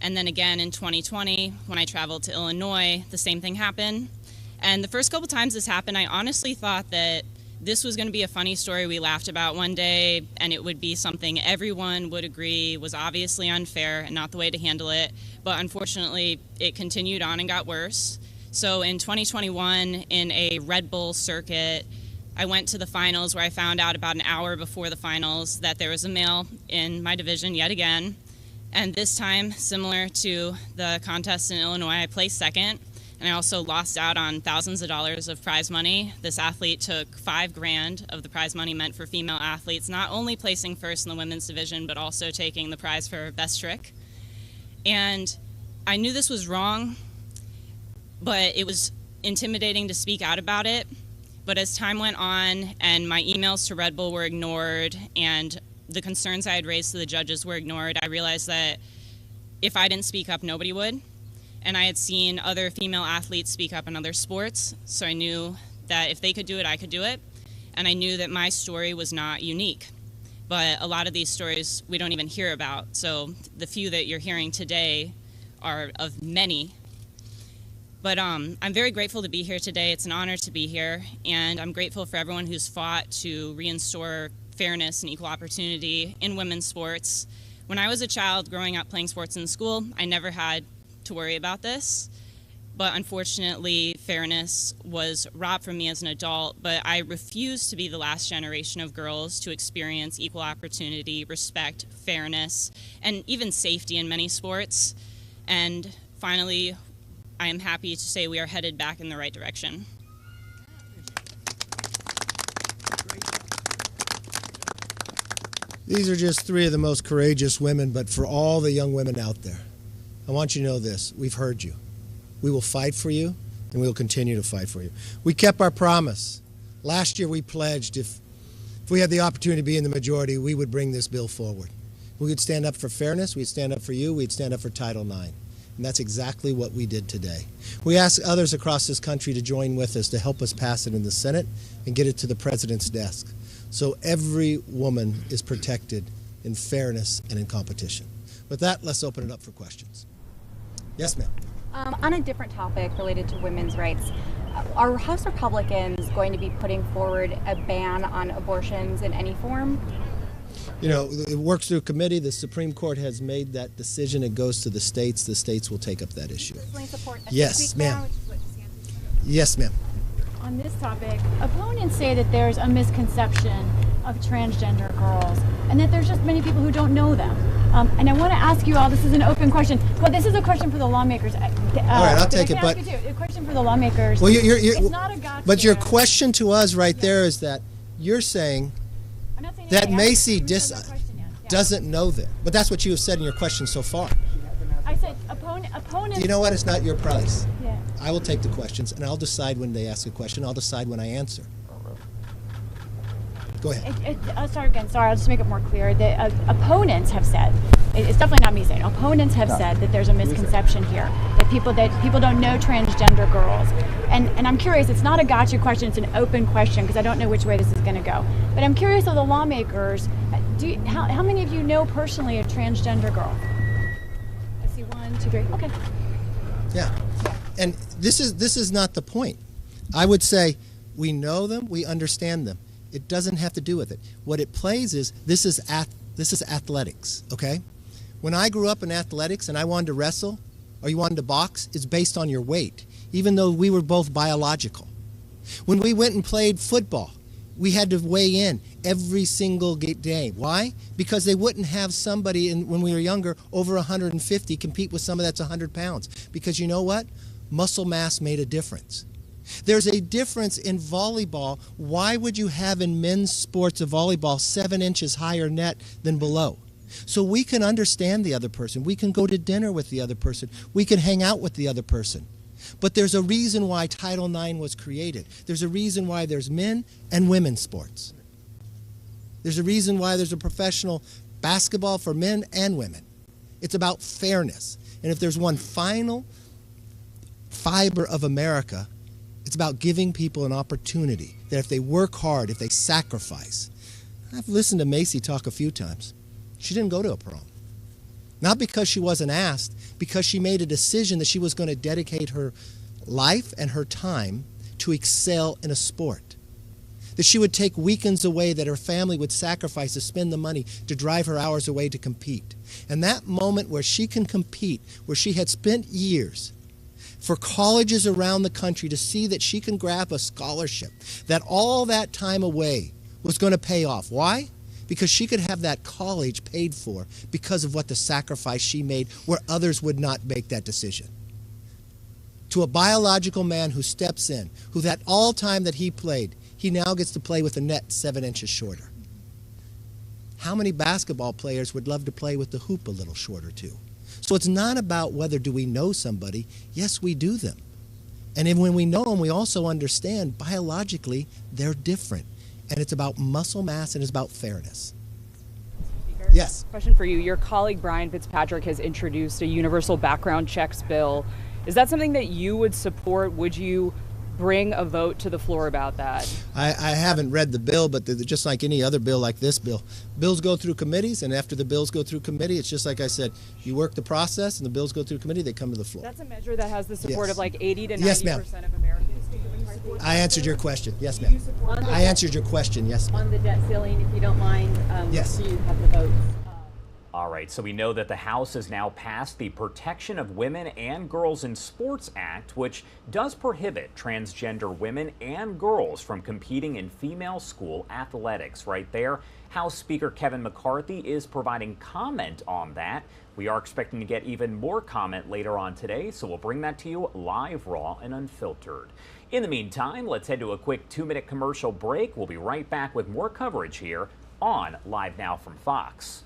And then again in 2020 when I traveled to Illinois, the same thing happened. And the first couple times this happened, I honestly thought that this was going to be a funny story we laughed about one day, and it would be something everyone would agree was obviously unfair and not the way to handle it. But unfortunately, it continued on and got worse. So in 2021, in a Red Bull circuit, I went to the finals where I found out about an hour before the finals that there was a male in my division yet again. And this time, similar to the contest in Illinois, I placed second. And I also lost out on thousands of dollars of prize money. This athlete took $5,000 of the prize money meant for female athletes, not only placing first in the women's division, but also taking the prize for best trick. And I knew this was wrong, but it was intimidating to speak out about it. But as time went on and my emails to Red Bull were ignored and the concerns I had raised to the judges were ignored, I realized that if I didn't speak up, nobody would. And I had seen other female athletes speak up in other sports, so I knew that if they could do it, I could do it. And I knew that my story was not unique. But a lot of these stories we don't even hear about. So the few that you're hearing today are of many. But I'm very grateful to be here today. It's an honor to be here. And I'm grateful for everyone who's fought to reinstore fairness and equal opportunity in women's sports. When I was a child growing up playing sports in school, I never had to worry about this, but unfortunately fairness was robbed from me as an adult. But I refuse to be the last generation of girls to experience equal opportunity, respect, fairness, and even safety in many sports. And finally, I am happy to say we are headed back in the right direction. These are just three of the most courageous women, but for all the young women out there, I want you to know this. We've heard you. We will fight for you, and we will continue to fight for you. We kept our promise. Last year we pledged if we had the opportunity to be in the majority, we would bring this bill forward. We would stand up for fairness, we'd stand up for you, we'd stand up for Title IX. And that's exactly what we did today. We ask others across this country to join with us to help us pass it in the Senate and get it to the President's desk. So every woman is protected in fairness and in competition. With that, let's open it up for questions. Yes, ma'am. On a different topic related to women's rights, are House Republicans going to be putting forward a ban on abortions in any form? You know, it works through a committee. The Supreme Court has made that decision. It goes to the states. The states will take up that issue. Yes, ma'am. Yes, ma'am. On this topic, opponents say that there's a misconception of transgender girls and that there's just many people who don't know them. And I want to ask you all, this is an open question. Well, this is a question for the lawmakers. All right, I'll take it. But a question for the lawmakers. Well, it's not a gotcha. But your question to us right there is that you're saying that Macy doesn't know them. But that's what you have said in your question so far. I said opponents. You know what? It's not your price. Yeah. I will take the questions, and I'll decide when they ask a question. I'll decide when I answer. Go ahead. I'll start again. Sorry, I'll just make it more clear. The opponents have said, it's definitely not me saying, opponents have said that there's a misconception here, that people don't know transgender girls. And I'm curious, it's not a gotcha question, it's an open question, because I don't know which way this is going to go. But I'm curious of the lawmakers, how many of you know personally a transgender girl? I see 1, 2, 3. Okay. Yeah. And this is not the point. I would say we know them, we understand them. It doesn't have to do with it. What it plays is this is athletics, okay? When I grew up in athletics and I wanted to wrestle or you wanted to box, it's based on your weight, even though we were both biological. When we went and played football, we had to weigh in every single day. Why? Because they wouldn't have somebody when we were younger over 150 compete with somebody that's 100 pounds. Because you know what? Muscle mass made a difference. There's a difference in volleyball. Why would you have in men's sports a volleyball 7 inches higher net than below? So we can understand the other person. We can go to dinner with the other person. We can hang out with the other person. But there's a reason why Title IX was created. There's a reason why there's men and women's sports. There's a reason why there's a professional basketball for men and women. It's about fairness. And if there's one final fiber of America, it's about giving people an opportunity that if they work hard, if they sacrifice. I've listened to Macy talk a few times. She didn't go to a prom. Not because she wasn't asked, because she made a decision that she was going to dedicate her life and her time to excel in a sport. That she would take weekends away, that her family would sacrifice to spend the money to drive her hours away to compete. And that moment where she can compete, where she had spent years for colleges around the country to see that she can grab a scholarship, that all that time away was going to pay off. Why? Because she could have that college paid for because of what the sacrifice she made where others would not make that decision. To a biological man who steps in, who that all time that he played, he now gets to play with a net 7 inches shorter. How many basketball players would love to play with the hoop a little shorter too? So it's not about whether do we know somebody. Yes, we do them. And then when we know them, we also understand biologically they're different. And it's about muscle mass and it's about fairness. Speaker, yes. Question for you. Your colleague Brian Fitzpatrick has introduced a universal background checks bill. Is that something that you would support? Would you bring a vote to the floor about that? I haven't read the bill, but just like any other bill like this bill, bills go through committees, and after the bills go through committee, it's just like I said, you work the process and the bills go through committee, they come to the floor. That's a measure that has the support of like 80 to 90% yes, ma'am. of Americans. I answered your question. Yes, ma'am. I answered your question. Yes, ma'am. On the debt ceiling, if you don't mind, yes. Do you have the votes? All right, so we know that the House has now passed the Protection of Women and Girls in Sports Act, which does prohibit transgender women and girls from competing in female school athletics. Right there, House Speaker Kevin McCarthy is providing comment on that. We are expecting to get even more comment later on today, so we'll bring that to you live, raw, and unfiltered. In the meantime, let's head to a quick 2-minute commercial break. We'll be right back with more coverage here on Live Now from Fox.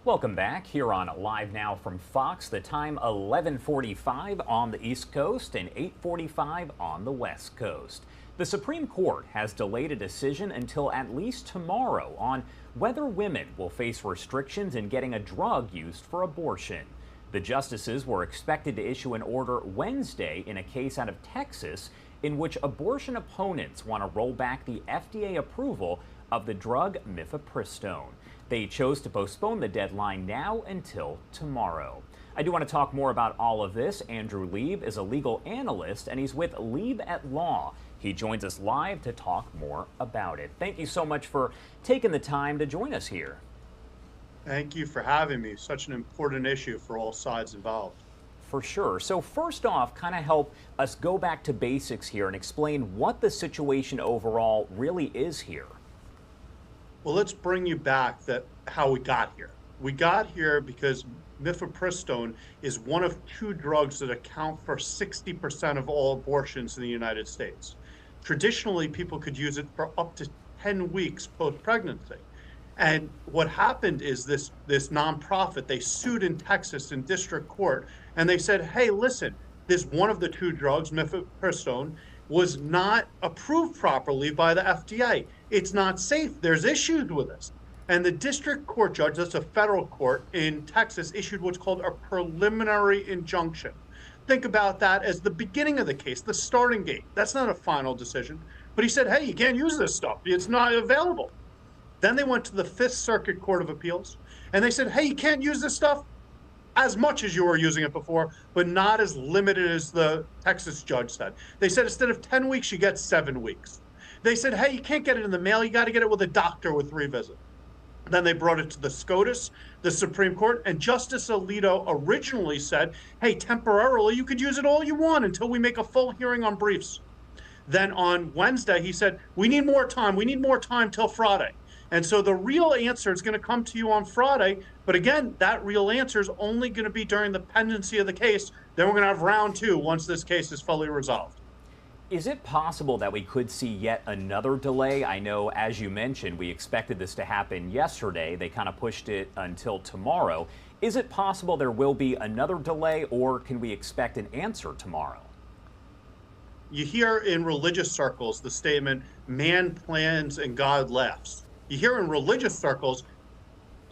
Welcome back here on Live Now from Fox. The time 11:45 on the East Coast and 8:45 on the West Coast. The Supreme Court has delayed a decision until at least tomorrow on whether women will face restrictions in getting a drug used for abortion. The justices were expected to issue an order Wednesday in a case out of Texas in which abortion opponents want to roll back the FDA approval of the drug mifepristone. They chose to postpone the deadline now until tomorrow. I do want to talk more about all of this. Andrew Lieb is a legal analyst, and he's with Lieb at Law. He joins us live to talk more about it. Thank you so much for taking the time to join us here. Thank you for having me. Such an important issue for all sides involved. For sure. So first off, kind of help us go back to basics here and explain what the situation overall really is here. Well, let's bring you back that how we got here. We got here because mifepristone is one of two drugs that account for 60% of all abortions in the United States. Traditionally, people could use it for up to 10 weeks post-pregnancy. And what happened is this nonprofit, they sued in Texas in district court, and they said, hey, listen, this one of the two drugs, mifepristone, was not approved properly by the FDA. It's not safe. There's issues with this. And the district court judge, that's a federal court in Texas, issued what's called a preliminary injunction. Think about that as the beginning of the case, the starting gate. That's not a final decision. But he said, hey, you can't use this stuff. It's not available. Then they went to the Fifth Circuit Court of Appeals, and they said, hey, you can't use this stuff as much as you were using it before, but not as limited as the Texas judge said. They said instead of 10 weeks, you get 7 weeks. They said, hey, you can't get it in the mail. You got to get it with a doctor with revisit. Then they brought it to the SCOTUS, the Supreme Court, and Justice Alito originally said, hey, temporarily, you could use it all you want until we make a full hearing on briefs. Then on Wednesday, he said, we need more time. We need more time till Friday. And so the real answer is going to come to you on Friday. But again, that real answer is only going to be during the pendency of the case. Then we're going to have round two once this case is fully resolved. Is it possible that we could see yet another delay? I know, as you mentioned, we expected this to happen yesterday. They kind of pushed it until tomorrow. Is it possible there will be another delay, or can we expect an answer tomorrow? You hear in religious circles the statement, man plans and God laughs. You hear in religious circles,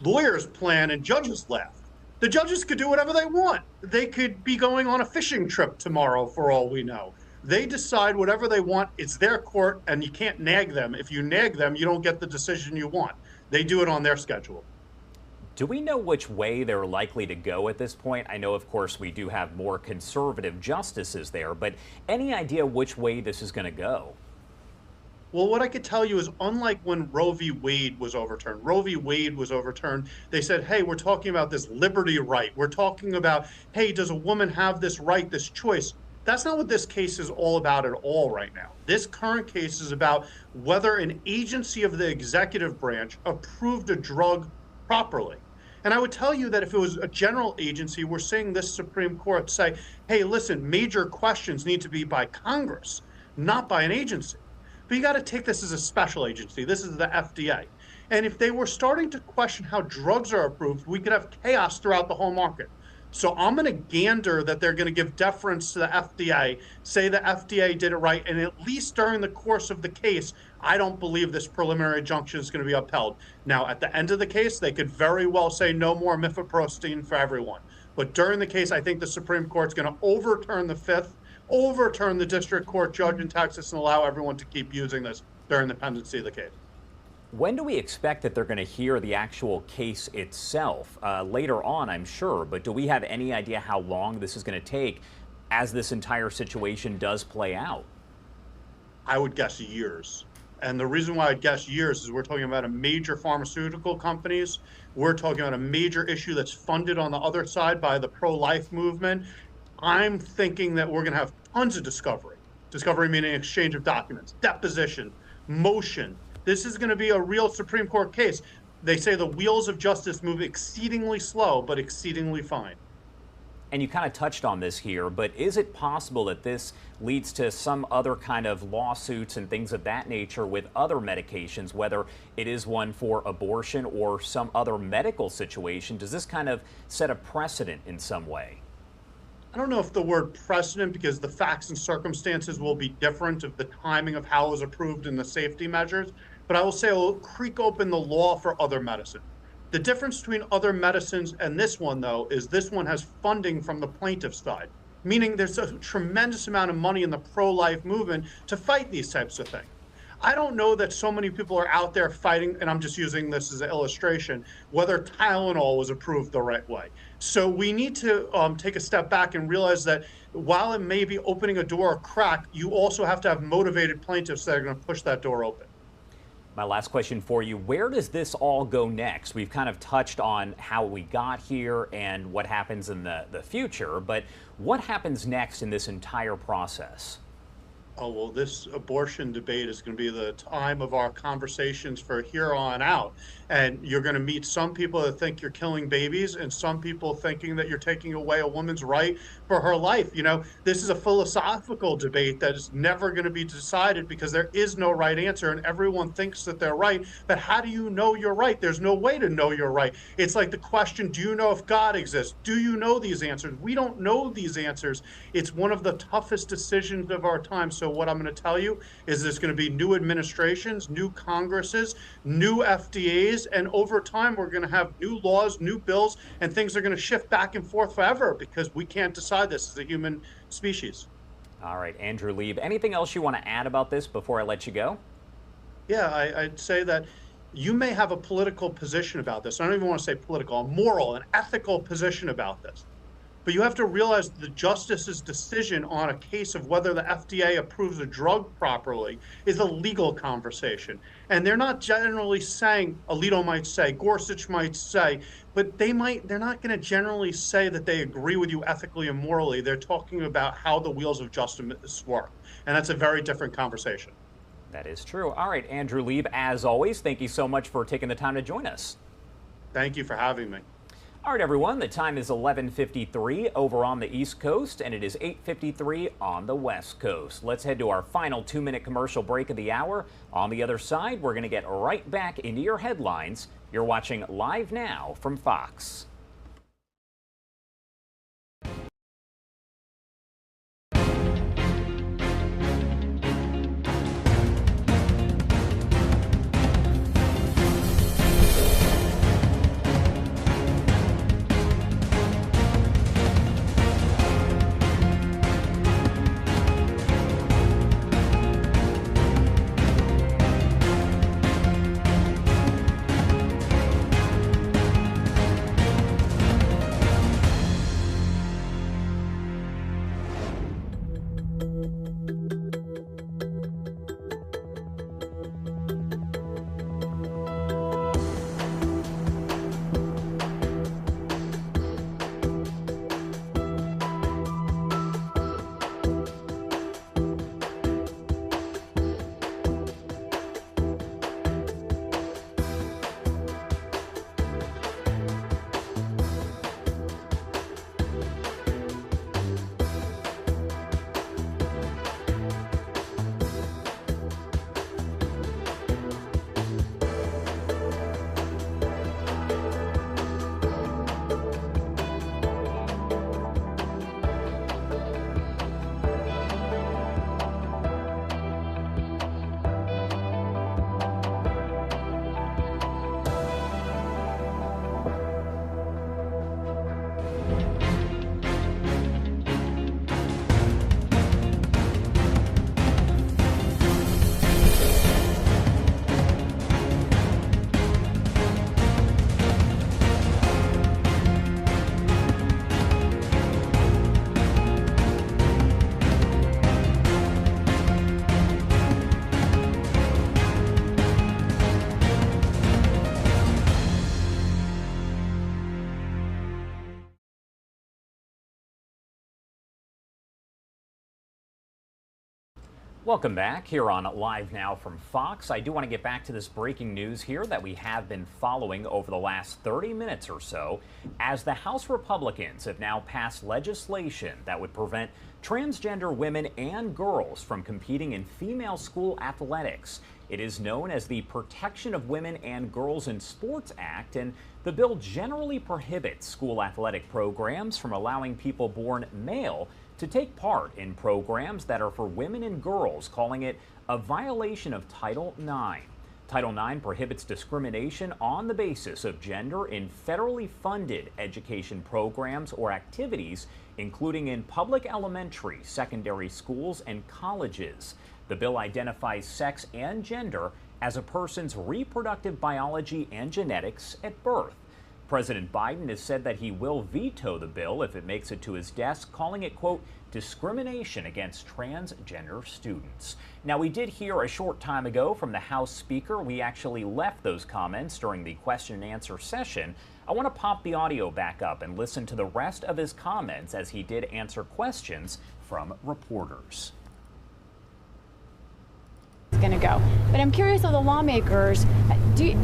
lawyers plan and judges laugh. The judges could do whatever they want. They could be going on a fishing trip tomorrow for all we know. They decide whatever they want. It's their court, and you can't nag them. If you nag them, you don't get the decision you want. They do it on their schedule. Do we know which way they're likely to go at this point? I know, of course, we do have more conservative justices there, but any idea which way this is going to go? Well, what I could tell you is, unlike when Roe v. Wade was overturned, they said, hey, we're talking about this liberty right. We're talking about, hey, does a woman have this right, this choice? That's not what this case is all about at all right now. This current case is about whether an agency of the executive branch approved a drug properly. And I would tell you that if it was a general agency, we're seeing this Supreme Court say, hey, listen, major questions need to be by Congress, not by an agency. But you got to take this as a special agency. This is the FDA. And if they were starting to question how drugs are approved, we could have chaos throughout the whole market. So I'm going to gander that they're going to give deference to the FDA, say the FDA did it right, and at least during the course of the case, I don't believe this preliminary injunction is going to be upheld. Now, at the end of the case, they could very well say no more mifepristone for everyone. But during the case, I think the Supreme Court's going to overturn the Fifth, overturn the district court judge in Texas, and allow everyone to keep using this during the pendency of the case. When do we expect that they're going to hear the actual case itself? Later on, I'm sure, but do we have any idea how long this is going to take as this entire situation does play out? I would guess years. And the reason why I'd guess years is we're talking about a major pharmaceutical companies. We're talking about a major issue that's funded on the other side by the pro-life movement. I'm thinking that we're going to have tons of discovery. Discovery meaning exchange of documents, deposition, motion. This is going to be a real Supreme Court case. They say the wheels of justice move exceedingly slow, but exceedingly fine. And you kind of touched on this here, but is it possible that this leads to some other kind of lawsuits and things of that nature with other medications, whether it is one for abortion or some other medical situation? Does this kind of set a precedent in some way? I don't know if the word precedent, because the facts and circumstances will be different of the timing of how it was approved and the safety measures, but I will say it will creak open the law for other medicine. The difference between other medicines and this one, though, is this one has funding from the plaintiff's side, meaning there's a tremendous amount of money in the pro-life movement to fight these types of things. I don't know that so many people are out there fighting, and I'm just using this as an illustration, whether Tylenol was approved the right way. So we need to take a step back and realize that while it may be opening a door or crack, you also have to have motivated plaintiffs that are going to push that door open. My last question for you, where does this all go next? We've kind of touched on how we got here and what happens in the future, but what happens next in this entire process? Oh, well, this abortion debate is going to be the time of our conversations for here on out. And you're going to meet some people that think you're killing babies and some people thinking that you're taking away a woman's right for her life. You know, this is a philosophical debate that is never going to be decided because there is no right answer and everyone thinks that they're right. But how do you know you're right? There's no way to know you're right. It's like the question, do you know if God exists? Do you know these answers? We don't know these answers. It's one of the toughest decisions of our time. So what I'm going to tell you is there's going to be new administrations, new Congresses, new FDAs, and over time we're going to have new laws, new bills, and things are going to shift back and forth forever because we can't decide this as a human species. All right, Andrew Lieb, anything else you want to add about this before I let you go? Yeah, I'd say that you may have a political position about this. I don't even want to say political, a moral, an ethical position about this. But you have to realize the justice's decision on a case of whether the FDA approves a drug properly is a legal conversation. And they're not generally saying, Alito might say, Gorsuch might say, but they're not going to generally say that they agree with you ethically and morally. They're talking about how the wheels of justice work. And that's a very different conversation. That is true. All right, Andrew Lieb, as always, thank you so much for taking the time to join us. Thank you for having me. All right, everyone, the time is 11:53 over on the East Coast, and it is 8:53 on the West Coast. Let's head to our final 2-minute commercial break of the hour. On the other side, we're going to get right back into your headlines. You're watching Live Now from Fox. Welcome back here on Live Now from Fox. I do want to get back to this breaking news here that we have been following over the last 30 minutes or so, as the House Republicans have now passed legislation that would prevent transgender women and girls from competing in female school athletics. It is known as the Protection of Women and Girls in Sports Act, and the bill generally prohibits school athletic programs from allowing people born male to take part in programs that are for women and girls, calling it a violation of Title IX. Title IX prohibits discrimination on the basis of gender in federally funded education programs or activities, including in public elementary, secondary schools, and colleges. The bill identifies sex and gender as a person's reproductive biology and genetics at birth. President Biden has said that he will veto the bill if it makes it to his desk, calling it, quote, discrimination against transgender students. Now, we did hear a short time ago from the House Speaker. We actually left those comments during the question and answer session. I want to pop the audio back up and listen to the rest of his comments as he did answer questions from reporters. Going to go. But I'm curious of the lawmakers,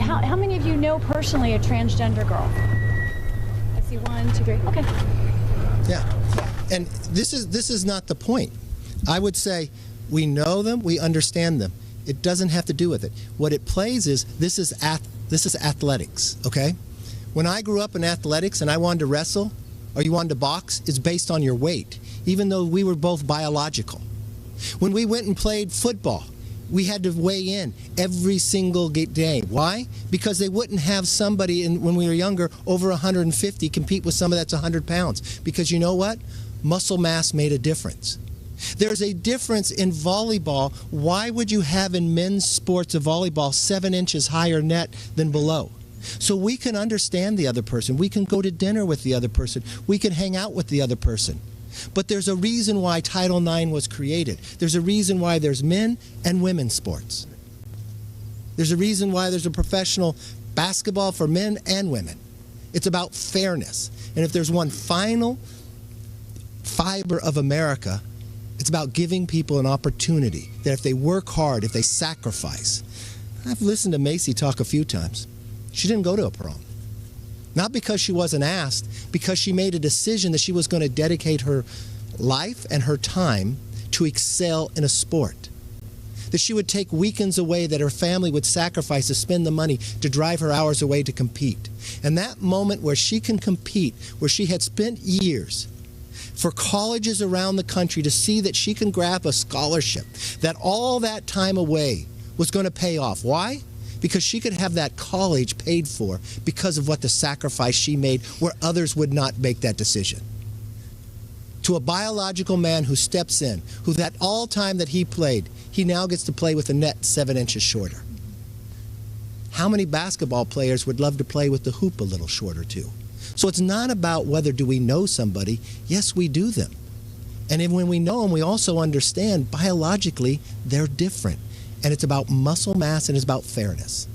how many of you know personally a transgender girl? I see 1, 2, 3. Okay. Yeah. And this is not the point. I would say we know them, we understand them. It doesn't have to do with it. What it plays is this is athletics, okay? When I grew up in athletics and I wanted to wrestle or you wanted to box, it's based on your weight, even though we were both biological. When we went and played football, we had to weigh in every single day. Why? Because they wouldn't have somebody when we were younger over 150 compete with somebody that's 100 pounds. Because you know what? Muscle mass made a difference. There's a difference in volleyball. Why would you have in men's sports a volleyball 7 inches higher net than below? So we can understand the other person. We can go to dinner with the other person. We can hang out with the other person. But there's a reason why Title IX was created. There's a reason why there's men and women's sports. There's a reason why there's a professional basketball for men and women. It's about fairness. And if there's one final fiber of America, it's about giving people an opportunity that if they work hard, if they sacrifice. I've listened to Macy talk a few times. She didn't go to a prom. Not because she wasn't asked, because she made a decision that she was going to dedicate her life and her time to excel in a sport. That she would take weekends away that her family would sacrifice to spend the money to drive her hours away to compete. And that moment where she can compete, where she had spent years for colleges around the country to see that she can grab a scholarship, that all that time away was going to pay off. Why? Because she could have that college paid for because of what the sacrifice she made where others would not make that decision. To a biological man who steps in, who that all time that he played, he now gets to play with a net 7 inches shorter. How many basketball players would love to play with the hoop a little shorter too? So it's not about whether do we know somebody. Yes, we do them. And then when we know them, we also understand biologically they're different. And it's about muscle mass and it's about fairness.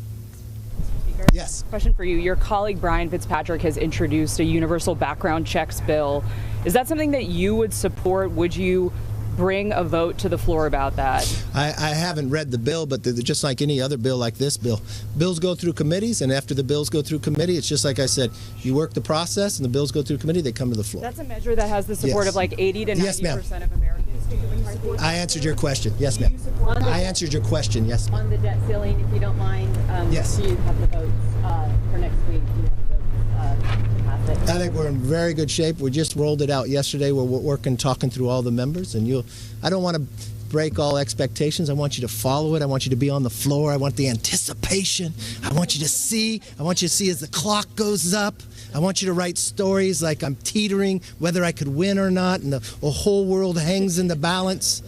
Speaker, yes. Question for you. Your colleague Brian Fitzpatrick has introduced a universal background checks bill. Is that something that you would support? Would you bring a vote to the floor about that? I haven't read the bill, but just like any other bill like this bill, bills go through committees, and after the bills go through committee, it's just like I said, you work the process and the bills go through committee, they come to the floor. That's a measure that has the support of like 80 to 90% of Americans. I answered your question. Yes, ma'am. I answered your question. Yes, ma'am. On the debt ceiling, if you don't mind, yes. Do you have the votes for next week? Do you have the votes to pass it? I think we're in very good shape. We just rolled it out yesterday. We're working, talking through all the members, and I don't want to break all expectations. I want you to follow it. I want you to be on the floor. I want the anticipation. I want you to see. I want you to see as the clock goes up. I want you to write stories like I'm teetering, whether I could win or not, and the whole world hangs in the balance.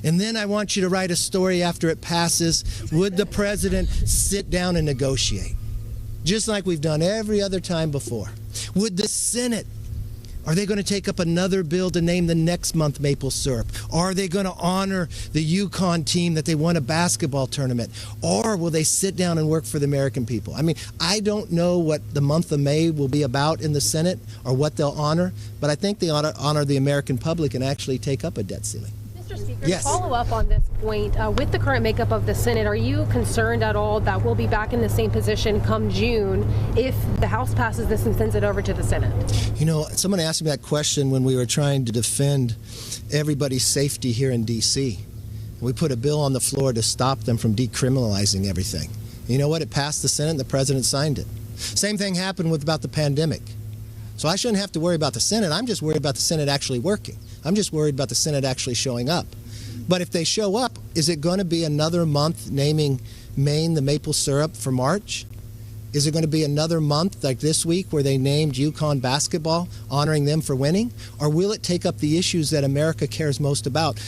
And then I want you to write a story after it passes. Would the president sit down and negotiate? Just like we've done every other time before. Would the Senate, are they going to take up another bill to name the next month maple syrup? Or are they going to honor the Yukon team that they won a basketball tournament? Or will they sit down and work for the American people? I mean, I don't know what the month of May will be about in the Senate or what they'll honor, but I think they ought to honor the American public and actually take up a debt ceiling. Mr. Yes. Follow up on this point. With the current makeup of the Senate, are you concerned at all that we'll be back in the same position come June if the House passes this and sends it over to the Senate? You know, someone asked me that question when we were trying to defend everybody's safety here in D.C. We put a bill on the floor to stop them from decriminalizing everything. You know what? It passed the Senate and the president signed it. Same thing happened about the pandemic. So I shouldn't have to worry about the Senate. I'm just worried about the Senate actually working. I'm just worried about the Senate actually showing up. But if they show up, is it going to be another month naming Maine the maple syrup for March? Is it going to be another month like this week where they named UConn basketball, honoring them for winning? Or will it take up the issues that America cares most about?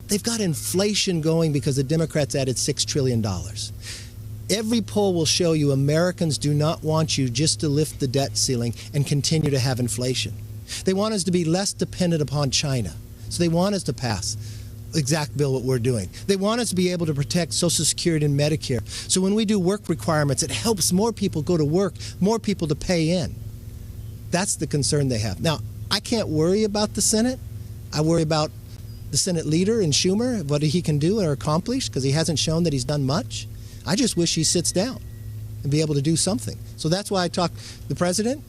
They've got inflation going because the Democrats added $6 trillion. Every poll will show you Americans do not want you just to lift the debt ceiling and continue to have inflation. They want us to be less dependent upon China. So they want us to pass the exact bill what we're doing. They want us to be able to protect Social Security and Medicare. So when we do work requirements, it helps more people go to work, more people to pay in. That's the concern they have. Now, I can't worry about the Senate. I worry about the Senate leader in Schumer, what he can do or accomplish, because he hasn't shown that he's done much. I just wish he sits down and be able to do something. So that's why I talk the president.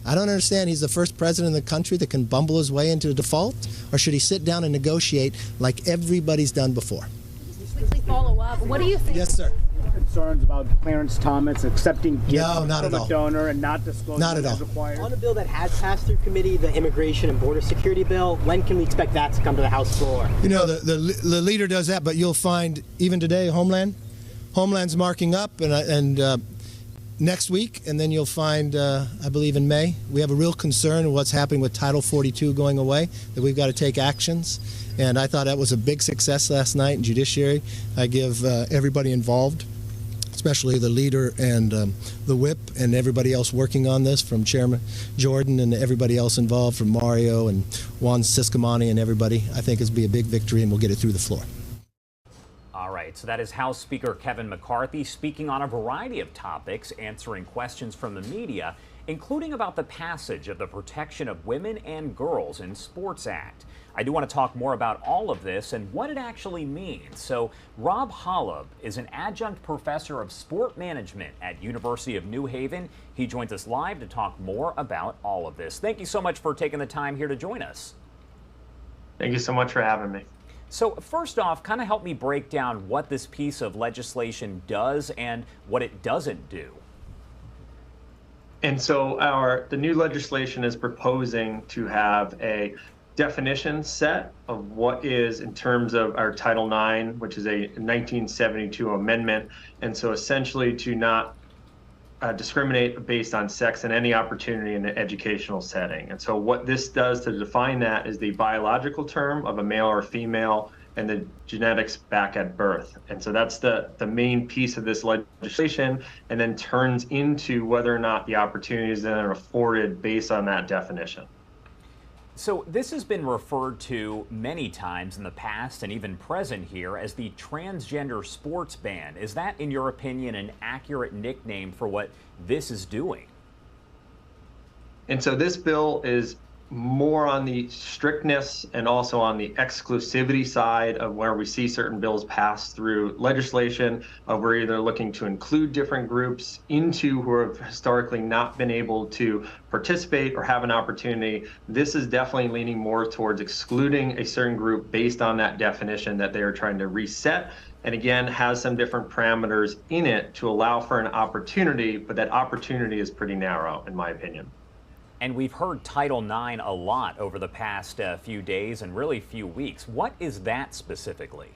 I don't understand. He's the first president in the country that can bumble his way into a default, or should he sit down and negotiate like everybody's done before? Quickly follow up. What do you think? Yes, sir. Concerns about Clarence Thomas accepting gifts not from at all. a donor and not disclosing Not at all. as required? On a bill that has passed through committee, the Immigration and Border Security bill, when can we expect that to come to the House floor? You know, the leader does that, but you'll find even today, Homeland's marking up, and next week, and then you'll find, I believe in May, we have a real concern of what's happening with Title 42 going away, that we've got to take actions. And I thought that was a big success last night in Judiciary. I give everybody involved, especially the leader and the whip and everybody else working on this, from Chairman Jordan and everybody else involved, from Mario and Juan Ciscomani and everybody. I think it'll be a big victory, and we'll get it through the floor. All right, so that is House Speaker Kevin McCarthy speaking on a variety of topics, answering questions from the media, including about the passage of the Protection of Women and Girls in Sports Act. I do want to talk more about all of this and what it actually means. So Rob Holub is an adjunct professor of sport management at University of New Haven. He joins us live to talk more about all of this. Thank you so much for taking the time here to join us. Thank you so much for having me. So first off, kind of help me break down what this piece of legislation does and what it doesn't do. And so the new legislation is proposing to have a definition set of what is, in terms of our Title IX, which is a 1972 amendment. And so essentially to not discriminate based on sex in any opportunity in an educational setting. And so what this does to define that is the biological term of a male or female and the genetics back at birth. And so that's the main piece of this legislation, and then turns into whether or not the opportunities that are afforded based on that definition. So this has been referred to many times in the past and even present here as the transgender sports ban. Is that, in your opinion, an accurate nickname for what this is doing? And so this bill is more on the strictness and also on the exclusivity side of where we see certain bills pass through legislation of we're either looking to include different groups into who have historically not been able to participate or have an opportunity. This is definitely leaning more towards excluding a certain group based on that definition that they are trying to reset. And again, has some different parameters in it to allow for an opportunity, but that opportunity is pretty narrow, in my opinion. And we've heard Title IX a lot over the past few days and really few weeks. What is that specifically?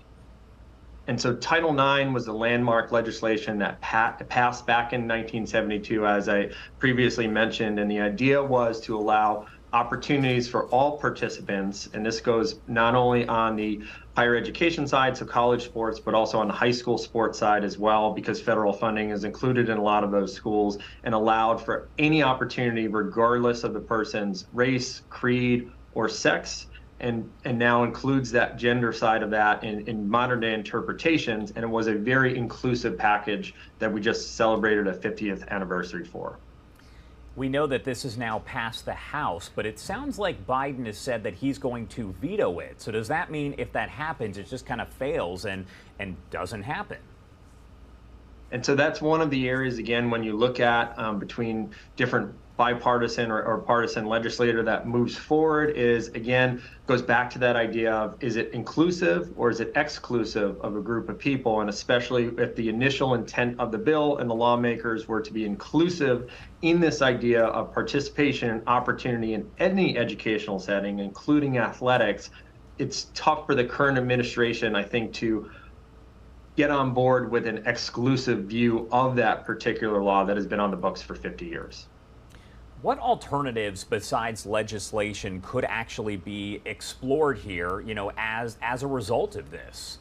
And so Title IX was the landmark legislation that passed back in 1972, as I previously mentioned. And the idea was to allow opportunities for all participants. And this goes not only on the higher education side, so college sports, but also on the high school sports side as well, because federal funding is included in a lot of those schools, and allowed for any opportunity regardless of the person's race, creed, or sex, and now includes that gender side of that in modern day interpretations. And it was a very inclusive package that we just celebrated a 50th anniversary for. We know that this is now passed the House, but it sounds like Biden has said that he's going to veto it. So does that mean if that happens, it just kind of fails and doesn't happen? And so that's one of the areas, again, when you look at between different bipartisan or partisan legislator that moves forward is, again, goes back to that idea of, is it inclusive or is it exclusive of a group of people? And especially if the initial intent of the bill and the lawmakers were to be inclusive in this idea of participation and opportunity in any educational setting, including athletics, it's tough for the current administration, I think, to get on board with an exclusive view of that particular law that has been on the books for 50 years. What alternatives besides legislation could actually be explored here, as a result of this?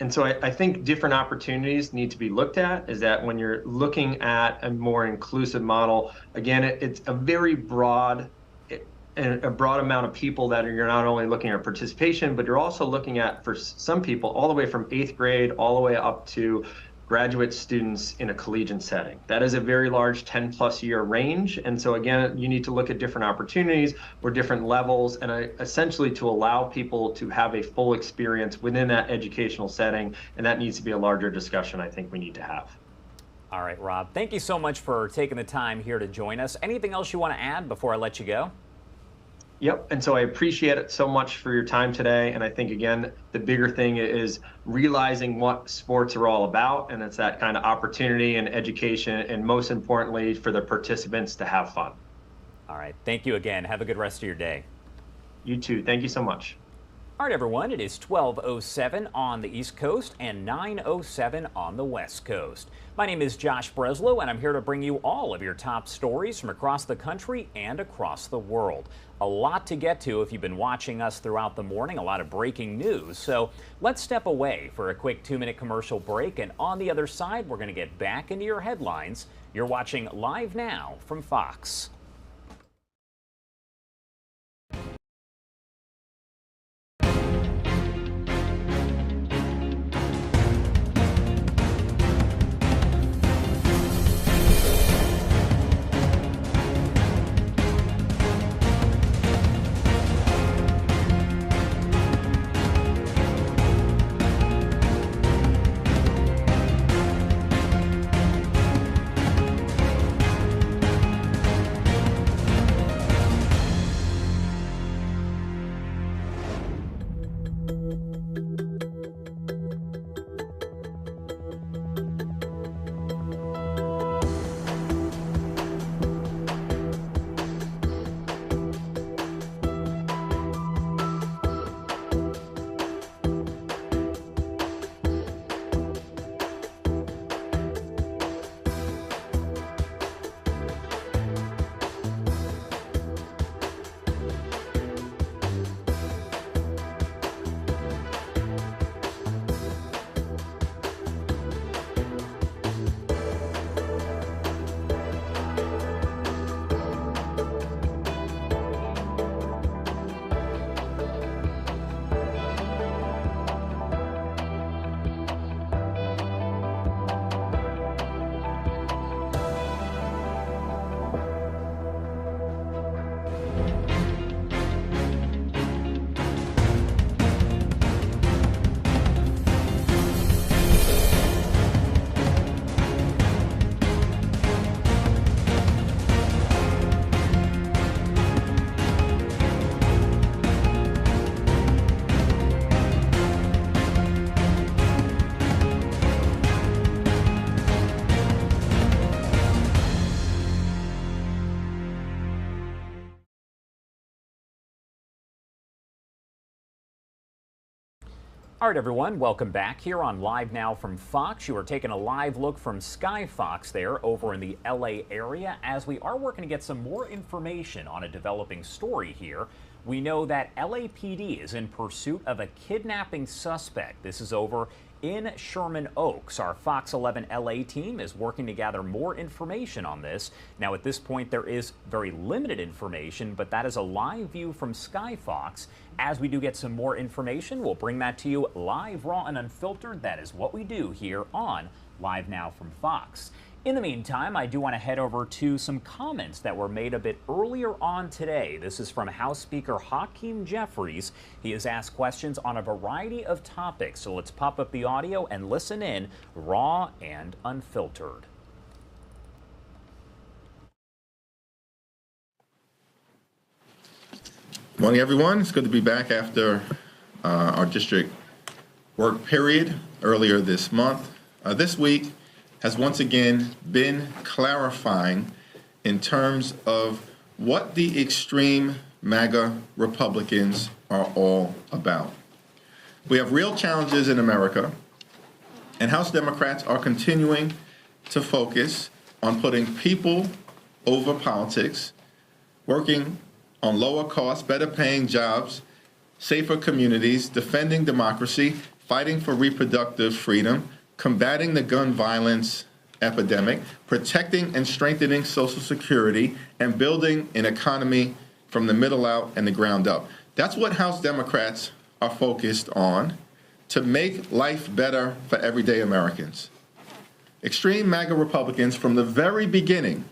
And so I think different opportunities need to be looked at. Is that when you're looking at a more inclusive model, again, it's a very broad amount of people that you're not only looking at participation, but you're also looking at, for some people, all the way from 8th grade all the way up to graduate students in a collegiate setting. That is a very large 10+ year range. And so again, you need to look at different opportunities or different levels, and essentially to allow people to have a full experience within that educational setting. And that needs to be a larger discussion I think we need to have. All right, Rob, thank you so much for taking the time here to join us. Anything else you want to add before I let you go? Yep, and so I appreciate it so much for your time today. And I think, again, the bigger thing is realizing what sports are all about, and it's that kind of opportunity and education, and most importantly, for the participants to have fun. All right, thank you again. Have a good rest of your day. You too. Thank you so much. All right, everyone, it is 12:07 on the East Coast and 9:07 on the West Coast. My name is Josh Breslow, and I'm here to bring you all of your top stories from across the country and across the world. A lot to get to if you've been watching us throughout the morning, a lot of breaking news. So let's step away for a quick 2-minute commercial break, and on the other side, we're going to get back into your headlines. You're watching Live Now from Fox. All right, everyone, welcome back here on Live Now from Fox. You are taking a live look from Sky Fox there over in the LA area as we are working to get some more information on a developing story here. We know that LAPD is in pursuit of a kidnapping suspect. This is over in Sherman Oaks. Our Fox 11 LA team is working to gather more information on this. Now, at this point, there is very limited information, but that is a live view from Sky Fox. As we do get some more information, we'll bring that to you live, raw, and unfiltered. That is what we do here on Live Now from Fox. In the meantime, I do want to head over to some comments that were made a bit earlier on today. This is from House Speaker Hakeem Jeffries. He has asked questions on a variety of topics. So let's pop up the audio and listen in, raw and unfiltered. Good morning, everyone. It's good to be back after our district work period earlier this month. This week has once again been clarifying in terms of what the extreme MAGA Republicans are all about. We have real challenges in America, and House Democrats are continuing to focus on putting people over politics, working on lower costs, better paying jobs, safer communities, defending democracy, fighting for reproductive freedom, combating the gun violence epidemic, protecting and strengthening Social Security, and building an economy from the middle out and the ground up. That's what House Democrats are focused on to make life better for everyday Americans. Extreme MAGA Republicans from the very beginning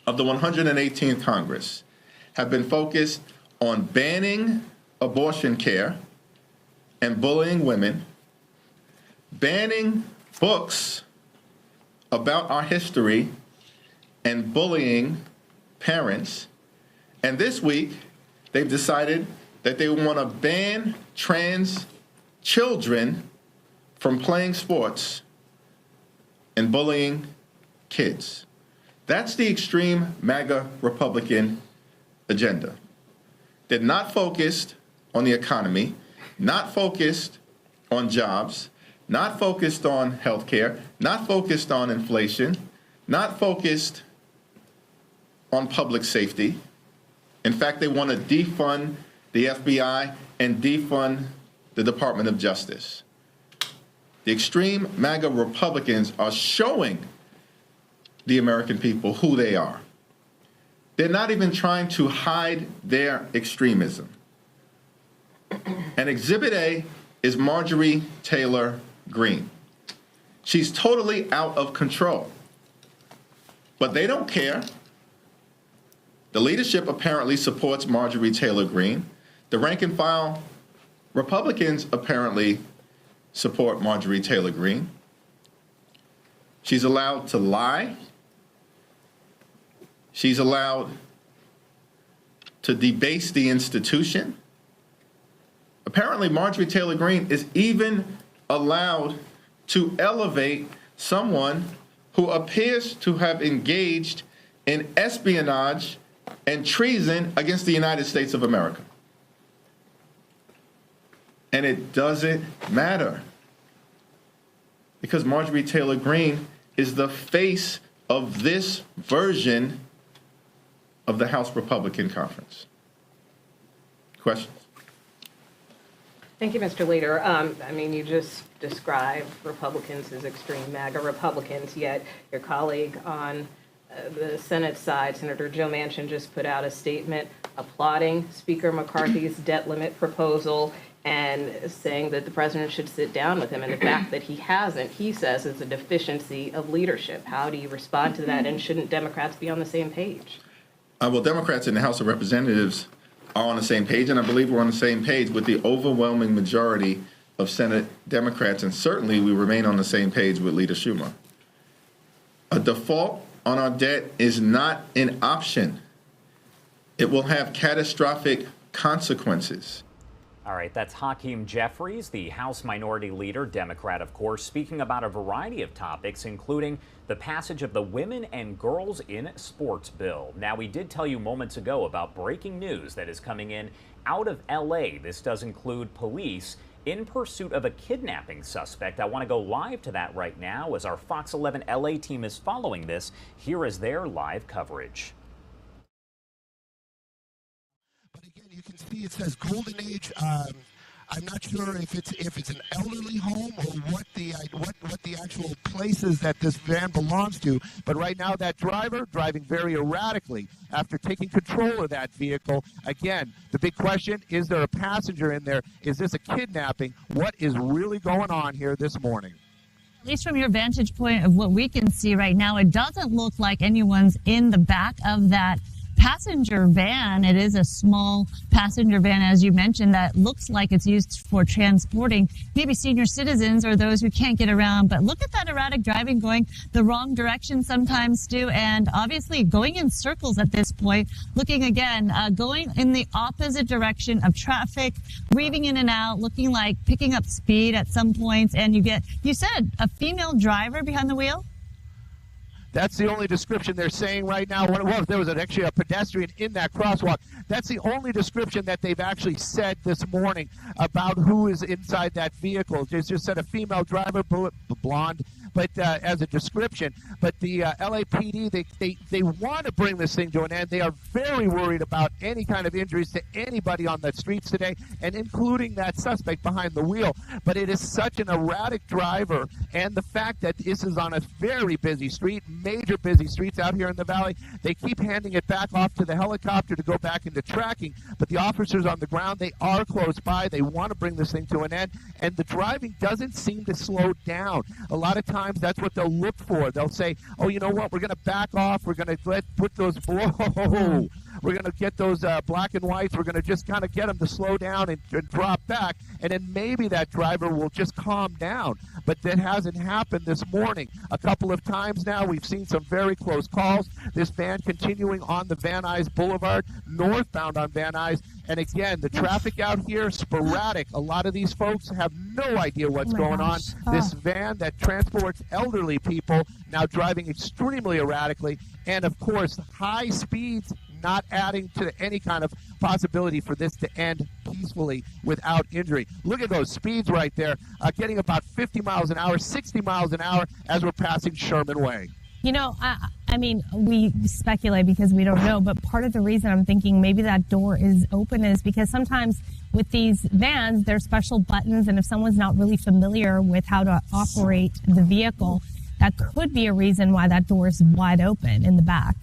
of the 118th Congress have been focused on banning abortion care and bullying women, banning books about our history and bullying parents. And this week, they've decided that they want to ban trans children from playing sports and bullying kids. That's the extreme MAGA Republican agenda. They're not focused on the economy, not focused on jobs, not focused on health care, not focused on inflation, not focused on public safety. In fact, they want to defund the FBI and defund the Department of Justice. The extreme MAGA Republicans are showing the American people who they are. They're not even trying to hide their extremism. And Exhibit A is Marjorie Taylor Greene. She's totally out of control. But they don't care. The leadership apparently supports Marjorie Taylor Greene. The rank and file Republicans apparently support Marjorie Taylor Greene. She's allowed to lie. She's allowed to debase the institution. Apparently, Marjorie Taylor Greene is even allowed to elevate someone who appears to have engaged in espionage and treason against the United States of America. And it doesn't matter, because Marjorie Taylor Greene is the face of this version of the House Republican Conference. Questions? Thank you, Mr. Leader. I mean, you just described Republicans as extreme MAGA Republicans, yet your colleague on the Senate side, Senator Joe Manchin, just put out a statement applauding Speaker McCarthy's debt limit proposal and saying that the president should sit down with him. And the fact that he hasn't, he says, is a deficiency of leadership. How do you respond to that? And shouldn't Democrats be on the same page? Well, Democrats in the House of Representatives are on the same page, and I believe we're on the same page with the overwhelming majority of Senate Democrats, and certainly we remain on the same page with Leader Schumer. A default on our debt is not an option. It will have catastrophic consequences. All right, that's Hakeem Jeffries, the House Minority Leader, Democrat, of course, speaking about a variety of topics, including the passage of the Women and Girls in Sports bill. Now, we did tell you moments ago about breaking news that is coming in out of L.A. This does include police in pursuit of a kidnapping suspect. I want to go live to that right now as our Fox 11 L.A. team is following this. Here is their live coverage. You can see it says Golden Age. I'm not sure if it's an elderly home or what the actual place is that this van belongs to. But right now, that driver driving very erratically after taking control of that vehicle. Again, the big question: is there a passenger in there? Is this a kidnapping? What is really going on here this morning? least from your vantage point of what we can see right now, it doesn't look like anyone's in the back of that passenger van. It is a small passenger van, as you mentioned, that looks like it's used for transporting maybe senior citizens or those who can't get around. But look at that erratic driving, going the wrong direction sometimes, Stu, and obviously going in circles at this point, looking again, going in the opposite direction of traffic, weaving in and out, looking like picking up speed at some points. And you said a female driver behind the wheel? That's the only description they're saying right now. What it was, there was actually a pedestrian in that crosswalk. That's the only description that they've actually said this morning about who is inside that vehicle. They just said a female driver, blonde, but as a description. But the LAPD, they want to bring this thing to an end. They are very worried about any kind of injuries to anybody on the streets today, and including that suspect behind the wheel. But it is such an erratic driver, and the fact that this is on a very busy street, major busy streets out here in the valley, they keep handing it back off to the helicopter to go back into tracking. But the officers on the ground, they are close by. They want to bring this thing to an end, and the driving doesn't seem to slow down. A lot of times, that's what they'll look for. They'll say, oh, you know what, we're going to back off. We're going to put those, whoa, we're going to get those black and whites. We're going to just kind of get them to slow down and drop back. And then maybe that driver will just calm down. But that hasn't happened this morning. A couple of times now, we've seen some very close calls. This van continuing on the Van Nuys Boulevard, northbound on Van Nuys. And again, the traffic out here, sporadic. A lot of these folks have no idea what's going on. This van that transports elderly people now driving extremely erratically. And of course, high speeds not adding to any kind of possibility for this to end peacefully without injury. Look at those speeds right there, getting about 50 miles an hour, 60 miles an hour as we're passing Sherman Way. You know, I mean, we speculate because we don't know, but part of the reason I'm thinking maybe that door is open is because sometimes with these vans, there's special buttons, and if someone's not really familiar with how to operate the vehicle, that could be a reason why that door is wide open in the back.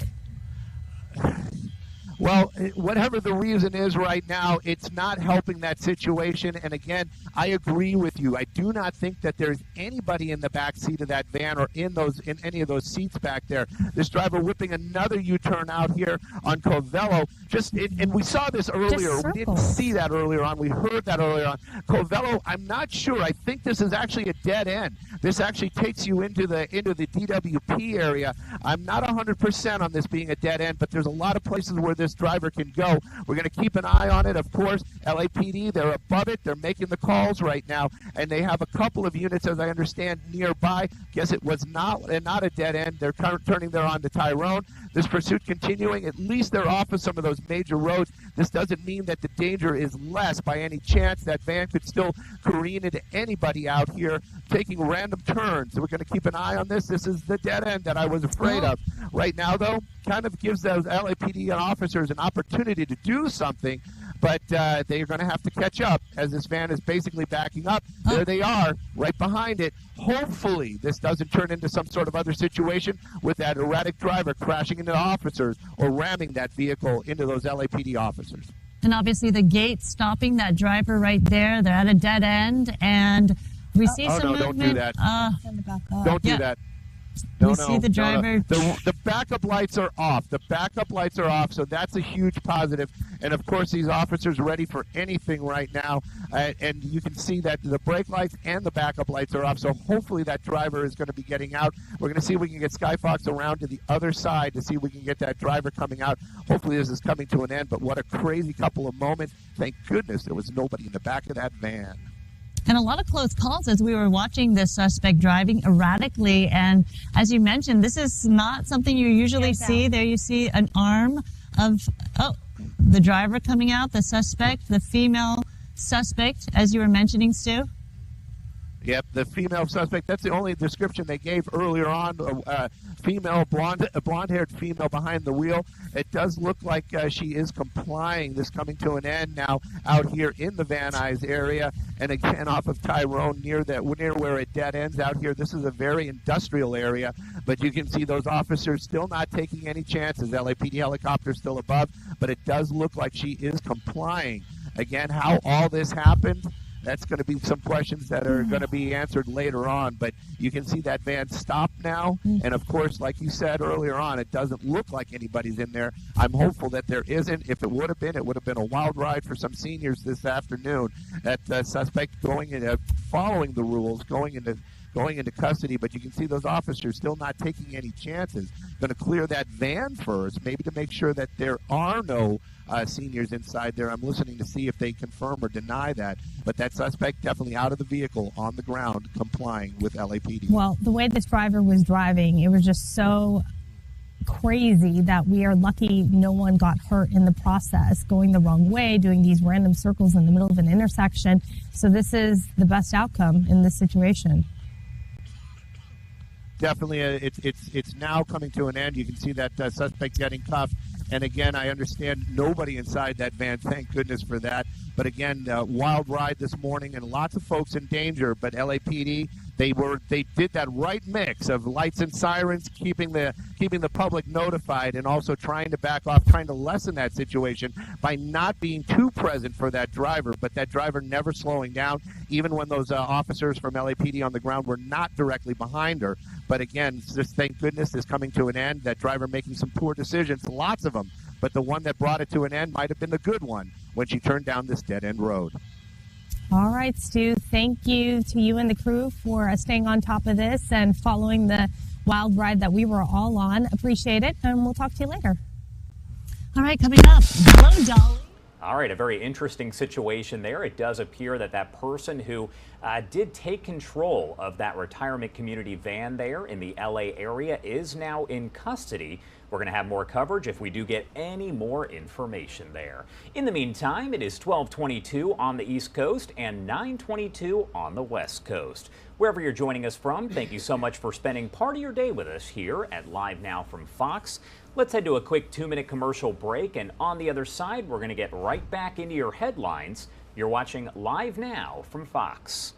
Well, whatever the reason is right now, it's not helping that situation. And again, I agree with you. I do not think that there's anybody in the back seat of that van or in any of those seats back there. This driver whipping another U-turn out here on Covello. And we saw this earlier. We didn't see that earlier on. We heard that earlier on. Covello, I'm not sure. I think this is actually a dead end. This actually takes you into the DWP area. I'm not 100% on this being a dead end, but there's a lot of places where this driver can go. We're going to keep an eye on it. Of course, LAPD, they're above it. They're making the calls right now, and they have a couple of units, as I understand, nearby. Guess it was not a dead end. They're turning there on to Tyrone. This pursuit continuing. At least they're off of some of those major roads. This doesn't mean that the danger is less by any chance. That van could still careen into anybody out here taking random turns. So we're going to keep an eye on this. This is the dead end that I was afraid of. Right now, though, kind of gives those LAPD officers an opportunity to do something, but they're going to have to catch up as this van is basically backing up. There they are, right behind it. Hopefully, this doesn't turn into some sort of other situation with that erratic driver crashing into officers or ramming that vehicle into those LAPD officers. And obviously, the gate stopping that driver right there. They're at a dead end, and we see some movement. Don't do that. Don't do that. We see the driver. The backup lights are off. The backup lights are off, so that's a huge positive. And, of course, these officers are ready for anything right now. And you can see that the brake lights and the backup lights are off, so hopefully that driver is going to be getting out. We're going to see if we can get Skyfox around to the other side to see if we can get that driver coming out. Hopefully this is coming to an end, but what a crazy couple of moments. Thank goodness there was nobody in the back of that van. And a lot of close calls as we were watching this suspect driving erratically. And as you mentioned, this is not something you usually see. There you see an arm of, the driver coming out, the suspect, the female suspect, as you were mentioning, Stu. Yep, the female suspect. That's the only description they gave earlier on. Female, blonde-haired female behind the wheel. It does look like she is complying. This coming to an end now out here in the Van Nuys area, and again off of Tyrone near where it dead ends out here. This is a very industrial area, but you can see those officers still not taking any chances. LAPD helicopter still above, but it does look like she is complying. Again, how all this happened, That's going to be some questions that are going to be answered later on. But you can see that van stopped now. And, of course, like you said earlier on, it doesn't look like anybody's in there. I'm hopeful that there isn't. If it would have been a wild ride for some seniors this afternoon. That suspect following the rules, going into custody, but you can see those officers still not taking any chances. Going to clear that van first, maybe to make sure that there are no seniors inside there. I'm listening to see if they confirm or deny that, but that suspect definitely out of the vehicle, on the ground, complying with LAPD. Well, the way this driver was driving, it was just so crazy that we are lucky no one got hurt in the process, going the wrong way, doing these random circles in the middle of an intersection. So this is the best outcome in this situation. Definitely, it's now coming to an end. You can see that suspect getting cuffed. And again, I understand nobody inside that van. Thank goodness for that. But again, wild ride this morning and lots of folks in danger. But LAPD, they did that right mix of lights and sirens, keeping the public notified, and also trying to back off, trying to lessen that situation by not being too present for that driver. But that driver never slowing down, even when those officers from LAPD on the ground were not directly behind her. But again, just thank goodness is coming to an end. That driver making some poor decisions, lots of them. But the one that brought it to an end might have been the good one when she turned down this dead-end road. All right, Stu, thank you to you and the crew for staying on top of this and following the wild ride that we were all on. Appreciate it, and we'll talk to you later. All right, coming up, hello, Dolly. All right, a very interesting situation there. It does appear that that person who did take control of that retirement community van there in the LA area is now in custody. We're going to have more coverage if we do get any more information there. In the meantime, it is 12:22 on the East Coast and 9:22 on the West Coast. Wherever you're joining us from, thank you so much for spending part of your day with us here at Live Now from Fox. Let's head to a quick 2-minute commercial break, and on the other side, we're going to get right back into your headlines. You're watching Live Now from Fox.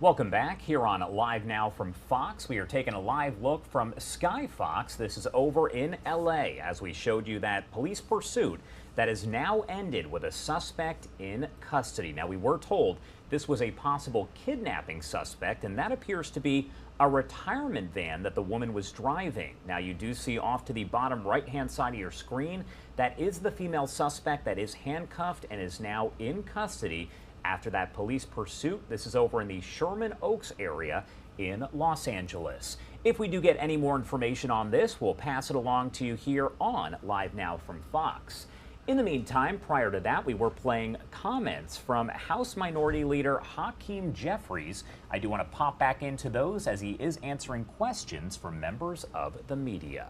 Welcome back here on Live Now from Fox. We are taking a live look from Sky Fox. This is over in LA as we showed you that police pursuit that has now ended with a suspect in custody. Now, we were told this was a possible kidnapping suspect, and that appears to be a retirement van that the woman was driving. Now, you do see off to the bottom right-hand side of your screen, that is the female suspect that is handcuffed and is now in custody after that police pursuit. This is over in the Sherman Oaks area in Los Angeles. If we do get any more information on this, we'll pass it along to you here on Live Now from Fox. In the meantime, prior to that, we were playing comments from House Minority Leader Hakeem Jeffries. I do want to pop back into those as he is answering questions from members of the media.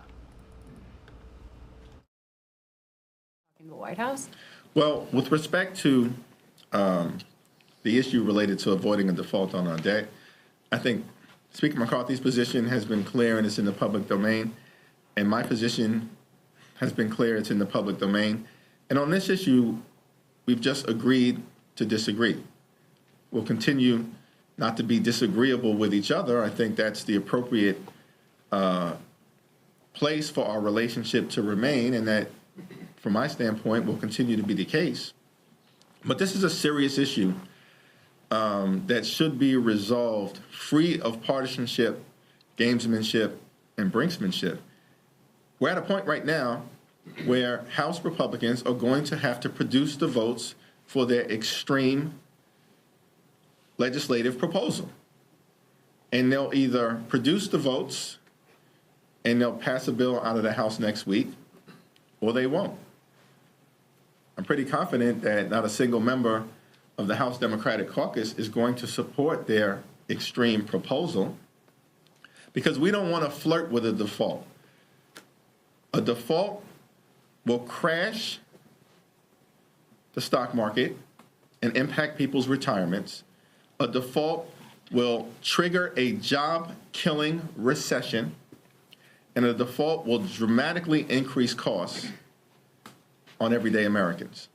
In the White House? Well, with respect to the issue related to avoiding a default on our debt, I think Speaker McCarthy's position has been clear and it's in the public domain, and my position has been clear, it's in the public domain. And on this issue, we've just agreed to disagree. We'll continue not to be disagreeable with each other. I think that's the appropriate place for our relationship to remain, and that, from my standpoint, will continue to be the case. But this is a serious issue that should be resolved free of partisanship, gamesmanship, and brinksmanship. We're at a point right now where House Republicans are going to have to produce the votes for their extreme legislative proposal. And they'll either produce the votes and they'll pass a bill out of the House next week, or they won't. I'm pretty confident that not a single member of the House Democratic Caucus is going to support their extreme proposal, because we don't want to flirt with a default. A default will crash the stock market and impact people's retirements. A default will trigger a job-killing recession, and a default will dramatically increase costs on everyday Americans.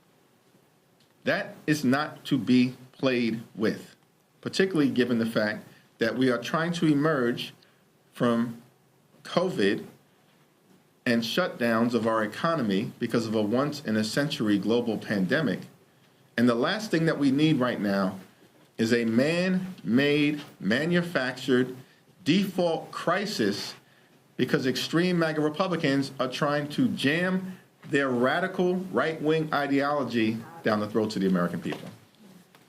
That is not to be played with, particularly given the fact that we are trying to emerge from COVID and shutdowns of our economy because of a once-in-a-century global pandemic. And the last thing that we need right now is a man-made, manufactured default crisis because extreme MAGA Republicans are trying to jam their radical right-wing ideology down the throats of the American people.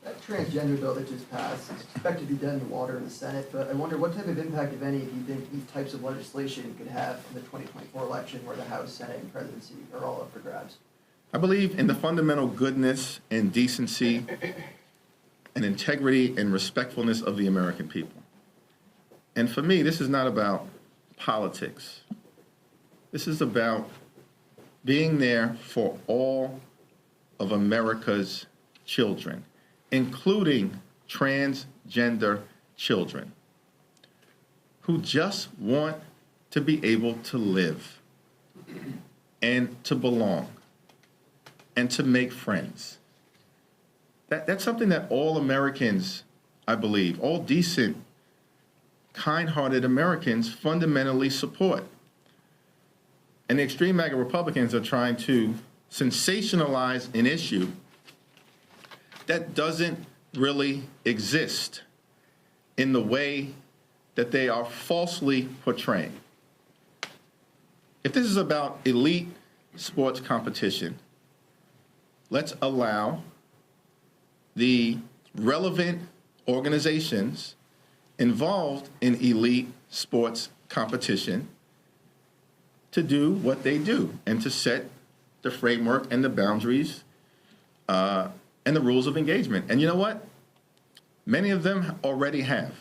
That transgender bill that just passed is expected to be dead in the water in the Senate, but I wonder what type of impact, if any, do you think these types of legislation could have in the 2024 election where the House, Senate, and presidency are all up for grabs? I believe in the fundamental goodness and decency and integrity and respectfulness of the American people. And for me, this is not about politics. This is about being there for all of America's children, including transgender children who just want to be able to live and to belong and to make friends. That's something that all Americans, I believe, all decent, kind-hearted Americans fundamentally support. And the extreme MAGA Republicans are trying to sensationalize an issue that doesn't really exist in the way that they are falsely portraying. If this is about elite sports competition, let's allow the relevant organizations involved in elite sports competition to do what they do and to set the framework and the boundaries and the rules of engagement. And you know what? Many of them already have.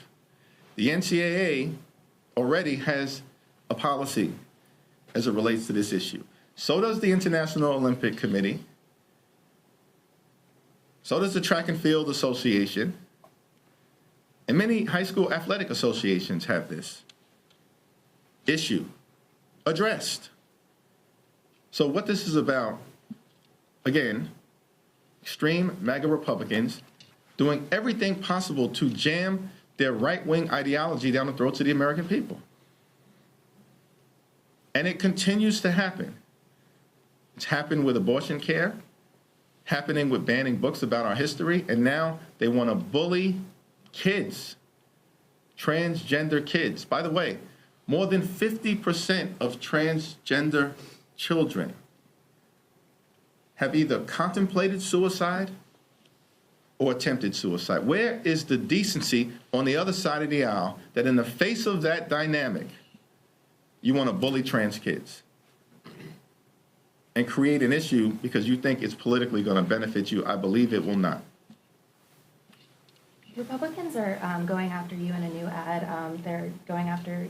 The NCAA already has a policy as it relates to this issue. So does the International Olympic Committee. So does the Track and Field Association. And many high school athletic associations have this issue addressed. So what this is about, again, extreme MAGA Republicans doing everything possible to jam their right-wing ideology down the throats of the American people. And it continues to happen. It's happened with abortion care, happening with banning books about our history, and now they want to bully kids, transgender kids. By the way, more than 50% of transgender children have either contemplated suicide or attempted suicide? Where is the decency on the other side of the aisle that in the face of that dynamic, you want to bully trans kids and create an issue because you think it's politically going to benefit you? I believe it will not. Republicans are going after you in a new ad. They're going after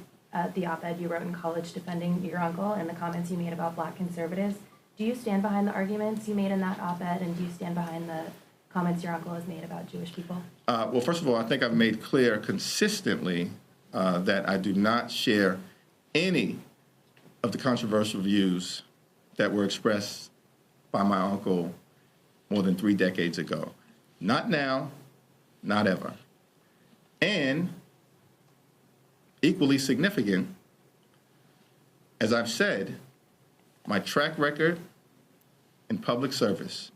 the op-ed you wrote in college defending your uncle and the comments you made about black conservatives. Do you stand behind the arguments you made in that op-ed, and do you stand behind the comments your uncle has made about Jewish people? Well, first of all, I think I've made clear consistently that I do not share any of the controversial views that were expressed by my uncle more than 3 decades ago. Not now, not ever. And equally significant, as I've said, my track record in public service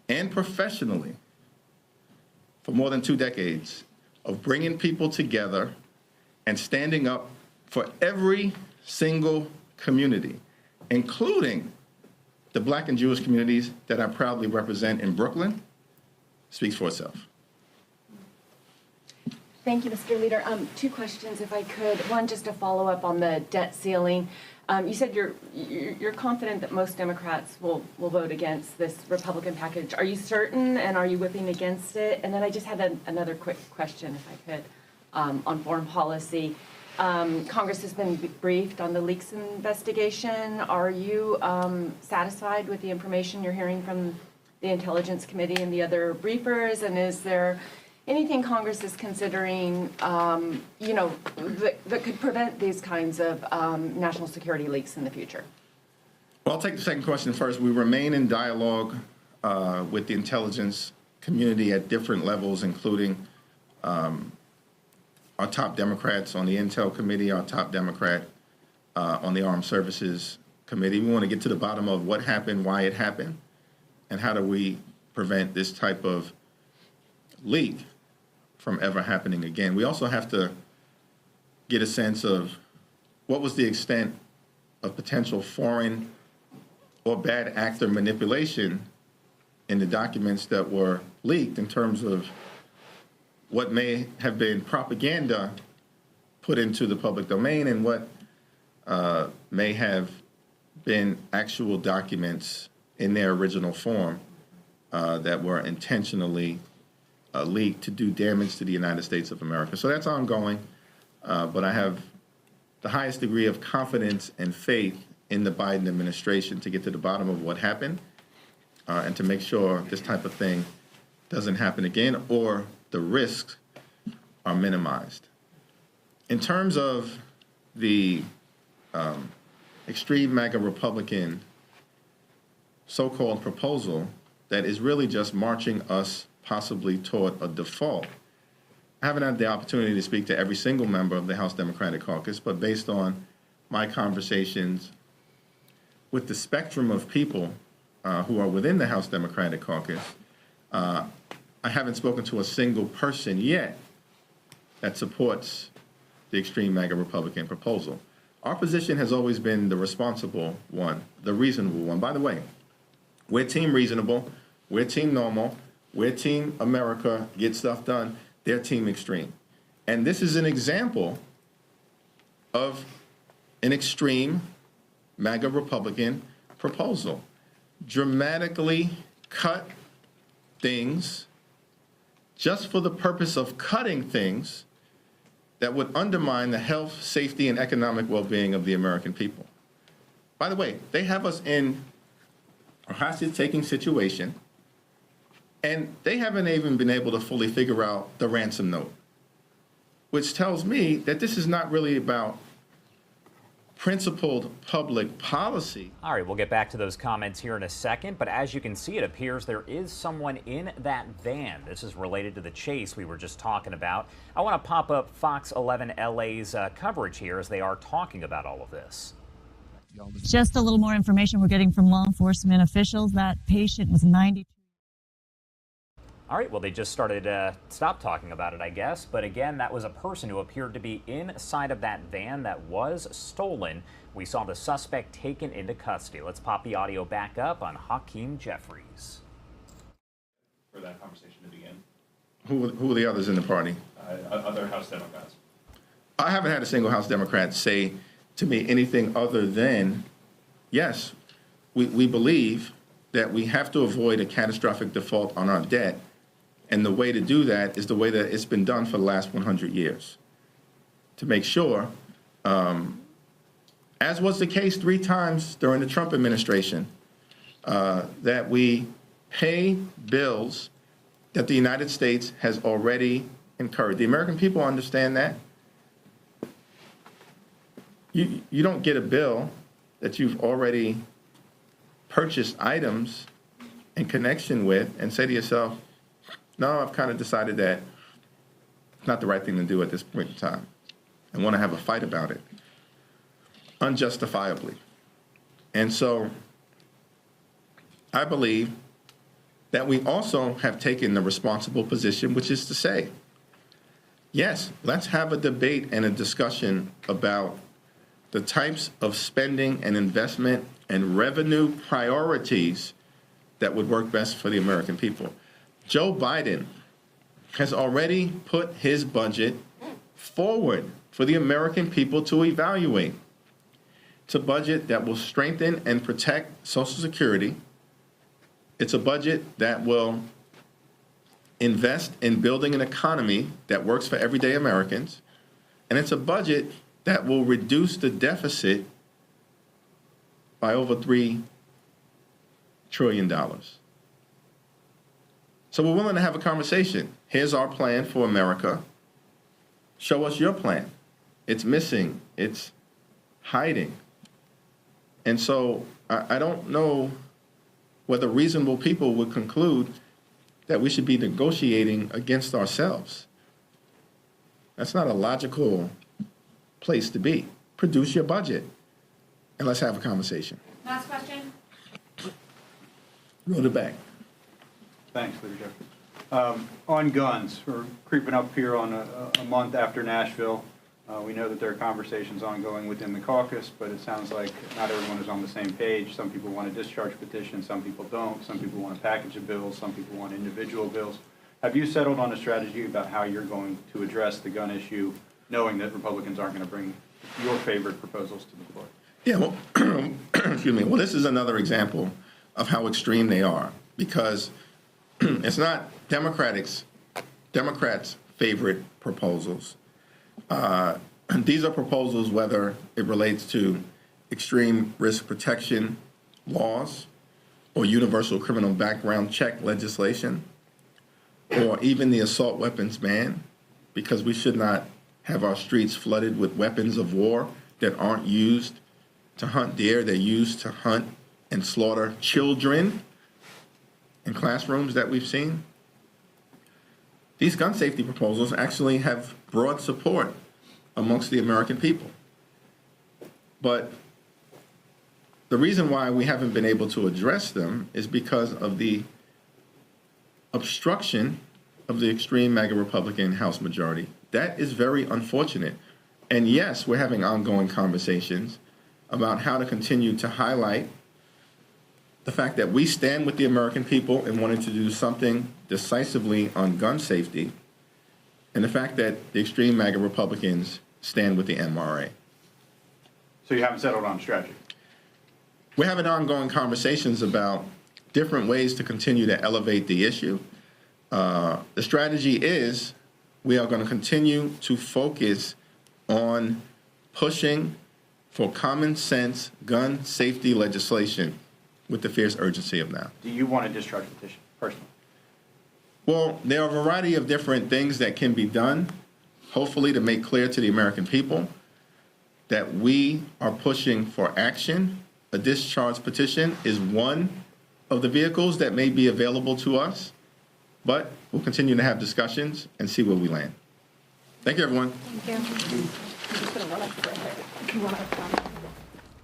and professionally for more than 2 decades of bringing people together and standing up for every single community, including the black and Jewish communities that I proudly represent in Brooklyn, speaks for itself. Thank you, Mr. Leader. 2 questions, if I could. One, just a follow-up on the debt ceiling. You said you're confident that most Democrats will vote against this Republican package. Are you certain, and are you whipping against it? And then I just had another quick question, if I could, on foreign policy. Congress has been briefed on the leaks investigation. Are you satisfied with the information you're hearing from the Intelligence Committee and the other briefers? And is there anything Congress is considering, that could prevent these kinds of national security leaks in the future? Well, I'll take the second question first. We remain in dialogue with the intelligence community at different levels, including our top Democrats on the Intel Committee, our top Democrat on the Armed Services Committee. We want to get to the bottom of what happened, why it happened, and how do we prevent this type of leak from ever happening again. We also have to get a sense of what was the extent of potential foreign or bad actor manipulation in the documents that were leaked in terms of what may have been propaganda put into the public domain and what may have been actual documents in their original form that were intentionally leaked to do damage to the United States of America. So that's ongoing, but I have the highest degree of confidence and faith in the Biden administration to get to the bottom of what happened and to make sure this type of thing doesn't happen again or the risks are minimized. In terms of the extreme MAGA Republican so-called proposal that is really just marching us possibly toward a default, I haven't had the opportunity to speak to every single member of the House Democratic Caucus, but based on my conversations with the spectrum of people who are within the House Democratic Caucus, I haven't spoken to a single person yet that supports the extreme MAGA Republican proposal. Our position has always been the responsible one, the reasonable one. By the way, we're Team Reasonable, we're Team Normal, we're Team America, get stuff done, they're Team Extreme. And this is an example of an extreme MAGA Republican proposal. Dramatically cut things just for the purpose of cutting things that would undermine the health, safety, and economic well-being of the American people. By the way, they have us in a hostage-taking situation, and they haven't even been able to fully figure out the ransom note, which tells me that this is not really about principled public policy. All right, we'll get back to those comments here in a second, but as you can see, it appears there is someone in that van. This is related to the chase we were just talking about. I want to pop up Fox 11 LA's coverage here as they are talking about all of this. Just a little more information we're getting from law enforcement officials. That patient was 92. All right, well, they just stopped talking about it, I guess. But again, that was a person who appeared to be inside of that van that was stolen. We saw the suspect taken into custody. Let's pop the audio back up on Hakeem Jeffries. for that conversation to begin. Who are the others in the party? Other House Democrats. I haven't had a single House Democrat say to me anything other than, yes, we believe that we have to avoid a catastrophic default on our debt, and the way to do that is the way that it's been done for the last 100 years, to make sure, as was the case 3 times during the Trump administration, that we pay bills that the United States has already incurred. The American people understand that. You don't get a bill that you've already purchased items in connection with and say to yourself, no, I've kind of decided that it's not the right thing to do at this point in time, and want to have a fight about it, unjustifiably. And so I believe that we also have taken the responsible position, which is to say, yes, let's have a debate and a discussion about the types of spending and investment and revenue priorities that would work best for the American people. Joe Biden has already put his budget forward for the American people to evaluate. It's a budget that will strengthen and protect Social Security. It's a budget that will invest in building an economy that works for everyday Americans. And it's a budget that will reduce the deficit by over $3 trillion. So we're willing to have a conversation. Here's our plan for America. Show us your plan. It's missing. It's hiding. And so I don't know whether reasonable people would conclude that we should be negotiating against ourselves. That's not a logical place to be. Produce your budget, and let's have a conversation. Last question. Go to the back. Thanks, Leader Jeffries. On guns, we're creeping up here on a month after Nashville. We know that there are conversations ongoing within the caucus, but it sounds like not everyone is on the same page. Some people want a discharge petition, some people don't. Some people want a package of bills, some people want individual bills. Have you settled on a strategy about how you're going to address the gun issue, knowing that Republicans aren't going to bring your favorite proposals to the floor? Yeah, well, excuse me. Well, this is another example of how extreme they are, because it's not Democrats' favorite proposals. These are proposals, whether it relates to extreme risk protection laws or universal criminal background check legislation, or even the assault weapons ban, because we should not have our streets flooded with weapons of war that aren't used to hunt deer. They're used to hunt and slaughter children in classrooms that we've seen. These gun safety proposals actually have broad support amongst the American people. But the reason why we haven't been able to address them is because of the obstruction of the extreme MAGA Republican House majority. That is very unfortunate. And yes, we're having ongoing conversations about how to continue to highlight the fact that we stand with the American people in wanting to do something decisively on gun safety, and the fact that the extreme MAGA Republicans stand with the NRA. So you haven't settled on a strategy? We're having ongoing conversations about different ways to continue to elevate the issue. The strategy is we are going to continue to focus on pushing for common sense gun safety legislation with the fierce urgency of now. Do you want a discharge petition, personally? Well, there are a variety of different things that can be done, hopefully to make clear to the American people that we are pushing for action. A discharge petition is one of the vehicles that may be available to us, but we'll continue to have discussions and see where we land. Thank you, everyone. Thank you. I'm just going to run up for a minute.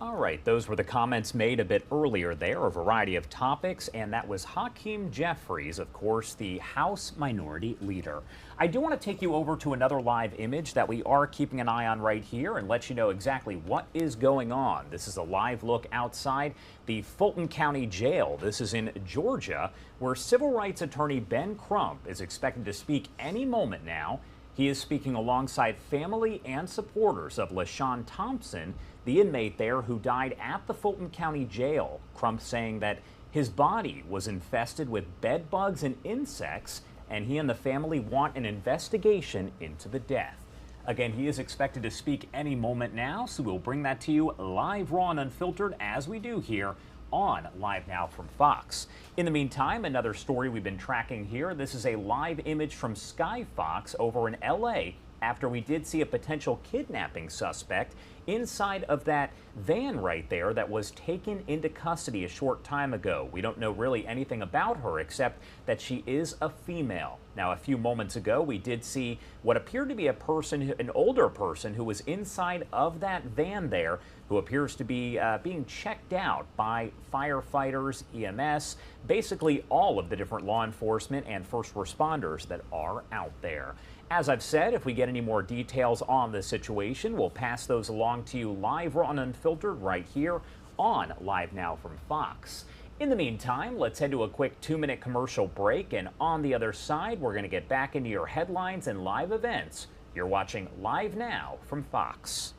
All right, those were the comments made a bit earlier there, a variety of topics, and that was Hakeem Jeffries, of course, the House Minority Leader. I do want to take you over to another live image that we are keeping an eye on right here and let you know exactly what is going on. This is a live look outside the Fulton County Jail. This is in Georgia, where civil rights attorney Ben Crump is expected to speak any moment now. He is speaking alongside family and supporters of LaShawn Thompson, the inmate there who died at the Fulton County Jail. Crump saying that his body was infested with bed bugs and insects, and he and the family want an investigation into the death. Again, he is expected to speak any moment now, so we'll bring that to you live, raw, and unfiltered as we do here on Live Now from Fox. In the meantime, another story we've been tracking here. This is a live image from Sky Fox over in LA after we did see a potential kidnapping suspect inside of that van right there that was taken into custody a short time ago. We don't know really anything about her except that she is a female. Now, a few moments ago, we did see what appeared to be a person, an older person who was inside of that van there, who appears to be being checked out by firefighters, EMS, basically all of the different law enforcement and first responders that are out there. As I've said, if we get any more details on the situation, we'll pass those along to you live, raw, and unfiltered right here on Live Now from Fox. In the meantime, let's head to a quick 2-minute commercial break, and on the other side, we're going to get back into your headlines and live events. You're watching Live Now from Fox.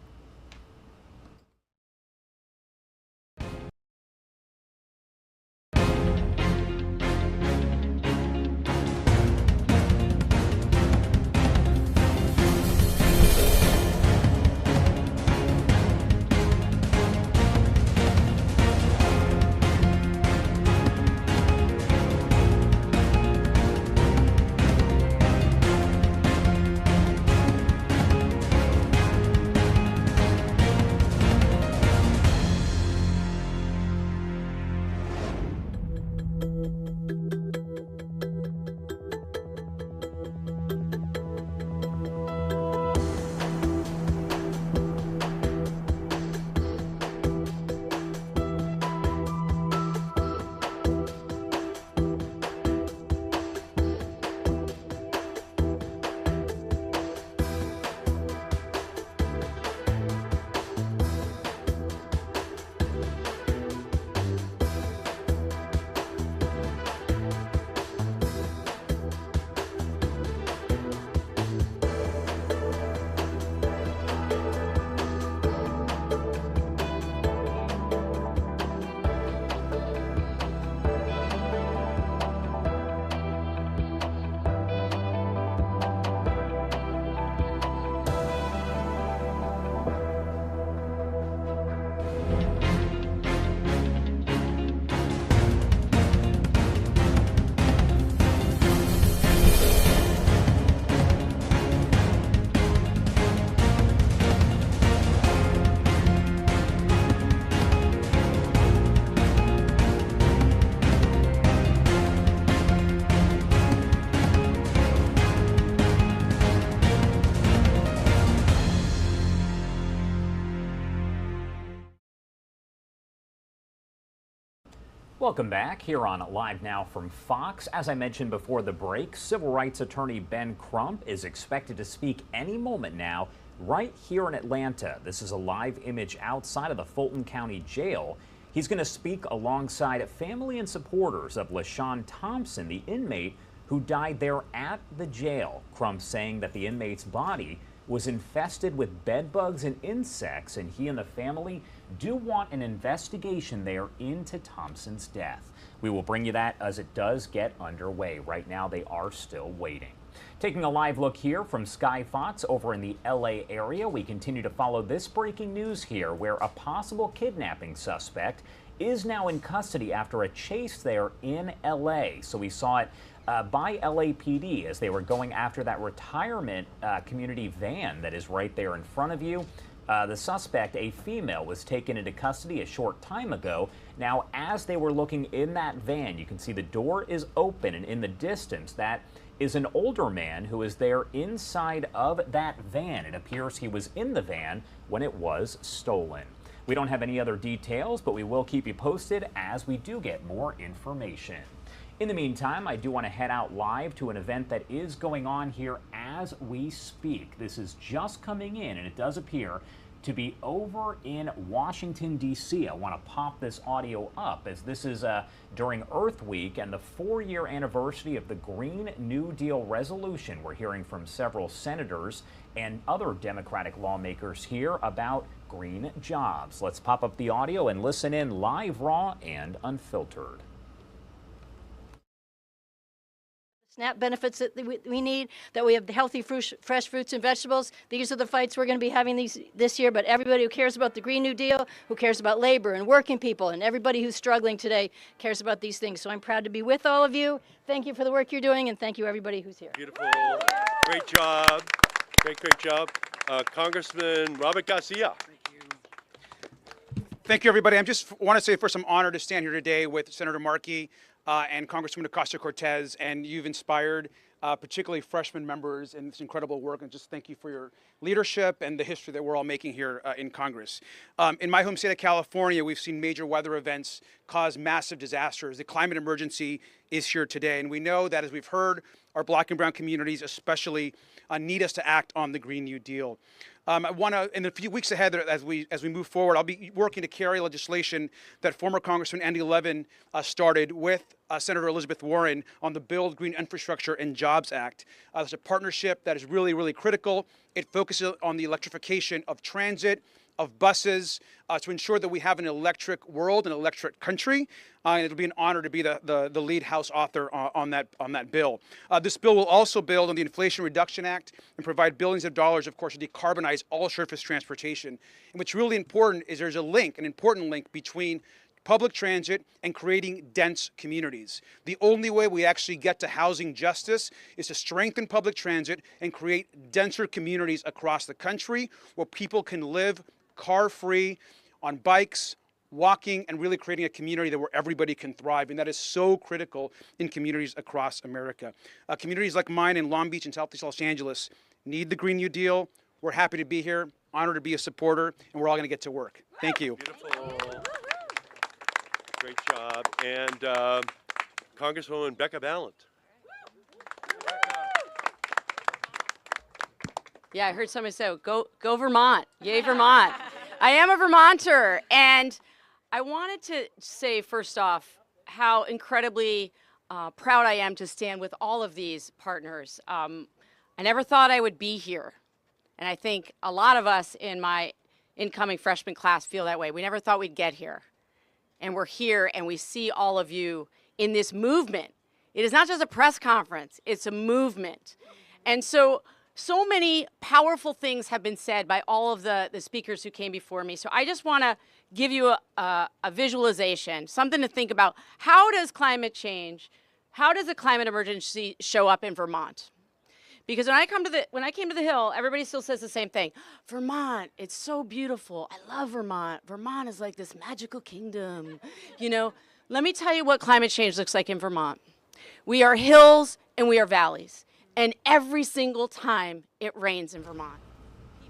Welcome back here on Live Now from Fox. As I mentioned before the break, civil rights attorney Ben Crump is expected to speak any moment now right here in Atlanta. This is a live image outside of the Fulton County Jail. He's going to speak alongside family and supporters of LaShawn Thompson, the inmate who died there at the jail. Crump saying that the inmate's body was infested with bed bugs and insects, and he and the family do want an investigation there into Thompson's death. We will bring you that as it does get underway. Right now, they are still waiting. Taking a live look here from Sky Fox over in the LA area, we continue to follow this breaking news here where a possible kidnapping suspect is now in custody after a chase there in LA. So we saw it by LAPD as they were going after that retirement community van that is right there in front of you. The suspect, a female, was taken into custody a short time ago. Now, as they were looking in that van, you can see the door is open, and in the distance, that is an older man who is there inside of that van. It appears he was in the van when it was stolen. We don't have any other details, but we will keep you posted as we do get more information. In the meantime, I do want to head out live to an event that is going on here as we speak. This is just coming in, and it does appear to be over in Washington, D.C. I want to pop this audio up as this is during Earth Week and the 4-year anniversary of the Green New Deal resolution. We're hearing from several senators and other Democratic lawmakers here about green jobs. Let's pop up the audio and listen in live, raw, and unfiltered. SNAP benefits that we need, that we have the healthy fresh fruits and vegetables. These are the fights we're going to be having this year, but everybody who cares about the Green New Deal, who cares about labor and working people, and everybody who's struggling today cares about these things. So I'm proud to be with all of you. Thank you for the work you're doing, and thank you everybody who's here. Beautiful. Great job. Great job. Congressman Robert Garcia. Thank you, everybody. I just want to say first I'm honored to stand here today with Senator Markey and Congresswoman Acosta-Cortez, and you've inspired particularly freshman members in this incredible work, and just thank you for your leadership and the history that we're all making here in Congress. In my home state of California, we've seen major weather events cause massive disasters. The climate emergency is here today, and we know that, as we've heard, our Black and brown communities especially need us to act on the Green New Deal. I want to, in the few weeks ahead, as we move forward, I'll be working to carry legislation that former Congressman Andy Levin started with Senator Elizabeth Warren on the Build Green Infrastructure and Jobs Act. It's a partnership that is really, really critical. It focuses on the electrification of transit, of buses, to ensure that we have an electric world, an electric country, and it'll be an honor to be the lead House author on that bill. This bill will also build on the Inflation Reduction Act and provide billions of dollars, of course, to decarbonize all surface transportation. And what's really important is there's an important link between public transit and creating dense communities. The only way we actually get to housing justice is to strengthen public transit and create denser communities across the country where people can live car-free, on bikes, walking, and really creating a community where everybody can thrive. And that is so critical in communities across America. Communities like mine in Long Beach and Southeast Los Angeles need the Green New Deal. We're happy to be here, honored to be a supporter, and we're all going to get to work. Thank you. Beautiful. Great job. And Congresswoman Becca Balint. Yeah, I heard somebody say, go Vermont. Yay, Vermont. I am a Vermonter. And I wanted to say, first off, how incredibly proud I am to stand with all of these partners. I never thought I would be here. And I think a lot of us in my incoming freshman class feel that way. We never thought we'd get here. And we're here, and we see all of you in this movement. It is not just a press conference, it's a movement. And so many powerful things have been said by all of the speakers who came before me. So I just want to give you a visualization, something to think about. How does climate change, how does the climate emergency show up in Vermont? Because when I came to the Hill, everybody still says the same thing. Vermont, it's so beautiful. I love Vermont. Vermont is like this magical kingdom. You know, let me tell you what climate change looks like in Vermont. We are hills and we are valleys. And every single time it rains in Vermont.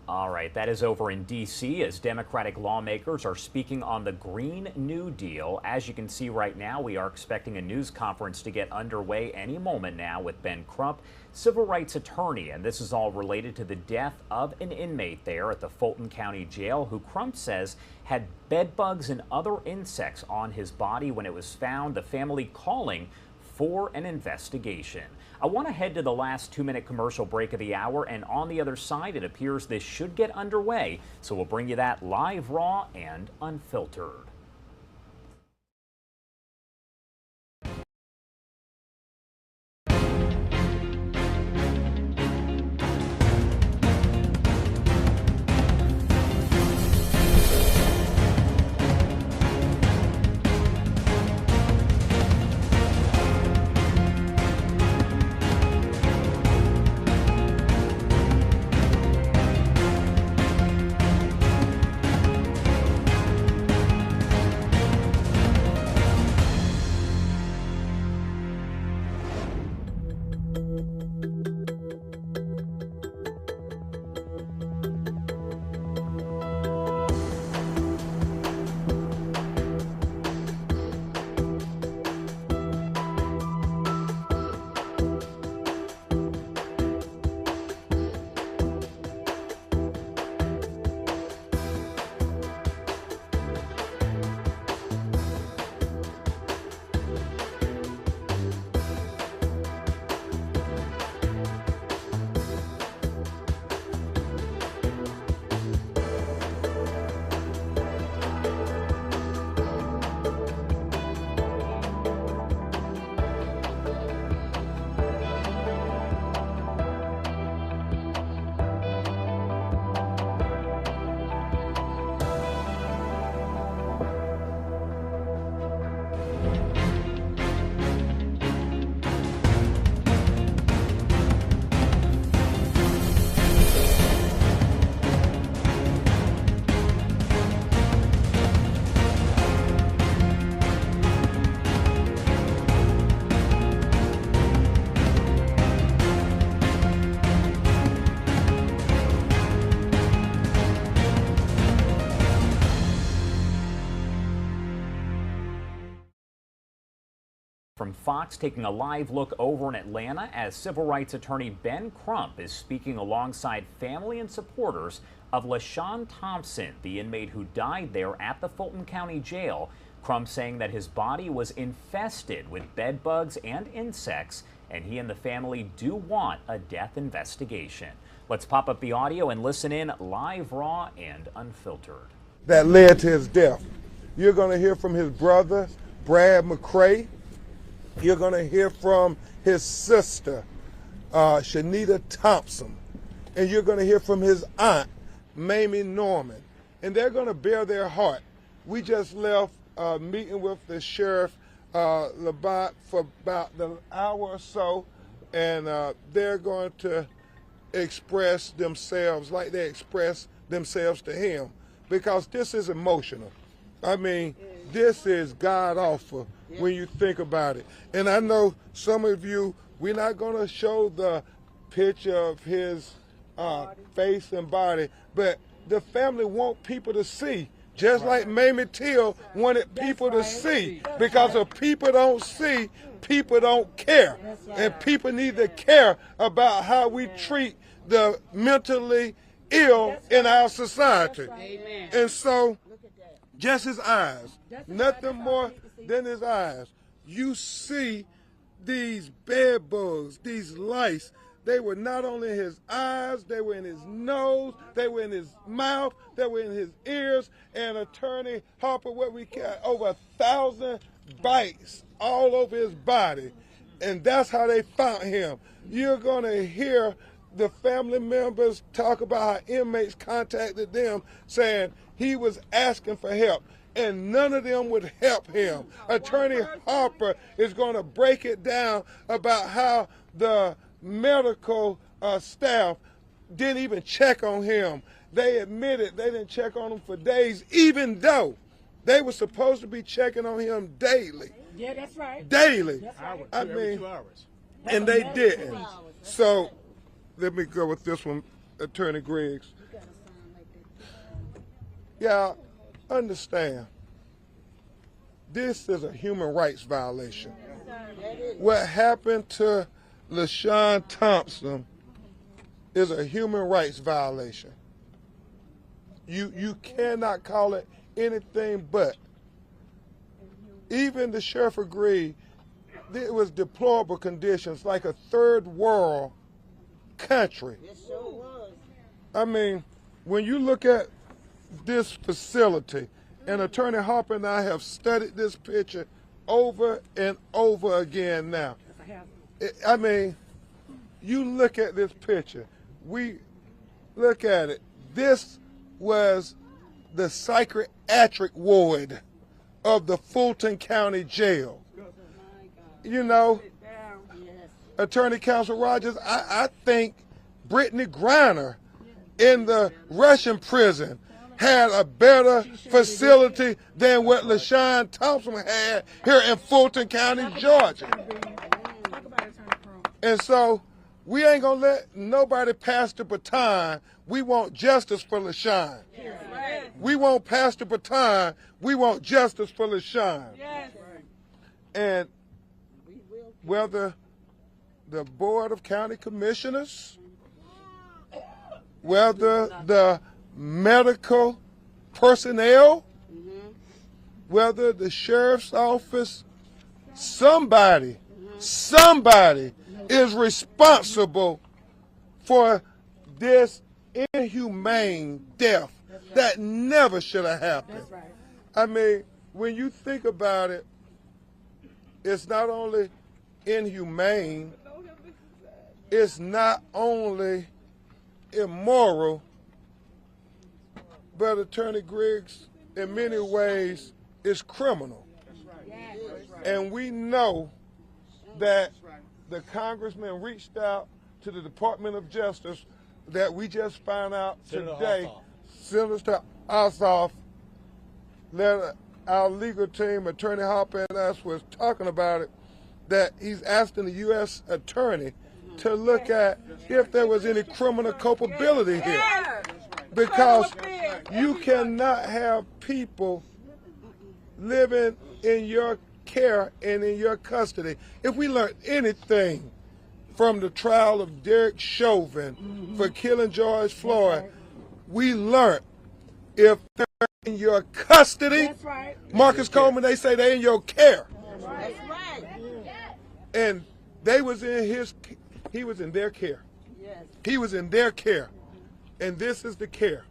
All right, that is over in D.C. as Democratic lawmakers are speaking on the Green New Deal. As you can see right now, we are expecting a news conference to get underway any moment now with Ben Crump, civil rights attorney. And this is all related to the death of an inmate there at the Fulton County Jail who Crump says had bed bugs and other insects on his body when it was found, the family calling for an investigation. I want to head to the last 2-minute commercial break of the hour, and on the other side, it appears this should get underway. So we'll bring you that live, raw, and unfiltered. from Fox taking a live look over in Atlanta as civil rights attorney Ben Crump is speaking alongside family and supporters of LaShawn Thompson, the inmate who died there at the Fulton County Jail. Crump saying that his body was infested with bed bugs and insects, and he and the family do want a death investigation. Let's pop up the audio and listen in live, raw, and unfiltered. That led to his death. You're going to hear from his brother, Brad McCray. You're going to hear from his sister, Shanita Thompson. And you're going to hear from his aunt, Mamie Norman. And they're going to bear their heart. We just left a meeting with the Sheriff Labat for about an hour or so, and they're going to express themselves like they express themselves to him, because this is emotional. I mean, this is god-awful when you think about it. And I know some of you, we're not going to show the picture of his face and body, but the family want people to see, just like Mamie Till wanted people to see, because if people don't see, people don't care. And people need to care about how we treat the mentally ill in our society. And so, just his eyes, nothing more than his eyes. You see these bed bugs, these lice. They were not only in his eyes, they were in his nose, they were in his mouth, they were in his ears. And Attorney Harper, what we got, over 1,000 bites all over his body. And that's how they found him. You're going to hear the family members talk about how inmates contacted them saying he was asking for help, and none of them would help him. Attorney Harper is going to break it down about how the medical staff didn't even check on him. They admitted they didn't check on him for days, even though they were supposed to be checking on him daily. Yeah, that's right. Daily. That's right. I mean, 2 hours. And they didn't. So let me go with this one, Attorney Griggs. Yeah, understand. This is a human rights violation. What happened to LaShawn Thompson is a human rights violation. You cannot call it anything but. Even the sheriff agreed it was deplorable conditions, like a third world country. I mean, when you look at this facility, and Attorney Harper and I have studied this picture over and over again now. I mean, you look at this picture, we look at it. This was the psychiatric ward of the Fulton County Jail. You know, Attorney Counsel Rogers, I think Brittany Griner in the Russian prison had a better facility than what LaShawn Thompson had here in Fulton County, Georgia. And so we ain't gonna let nobody pass the baton. We want justice for LaShawn. We won't pass the baton. We want justice for LaShawn. And whether the Board of County Commissioners, whether the medical personnel, whether the sheriff's office, somebody is responsible for this inhumane death that never should have happened. I mean, when you think about it, it's not only inhumane, it's not only immoral, but Attorney Griggs, in many ways, is criminal. And we know that the congressman reached out to the Department of Justice that we just found out today. Senator Ossoff, that our legal team, Attorney Harper and us was talking about it, that he's asking the U.S. attorney to look at if there was any criminal culpability here. Because you cannot have people living in your care and in your custody. If we learned anything from the trial of Derek Chauvin for killing George Floyd, we learned if they're in your custody, that's right. Marcus Coleman, they say they're in your care. That's right. And he was in their care. Yes. He was in their care. And this is the care.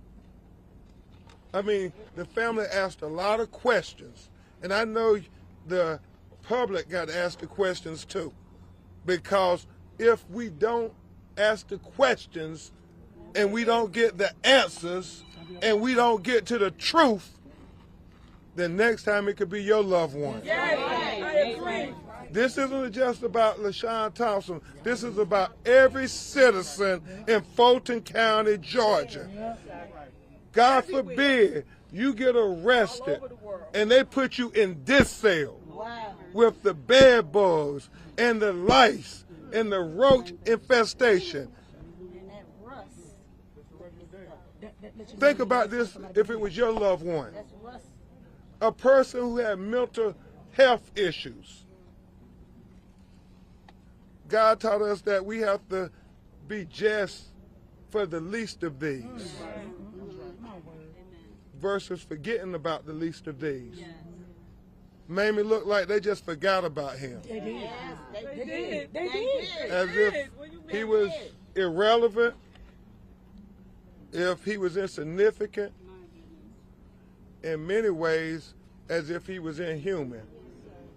I mean, the family asked a lot of questions. And I know the public got to ask the questions too. Because if we don't ask the questions and we don't get the answers and we don't get to the truth, then next time it could be your loved one. This isn't just about LaShawn Thompson. This is about every citizen in Fulton County, Georgia. God forbid you get arrested and they put you in this cell with the bed bugs and the lice and the roach infestation. Think about this if it was your loved one. A person who had mental health issues. God taught us that we have to be just for the least of these versus forgetting about the least of these. Made me look like they just forgot about him. They did. They did. As if he was irrelevant, if he was insignificant, in many ways, as if he was inhuman.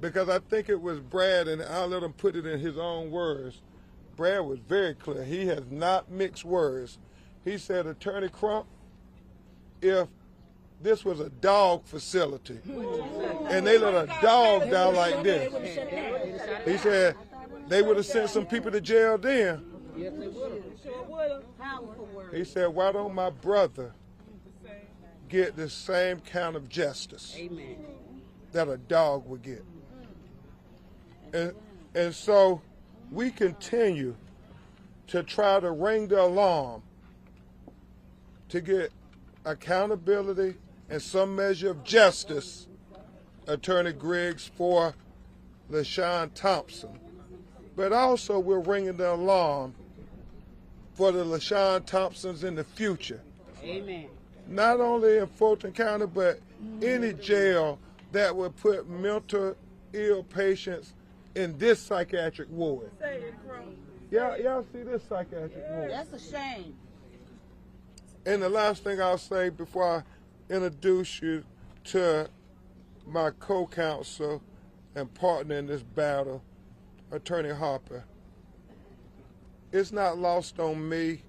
Because I think it was Brad, and I'll let him put it in his own words. Brad was very clear. He has not mixed words. He said, Attorney Crump, if this was a dog facility and they let a dog down like this, he said they would have sent some people to jail then. He said, why don't my brother get the same kind of justice that a dog would get? And so we continue to try to ring the alarm to get accountability and some measure of justice, Attorney Griggs, for LaShawn Thompson. But also we're ringing the alarm for the LaShawn Thompsons in the future. Amen. Not only in Fulton County, but any jail that would put mental ill patients in this psychiatric ward. Y'all see this psychiatric ward? That's a shame. And the last thing I'll say before I introduce you to my co-counsel and partner in this battle, Attorney Harper, it's not lost on me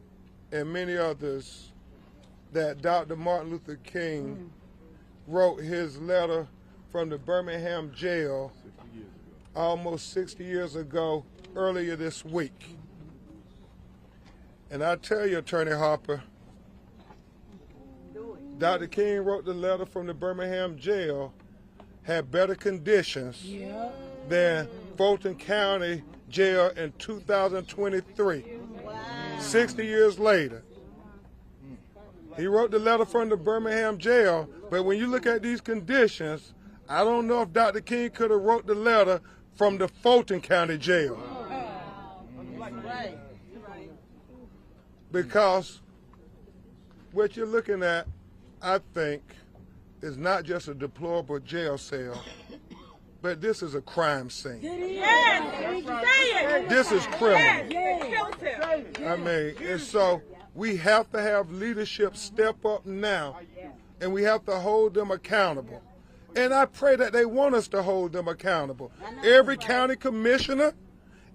and many others that Dr. Martin Luther King wrote his letter from the Birmingham jail almost 60 years ago, earlier this week. And I tell you, Attorney Harper, Dr. King wrote the letter from the Birmingham jail, had better conditions than Fulton County Jail in 2023. 60 years later. He wrote the letter from the Birmingham jail, but when you look at these conditions, I don't know if Dr. King could have wrote the letter from the Fulton County Jail. Because what you're looking at, I think, is not just a deplorable jail cell, but this is a crime scene. This is criminal. I mean, and so we have to have leadership step up now, and we have to hold them accountable. And I pray that they want us to hold them accountable. Every county commissioner,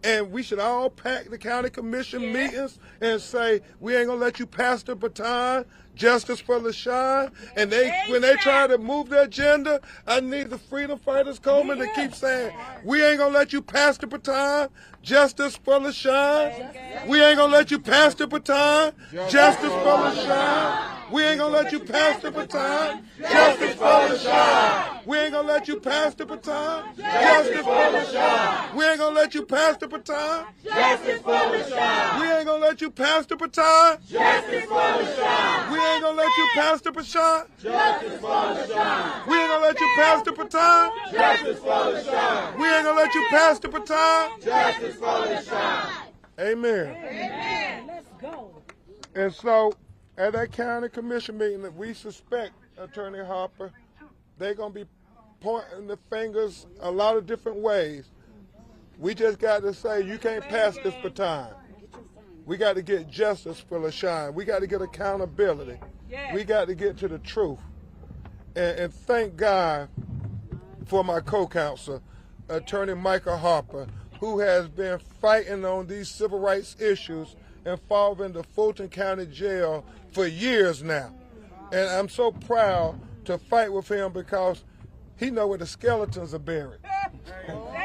and we should all pack the county commission meetings and say, we ain't gonna let you pass the baton, justice for LaShawn. And when they try to move the agenda, I need the freedom fighters Coleman to keep saying, we ain't gonna let you pass the baton, justice for LaShawn. We ain't gonna let you pass the baton, justice for LaShawn. We ain't gonna let you pass the baton. Justice for LaShawn. We ain't gonna let you pass the baton. Justice for LaShawn. We ain't gonna let you pass the baton. Justice for LaShawn. We ain't gonna let you pass the baton. Justice for LaShawn. We ain't gonna let you pass the baton. Justice for LaShawn. We ain't gonna let you pass the baton. Justice for LaShawn. We ain't gonna let you pass the baton. Justice for LaShawn. Amen. Amen. Let's go. And so, at that county commission meeting, that we suspect Attorney Harper, they're going to be pointing the fingers a lot of different ways. We just got to say, you can't pass this baton. We got to get justice for LaShawn. We got to get accountability. We got to get to the truth. And thank God for my co-counsel, Attorney Michael Harper, who has been fighting on these civil rights issues involving the Fulton County Jail for years now. And I'm so proud to fight with him because he knows where the skeletons are buried.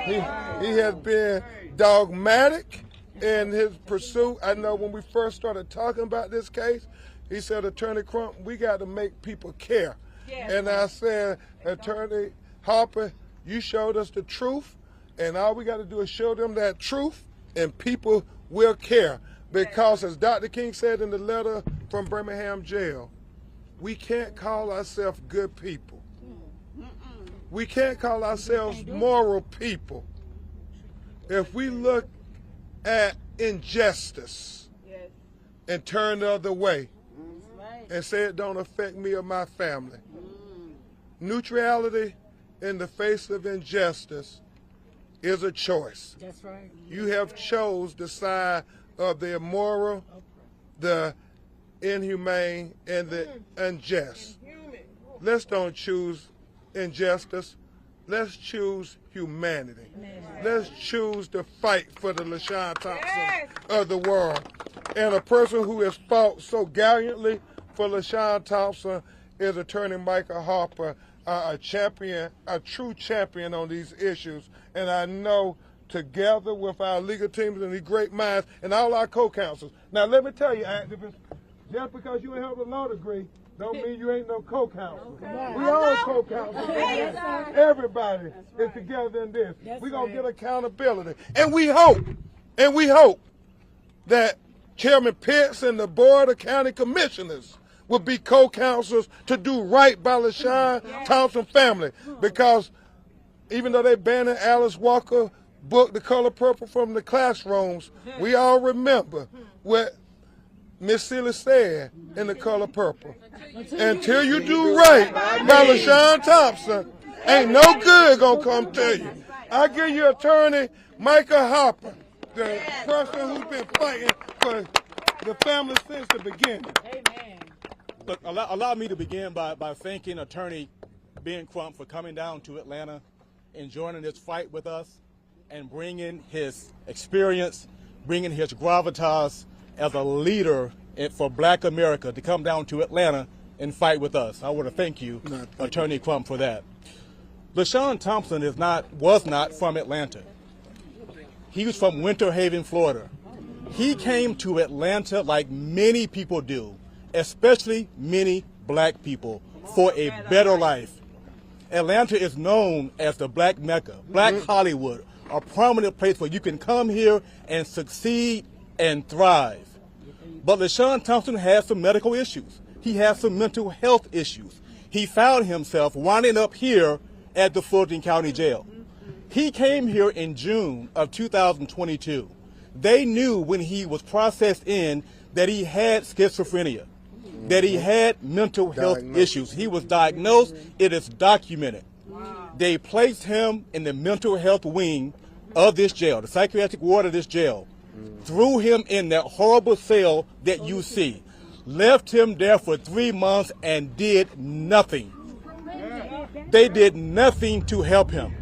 He has been dogmatic in his pursuit. I know when we first started talking about this case, he said, Attorney Crump, we got to make people care. And I said, Attorney Harper, you showed us the truth, and all we got to do is show them that truth, and people will care. Because as Dr. King said in the letter from Birmingham Jail, we can't call ourselves good people. We can't call ourselves moral people if we look at injustice and turn the other way and say it don't affect me or my family. Neutrality in the face of injustice is a choice. That's right. You have chose the side of the immoral, the inhumane, and the unjust. Let's don't choose injustice. Let's choose humanity. Let's choose to fight for the LaShawn Thompson of the world. And a person who has fought so gallantly for LaShawn Thompson is Attorney Michael Harper, a champion, a true champion on these issues. And I know together with our legal teams and these great minds and all our co-counsels. Now let me tell you, activists, just because you ain't have a law degree, don't mean you ain't no co-counsel. We all co-counsel. Everybody is together in this. We're going to get accountability. And we hope that Chairman Pitts and the Board of County Commissioners will be co-counsels to do right by LaShawn Thompson family. Because even though they banned Alice Walker book, The Color Purple, from the classrooms, we all remember what Miss Seeley said in The Color Purple. Until you do right by LaShawn Thompson, ain't no good gonna come to you. I give you Attorney Michael Harper, the person who's been fighting for the family since the beginning. Amen. Look, allow me to begin by thanking Attorney Ben Crump for coming down to Atlanta and joining this fight with us and bringing his experience, bringing his gravitas as a leader for Black America to come down to Atlanta and fight with us. I want to thank you, Attorney Crump, for that. LaShawn Thompson was not from Atlanta. He was from Winter Haven, Florida. He came to Atlanta like many people do, especially many Black people, for a better life. Atlanta is known as the Black Mecca, Black Hollywood, a prominent place where you can come here and succeed and thrive. But LaShawn Thompson has some medical issues. He has some mental health issues. He found himself winding up here at the Fulton County Jail. He came here in June of 2022. They knew when he was processed in that he had schizophrenia, that he had mental health issues. He was diagnosed. It is documented. They placed him in the mental health wing of this jail, the psychiatric ward of this jail, threw him in that horrible cell that you see, left him there for 3 months and did nothing. They did nothing to help him.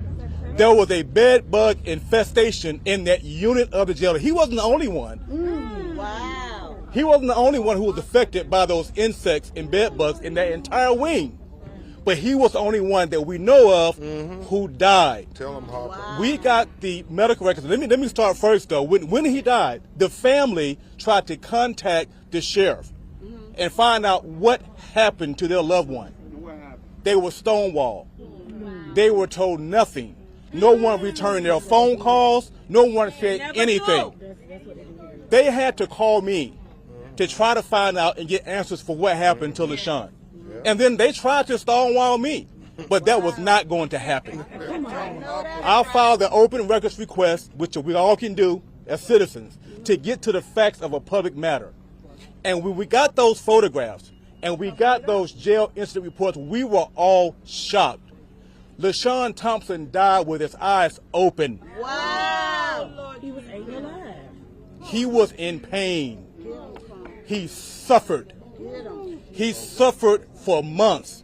There was a bed bug infestation in that unit of the jail. He wasn't the only one. Wow. He wasn't the only one who was affected by those insects and bed bugs in that entire wing. But he was the only one that we know of who died. Tell him, Harper. Wow. We got the medical records. Let me start first, though. When he died, the family tried to contact the sheriff. and find out what happened to their loved one. They were stonewalled. They were told nothing. No one returned their phone calls. No one said anything. They had to call me to try to find out and get answers for what happened to LaShawn. And then they tried to stonewall me, but that was not going to happen. I filed an open records request, which we all can do as citizens, to get to the facts of a public matter. And when we got those photographs and we got those jail incident reports, we were all shocked. LaShawn Thompson died with his eyes open. Wow! He was alive. He was in pain. He suffered. He suffered for months.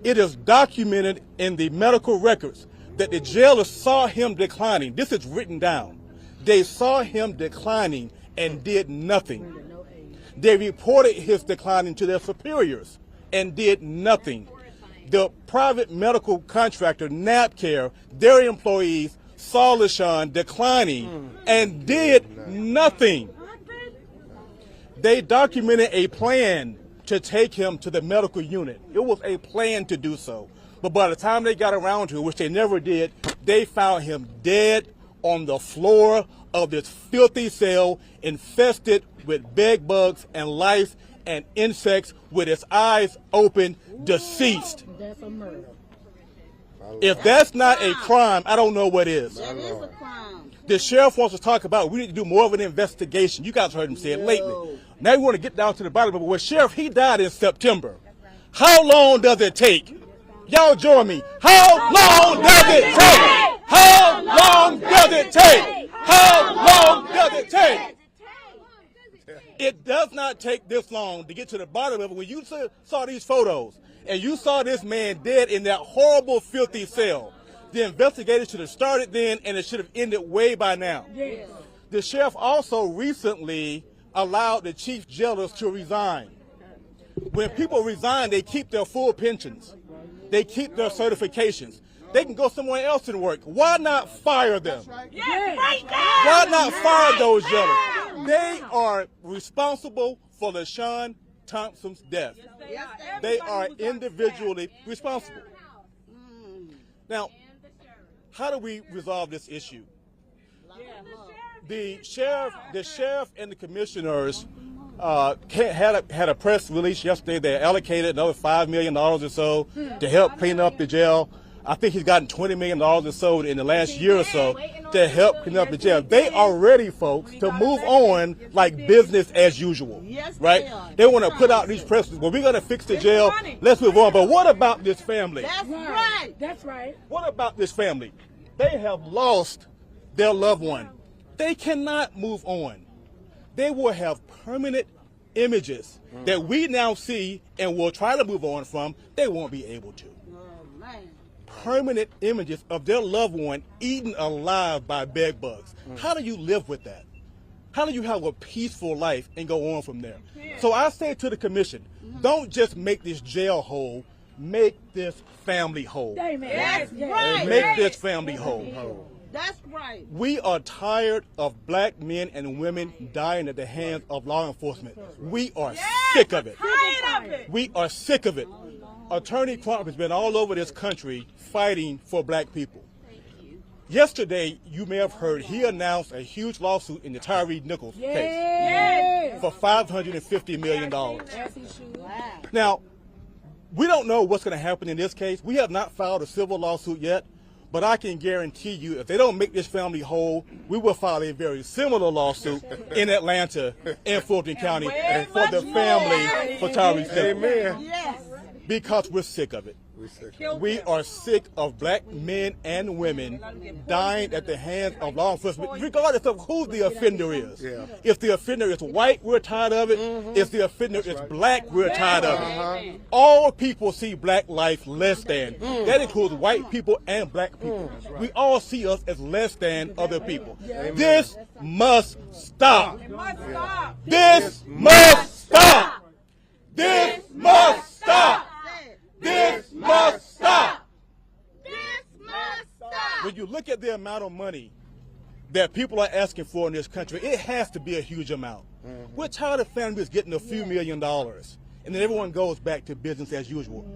It is documented in the medical records that the jailers saw him declining. This is written down. They saw him declining and did nothing. They reported his declining to their superiors and did nothing. The private medical contractor, NAACP, their employees saw LaShawn declining and did nothing. They documented a plan to take him to the medical unit. It was a plan to do so. But by the time they got around to it, which they never did, they found him dead on the floor of this filthy cell, infested with bed bugs and lice and insects, with his eyes open, deceased. That's a murder. If that's not a crime, I don't know what is. That is a crime. The sheriff wants to talk about, we need to do more of an investigation. You guys heard him say it lately. Now you want to get down to the bottom of it. Well, Sheriff, he died in September. How long does it take? Y'all join me. How long does it take? How long does it take? How long does it take? It does not take this long to get to the bottom of it. When you saw these photos and you saw this man dead in that horrible, filthy cell, the investigators should have started then, and it should have ended way by now. Yes. The sheriff also recently allowed the chief jailers to resign. When people resign, they keep their full pensions. They keep their certifications. They can go somewhere else and work. Why not fire them? Why not fire those jailers? They are responsible for LaShawn Thompson's death. They are individually responsible. Now, how do we resolve this issue? The sheriff and the commissioners had a press release yesterday. They allocated another $5 million or so to help clean up the jail. I think he's gotten $20 million or so in the last year or so to help clean up the jail. They are ready, folks, to move on like business as usual, right? They want to put out these press releases. Well, we're going to fix the jail. Let's move on. But what about this family? That's right. That's right. What about this family? They have lost their loved one. They cannot move on. They will have permanent images that we now see and will try to move on from. They won't be able to. Permanent images of their loved one eaten alive by bed bugs. How do you live with that? How do you have a peaceful life and go on from there? So I say to the commission, don't just make this jail whole, make this family whole. That's right. Make this family whole. That's right. We are tired of black men and women dying at the hands of law enforcement. We are sick of it. We are sick of it. Attorney Trump has been all over this country fighting for black people. Yesterday, you may have heard, he announced a huge lawsuit in the Tyree Nichols case for $550 million. Now, we don't know what's going to happen in this case. We have not filed a civil lawsuit yet, but I can guarantee you if they don't make this family whole, we will file a very similar lawsuit in Atlanta and Fulton County for the family for Tyree Nichols. Amen. Because we're sick of it. We are sick of black men and women dying at the hands of law enforcement, regardless of who the offender is. If the offender is white, we're tired of it. If the offender is black, we're tired of it. All people see black life less than. That includes white people and black people. We all see us as less than other people. This must stop. This must stop. This must stop. This must stop. This must stop. When you look at the amount of money that people are asking for in this country, it has to be a huge amount. We're tired of families getting a few $1 million, and then everyone goes back to business as usual.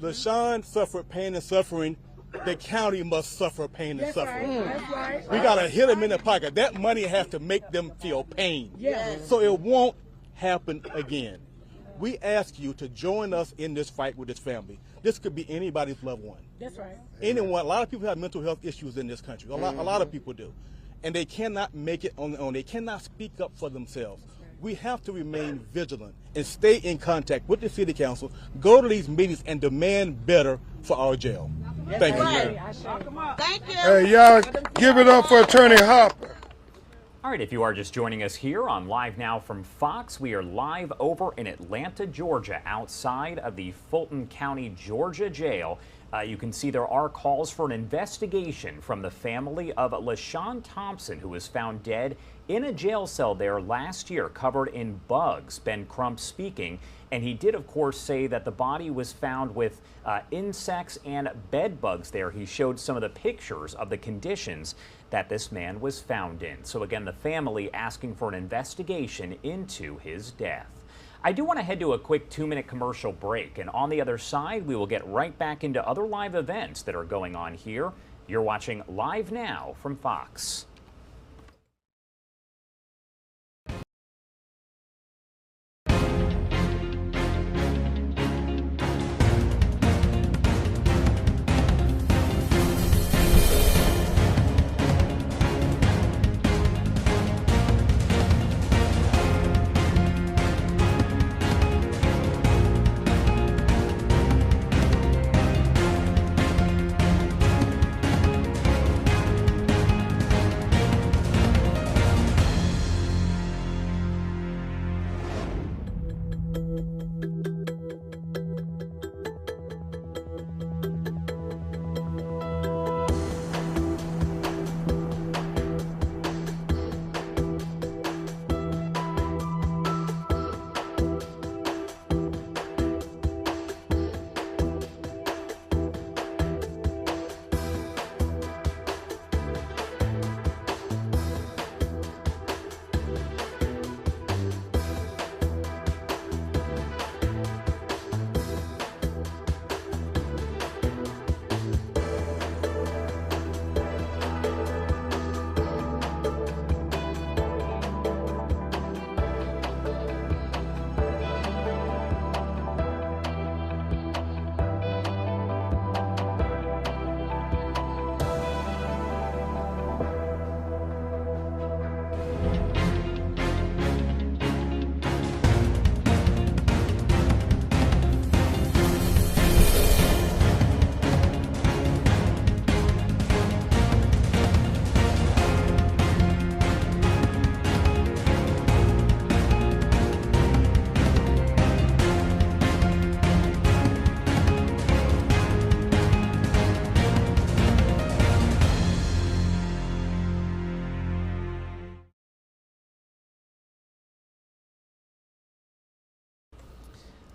LaShawn suffered pain and suffering. The county must suffer pain and suffering. That's right. We got to hit them in the pocket. That money has to make them feel pain. So it won't happen again. We ask you to join us in this fight with this family. This could be anybody's loved one. That's right. Anyone. A lot of people have mental health issues in this country. A lot of people do. And they cannot make it on their own. They cannot speak up for themselves. We have to remain vigilant and stay in contact with the city council, go to these meetings, and demand better for our jail. Thank you. Thank you. Hey, y'all, give it up for Attorney Hopper. All right, if you are just joining us here on Live Now from Fox, we are live over in Atlanta, Georgia, outside of the Fulton County, Georgia jail. You can see there are calls for an investigation from the family of LaShawn Thompson, who was found dead in a jail cell there last year, covered in bugs. Ben Crump speaking, and he did, of course, say that the body was found with insects and bed bugs there. He showed some of the pictures of the conditions that this man was found in. So again, the family asking for an investigation into his death. I do want to head to a quick 2-minute commercial break, and on the other side, we will get right back into other live events that are going on here. You're watching Live Now from Fox.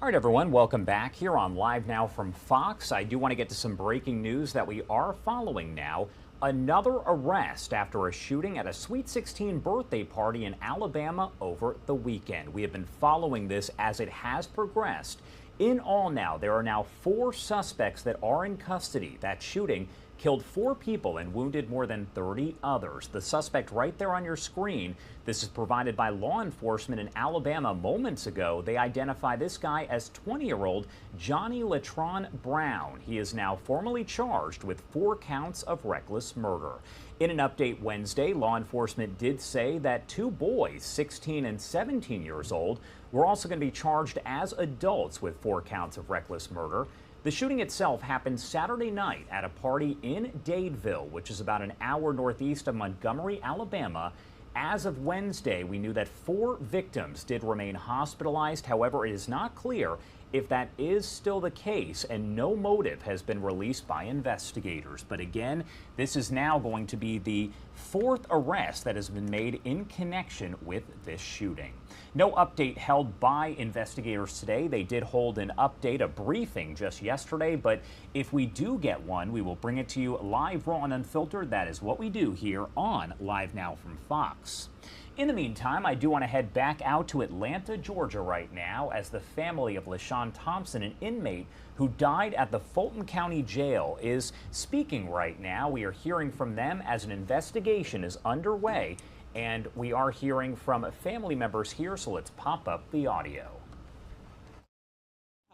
All right, everyone, welcome back here on Live Now from Fox. I do want to get to some breaking news that we are following now. Another arrest after a shooting at a Sweet 16 birthday party in Alabama over the weekend. We have been following this as it has progressed. In all now, there are now 4 suspects that are in custody. That shooting killed 4 people and wounded more than 30 others. The suspect right there on your screen, this is provided by law enforcement in Alabama moments ago. They identify this guy as 20-year-old Johnny Latron Brown. He is now formally charged with 4 counts of reckless murder. In an update Wednesday, law enforcement did say that 2 boys, 16 and 17 years old, were also going to be charged as adults with 4 counts of reckless murder. The shooting itself happened Saturday night at a party in Dadeville, which is about an hour northeast of Montgomery, Alabama. As of Wednesday, we knew that 4 victims did remain hospitalized. However, it is not clear if that is still the case, and no motive has been released by investigators. But again, this is now going to be the 4th arrest that has been made in connection with this shooting. No update held by investigators today. They did hold a briefing just yesterday, but if we do get one, we will bring it to you live, raw, and unfiltered. That is what we do here on Live Now from Fox. In the meantime, I do want to head back out to Atlanta, Georgia right now, as the family of LaShawn Thompson, an inmate who died at the Fulton County Jail, is speaking right now. We are hearing from them as an investigation is underway, and we are hearing from family members here, so let's pop up the audio.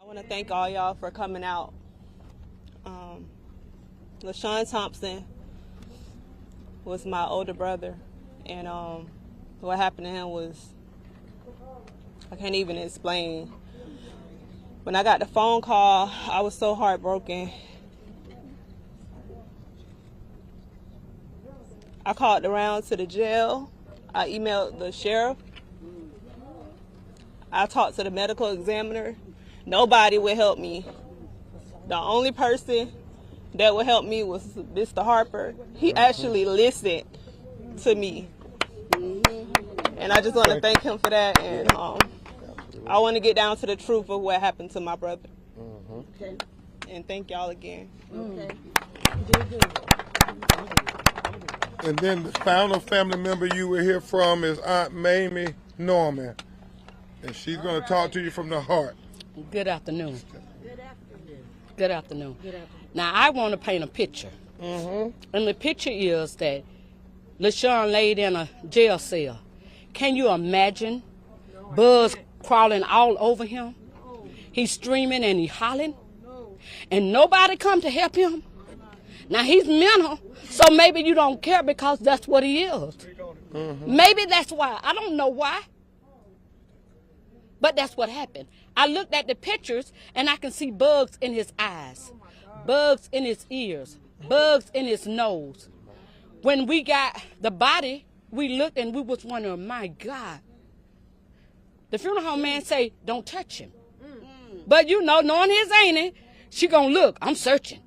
I want to thank all y'all for coming out. LaShawn Thompson was my older brother, and what happened to him was, I can't even explain. When I got the phone call, I was so heartbroken. I called around to the jail. I emailed the sheriff. I talked to the medical examiner. Nobody would help me. The only person that would help me was Mr. Harper. He actually listened to me. And I just want to thank him for that, and I want to get down to the truth of what happened to my brother. Okay. And thank y'all again. Okay. And then the final family member you will hear from is Aunt Mamie Norman, and she's going to talk to you from the heart. Good afternoon. Good afternoon. Now, I want to paint a picture. And the picture is that LaShawn laid in a jail cell. Can you imagine bugs crawling all over him? He's screaming and he's hollering, and nobody come to help him. Now, he's mental, so maybe you don't care because that's what he is. Maybe that's why. I don't know why, but that's what happened. I looked at the pictures, and I can see bugs in his eyes, bugs in his ears, bugs in his nose. When we got the body, we looked and we was wondering, my God. The funeral home man say, don't touch him. But you know, knowing his ain't she gonna look. I'm searching.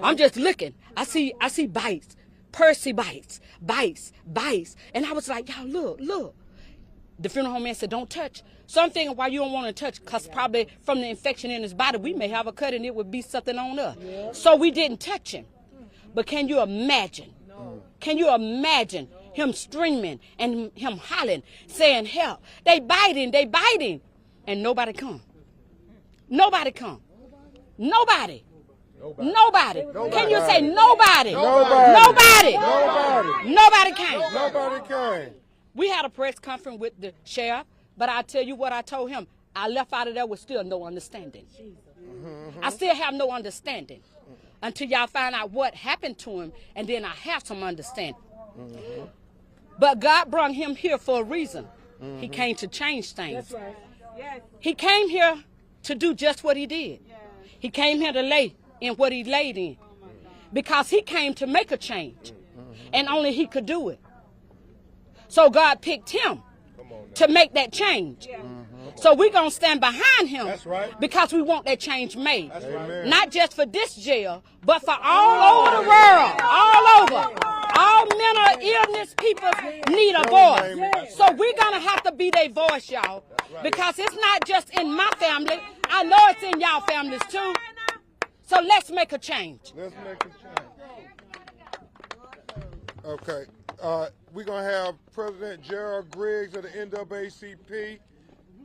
I'm just looking. I see bites, Percy bites. And I was like, y'all look. The funeral home man said, don't touch. So I'm thinking why you don't want to touch, because probably from the infection in his body, we may have a cut and it would be something on us. So we didn't touch him. But can you imagine? Can you imagine him screaming and him hollering, saying help? They biting, and nobody come. Nobody come. Nobody. Can you say nobody? Nobody came. We had a press conference with the sheriff, but I tell you what I told him. I left out of there with still no understanding. I still have no understanding until y'all find out what happened to him, and then I have some understanding. But God brought him here for a reason. He came to change things. That's right. Yes. He came here to do just what he did. He came here to lay in what he laid in, because he came to make a change, and only he could do it. So God picked him to make that change. So we're going to stand behind him. That's right. Because we want that change made. Right. Not just for this jail, but for all over the world. All over. All mental illness people need a voice. So we're going to have to be their voice, y'all. Because it's not just in my family. I know it's in y'all families too. So let's make a change. Let's make a change. Okay. We're going to have President Gerald Griggs of the NAACP.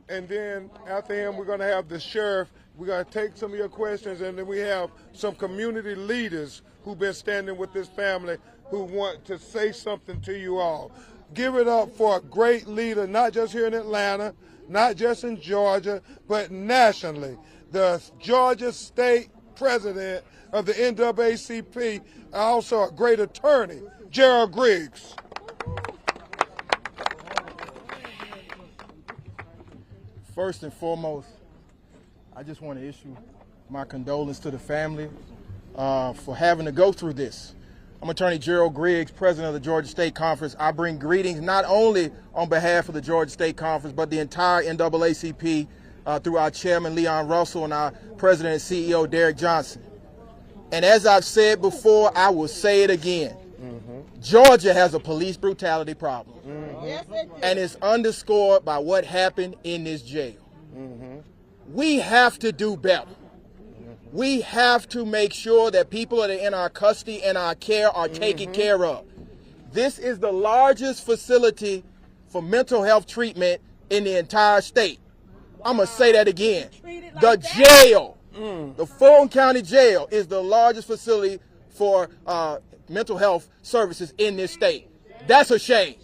And then after him, we're going to have the sheriff. We're going to take some of your questions, and then we have some community leaders who've been standing with this family who want to say something to you all. Give it up for a great leader, not just here in Atlanta, not just in Georgia, but nationally. The Georgia State President of the NAACP, also a great attorney, Gerald Griggs. First and foremost, I just want to issue my condolence to the family for having to go through this. I'm Attorney Gerald Griggs, President of the Georgia State Conference. I bring greetings not only on behalf of the Georgia State Conference, but the entire NAACP through our chairman, Leon Russell, and our president and CEO, Derek Johnson. And as I've said before, I will say it again. Georgia has a police brutality problem. And it's underscored by what happened in this jail. We have to do better. We have to make sure that people that are in our custody and our care are taken care of. This is the largest facility for mental health treatment in the entire state. I'm going to say that again. The jail, the Fulton County Jail, is the largest facility for mental health services in this state. That's a shame.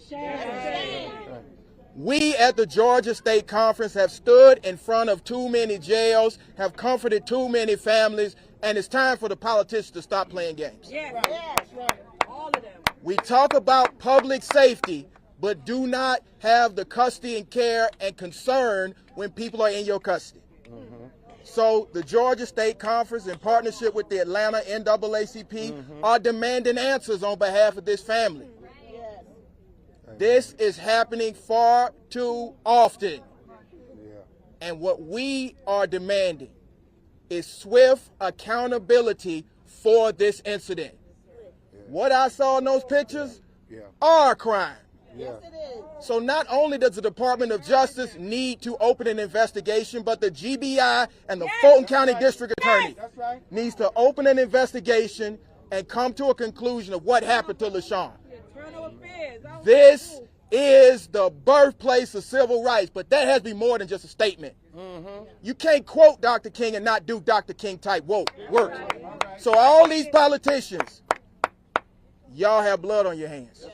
We at the Georgia State Conference have stood in front of too many jails, have comforted too many families, and it's time for the politicians to stop playing games. We talk about public safety, but do not have the custody and care and concern when people are in your custody. So the Georgia State Conference, in partnership with the Atlanta NAACP, are demanding answers on behalf of this family. This is happening far too often. And what we are demanding is swift accountability for this incident. What I saw in those pictures are a crime. So not only does the Department of Justice need to open an investigation, but the GBI and the Fulton County District Attorney needs to open an investigation and come to a conclusion of what happened to LaShawn. This is the birthplace of civil rights, but that has to be more than just a statement. You can't quote Dr. King and not do Dr. King type work. So all these politicians, y'all have blood on your hands.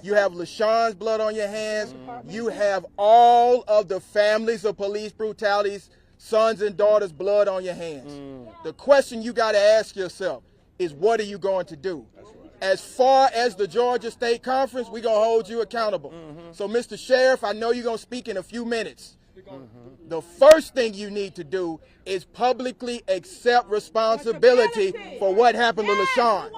You have LaShawn's blood on your hands. You have all of the families of police brutalities, sons and daughters' blood on your hands. The question you got to ask yourself is, what are you going to do? As far as the Georgia State Conference, we're going to hold you accountable. So, Mr. Sheriff, I know you're going to speak in a few minutes. The first thing you need to do is publicly accept responsibility for what happened to LaShawn.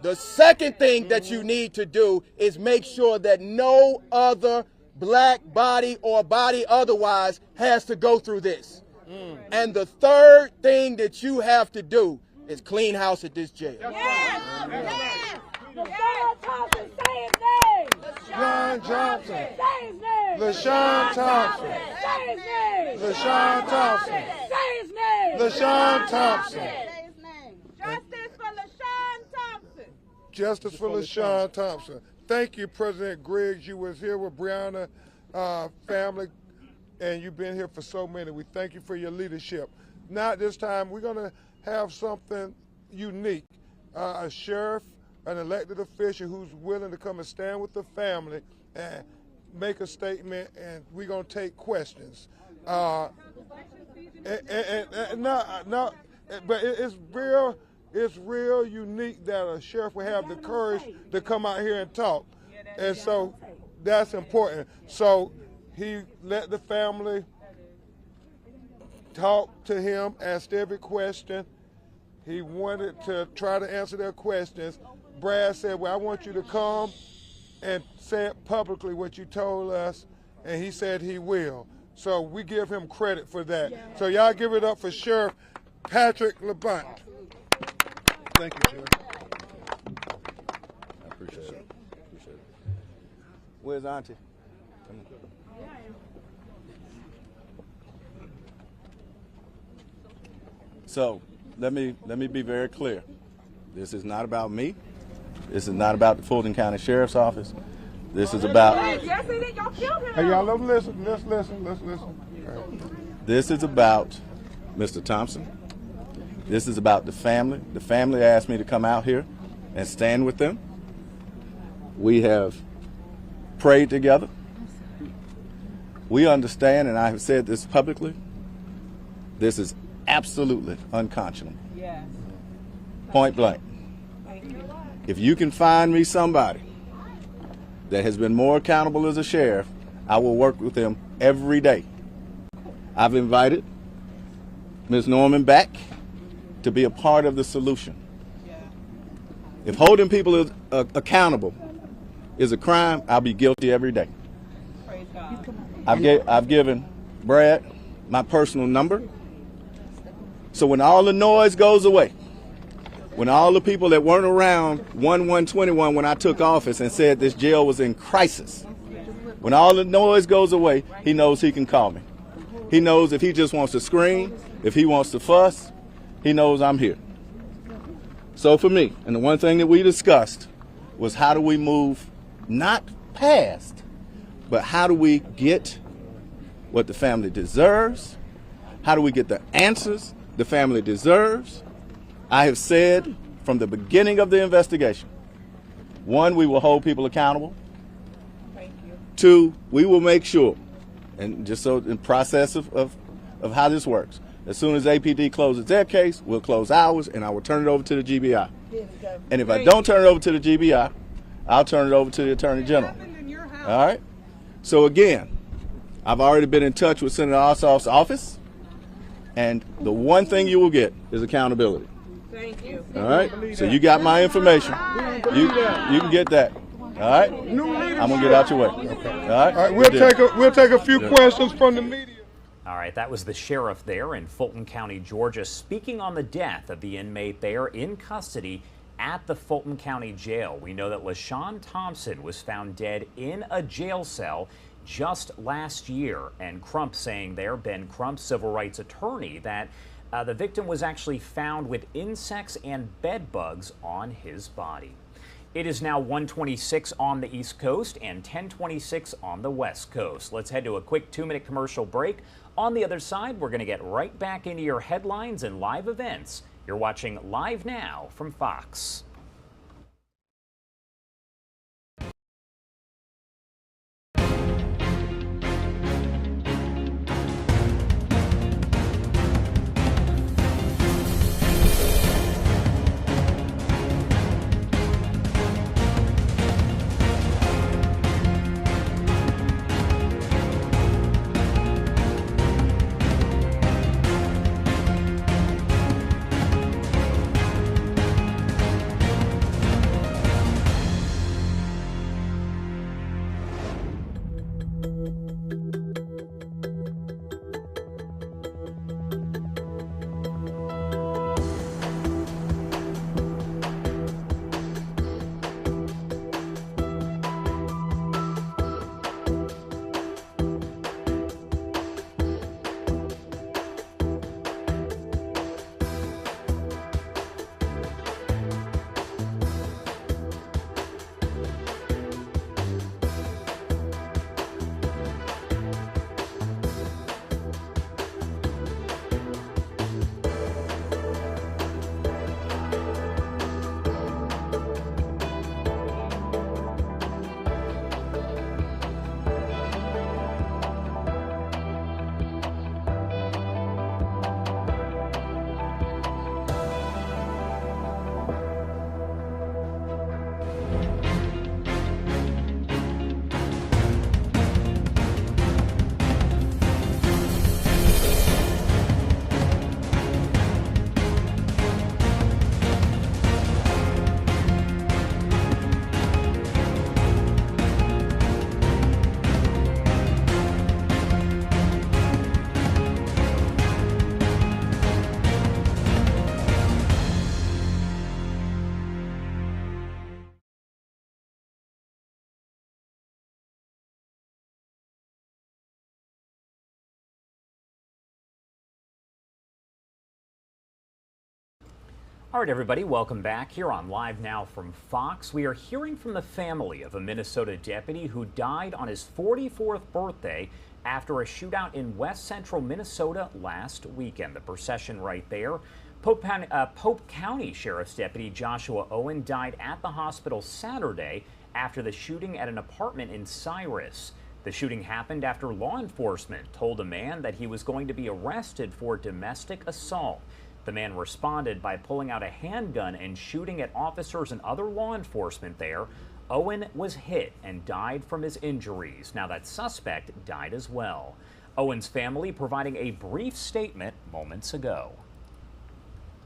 The second thing that you need to do is make sure that no other black body or body otherwise has to go through this. And the third thing that you have to do is clean house at this jail. LaShawn Johnson. LaShawn Thompson. LaShawn Thompson. LaShawn Thompson. Justice for LaShawn Thompson. Thank you, President Griggs. You was here with Breonna family, and you've been here for so many. We thank you for your leadership. Now, this time, we're going to have something unique. A sheriff, an elected official who's willing to come and stand with the family and make a statement, and we're going to take questions. But it's real unique that a sheriff will have the courage to come out here and talk. And so that's important. So he let the family talk to him, asked every question. He wanted to try to answer their questions. Brad said, well, I want you to come and say it publicly what you told us, and he said he will. So we give him credit for that. So y'all give it up for Sheriff Patrick LeBont. Thank you, Sheriff. I appreciate it. Where's Auntie? So let me be very clear. This is not about me. This is not about the Fulton County Sheriff's Office. This is about. Hey, y'all, let's listen. Let's listen. This is about Mr. Thompson. This is about the family. The family asked me to come out here and stand with them. We have prayed together. We understand, and I have said this publicly, this is absolutely unconscionable. Yes. Point blank. If you can find me somebody that has been more accountable as a sheriff, I will work with them every day. I've invited Ms. Norman back to be a part of the solution. If holding people accountable is a crime, I'll be guilty every day. I've given Brad, my personal number. So when all the noise goes away, when all the people that weren't around 1/1/21 when I took office and said this jail was in crisis, when all the noise goes away, he knows he can call me. He knows if he just wants to scream, if he wants to fuss, he knows I'm here. So for me, and the one thing that we discussed was how do we move not past, but how do we get what the family deserves? How do we get the answers the family deserves? I have said from the beginning of the investigation, 1, we will hold people accountable. 2, we will make sure, and just so in process of how this works, as soon as APD closes their case, we'll close ours, and I will turn it over to the GBI. And if I don't turn it over to the GBI, I'll turn it over to the Attorney General. All right? So again, I've already been in touch with Senator Ossoff's office, and the one thing you will get is accountability. Thank you. All right? So you got my information. You can get that. All right? I'm gonna get out your way. All right? All right, we'll take a few questions from the media. All right, that was the sheriff there in Fulton County, Georgia, speaking on the death of the inmate there in custody at the Fulton County Jail. We know that LaShawn Thompson was found dead in a jail cell just last year, and Crump saying there, Ben Crump, civil rights attorney, that the victim was actually found with insects and bed bugs on his body. It is now 1:26 on the East Coast and 10:26 on the West Coast. Let's head to a quick 2-minute commercial break. On the other side, we're going to get right back into your headlines and live events. You're watching Live Now from Fox. All right, everybody, welcome back here on Live Now from Fox. We are hearing from the family of a Minnesota deputy who died on his 44th birthday after a shootout in west central Minnesota last weekend. The procession right there. Pope County Sheriff's Deputy Joshua Owen died at the hospital Saturday after the shooting at an apartment in Cyrus. The shooting happened after law enforcement told a man that he was going to be arrested for domestic assault. The man responded by pulling out a handgun and shooting at officers and other law enforcement there. Owen was hit and died from his injuries. Now that suspect died as well. Owen's family providing a brief statement moments ago.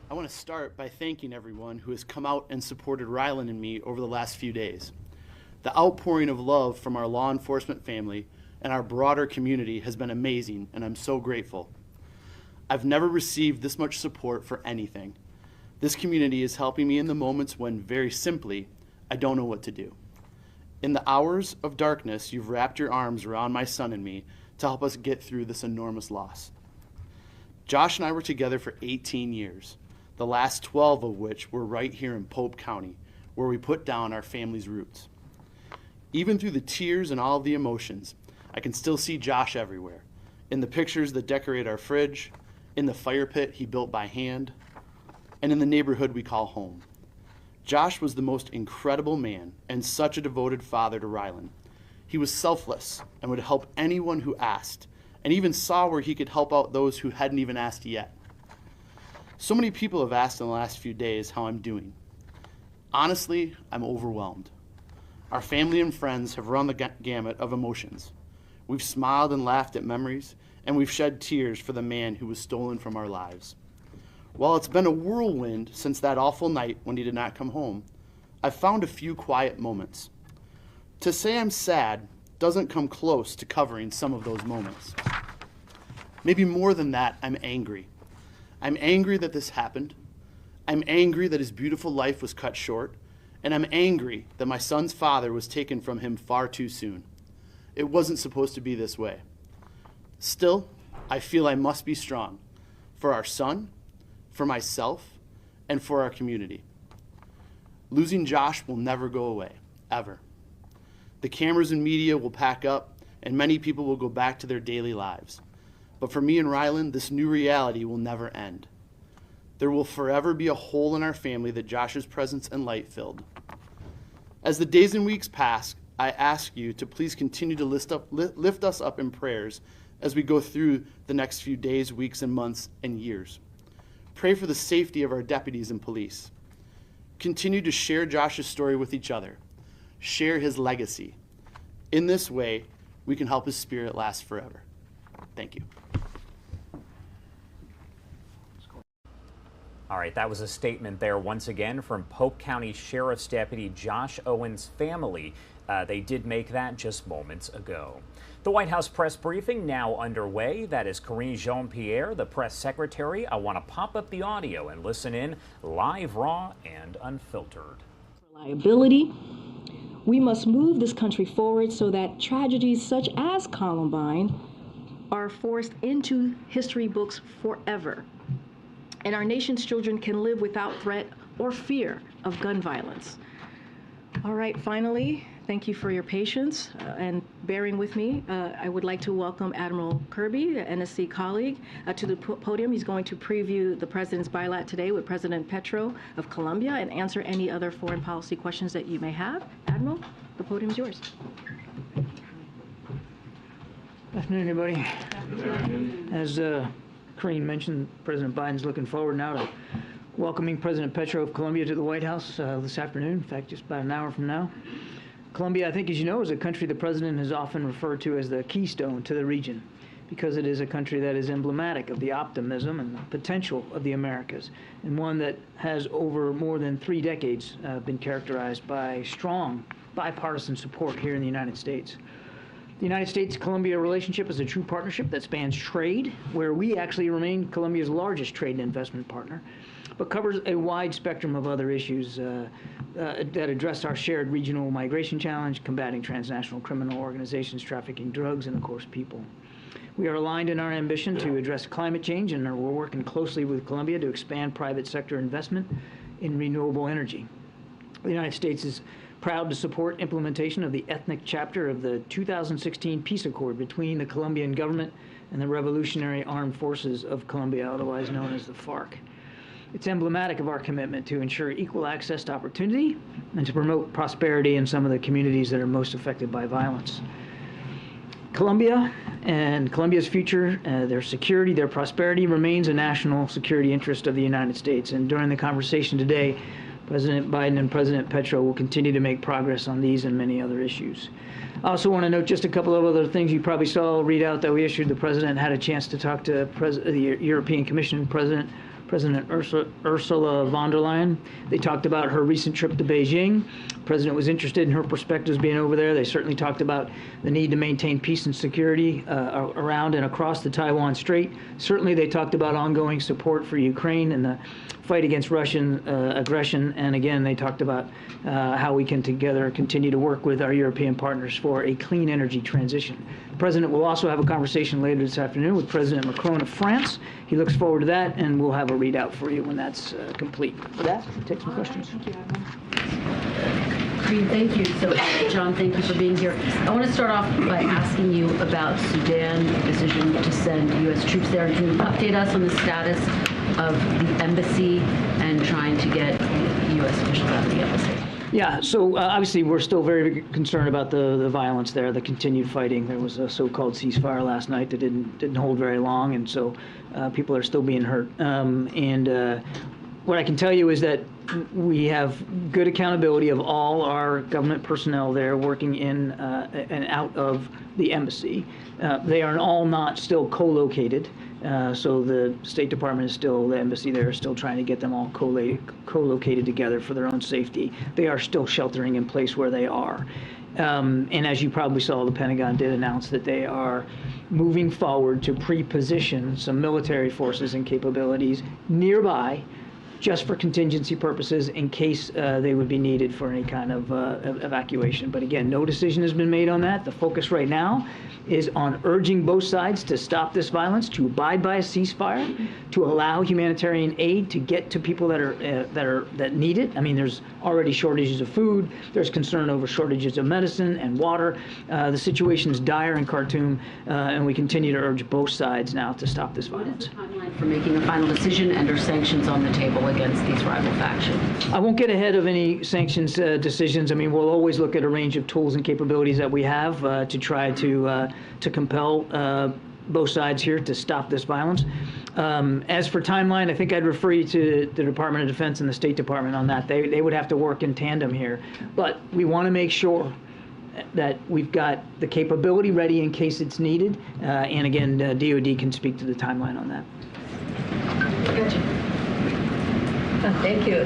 I want to start by thanking everyone who has come out and supported Rylan and me over the last few days. The outpouring of love from our law enforcement family and our broader community has been amazing, and I'm so grateful. I've never received this much support for anything. This community is helping me in the moments when, very simply, I don't know what to do. In the hours of darkness, you've wrapped your arms around my son and me to help us get through this enormous loss. Josh and I were together for 18 years, the last 12 of which were right here in Pope County, where we put down our family's roots. Even through the tears and all of the emotions, I can still see Josh everywhere, in the pictures that decorate our fridge, in the fire pit he built by hand, and in the neighborhood we call home. Josh was the most incredible man and such a devoted father to Rylan. He was selfless and would help anyone who asked, and even saw where he could help out those who hadn't even asked yet. So many people have asked in the last few days how I'm doing. Honestly, I'm overwhelmed. Our family and friends have run the gamut of emotions. We've smiled and laughed at memories, and we've shed tears for the man who was stolen from our lives. While it's been a whirlwind since that awful night when he did not come home, I've found a few quiet moments. To say I'm sad doesn't come close to covering some of those moments. Maybe more than that, I'm angry. I'm angry that this happened. I'm angry that his beautiful life was cut short, and I'm angry that my son's father was taken from him far too soon. It wasn't supposed to be this way. Still, I feel I must be strong for our son, for myself, and for our community. Losing Josh will never go away, ever. The cameras and media will pack up, and many people will go back to their daily lives. But for me and Rylan, this new reality will never end. There will forever be a hole in our family that Josh's presence and light filled. As the days and weeks pass, I ask you to please continue to lift us up in prayers as we go through the next few days, weeks, and months, and years. Pray for the safety of our deputies and police. Continue to share Josh's story with each other. Share his legacy. In this way, we can help his spirit last forever. Thank you. All right, that was a statement there once again from Polk County Sheriff's Deputy Josh Owen's family. They did make that just moments ago. The White House press briefing now underway. That is Karine Jean-Pierre, the press secretary. I want to pop up the audio and listen in live, raw, and unfiltered. Reliability. We must move this country forward so that tragedies such as Columbine are forced into history books forever. And our nation's children can live without threat or fear of gun violence. All right, finally, thank you for your patience and bearing with me. I would like to welcome Admiral Kirby, the NSC colleague, to the podium. He's going to preview the President's bilat today with President Petro of Colombia and answer any other foreign policy questions that you may have. Admiral, the podium is yours. Good afternoon, everybody. As Karine mentioned, President Biden's looking forward now to welcoming President Petro of Colombia to the White House this afternoon, in fact, just about an hour from now. Colombia, I think, as you know, is a country the President has often referred to as the keystone to the region, because it is a country that is emblematic of the optimism and the potential of the Americas, and one that has over more than 3 decades been characterized by strong bipartisan support here in the United States. The United States-Colombia relationship is a true partnership that spans trade, where we actually remain Colombia's largest trade and investment partner, but covers a wide spectrum of other issues that address our shared regional migration challenge, combating transnational criminal organizations, trafficking drugs, and, of course, people. We are aligned in our ambition to address climate change, and we're working closely with Colombia to expand private sector investment in renewable energy. The United States is proud to support implementation of the ethnic chapter of the 2016 peace accord between the Colombian government and the Revolutionary Armed Forces of Colombia, otherwise known as the FARC. It's emblematic of our commitment to ensure equal access to opportunity and to promote prosperity in some of the communities that are most affected by violence. Colombia and Colombia's future, their security, their prosperity remains a national security interest of the United States. And during the conversation today, President Biden and President Petro will continue to make progress on these and many other issues. I also want to note just a couple of other things you probably saw a readout that we issued. The President had a chance to talk to the European Commission President Ursula von der Leyen. They talked about her recent trip to Beijing, President was interested in her perspectives being over there. They certainly talked about the need to maintain peace and security around and across the Taiwan Strait. Certainly they talked about ongoing support for Ukraine and the fight against Russian aggression. And again, they talked about how we can together continue to work with our European partners for a clean energy transition. The President will also have a conversation later this afternoon with President Macron of France. He looks forward to that, and we'll have a readout for you when that's complete. For that, we'll take some questions. Thank you. So, John, thank you for being here. I want to start off by asking you about Sudan's decision to send U.S. troops there. Can you update us on the status of the embassy and trying to get U.S. officials out of the embassy? Yeah, so obviously we're still very concerned about the violence there, the continued fighting. There was a so-called ceasefire last night that didn't hold very long, and so people are still being hurt. What I can tell you is that we have good accountability of all our government personnel there working in and out of the embassy. They are all not still co-located. So the State Department is still, the embassy there is still trying to get them all co-located together for their own safety. They are still sheltering in place where they are. And as you probably saw, the Pentagon did announce that they are moving forward to pre-position some military forces and capabilities nearby just for contingency purposes in case they would be needed for any kind of evacuation. But again, no decision has been made on that. The focus right now is on urging both sides to stop this violence, to abide by a ceasefire, to allow humanitarian aid to get to people that need it. I mean, there's already shortages of food. There's concern over shortages of medicine and water. The situation is dire in Khartoum, and we continue to urge both sides now to stop this violence. What is the timeline for making a final decision, and are sanctions on the table against these rival factions? I won't get ahead of any sanctions decisions. I mean, we'll always look at a range of tools and capabilities that we have to try to compel both sides here to stop this violence. As for timeline, I think I'd refer you to the Department of Defense and the State Department on that. They would have to work in tandem here. But we want to make sure that we've got the capability ready in case it's needed. And again, DOD can speak to the timeline on that. Thank you.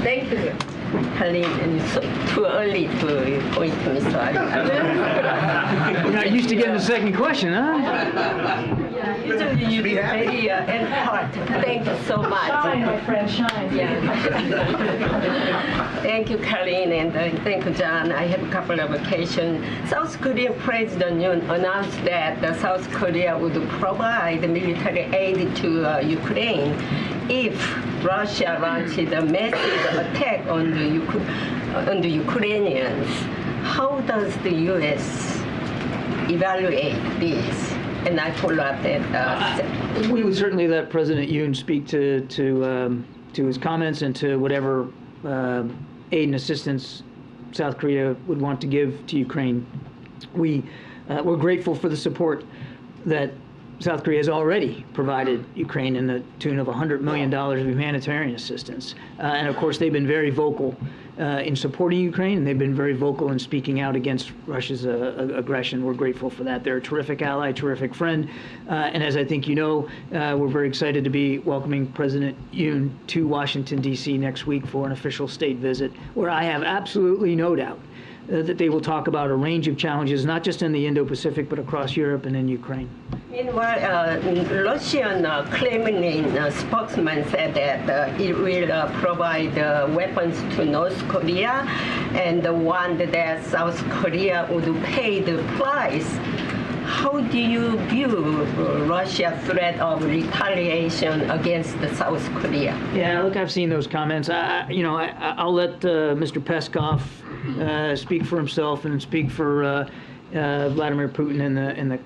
Thank you, Colleen. And it's too early to point to Mr. You're not used to getting the second question, huh? Usually you be very end part. Thank you so much. Shine, my friend, shine. Yeah. Thank you, Colleen, and thank you, John. I have a couple of questions. South Korean President Yoon announced that South Korea would provide military aid to Ukraine if Russia launched a massive attack on the Ukrainians. How does the U.S. evaluate this? And I follow up that. We would certainly let President Yoon speak to his comments and to whatever aid and assistance South Korea would want to give to Ukraine. We're grateful for the support that South Korea has already provided Ukraine in the tune of $100 million of humanitarian assistance. And of course, they've been very vocal in supporting Ukraine, and they've been very vocal in speaking out against Russia's aggression. We're grateful for that. They're a terrific ally, terrific friend. And as I think you know, we're very excited to be welcoming President Yoon to Washington, D.C. next week for an official state visit, where I have absolutely no doubt that they will talk about a range of challenges, not just in the Indo-Pacific, but across Europe and in Ukraine. Meanwhile, Russian Kremlin spokesman said that it will provide weapons to North Korea and warned that South Korea would pay the price. How do you view Russia's threat of retaliation against South Korea? Yeah, look, I've seen those comments. I'll let Mr. Peskov speak for himself and speak for Vladimir Putin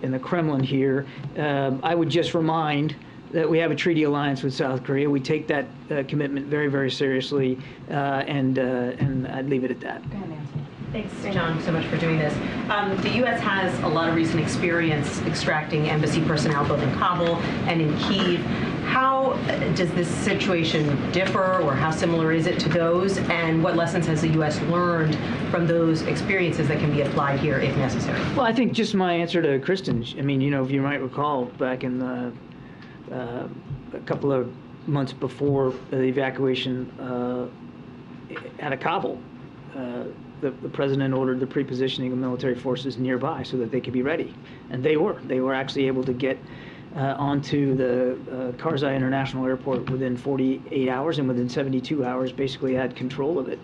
in the Kremlin here. I would just remind that we have a treaty alliance with South Korea. We take that commitment very, very seriously, and I'd leave it at that. Go ahead, Nancy. Thanks, John, so much for doing this. The U.S. has a lot of recent experience extracting embassy personnel both in Kabul and in Kyiv. How does this situation differ, or how similar is it to those? And what lessons has the U.S. learned from those experiences that can be applied here if necessary? Well, I think just my answer to Kristen, I mean, if you might recall, back in a couple of months before the evacuation out of Kabul, the president ordered the pre-positioning of military forces nearby so that they could be ready, and they were actually able to get onto the Karzai International Airport within 48 hours, and within 72 hours basically had control of it.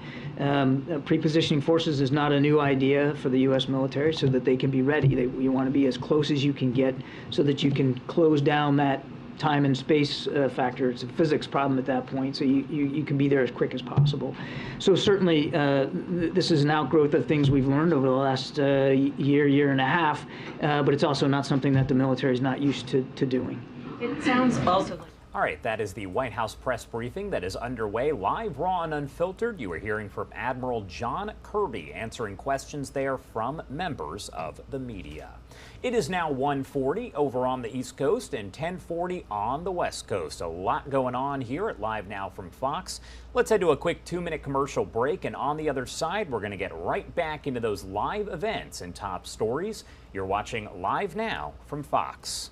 Pre-positioning forces is not a new idea for the U.S. military, so that they can be ready. You want to be as close as you can get so that you can close down that time and space factor. It's a physics problem at that point, so you can be there as quick as possible. So certainly this is an outgrowth of things we've learned over the last year and a half, but it's also not something that the military is not used to doing. It sounds also like... All right, that is the White House press briefing that is underway, live, raw, and unfiltered. You are hearing from Admiral John Kirby answering questions there from members of the media. It is now 1:40 over on the East Coast and 10:40 on the West Coast. A lot going on here at Live Now from Fox. Let's head to a quick 2-minute commercial break, and on the other side, we're going to get right back into those live events and top stories. You're watching Live Now from Fox.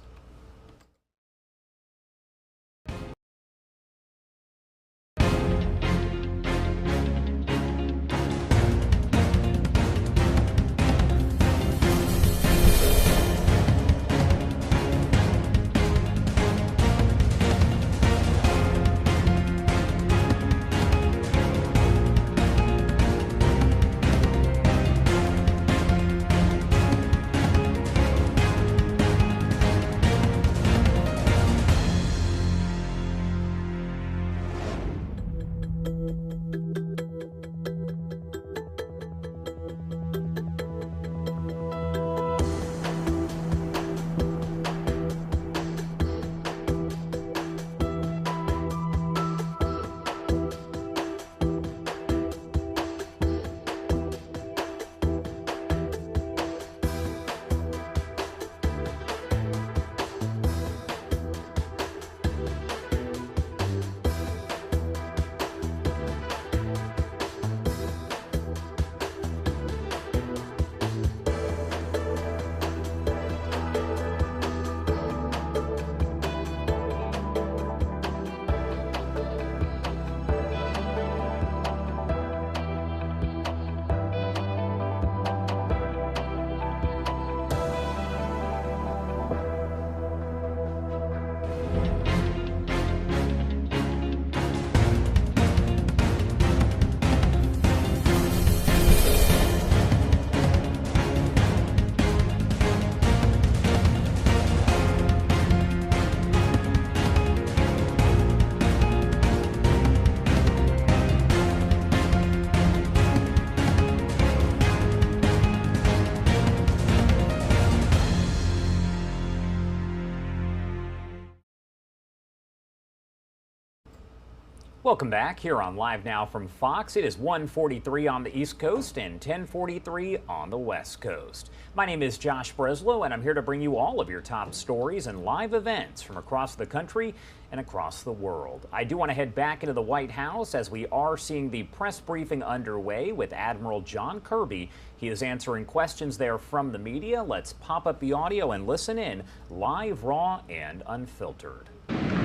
Welcome back here on Live Now from Fox. It is 1:43 on the East Coast and 10:43 on the West Coast. My name is Josh Breslow, and I'm here to bring you all of your top stories and live events from across the country and across the world. I do want to head back into the White House as we are seeing the press briefing underway with Admiral John Kirby. He is answering questions there from the media. Let's pop up the audio and listen in live, raw, and unfiltered.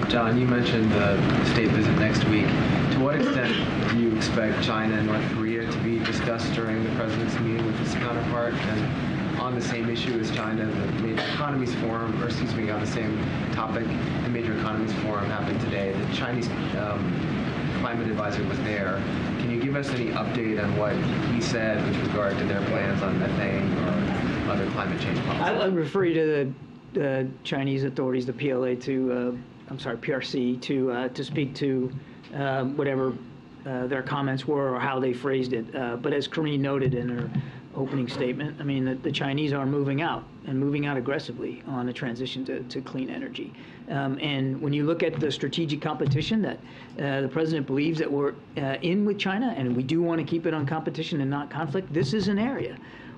John, you mentioned the state visit next week. To what extent do you expect China and North Korea to be discussed during the president's meeting with his counterpart? And on the same issue as China, the Major Economies Forum, or excuse me, on the same topic, the Major Economies Forum happened today. The Chinese climate advisor was there. Can you give us any update on what he said with regard to their plans on methane or other climate change policies? I would refer you to the Chinese authorities, the PLA, PRC, to speak to whatever their comments were or how they phrased it. But as Karine noted in her opening statement, I mean, the Chinese are moving out and moving out aggressively on a transition to clean energy. And when you look at the strategic competition that the president believes that we're in with China, and we do want to keep it on competition and not conflict, this is an area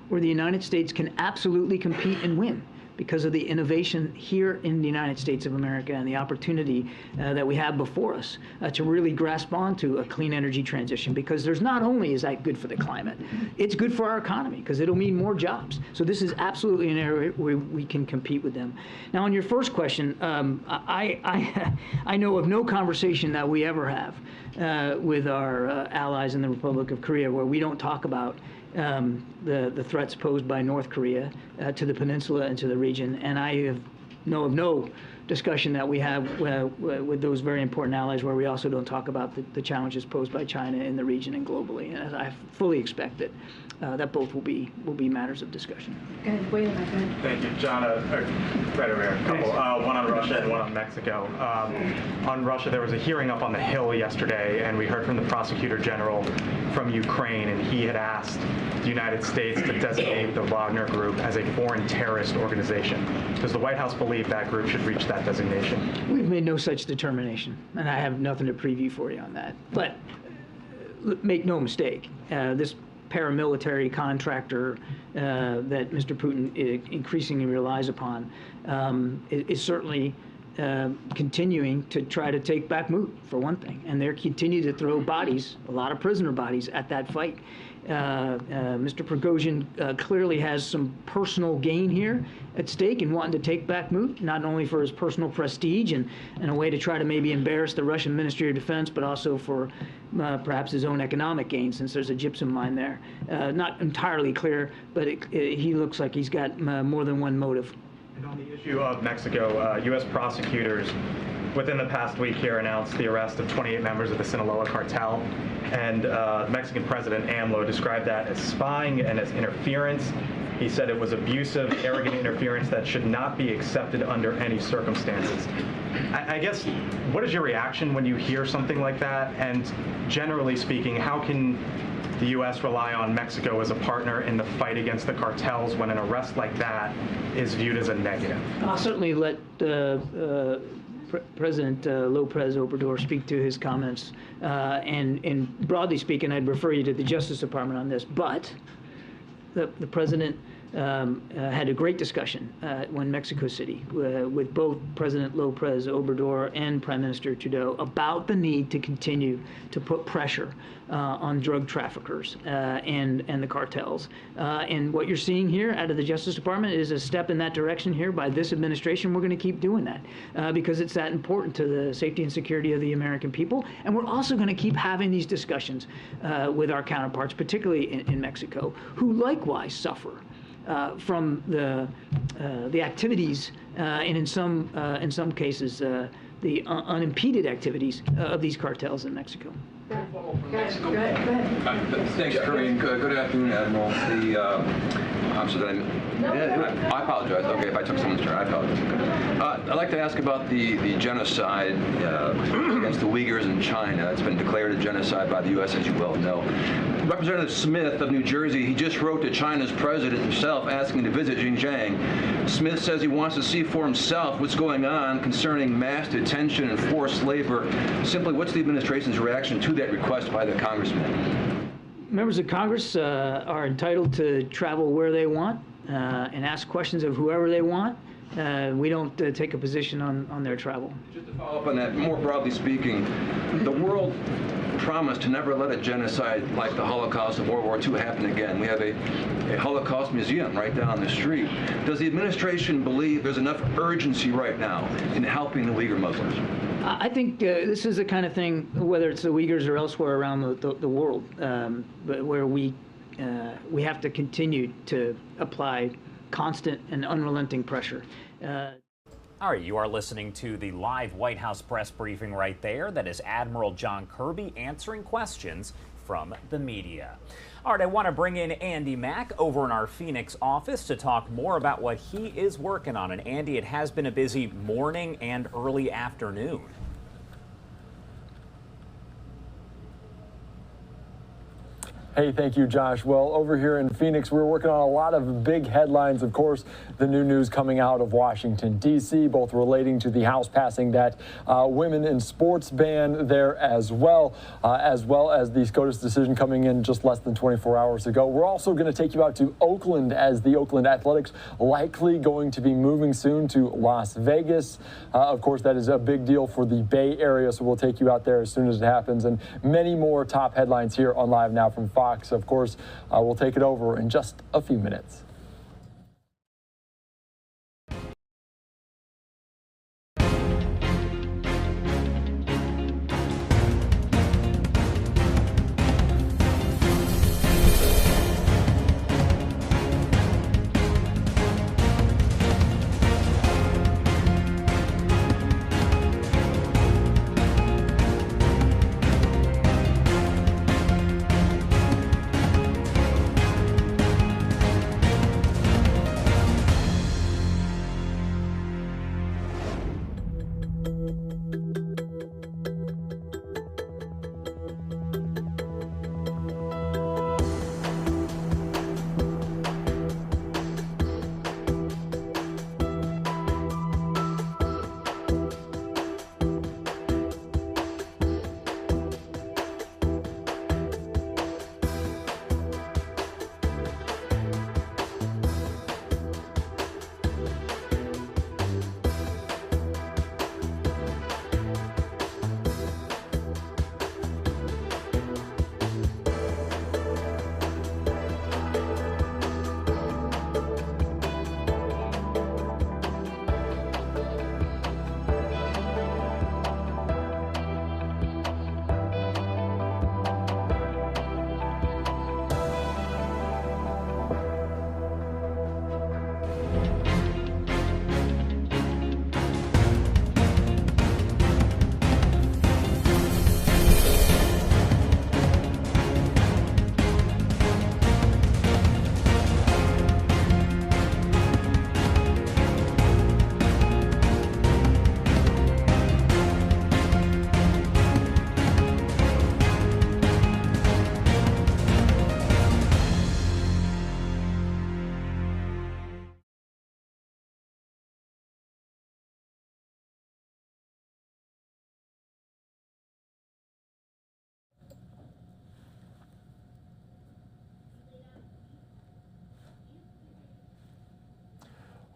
where the United States can absolutely compete and win. because of the innovation here in the United States of America and the opportunity that we have before us to really grasp onto a clean energy transition, because there's not only is that good for the climate, it's good for our economy because it'll mean more jobs. So this is absolutely an area where we can compete with them. Now, on your first question, I know of no conversation that we ever have with our allies in the Republic of Korea where we don't talk about the threats posed by North Korea to the peninsula and to the region. And I know of no discussion that we have with those very important allies where we also don't talk about the challenges posed by China in the region and globally. And I fully expect that both will be matters of discussion. Go ahead, wait a minute. Thank you, John. Right over here, a couple. One on Russia and one on Mexico. On Russia, there was a hearing up on the Hill yesterday, and we heard from the prosecutor general from Ukraine, and he had asked the United States to designate the Wagner Group as a foreign terrorist organization. Does the White House believe that group should reach that designation? We've made no such determination, and I have nothing to preview for you on that. But make no mistake, this paramilitary contractor that Mr. Putin increasingly relies upon is certainly continuing to try to take Bakhmut, for one thing. And they're continuing to throw bodies, a lot of prisoner bodies, at that fight. Mr. Prigozhin clearly has some personal gain here at stake in wanting to take Bakhmut, not only for his personal prestige and a way to try to maybe embarrass the Russian Ministry of Defense, but also for perhaps his own economic gain, since there's a gypsum mine there. Not entirely clear, but he looks like he's got more than one motive. And on the issue of Mexico, U.S. prosecutors within the past week here announced the arrest of 28 members of the Sinaloa cartel, and Mexican President AMLO described that as spying and as interference. He said it was abusive, arrogant interference that should not be accepted under any circumstances. I guess, what is your reaction when you hear something like that? And generally speaking, how can the U.S. rely on Mexico as a partner in the fight against the cartels when an arrest like that is viewed as a negative? I'll certainly let President López Obrador speak to his comments. And broadly speaking, I'd refer you to the Justice Department on this. But the President had a great discussion in Mexico City with both President López Obrador and Prime Minister Trudeau about the need to continue to put pressure on drug traffickers and the cartels. And what you're seeing here out of the Justice Department is a step in that direction here by this administration. We're going to keep doing that because it's that important to the safety and security of the American people. And we're also going to keep having these discussions with our counterparts, particularly in Mexico, who likewise suffer from the activities and in some cases the unimpeded activities of these cartels in Mexico. Thanks, Kareem. Good afternoon, Admiral. I apologize. Okay, if I took someone's turn, I apologize. I'd like to ask about the genocide against the Uyghurs in China. It's been declared a genocide by the U.S., as you well know. Representative Smith of New Jersey, he just wrote to China's president himself asking to visit Xinjiang. Smith says he wants to see for himself what's going on concerning mass detention and forced labor. Simply, what's the administration's reaction to that request by the congressman? Members of Congress are entitled to travel where they want and ask questions of whoever they want. We don't take a position on their travel. Just to follow up on that, more broadly speaking, the world promised to never let a genocide like the Holocaust of World War II happen again. We have a Holocaust museum right down the street. Does the administration believe there's enough urgency right now in helping the Uyghur Muslims? I think this is the kind of thing, whether it's the Uyghurs or elsewhere around the world, but where we have to continue to apply constant and unrelenting pressure. All right, you are listening to the live White House press briefing right there. That is Admiral John Kirby answering questions from the media. All right, I want to bring in Andy Mack over in our Phoenix office to talk more about what he is working on. And Andy, it has been a busy morning and early afternoon. Hey, thank you, Josh. Well, over here in Phoenix, we're working on a lot of big headlines. Of course, the new news coming out of Washington, D.C., both relating to the House passing that women in sports ban there as well as the SCOTUS decision coming in just less than 24 hours ago. We're also going to take you out to Oakland, as the Oakland Athletics likely going to be moving soon to Las Vegas. Of course, that is a big deal for the Bay Area, so we'll take you out there as soon as it happens. And many more top headlines here on Live Now from Fox. Of course, we'll take it over in just a few minutes.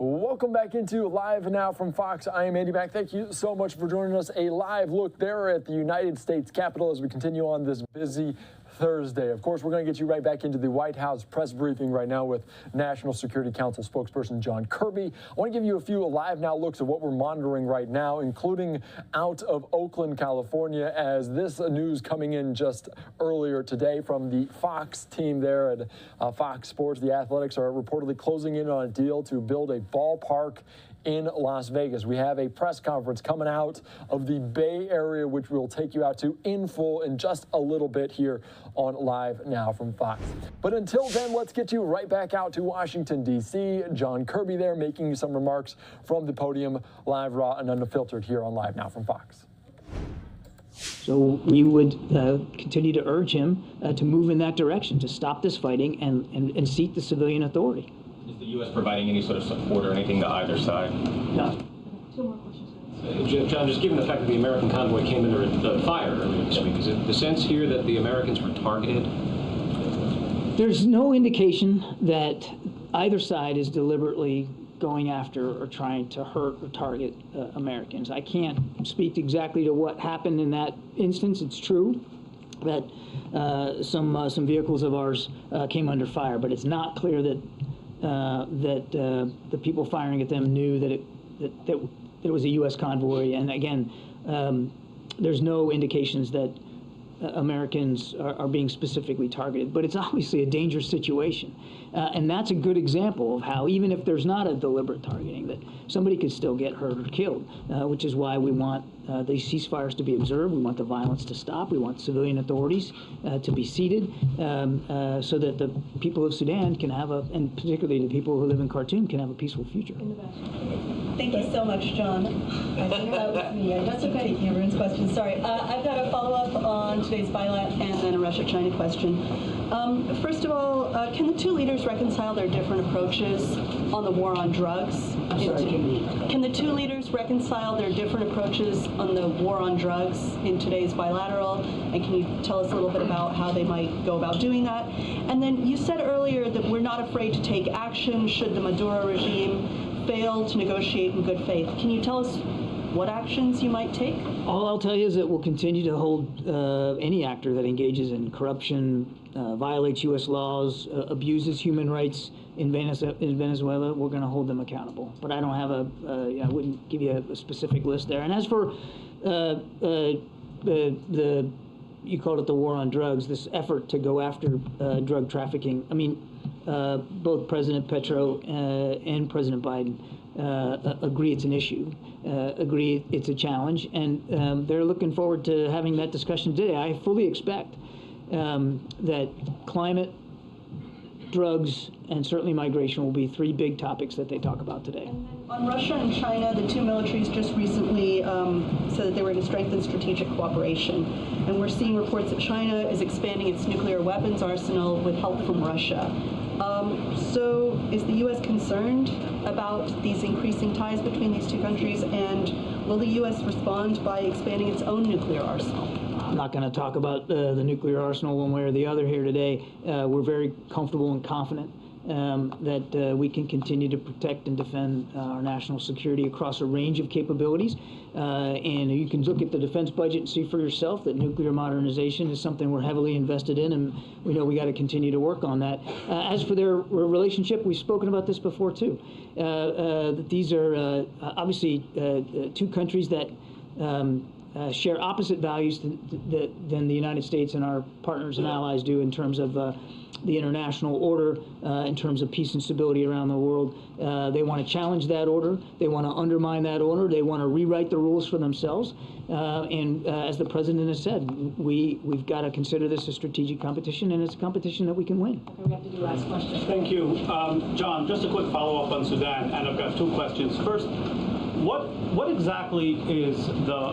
Welcome back into Live Now from Fox. I am Andy Mack. Thank you so much for joining us. A live look there at the United States Capitol as we continue on this busy Thursday. Of course, we're going to get you right back into the White House press briefing right now with National Security Council spokesperson John Kirby. I want to give you a few Live Now looks of what we're monitoring right now, including out of Oakland, California, as this news coming in just earlier today from the Fox team there at Fox Sports. The Athletics are reportedly closing in on a deal to build a ballpark in Las Vegas. We have a press conference coming out of the Bay Area, which we'll take you out to in full in just a little bit here on Live Now from Fox. But until then, let's get you right back out to Washington, D.C. John Kirby there making some remarks from the podium, live, raw, and unfiltered here on Live Now from Fox. So we would continue to urge him to move in that direction, to stop this fighting and seek the civilian authority. Is the U.S. providing any sort of support or anything to either side? No. Two more questions. John, just given the fact that the American convoy came under fire earlier this week, is it the sense here that the Americans were targeted? There's no indication that either side is deliberately going after or trying to hurt or target Americans. I can't speak exactly to what happened in that instance. It's true that some vehicles of ours came under fire, but it's not clear that the people firing at them knew that it was a U.S. convoy. And again, there's no indications that Americans are being specifically targeted. But it's obviously a dangerous situation. And that's a good example of how, even if there's not a deliberate targeting, that somebody could still get hurt or killed, which is why we want these ceasefires to be observed. We want the violence to stop. We want civilian authorities to be seated so that the people of Sudan can have and particularly the people who live in Khartoum can have a peaceful future. Thank you so much, John. That was me. That's okay. Taking everyone's questions. Sorry. I've got a follow-up on today's bilat and then a Russia-China question. First of all, can the two leaders reconcile their different approaches on the war on drugs? Can the two leaders reconcile their different approaches on the war on drugs in today's bilateral? And can you tell us a little bit about how they might go about doing that? And then you said earlier that we're not afraid to take action should the Maduro regime fail to negotiate in good faith. Can you tell us what actions you might take? All I'll tell you is that we'll continue to hold any actor that engages in corruption, violates U.S. laws, abuses human rights in Venezuela. We're going to hold them accountable. But I don't have I wouldn't give you a specific list there. And as for you called it the war on drugs, this effort to go after drug trafficking. I mean, both President Petro and President Biden agree it's an issue, agree it's a challenge, and they're looking forward to having that discussion today. I fully expect that climate, drugs, and certainly migration will be three big topics that they talk about today. On Russia and China, the two militaries just recently said that they were going to strengthen strategic cooperation. And we're seeing reports that China is expanding its nuclear weapons arsenal with help from Russia. So is the U.S. concerned about these increasing ties between these two countries? And will the U.S. respond by expanding its own nuclear arsenal? I'm not going to talk about the nuclear arsenal one way or the other here today. We're very comfortable and confident that we can continue to protect and defend our national security across a range of capabilities. And you can look at the defense budget and see for yourself that nuclear modernization is something we're heavily invested in, and we know we got to continue to work on that. As for their relationship, we've spoken about this before too. These are obviously two countries that share opposite values than the United States and our partners and allies do in terms of the international order, in terms of peace and stability around the world. They want to challenge that order. They want to undermine that order. They want to rewrite the rules for themselves. And as the president has said, we've got to consider this a strategic competition, and it's a competition that we can win. Okay, we have to do last question. Thank you. John, just a quick follow-up on Sudan, and I've got two questions. First, what exactly is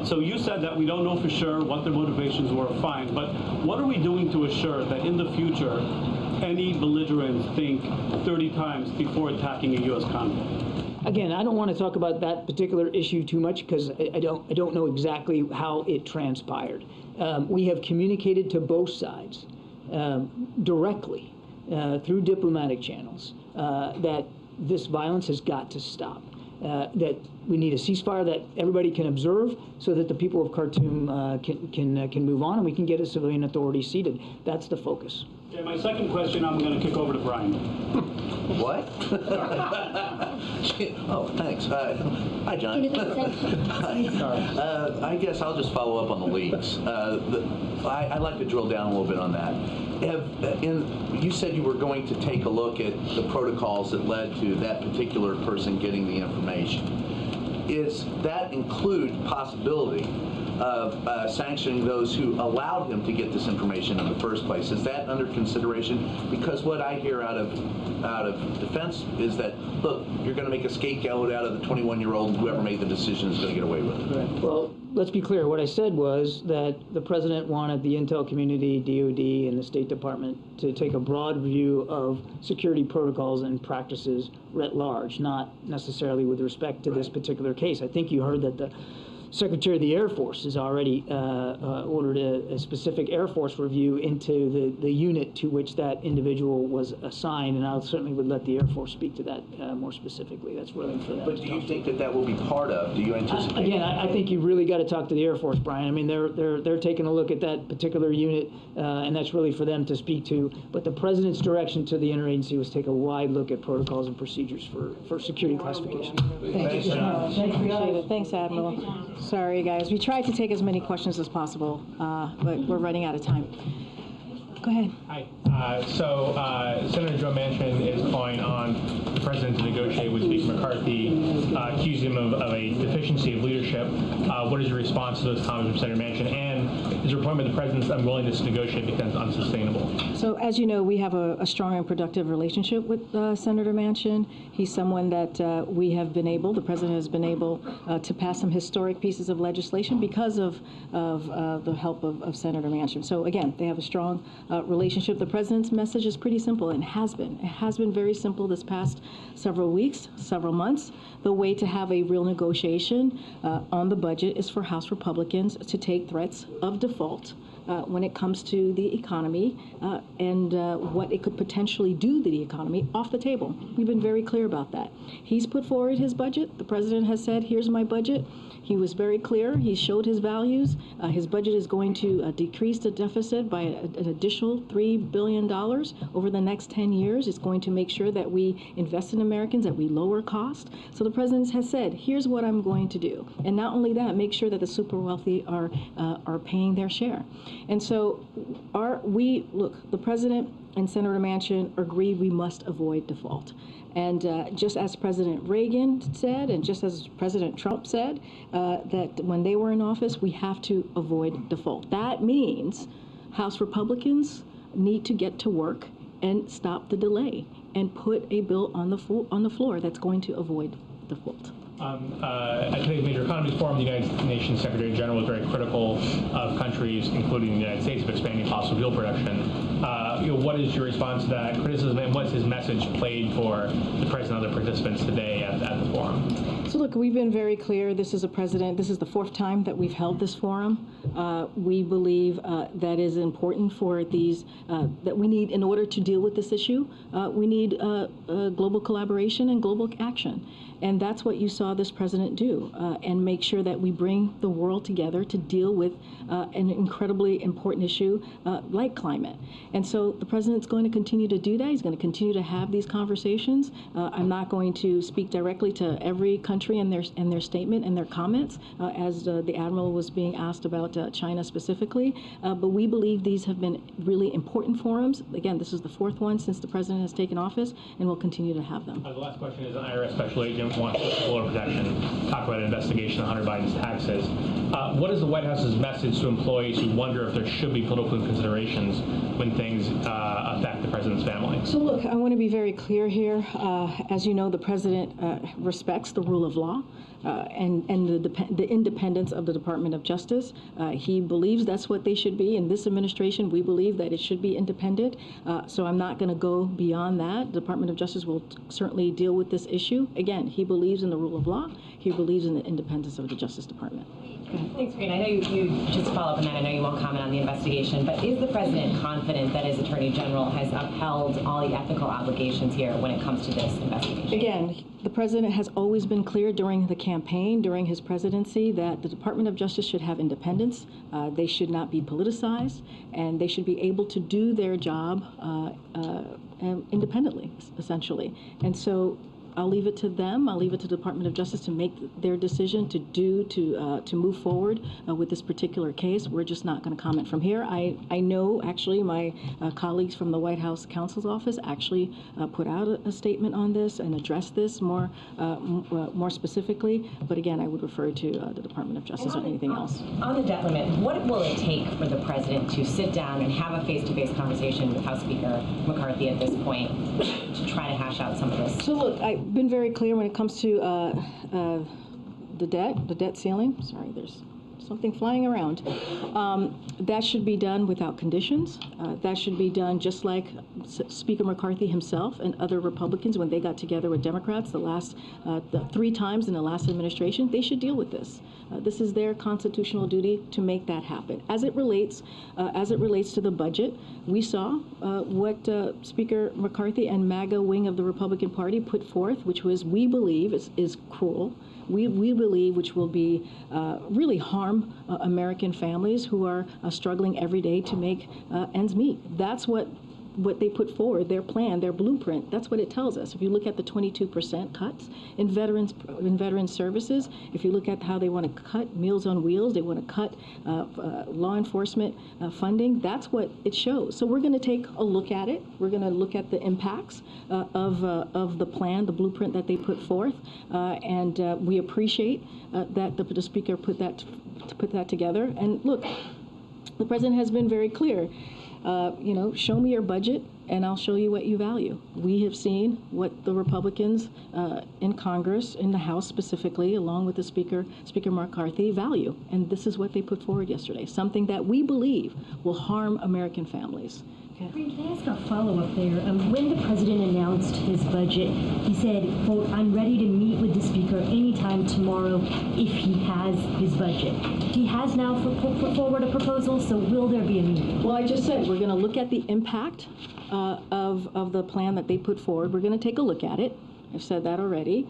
so you said that we don't know for sure what their motivations were, fine, but what are we doing to assure that in the future any belligerents think 30 times before attacking a U.S. convoy? Again, I don't want to talk about that particular issue too much because I don't know exactly how it transpired. We have communicated to both sides directly through diplomatic channels that this violence has got to stop. That we need a ceasefire that everybody can observe so that the people of Khartoum can move on and we can get a civilian authority seated. That's the focus. Okay, my second question I'm going to kick over to Brian. What? Oh, thanks. Hi, John. I guess I'll just follow up on the leaks. I'd like to drill down a little bit on that. You said you were going to take a look at the protocols that led to that particular person getting the information. Does that include possibility of sanctioning those who allowed him to get this information in the first place? Is that under consideration? Because what I hear out of defense is that, look, you're going to make a scapegoat out of the 21-year-old, and whoever made the decision is going to get away with it. Well, let's be clear. What I said was that the president wanted the intel community, DOD, and the State Department to take a broad view of security protocols and practices writ large, not necessarily with respect to this particular case. I think you heard that the Secretary of the Air Force has already ordered a specific Air Force review into the unit to which that individual was assigned, and I certainly would let the Air Force speak to that more specifically. That's really for them. But do you think that will be part of? Do you anticipate? Again, I think you've really got to talk to the Air Force, Brian. I mean, they're taking a look at that particular unit, and that's really for them to speak to. But the president's direction to the interagency was take a wide look at protocols and procedures for security classification. Thank you, John. Appreciate it. Thanks, Admiral. Sorry, guys. We tried to take as many questions as possible, but we're running out of time. Go ahead. Hi. Senator Joe Manchin is calling on the president to negotiate with Speaker McCarthy, accusing him of a deficiency of leadership. What is your response to those comments from Senator Manchin? And is your point about the president's unwillingness to negotiate becomes unsustainable? So as you know, we have a strong and productive relationship with Senator Manchin. He's someone that the president has been able to pass some historic pieces of legislation because of the help of Senator Manchin. So again, they have a strong relationship. The president's message is pretty simple and has been. It has been very simple this past several weeks, several months. The way to have a real negotiation on the budget is for House Republicans to take threats of default when it comes to the economy and what it could potentially do to the economy off the table. We've been very clear about that. He's put forward his budget. The president has said, here's my budget. He was very clear. He showed his values. His budget is going to decrease the deficit by an additional $3 billion over the next 10 years. It's going to make sure that we invest in Americans, that we lower cost. So the president has said, here's what I'm going to do. And not only that, make sure that the super wealthy are paying their share. And so the president and Senator Manchin agree we must avoid default. And just as President Reagan said, and just as President Trump said, that when they were in office, we have to avoid default. That means House Republicans need to get to work and stop the delay and put a bill on the floor that's going to avoid default. At today's Major Economies Forum, the United Nations Secretary General was very critical of countries, including the United States, of expanding fossil fuel production. What is your response to that criticism, and what's his message played for the president and other participants today at the forum? So look, we've been very clear. This is the fourth time that we've held this forum. We believe that is important for that we need, in order to deal with this issue, we need global collaboration and global action. And that's what you saw this president do, and make sure that we bring the world together to deal with an incredibly important issue like climate. And so the president's going to continue to do that. He's going to continue to have these conversations. I'm not going to speak directly to every country and their statement and their comments, as the Admiral was being asked about China specifically. But we believe these have been really important forums. Again, this is the fourth one since the president has taken office, and we'll continue to have them. The last question is an IRS special agent wants whistleblower protection. Talk about an investigation on Hunter Biden's taxes. What is the White House's message to employees who wonder if there should be political considerations when things affect the president's family? So look, I want to be very clear here. As you know, the president respects the rule of law and the independence of the Department of Justice. He believes that's what they should be. In this administration, we believe that it should be independent. So I'm not going to go beyond that. The Department of Justice will certainly deal with this issue. Again, he believes in the rule of law. He believes in the independence of the Justice Department. Thanks, Green. I know you just to follow up on that. I know you won't comment on the investigation, but is the president confident that his attorney general has upheld all the ethical obligations here when it comes to this investigation? Again, the president has always been clear during the campaign, during his presidency, that the Department of Justice should have independence. They should not be politicized, and they should be able to do their job independently, essentially. And so I'll leave it to them. I'll leave it to the Department of Justice to make their decision to move forward with this particular case. We're just not going to comment from here. I know actually my colleagues from the White House counsel's office actually put out a statement on this and addressed this more specifically. But again, I would refer to the Department of Justice or anything else. On the debt limit, what will it take for the president to sit down and have a face-to-face conversation with House Speaker McCarthy at this point to try to hash out some of this? So look, I've been very clear when it comes to the debt ceiling. Sorry, there's something flying around. That should be done without conditions. That should be done just like Speaker McCarthy himself and other Republicans when they got together with Democrats the 3 times in the last administration. They should deal with this. This is their constitutional duty to make that happen. As it relates to the budget, we saw what Speaker McCarthy and MAGA wing of the Republican Party put forth, which was, we believe, is cruel. We believe which will be really harm American families who are struggling every day to make ends meet. That's what what they put forward, their plan, their blueprint. That's what it tells us. If you look at the 22% cuts in veteran services, if you look at how they want to cut Meals on Wheels, they want to cut law enforcement funding, that's what it shows. So we're going to take a look at it. We're going to look at the impacts of the plan, the blueprint that they put forth, and we appreciate that the Speaker put that together. And look, the President has been very clear. Show me your budget and I'll show you what you value. We have seen what the Republicans in Congress, in the House specifically, along with the Speaker McCarthy, value. And this is what they put forward yesterday, something that we believe will harm American families. Can I ask a follow-up there? When the President announced his budget, he said, quote, "I'm ready to meet with the Speaker anytime tomorrow if he has his budget." He has now put forward a proposal, so will there be a meeting? Well, I just said we're going to look at the impact of the plan that they put forward. We're going to take a look at it. I've said that already.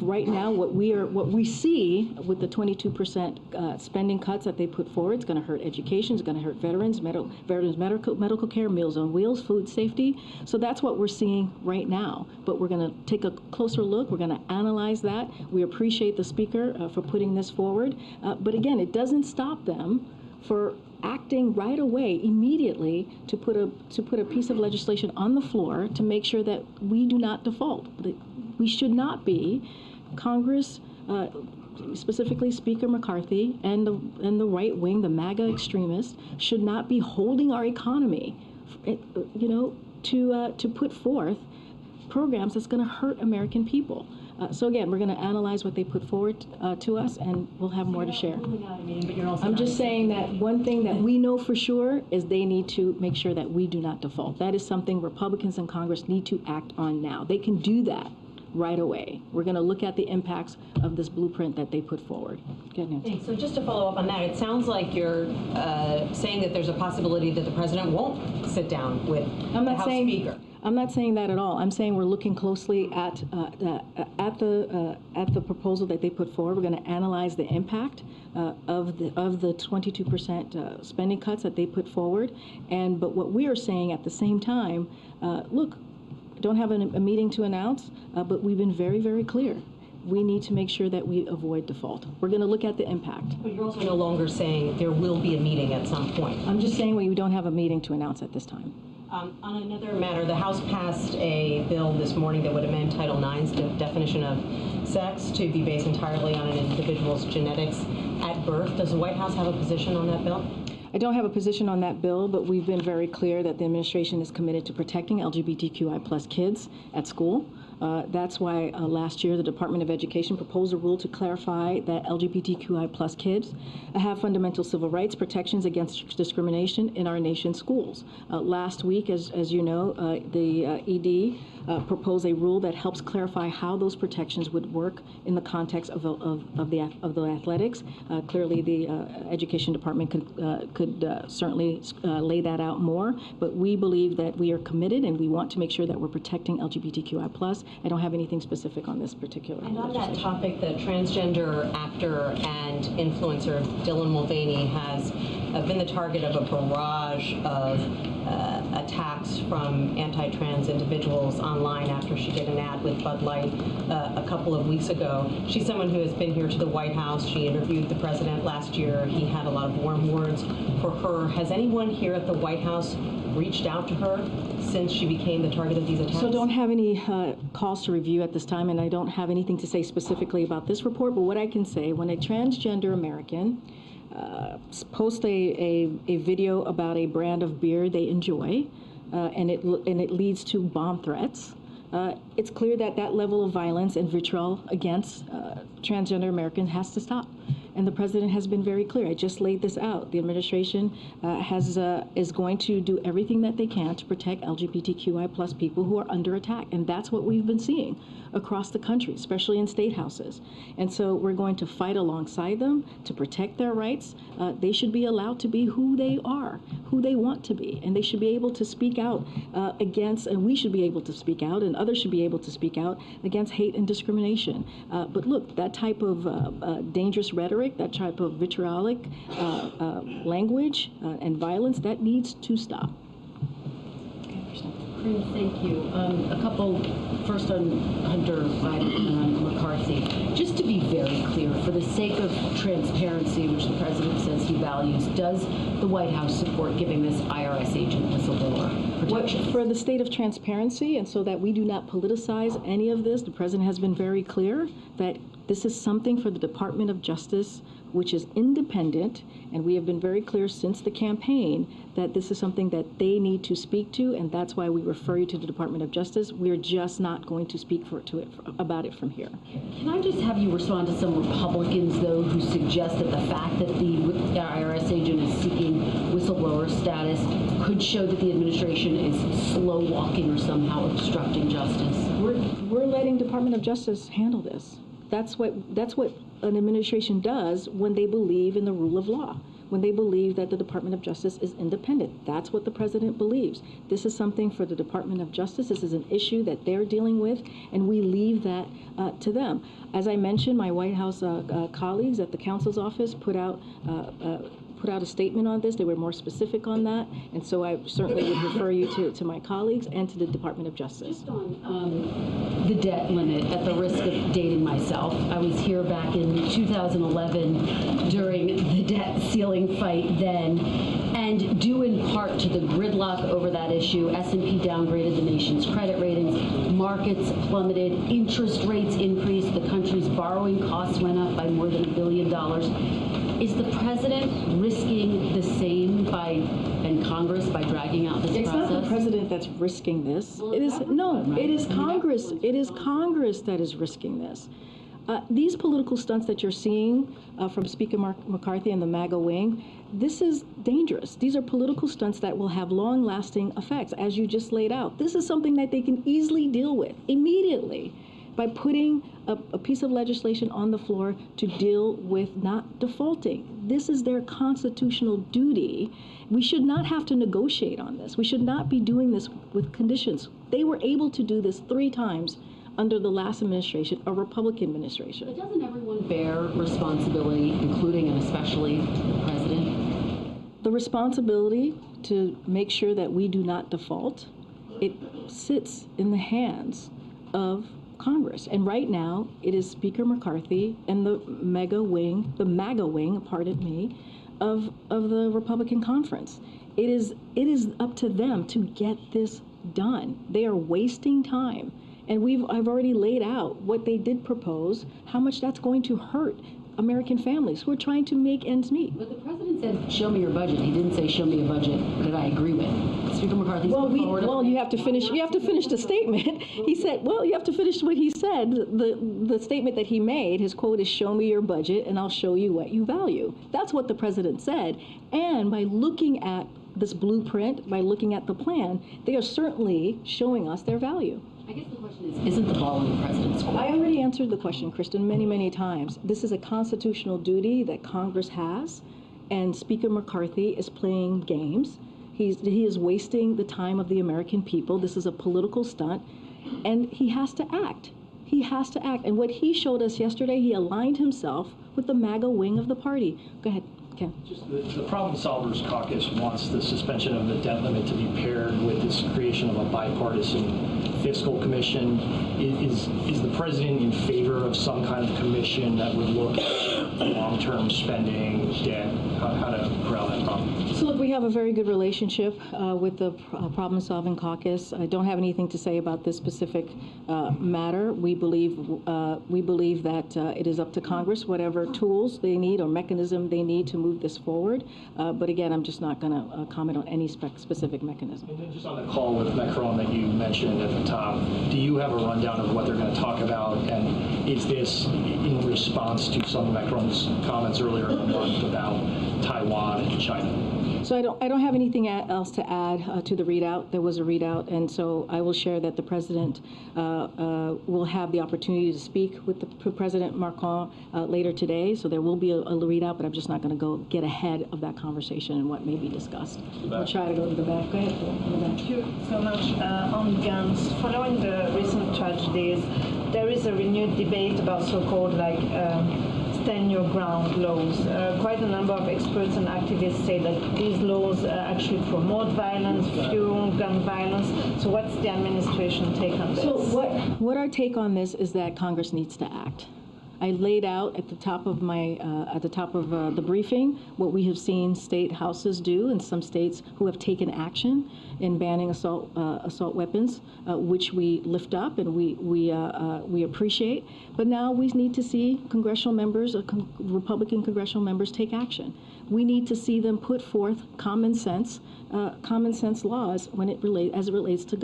Right now, what we see with the 22% spending cuts that they put forward, it's going to hurt education, it's going to hurt veterans, medical care, Meals on Wheels, food safety. So that's what we're seeing right now. But we're going to take a closer look. We're going to analyze that. We appreciate the Speaker for putting this forward. But again, it doesn't stop them for acting right away, immediately, to put a piece of legislation on the floor to make sure that we do not default. We should not be. Congress, specifically Speaker McCarthy and the right wing, the MAGA extremists, should not be holding our economy, to put forth programs that's going to hurt American people. So again, we're going to analyze what they put forward to us, and we'll have more to share. I'm just saying that one thing that we know for sure is they need to make sure that we do not default. That is something Republicans in Congress need to act on now. They can do that right away. We're going to look at the impacts of this blueprint that they put forward. Thanks. So just to follow up on that, it sounds like you're saying that there's a possibility that the President won't sit down with the House Speaker. I'm not saying that at all. I'm saying we're looking closely at the proposal that they put forward. We're going to analyze the impact of the 22% spending cuts that they put forward. But what we are saying at the same time, look, don't have a meeting to announce, but we've been very, very clear. We need to make sure that we avoid default. We're going to look at the impact. But you're also no longer saying there will be a meeting at some point. I'm just saying we don't have a meeting to announce at this time. On another matter, the House passed a bill this morning that would amend Title IX's definition of sex to be based entirely on an individual's genetics at birth. Does the White House have a position on that bill? I don't have a position on that bill, but we've been very clear that the administration is committed to protecting LGBTQI+ kids at school. That's why last year the Department of Education proposed a rule to clarify that LGBTQI+ kids have fundamental civil rights protections against discrimination in our nation's schools. Last week, as you know, the ED proposed a rule that helps clarify how those protections would work in the context of the athletics. Clearly, the Education Department could certainly lay that out more, but we believe that we are committed and we want to make sure that we're protecting LGBTQI+. I don't have anything specific on this particular. And on that topic, the transgender actor and influencer Dylan Mulvaney has been the target of a barrage of attacks from anti-trans individuals online after she did an ad with Bud Light a couple of weeks ago. She's someone who has been here to the White House. She interviewed the president last year. He had a lot of warm words for her. Has anyone here at the White House reached out to her since she became the target of these attacks? So don't have any calls to review at this time, and I don't have anything to say specifically about this report, but what I can say, when a transgender American posts a video about a brand of beer they enjoy, and it leads to bomb threats, it's clear that that level of violence and vitriol against transgender Americans has to stop. And the president has been very clear. I just laid this out. The administration is going to do everything that they can to protect LGBTQI+ people who are under attack. And that's what we've been seeing across the country, especially in state houses. And so we're going to fight alongside them to protect their rights. They should be allowed to be who they are, who they want to be. And they should be able to speak out against, and we should be able to speak out, and others should be able to speak out against hate and discrimination. But look, that type of dangerous rhetoric, that type of vitriolic language and violence, that needs to stop. Kareem, thank you. A couple, first on Hunter Biden and on McCarthy. Just to be very clear, for the sake of transparency, which the president says he values, does the White House support giving this IRS agent whistleblower protection? For the state of transparency, and so that we do not politicize any of this, the president has been very clear that this is something for the Department of Justice, which is independent, and we have been very clear since the campaign that this is something that they need to speak to, and that's why we refer you to the Department of Justice. We're just not going to speak about it from here. Can I just have you respond to some Republicans, though, who suggest that the fact that the IRS agent is seeking whistleblower status could show that the administration is slow walking or somehow obstructing justice? We're letting Department of Justice handle this. That's what an administration does when they believe in the rule of law, when they believe that the Department of Justice is independent. That's what the president believes. This is something for the Department of Justice. This is an issue that they're dealing with, and we leave that to them. As I mentioned, my White House colleagues at the counsel's office put out a statement on this. They were more specific on that, and so I certainly would refer you to my colleagues and to the Department of Justice. Just on the debt limit, at the risk of dating myself, I was here back in 2011 during the debt ceiling fight then, and due in part to the gridlock over that issue, S&P downgraded the nation's credit ratings, markets plummeted, interest rates increased, the country's borrowing costs went up by more than $1 billion. Is the president risking the same and Congress by dragging out this process? It's not the president that's risking this. Well, it is Congress. It is Congress that is risking this. These political stunts that you're seeing from Speaker McCarthy and the MAGA wing, this is dangerous. These are political stunts that will have long-lasting effects, as you just laid out. This is something that they can easily deal with immediately by putting a piece of legislation on the floor to deal with not defaulting. This is their constitutional duty. We should not have to negotiate on this. We should not be doing this with conditions. They were able to do this 3 times under the last administration, a Republican administration. But doesn't everyone bear responsibility, including and especially the president? The responsibility to make sure that we do not default, it sits in the hands of Congress. And right now, it is Speaker McCarthy and the MAGA wing, pardon me, of the Republican conference. It is up to them to get this done. They are wasting time. And I've already laid out what they did propose, how much that's going to hurt American families who are trying to make ends meet. But the president said, "Show me your budget." He didn't say, "Show me a budget that I agree with." Speaker McCarthy. Well, you have to finish. You have to finish the statement. He said, "Well, you have to finish what he said." The statement that he made, his quote is, "Show me your budget, and I'll show you what you value." That's what the president said. And by looking at this blueprint, by looking at the plan, they are certainly showing us their value. I guess the question is, isn't the ball in the president's court? I already answered the question, Kristen, many, many times. This is a constitutional duty that Congress has, and Speaker McCarthy is playing games. He is wasting the time of the American people. This is a political stunt, and he has to act. He has to act. And what he showed us yesterday, he aligned himself with the MAGA wing of the party. Go ahead, Ken. Just the Problem Solvers Caucus wants the suspension of the debt limit to be paired with this creation of a bipartisan fiscal commission. Is the president in favor of some kind of commission that would look at long-term spending, debt, how to corral that problem? So look, we have a very good relationship with the Problem Solving Caucus. I don't have anything to say about this specific matter. We believe that it is up to Congress, whatever tools they need or mechanism they need to move this forward. But again, I'm just not going to comment on any specific mechanism. And then just on the call with Macron that you mentioned at the top, do you have a rundown of what they're going to talk about? And is this in response to some of Macron's comments earlier in the month about Taiwan and China? So I don't have anything else to add to the readout. There was a readout, and so I will share that the president will have the opportunity to speak with the President Macron later today. So there will be a readout, but I'm just not going to go get ahead of that conversation and what may be discussed. I'll try to go to the back. Go ahead. Go to the back. Thank you so much. On guns, following the recent tragedies, there is a renewed debate about so-called stand your ground laws. Quite a number of experts and activists say that these laws actually promote violence, fuel gun violence. So what's the administration take on this? So what our take on this is that Congress needs to act. I laid out at the top of my the briefing what we have seen state houses do in some states who have taken action in banning assault weapons, which we lift up and we appreciate. But now we need to see congressional members, Republican congressional members, take action. We need to see them put forth common sense laws as it relates to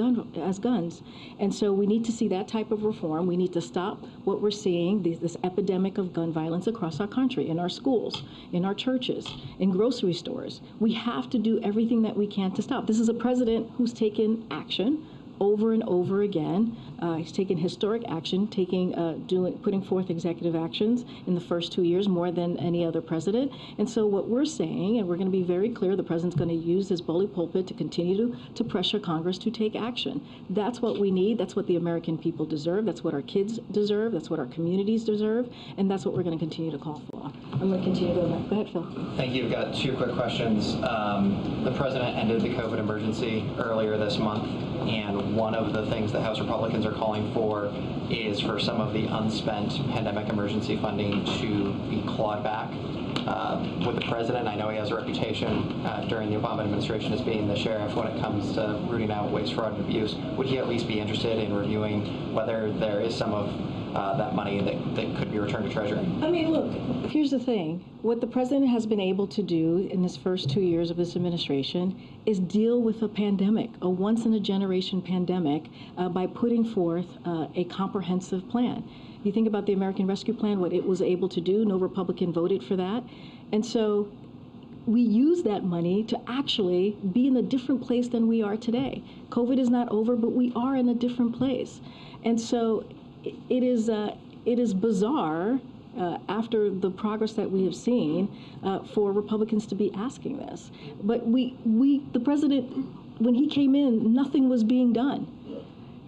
guns. And so we need to see that type of reform. We need to stop what we're seeing, this epidemic of gun violence across our country, in our schools, in our churches, in grocery stores. We have to do everything that we can to stop. This is a president who's taken action over and over again. He's taken historic action, putting forth executive actions in the first 2 years more than any other president. And so what we're saying, and we're going to be very clear, the president's going to use his bully pulpit to continue to pressure Congress to take action. That's what we need. That's what the American people deserve. That's what our kids deserve. That's what our communities deserve. And that's what we're going to continue to call for. I'm going to continue to go back. Go ahead, Phil. Thank you. I've got two quick questions. The president ended the COVID emergency earlier this month, and one of the things that House Republicans are calling for is for some of the unspent pandemic emergency funding to be clawed back. With the president, I know he has a reputation during the Obama administration as being the sheriff when it comes to rooting out waste, fraud, and abuse. Would he at least be interested in reviewing whether there is some of that money that could be returned to Treasury? I mean, look, here's the thing. What the president has been able to do in his first 2 years of this administration is deal with a pandemic, a once-in-a-generation pandemic, by putting forth a comprehensive plan. You think about the American Rescue Plan, what it was able to do, no Republican voted for that. And so we use that money to actually be in a different place than we are today. COVID is not over, but we are in a different place. And so it is bizarre after the progress that we have seen for Republicans to be asking this. But the president, when he came in, nothing was being done.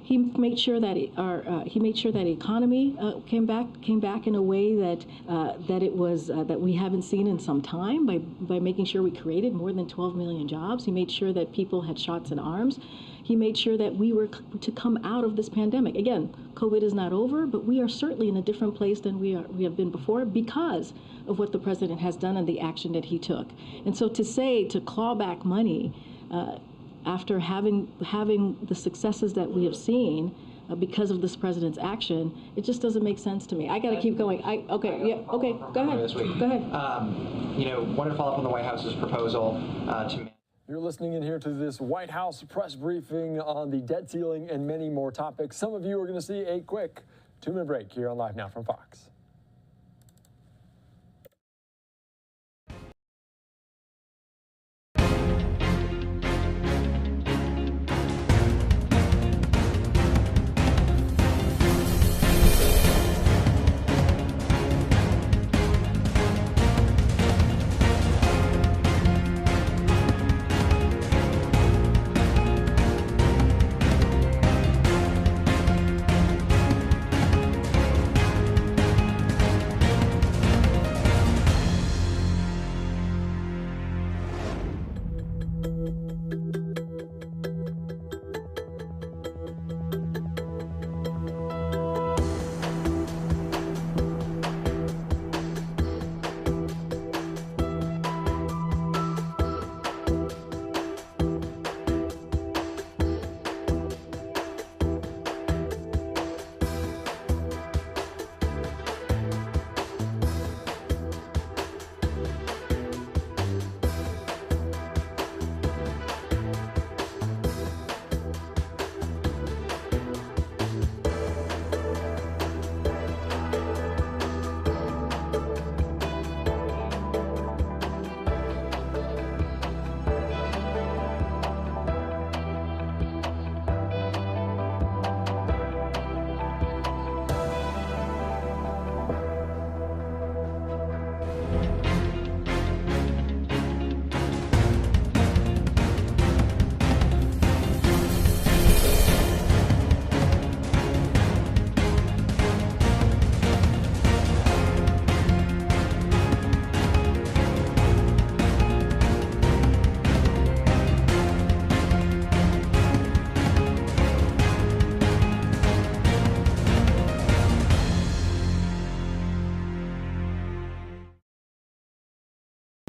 He made sure that the economy came back in a way that we haven't seen in some time by making sure we created more than 12 million jobs. He made sure that people had shots in arms. He made sure that we were to come out of this pandemic. Again, COVID is not over, but we are certainly in a different place than we have been before because of what the president has done and the action that he took. And so to claw back money after having the successes that we have seen because of this president's action, it just doesn't make sense to me. I got to keep going. Go ahead. Go ahead. Wanted to follow up on the White House's proposal to. You're listening in here to this White House press briefing on the debt ceiling and many more topics. Some of you are going to see a quick 2-minute break here on Live Now from Fox.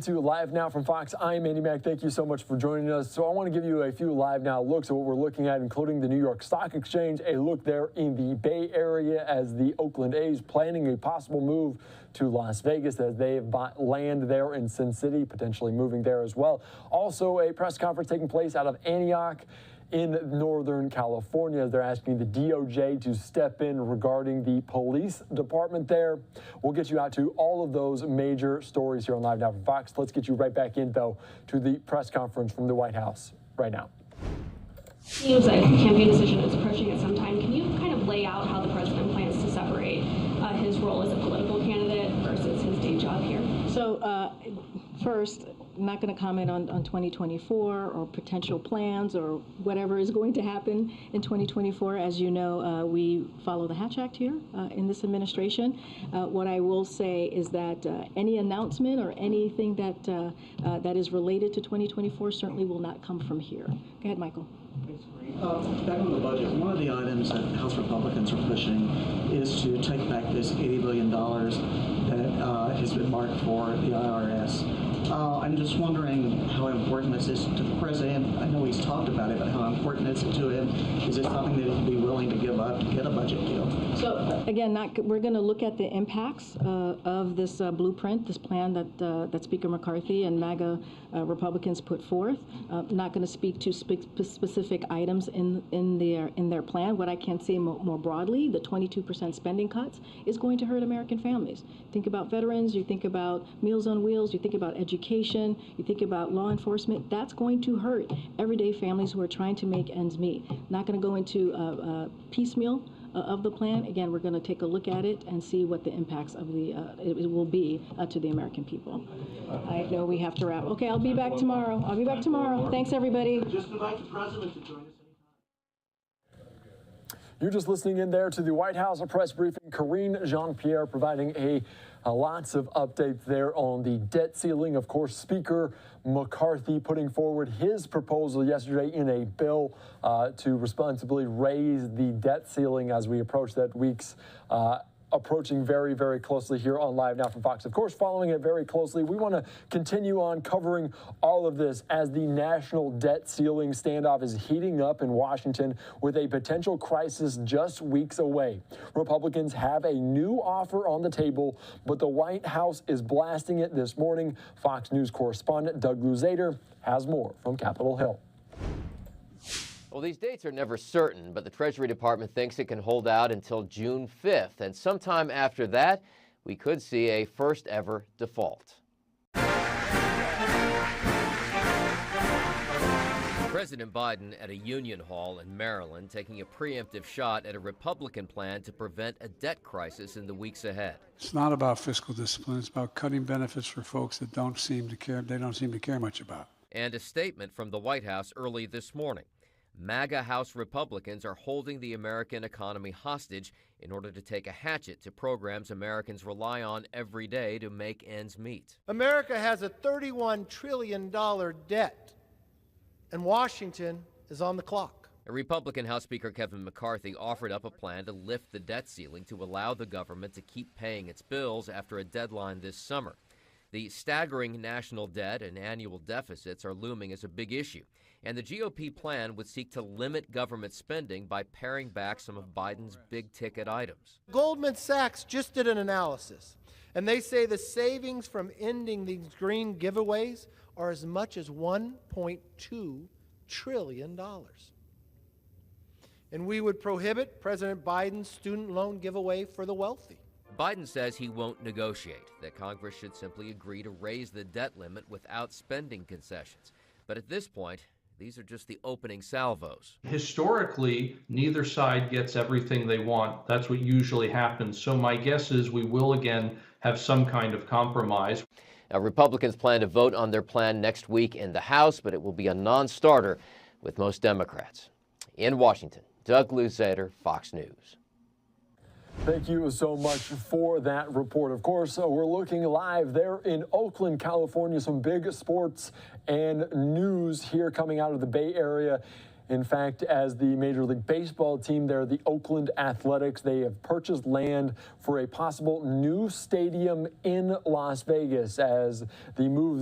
To Live Now from Fox, I'm Andy Mack. Thank you so much for joining us. So I want to give you a few Live Now looks at what we're looking at, including the New York Stock Exchange, a look there in the Bay Area as the Oakland A's planning a possible move to Las Vegas as they've bought land there in Sin City, potentially moving there as well. Also, a press conference taking place out of Antioch in Northern California as they're asking the DOJ to step in regarding the police department there. We'll get you out to all of those major stories here on Live Now from Fox. Let's get you right back in, though, to the press conference from the White House right now. Seems like a campaign decision is approaching at some time. Can you kind of lay out how the president plans to separate his role as a political candidate versus his day job here? So first, I'm not going to comment on 2024 or potential plans or whatever is going to happen in 2024. As you know, we follow the Hatch Act here in this administration. What I will say is that any announcement or anything that is related to 2024 certainly will not come from here. Go ahead, Michael. Back on the budget, one of the items that House Republicans are pushing is to take back this $80 billion that has been marked for the IRS. I'm just wondering how important this is to the president. I know he's talked about it, but how important is it to him? Is it something that he'd be willing to give up to get a budget deal? So again, we're going to look at the impacts of this blueprint, this plan that Speaker McCarthy and MAGA Republicans put forth. Not going to speak to specific items in their plan. What I can say more broadly, the 22% spending cuts is going to hurt American families. Think about veterans, you think about Meals on Wheels, you think about education, you think about law enforcement. That's going to hurt everyday families who are trying to make ends meet. Not going to go into piecemeal of the plan. Again, we're going to take a look at it and see what the impacts of it will be to the American people. I know we have to wrap. Okay, I'll be back tomorrow. Thanks, everybody. Just invite the president to join us. You're just listening in there to the White House press briefing. Karine Jean-Pierre providing lots of updates there on the debt ceiling. Of course, Speaker McCarthy putting forward his proposal yesterday in a bill to responsibly raise the debt ceiling as we approach that week's approaching very, very closely here on Live Now from Fox. Of course, following it very closely, we want to continue on covering all of this as the national debt ceiling standoff is heating up in Washington with a potential crisis just weeks away. Republicans have a new offer on the table, but the White House is blasting it this morning. Fox News correspondent Doug Luzader has more from Capitol Hill. Well, these dates are never certain, but the Treasury Department thinks it can hold out until June 5th, and sometime after that, we could see a first-ever default. President Biden at a union hall in Maryland taking a preemptive shot at a Republican plan to prevent a debt crisis in the weeks ahead. It's not about fiscal discipline. It's about cutting benefits for folks that don't seem to care much about. And a statement from the White House early this morning. MAGA House Republicans are holding the American economy hostage in order to take a hatchet to programs Americans rely on every day to make ends meet. America has a $31 trillion debt, and Washington is on the clock. A Republican House Speaker Kevin McCarthy offered up a plan to lift the debt ceiling to allow the government to keep paying its bills after a deadline this summer. The staggering national debt and annual deficits are looming as a big issue, and the GOP plan would seek to limit government spending by paring back some of Biden's big-ticket items. Goldman Sachs just did an analysis, and they say the savings from ending these green giveaways are as much as $1.2 trillion. And we would prohibit President Biden's student loan giveaway for the wealthy. Biden says he won't negotiate, that Congress should simply agree to raise the debt limit without spending concessions. But at this point, these are just the opening salvos. Historically, neither side gets everything they want. That's what usually happens. So my guess is we will again have some kind of compromise. Now, Republicans plan to vote on their plan next week in the House, but it will be a non-starter with most Democrats. In Washington, Doug Luzader, Fox News. Thank you so much for that report. Of course, we're looking live there in Oakland, California. Some big sports and news here coming out of the Bay Area. In fact, as the Major League Baseball team there, the Oakland Athletics, they have purchased land for a possible new stadium in Las Vegas as the move